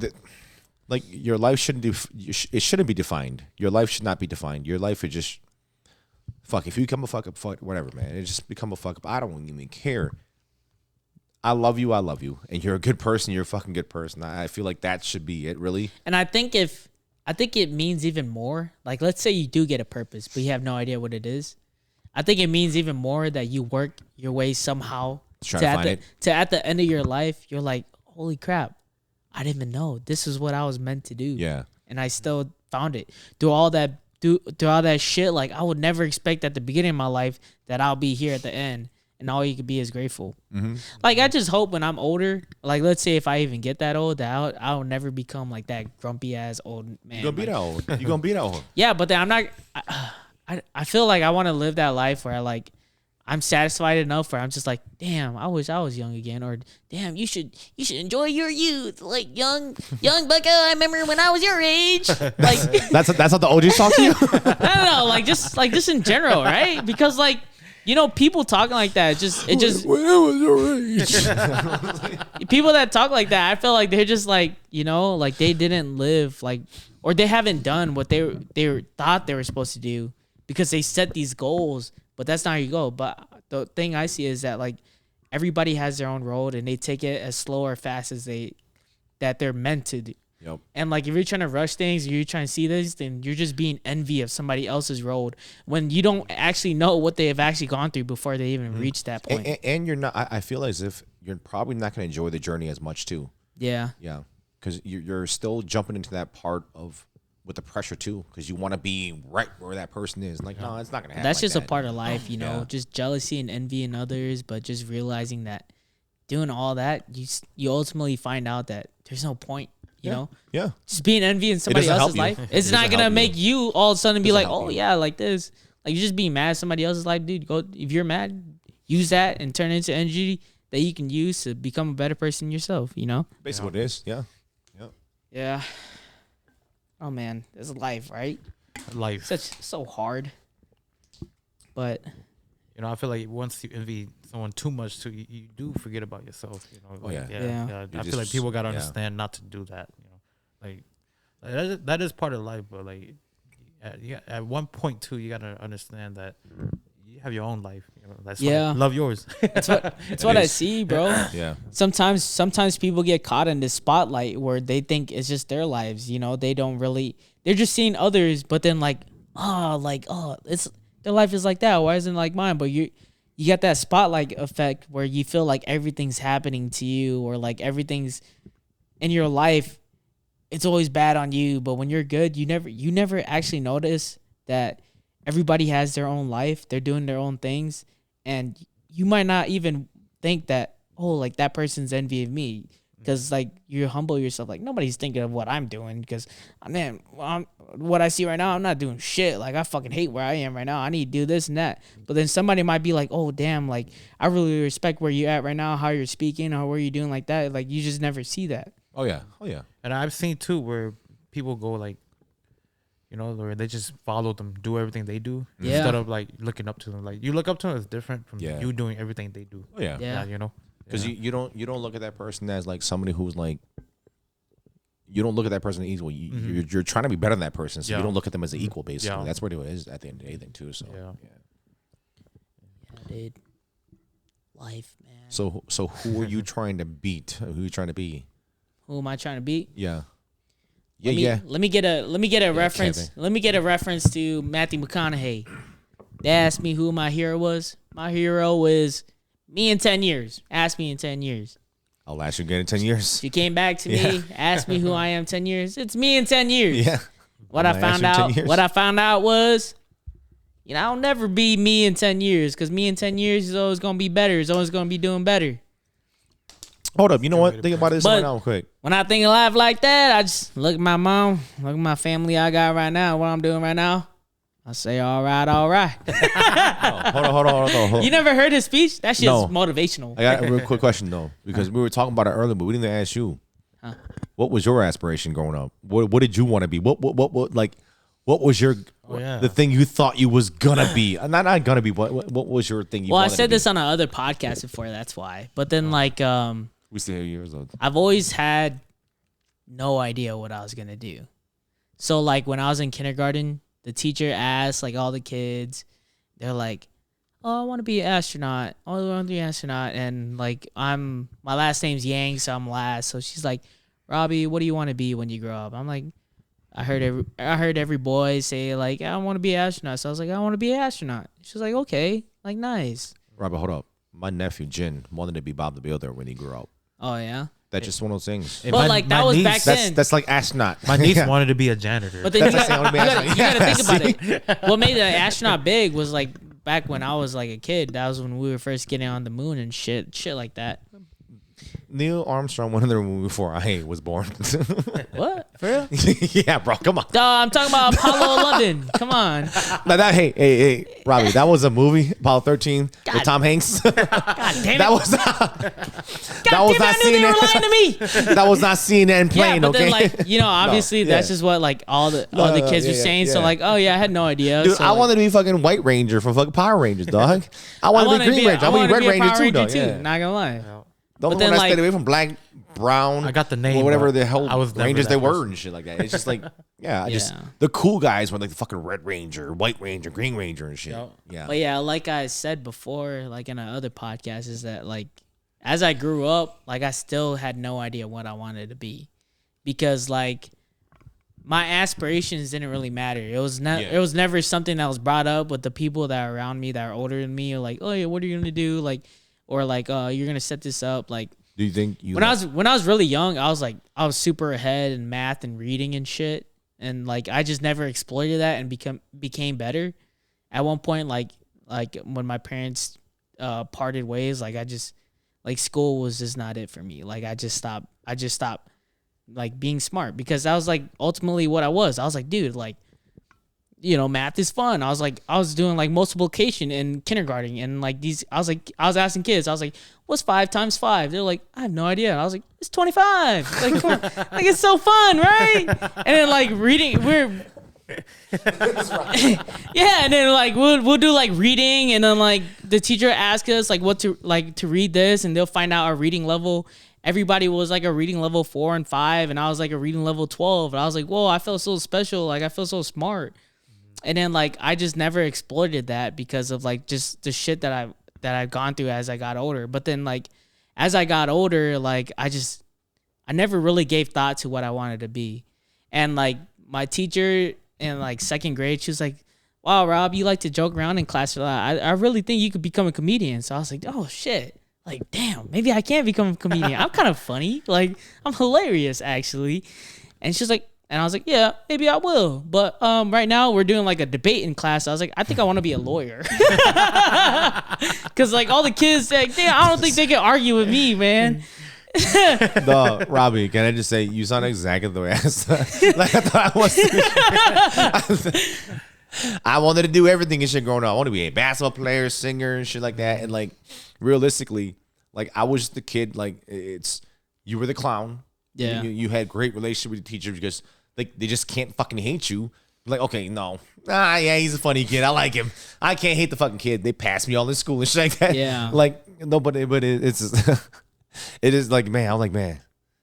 like your life shouldn't it shouldn't be defined. Your life should not be defined. Your life is just fuck, if you become a fuck up, whatever, man. It just become a fuck up. I don't even care. I love you, and you're a good person. You're a fucking good person. I feel like that should be it, really. And I think it means even more. Like, let's say you do get a purpose, but you have no idea what it is. I think it means even more that you work your way somehow Try to find it. To at the end of your life, you're like, holy crap, I didn't even know this is what I was meant to do. Yeah. And I still found it through all that shit. Like, I would never expect at the beginning of my life that I'll be here at the end, and all you could be is grateful. Mm-hmm. Like, I just hope when I'm older, like, let's say if I even get that old, that I'll never become like that grumpy ass old man. You're gonna be that old. You're gonna be that old. Yeah, but then I'm not. I feel like I want to live that life where I'm satisfied enough where I'm just like, damn, I wish I was young again, or damn, you should enjoy your youth, like young Becca. I remember when I was your age. Like that's how the OGs talk to you. I don't know, like just in general, right? Because like, you know, people talking like that, it just when I was your age. people that talk like that, I feel like they're just like, you know, like they didn't live like, or they haven't done what they thought they were supposed to do because they set these goals. But that's not how you go. But the thing I see is that like everybody has their own road and they take it as slow or fast as they're meant to do. Yep. And like if you're trying to rush things, or you're trying to see this, then you're just being envy of somebody else's road when you don't actually know what they have actually gone through before they even reach that point. And you're not. I feel as if you're probably not going to enjoy the journey as much too. Yeah. Yeah, because you're still jumping into that part of with the pressure too, because you want to be right where that person is. Like, no, it's not gonna happen. That's like just that. a part of life, you know, just jealousy and envy in others, but just realizing that doing all that, you ultimately find out that there's no point, you know? Yeah. Just being envy in somebody doesn't else's help life, you. it's not going to make you all of a sudden be Doesn't like, help oh, you. yeah, like this. Like, you're just being mad at somebody else's life, dude. Go, if you're mad, use that and turn it into energy that you can use to become a better person yourself, you know? Basically what it is. Yeah. Yeah. Oh, man. This is life, right? Life. So hard. But You know, I feel like once you envy someone too much, too, you do forget about yourself. You know, like, Yeah. I feel like people gotta understand not to do that. You know, like that is part of life, but like, at one point too, you gotta understand that you have your own life. You know, that's fine. Love yours. It's what I see, bro. Yeah. Sometimes people get caught in this spotlight where they think it's just their lives. You know, they're just seeing others, but then it's their life is like that. Why isn't it like mine? But you got that spotlight effect where you feel like everything's happening to you, or like everything's in your life, it's always bad on you. But when you're good, you never actually notice that everybody has their own life. They're doing their own things, and you might not even think that, oh, like that person's envy of me, because like you humble yourself. Like nobody's thinking of what I'm doing, because man, what I see right now, I'm not doing shit. Like I fucking hate where I am right now. I need to do this and that. But then somebody might be like, oh damn, like I really respect where you're at right now, how you're speaking, or what you're doing like that. Like you just never see that. Oh yeah. And I've seen too where people go like, you know, where they just follow them, do everything they do, instead of like looking up to them. Like you look up to them is different from you doing everything they do. Oh yeah. Yeah. You know, Because you don't look at that person as like somebody who's like, you don't look at that person as equal. You're trying to be better than that person, so you don't look at them as an equal. Basically, that's what it is at the end of the day, then too. So Yeah, dude. Life, man. So who are you trying to beat? Who are you trying to be? Who am I trying to beat? Yeah. Let me get a reference. Kevin. Let me get a reference to Matthew McConaughey. They asked me who my hero was. My hero is me in 10 years. Ask me in 10 years. I'll ask you again in 10 years. If you came back to me, ask me who I am 10 years. It's me in 10 years. Yeah. What I found out was, you know, I'll never be me in 10 years, because me in 10 years is always going to be better. It's always going to be doing better. Hold up. You know what? Think about this right now quick. When I think of life like that, I just look at my mom, look at my family I got right now, what I'm doing right now. I say, all right. Hold on. You never heard his speech? That shit's No. motivational. I got a real quick question though, because we were talking about it earlier, but we didn't ask you. What was your aspiration growing up? What did you want to be? What was your the thing you thought you was gonna be? Not gonna be. What was your thing? Well, I said this on another podcast before. That's why. But then we still have years old. I've always had no idea what I was gonna do. So like when I was in kindergarten, the teacher asked like all the kids, they're like, oh, I want to be an astronaut. Oh, I want to be an astronaut. And like, my last name's Yang, so I'm last. So she's like, Robbie, what do you want to be when you grow up? I'm like, I heard every boy say like, I want to be an astronaut. So I was like, I want to be an astronaut. She was like, okay, like nice. Robbie, hold up. My nephew Jin wanted to be Bob the Builder when he grew up. Oh yeah. That's just one of those things. But like that was back then. That's like astronaut. My niece wanted to be a janitor. But then you That's gotta think about See? it. What made the astronaut big was like back when I was like a kid. That was when we were first getting on the moon and shit like that. Neil Armstrong went in the room before I was born. What? For real? Yeah, bro, come on. I'm talking about Apollo 11. Come on. Now that hey, Robbie, that was a movie, Apollo 13 with Tom Hanks. God damn it. That was not. God damn it, I knew they were lying to me. That was not CNN Yeah, playing. but Okay. then like obviously that's just what like all the kids were saying. So like, oh yeah, I had no idea. Dude, so, I like, wanted to be fucking White Ranger from fucking Power Rangers, dog. I wanted to be Green Ranger. I want to be Red Ranger too, dog. Yeah. Not gonna lie. The only then, one I like- stayed away from black, brown. I got the name, or whatever but the hell I was never Rangers that they were person. and shit like that. It's just like, yeah, just Yeah. the cool guys were like the fucking Red Ranger, White Ranger, Green Ranger and shit. Yep. Yeah. But yeah, like I said before, like in other podcasts, is that like as I grew up, like I still had no idea what I wanted to be, because like my aspirations didn't really matter. It was not. Yeah. It was never something that was brought up with the people that are around me that are older than me, or like, oh yeah, what are you gonna do, like, or like, you're gonna set this up, like. Do you think you When I was really young, I was super ahead in math and reading and shit, and like I just never exploited that and became better. At one point, like when my parents parted ways, like I just like school was just not it for me. Like I just stopped like being smart, because that was like ultimately what I was. I was like, dude, like, math is fun. I was doing like multiplication in kindergarten, and like I was asking kids, I was like, what's 5 times 5? They're like, I have no idea. And I was like, it's 25. Like, come on. Like, it's so fun, right? And then like reading, yeah, and then like we'll do like reading, and then like the teacher asks us like what to read this, and they'll find out our reading level. Everybody was like a reading level 4 and 5, and I was like a reading level 12, and I was like, whoa, I felt so special. Like I feel so smart. And then like I just never exploited that because of like just the shit that I've gone through as I got older. But then like as I got older, like I never really gave thought to what I wanted to be. And like my teacher in like 2nd grade, she was like, wow, Rob, you like to joke around in class a lot. I really think you could become a comedian. So I was like, oh shit. Like, damn, maybe I can become a comedian. I'm kind of funny. Like, I'm hilarious, actually. And she's like, and I was like, yeah, maybe I will. But right now we're doing like a debate in class. I was like, I think I want to be a lawyer. Because like all the kids say, damn, I don't think they can argue with me, man. No, Robbie, can I just say you sound exactly the way I sound. Like I thought I was. I wanted to do everything and shit growing up. I wanted to be a basketball player, singer, and shit like that. And like realistically, like I was the kid. Like you were the clown. Yeah. You had great relationship with the teacher because like they just can't fucking hate you. Like, okay, no. Yeah, he's a funny kid. I like him. I can't hate the fucking kid. They passed me all in school and shit like that. Yeah. Like, no, but it's it is like, man, I'm like, man,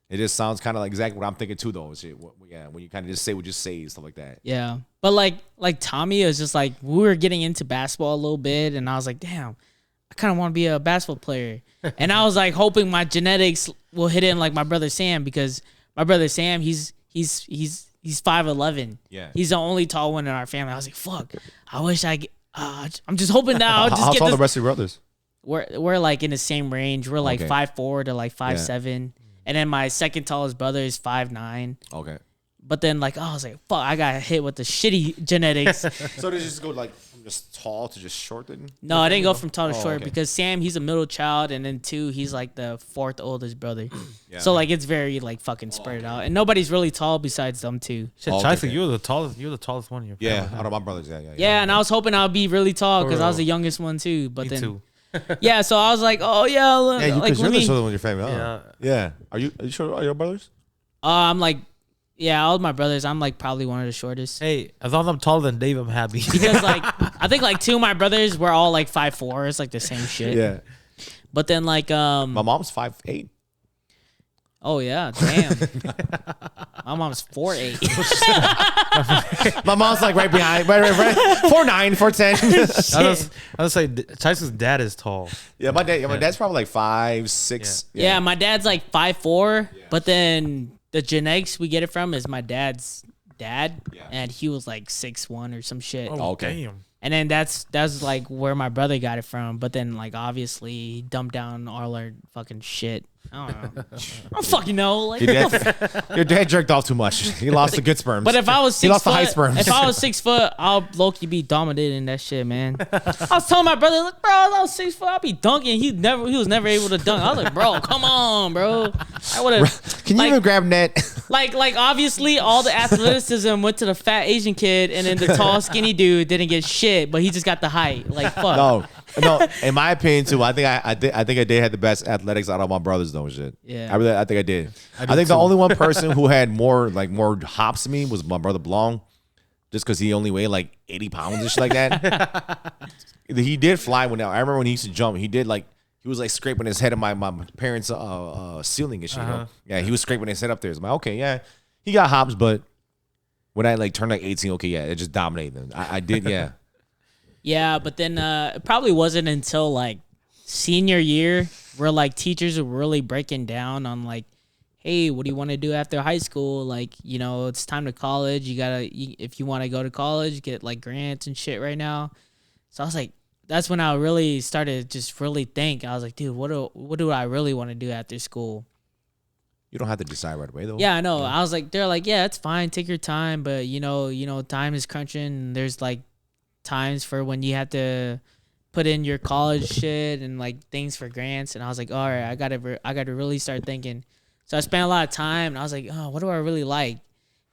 it just sounds kind of like exactly what I'm thinking too, though. Shit. Yeah, when you kind of just say what you say and stuff like that. Yeah. But like Tommy is just like, we were getting into basketball a little bit, and I was like, damn, I kind of want to be a basketball player. And I was like hoping my genetics will hit in like my brother Sam, because my brother Sam, he's 5'11". Yeah. He's the only tall one in our family. I was like, fuck, I wish I'm just hoping now. Just How get tall this. the rest of your brothers? We're like in the same range. We're like Okay. 5'4" to like 5'7", and then my second tallest brother is 5'9". Okay. But then like, I was like, fuck, I got hit with the shitty genetics. So did it just go like from just tall to just short then? No, I didn't go from tall to Oh, short okay. because Sam, he's a middle child, and then 2, he's like the 4th oldest brother. Yeah. So like it's very like fucking spread out, and nobody's really tall besides them 2. Shit, Oh, Chai, okay. you're the tallest one in your family. Yeah, out of my brothers. Yeah. Yeah, and I was hoping I'd be really tall because I was For the real. youngest one too. But Me then too. yeah, so I was like, oh yeah, Yeah, you, like you're let the me. shorter one in your family. Huh? Yeah. Are you sure? Are your brothers? I'm like, yeah, all of my brothers, I'm like probably one of the shortest. Hey, as long as I'm taller than Dave, I'm happy. Because like I think like 2 of my brothers were all like 5'4". It's like the same shit. Yeah. But then like My mom's 5'8". Oh yeah, damn. My mom's 4'8". My mom's like right behind, right. 4'9", 4'10". I was say Chai's dad is tall. Yeah, my dad's probably like 5'6". Yeah, my dad's like 5'4", but then the genetics we get it from is my dad's dad, and he was like 6'1" or some shit. Oh, okay. damn. And then that's like where my brother got it from. But then like obviously he dumped down all our fucking shit. I don't know. I don't fucking know. Like, Your dad jerked off too much. He lost the good sperms. but if I was 6 He lost foot, the high sperms. if I was 6 foot, I'll low-key be dominant in that shit, man. I was telling my brother, like, bro, I was 6 foot, I'll be dunking. He was never able to dunk. I was like, bro, come on, bro. I would have. Can you even grab net? Like obviously all the athleticism went to the fat Asian kid, and then the tall skinny dude didn't get shit, but he just got the height. Like fuck. No. In my opinion too, I think I did had the best athletics out of my brothers though. Shit. Yeah. I think I did. I think the only one person who had more hops than me was my brother Blong, just because he only weighed like 80 pounds and shit like that. He did fly I remember when he used to jump. He did like. He was like scraping his head on my parents' ceiling and shit. You know? Yeah, he was scraping his head up there. I'm like, okay, yeah, he got hops, but when I like turned like 18, okay, yeah, it just dominated them. I did, yeah. Yeah, but then it probably wasn't until like senior year where like teachers were really breaking down on like, hey, what do you want to do after high school? Like, you know, it's time to college. If you want to go to college, get like grants and shit right now. So I was like, that's when I really started to just really think. I was like, dude, what do I really want to do after school? You don't have to decide right away though. Yeah, I know. Yeah. I was like, they're like, yeah, it's fine, take your time, but you know, time is crunching. And there's like times for when you have to put in your college shit and like things for grants. And I was like, all right, I gotta really start thinking. So I spent a lot of time, and I was like, oh, what do I really like?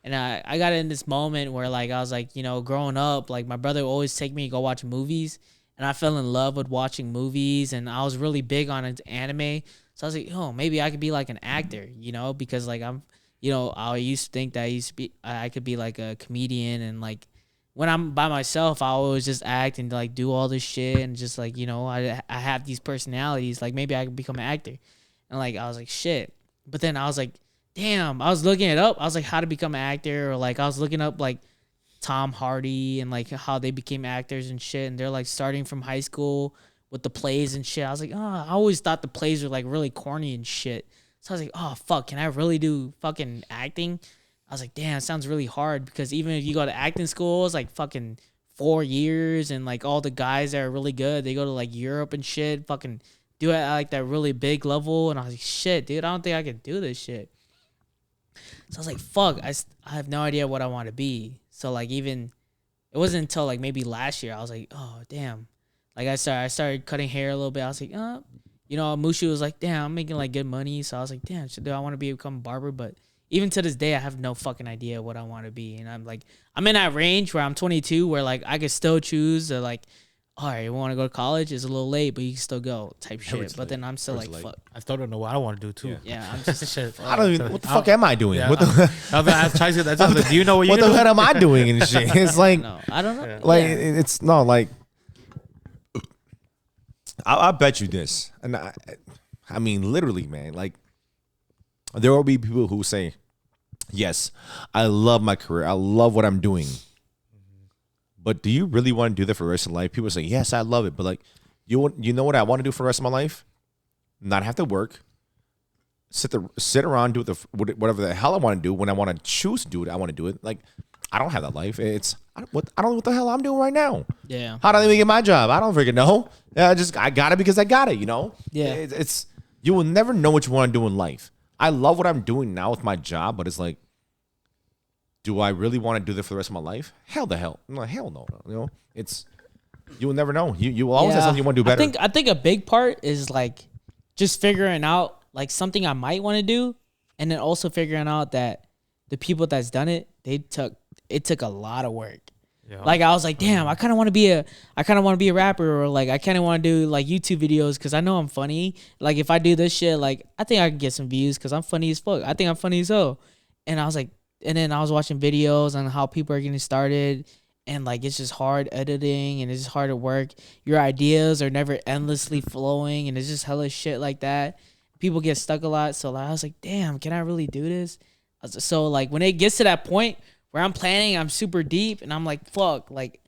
And I got in this moment where like I was like, you know, growing up, like my brother would always take me to go watch movies. And I fell in love with watching movies, and I was really big on anime. So I was like, oh, maybe I could be like an actor, you know, because like I'm, you know, I used to think that I could be like a comedian, and like when I'm by myself, I always just act and like do all this shit, and just like, you know, I have these personalities, like maybe I could become an actor. And like I was like, shit. But then I was like, damn, I was looking it up. I was like, how to become an actor, or like I was looking up like Tom Hardy and like how they became actors and shit, and they're like starting from high school with the plays and shit. I was like, oh, I always thought the plays were like really corny and shit. So I was like, oh fuck, can I really do fucking acting? I was like, damn, it sounds really hard, because even if you go to acting school, it's like fucking 4 years, and like all the guys that are really good, they go to like Europe and shit, fucking do it at like that really big level. And I was like, shit, dude, I don't think I could do this shit. So I was like, fuck, I have no idea what I want to be. So like even it wasn't until like maybe last year I was like, oh damn. Like I started cutting hair a little bit. I was like, you know, Mushu was like, damn, I'm making like good money. So I was like, damn, do I want to become a barber? But even to this day, I have no fucking idea what I want to be. And I'm like, I'm in that range where I'm 22, where like I could still choose to like, all right, you want to go to college? It's a little late, but you can still go type shit. But then I'm still like, fuck. I still don't know what I want to do too. Yeah, I'm just shit. I don't even. What the fuck am I doing? Yeah, What the? I was gonna ask Chai, do you know what What the hell am I doing and shit? It's like, No, I don't know. like Yeah. it's no like. I bet you this, and I mean literally, man. Like, there will be people who say, "Yes, I love my career. I love what I'm doing." But do you really want to do that for the rest of life? People say, yes, I love it. But like, you know what I want to do for the rest of my life? Not have to work. Sit around, do whatever the hell I want to do. When I want to choose to do it, I want to do it. Like, I don't have that life. I don't know what the hell I'm doing right now. Yeah. How do I even get my job? I don't freaking know. I got it because I got it, you know? Yeah. It's you will never know what you want to do in life. I love what I'm doing now with my job, but it's like, do I really want to do this for the rest of my life? Hell no. Hell no. You know, you will never know. You will always have something you want to do better. I think a big part is like just figuring out like something I might want to do, and then also figuring out that the people that's done it, it took a lot of work. Yeah. Like I was like, damn, I kind of want to be a rapper, or like I kind of want to do like YouTube videos because I know I'm funny. Like if I do this shit, like I think I can get some views because I'm funny as fuck. I think I'm funny as hell. And I was like, and then I was watching videos on how people are getting started, and like it's just hard editing, and it's just hard to work. Your ideas are never endlessly flowing, and it's just hella shit like that. people get stuck a lot. So like, I was like, damn, can I really do this? So like when it gets to that point where I'm planning, I'm super deep, and I'm like, fuck, like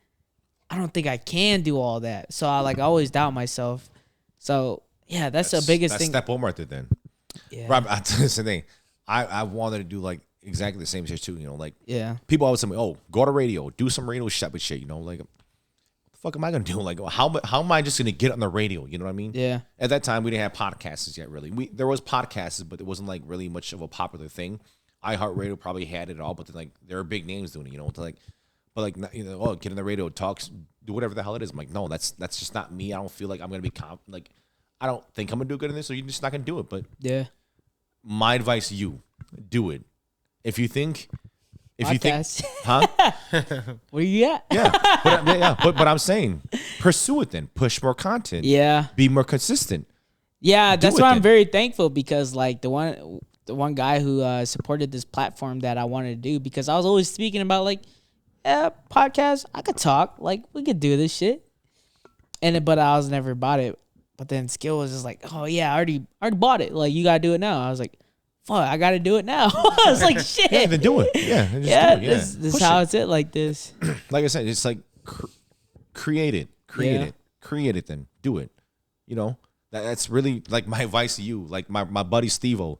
I don't think I can do all that. So I always doubt myself. So yeah, that's the biggest thing. Step one right there then. Yeah. Rob, I tell you the thing. I wanted to do like exactly the same shit too. You know, like Yeah. people always tell me, "Oh, go to radio, do some radio shit." You know, like what the fuck am I gonna do? Like how am I just gonna get on the radio? You know what I mean? Yeah. At that time, we didn't have podcasts yet. Really, there was podcasts, but it wasn't like really much of a popular thing. iHeartRadio probably had it all, but then like there are big names doing it. You know, to like, but like you know, oh, get on the radio, talk, do whatever the hell it is. I'm like, no, that's just not me. I don't feel like I'm gonna be like. I don't think I'm gonna do good in this, so you're just not gonna do it. But Yeah. my advice to you, do it. If you think, Podcast. huh? Where you at? Yeah, but I'm saying, pursue it then. Push more content. Yeah. Be more consistent. Yeah, that's it why I'm then. very thankful, because like the one guy who supported this platform that I wanted to do, because I was always speaking about like, podcast, I could talk, like we could do this shit, but I was never bought it. But then Skill was just like, oh yeah, I already bought it. Like you gotta do it now. I was like, fuck, I gotta do it now. I was like, shit. Yeah, then do it. Yeah, just Yeah, do it. Yeah. this is Push how it. it's it like this. Like I said, it's like create it. Create it. Then do it. You know, that's really like my advice to you. Like my buddy Steve-O,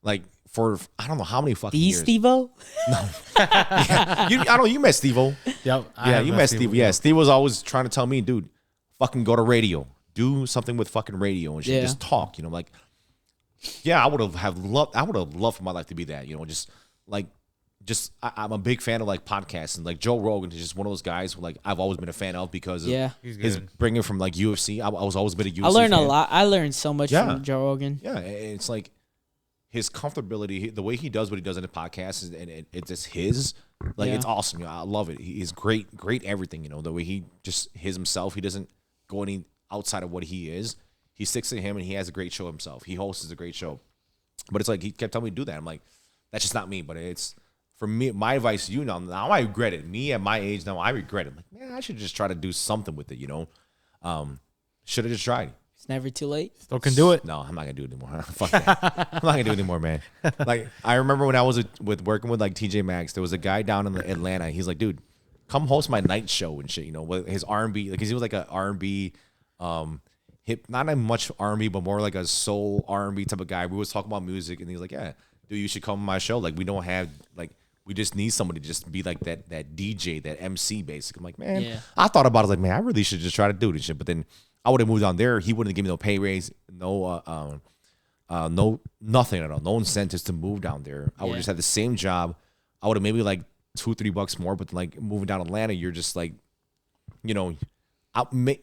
like for I don't know how many fucking The years. Steve-O? You met Steve-O. Yep. Yeah, you met Steve. Yeah, Steve was always trying to tell me, dude, fucking go to radio. Do something with fucking radio and shit. Yeah. Just talk, you know, like, yeah, I would have loved for my life to be that, you know, just like, I'm a big fan of like podcasts, and like Joe Rogan is just one of those guys who like I've always been a fan of because of his bringing from like UFC. I was always been a UFC I learned fan. a lot. I learned so much from Joe Rogan. Yeah, and it's like his comfortability, the way he does what he does in the podcast, and it's just his. Like it's awesome. You know, I love it. He's great everything. You know, the way he just himself. He doesn't go any outside of what he is. He sticks to him, and he has a great show himself. He hosts a great show. But it's like he kept telling me to do that. I'm like, that's just not me. But it's for me. My advice to you now I regret it. Me at my age now, I regret it. I'm like, man, I should just try to do something with it. You know, should have just tried. It's never too late. Still can do it. No, I'm not gonna do it anymore. Fuck that. I'm not gonna do it anymore, man. Like I remember when I was working with like TJ Maxx, there was a guy down in Atlanta. He's like, dude, come host my night show and shit. You know, with his R&B, like he was like a R&B, hip, not much R&B, but more like a soul R&B type of guy. We was talking about music, and he's like, yeah, dude, you should come on my show. Like we don't have like. We just need somebody to just be like that DJ, that MC, basically. I'm like, man, I thought about it. Like, man, I really should just try to do this shit. But then I would have moved on there. He wouldn't give me no pay raise, no nothing at all, no incentives to move down there. I would just have the same job. I would have maybe like $2-3 more. But like moving down to Atlanta, you're just like, you know,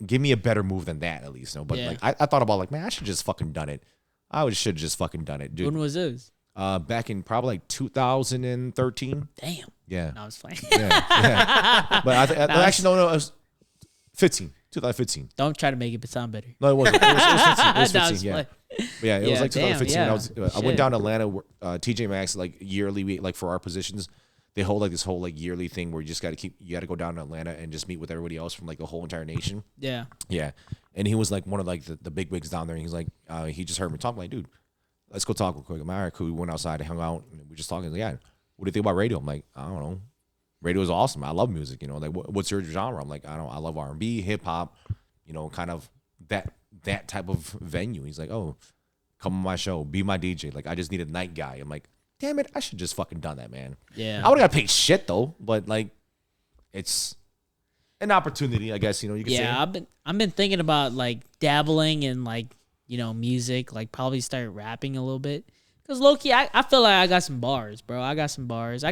give me a better move than that at least. You know? But like I thought about like, man, I should just fucking done it. I should just fucking done it, dude. When was this? Back in probably like 2013. Damn. Yeah. No, I was playing. Yeah. But actually, no, it was 2015. Don't try to make it sound better. No, it wasn't. It was 15. It was No, I 15, was yeah. playing. But yeah, it was like 2015. damn, I went down to Atlanta, TJ Maxx, like yearly, like for our positions, they hold like this whole like yearly thing where you just got to go down to Atlanta and just meet with everybody else from like the whole entire nation. Yeah. Yeah. And he was like one of like the big wigs down there. And he's like, he just heard me talk. I'm like, dude, let's go talk real quick. I'm like, all right, cool. We went outside and hung out, and we were just talking. He's like, yeah, what do you think about radio? I'm like, I don't know. Radio is awesome. I love music. You know, like what's your genre? I'm like, I don't know. I love R&B, hip hop. You know, kind of that type of venue. He's like, oh, come on my show, be my DJ. Like, I just need a night guy. I'm like, damn it, I should just fucking done that, man. Yeah. I would have got paid shit though, but like, it's an opportunity, I guess. You know, you can say. Yeah, I've been thinking about like dabbling in like, you know, music, like probably start rapping a little bit. Cause low key, I feel like I got some bars, bro. I got some bars.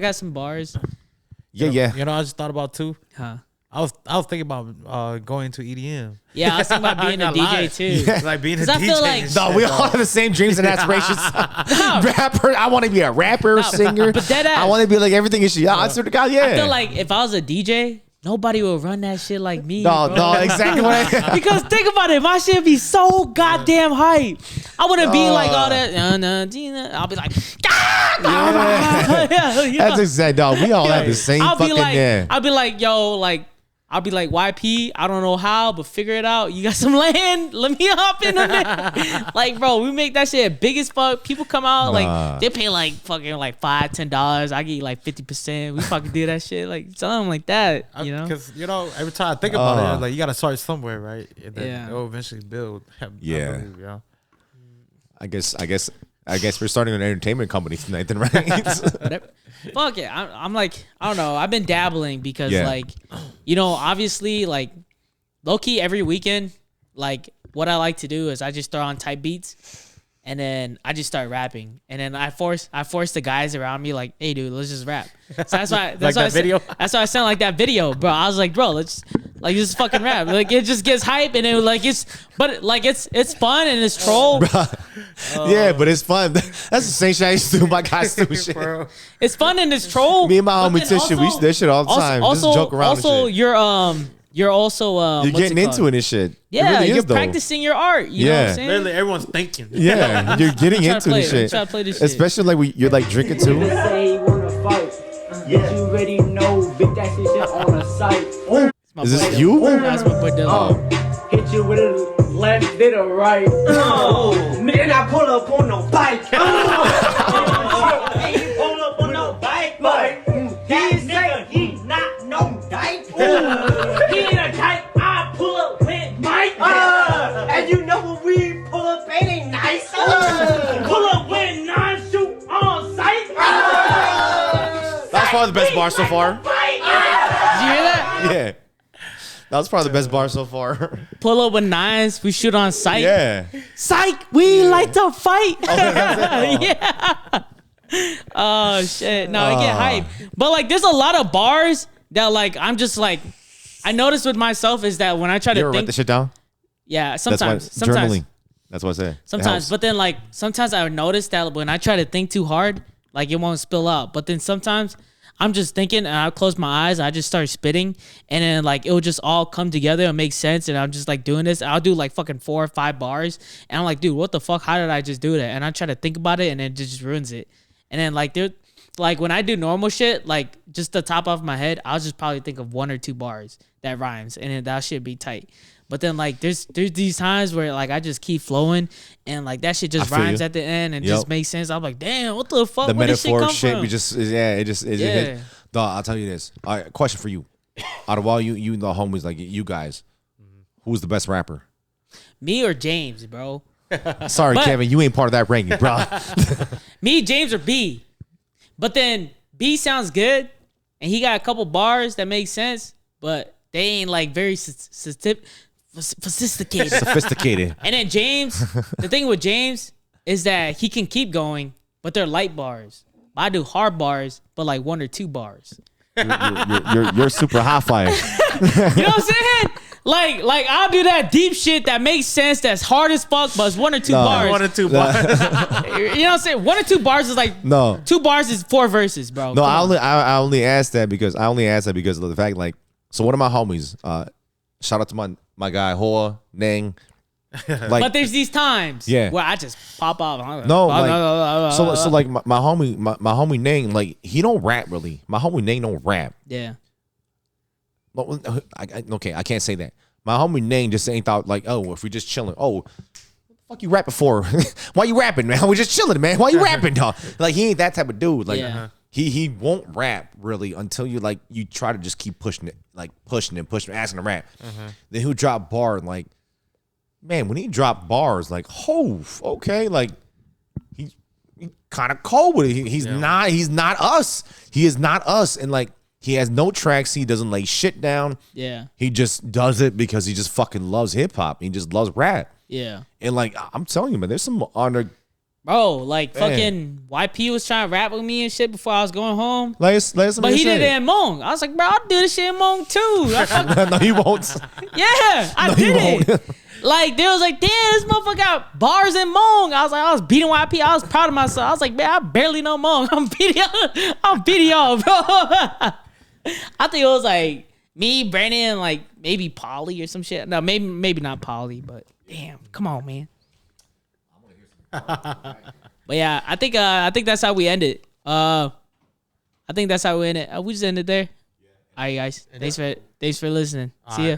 Yeah. You know, I just thought about too. Huh? I was thinking about going to EDM. Yeah, I was thinking about being a I can't lie. DJ too. Like being a 'Cause I DJ. feel like- and shit, No, we all dog. have the same dreams and aspirations. Rapper, I want to be a rapper, singer. but dead ass. I want to be like everything is shit. Yeah, I swear to God, yeah. I feel like if I was a DJ, nobody would run that shit like me. no, bro. exactly what I. Because think about it, my shit be so goddamn hype. I wouldn't be like all that. I'll be like, That's exact, dog. We all have the same I'll fucking be like, yeah. I'll be like, yo, like, I'll be like, YP, I don't know how, but figure it out. You got some land? Let me hop in on it. Like, bro, we make that shit big as fuck. People come out, like, they pay like fucking like $5, $10. I get like 50%. We fucking do that shit. Like, something like that, you know? Because, you know, every time I think about it, like, you got to start somewhere, right? And then Yeah. it'll eventually build. Yeah. believe, you know? I guess we're starting an entertainment company tonight, then, right? Whatever. Fuck it. I'm like, I don't know. I've been dabbling because Yeah. like, you know, obviously like low key every weekend, like what I like to do is I just throw on type beats and then I just start rapping. And then I force the guys around me like, hey dude, let's just rap. So that's why Like that video? That's why I sound like that video, bro. I was like, bro, let's like just fucking rap. Like it just gets hype and it like it's fun and it's troll. Yeah, but it's fun. That's the same shit I used to do with my guys too. Shit. Bro. It's fun and it's troll. Me and my But homie then Tish, we used to do that shit all the time. Just joke around and Also, shit. you're also You're what's getting called? into it and shit. Yeah, it really you're is, though. practicing your art. You know what Yeah. I'm saying? Literally, everyone's thinking. Yeah, you're getting trying to into play this it. I'm shit. trying to play this shit. Especially like you're like drinking too. Say you wanna fight, but you already know, bitch, that shit on the site. My Is boy this Dylan. you? That's my boy Dylan. Hit you with a left, then a right. Then I pull up on no bike. He pull up on no bike, but he say he not no dyke. He ain't a dyke. I pull up with Mike. And you know when we pull up, ain't nice. Pull up with 9 shoot on sight. That's probably the best bar so far. Did you hear that? Yeah. That was probably the best bar so far. Pull up with 9s. We shoot on sight. Yeah. Psych. We like to fight. Yeah. Oh shit. No, I get hype. But like, there's a lot of bars that like I'm just like. I noticed with myself is that when I try You to ever write think, this shit down? yeah, That's why sometimes, journaling. That's what I say. It sometimes, helps. but then like sometimes I notice that when I try to think too hard, like it won't spill out. But then sometimes I'm just thinking and I close my eyes, I just start spitting, and then like it'll just all come together and make sense. And I'm just like doing this. I'll do like fucking 4 or 5 bars, and I'm like, dude, what the fuck? How did I just do that? And I try to think about it, and it just ruins it. And then like like when I do normal shit, like just the top of my head, I'll just probably think of 1 or 2 bars that rhymes, and then that shit be tight. But then like there's these times where like I just keep flowing and like that shit just I feel rhymes you. at the end and Yep. just makes sense. I'm like, damn, what the fuck? The Where this shit metaphor come shit, from? we just it just Yeah. Dog, I'll tell you this. All right, question for you. Out of all you and the homies, like you guys, who's the best rapper? Me or James, bro? Sorry, But- Kevin, you ain't part of that ranking, bro. Me, James, or B? But then B sounds good, and he got a couple bars that make sense, but they ain't like very sophisticated. Sophisticated. And then James, the thing with James is that he can keep going, but they're light bars. I do hard bars, but like 1 or 2 bars. You're super high fire. You know what I'm saying? Like I'll do that deep shit that makes sense, that's hard as fuck, but it's 1 or 2 bars. 1 or 2 bars. You know what I'm saying? 1 or 2 bars is like No. 2 bars is 4 verses, bro. No, Come on. I only asked that because of the fact, like, so one of my homies, shout out to my guy Hoa Nang. Like, But there's these times Yeah. where I just pop off. no, like, so like my homie Nang, like, he don't rap really. My homie Nang don't rap. Yeah. No, okay, I can't say that. My homie Nang just ain't thought like, oh, if we just chilling, oh, what the fuck you rapping for? Why you rapping, man? We just chilling, man. Why you rapping, dog? Like, he ain't that type of dude. Like, Yeah. he won't rap really until you try to just keep pushing it, like pushing, asking to rap. Then he'll drop bar and like, man, when he drop bars, like, oh, okay, like he kind of cold with it. He's not us. He is not us, and like. He has no tracks. He doesn't lay shit down. Yeah. He just does it because he just fucking loves hip hop. He just loves rap. Yeah. And like I'm telling you, man, there's some under Bro, like Man. fucking YP was trying to rap with me and shit before I was going home. lay us some But of he your did it shit. in Hmong. I was like, bro, I'll do this shit in Hmong too. I fuck- No, he won't. yeah, I No, he did it. won't. Like, they was like, damn, this motherfucker got bars in Hmong. I was like, I was beating YP. I was proud of myself. I was like, man, I barely know Hmong. I'm beating y'all, bro. I think it was like me, Brandon, like maybe Polly or some shit. No, maybe not Polly, but damn, come on, man. But yeah, I think that's how we end it. I think that's how we end it. We just ended there. All right, guys. Thanks for listening. See ya.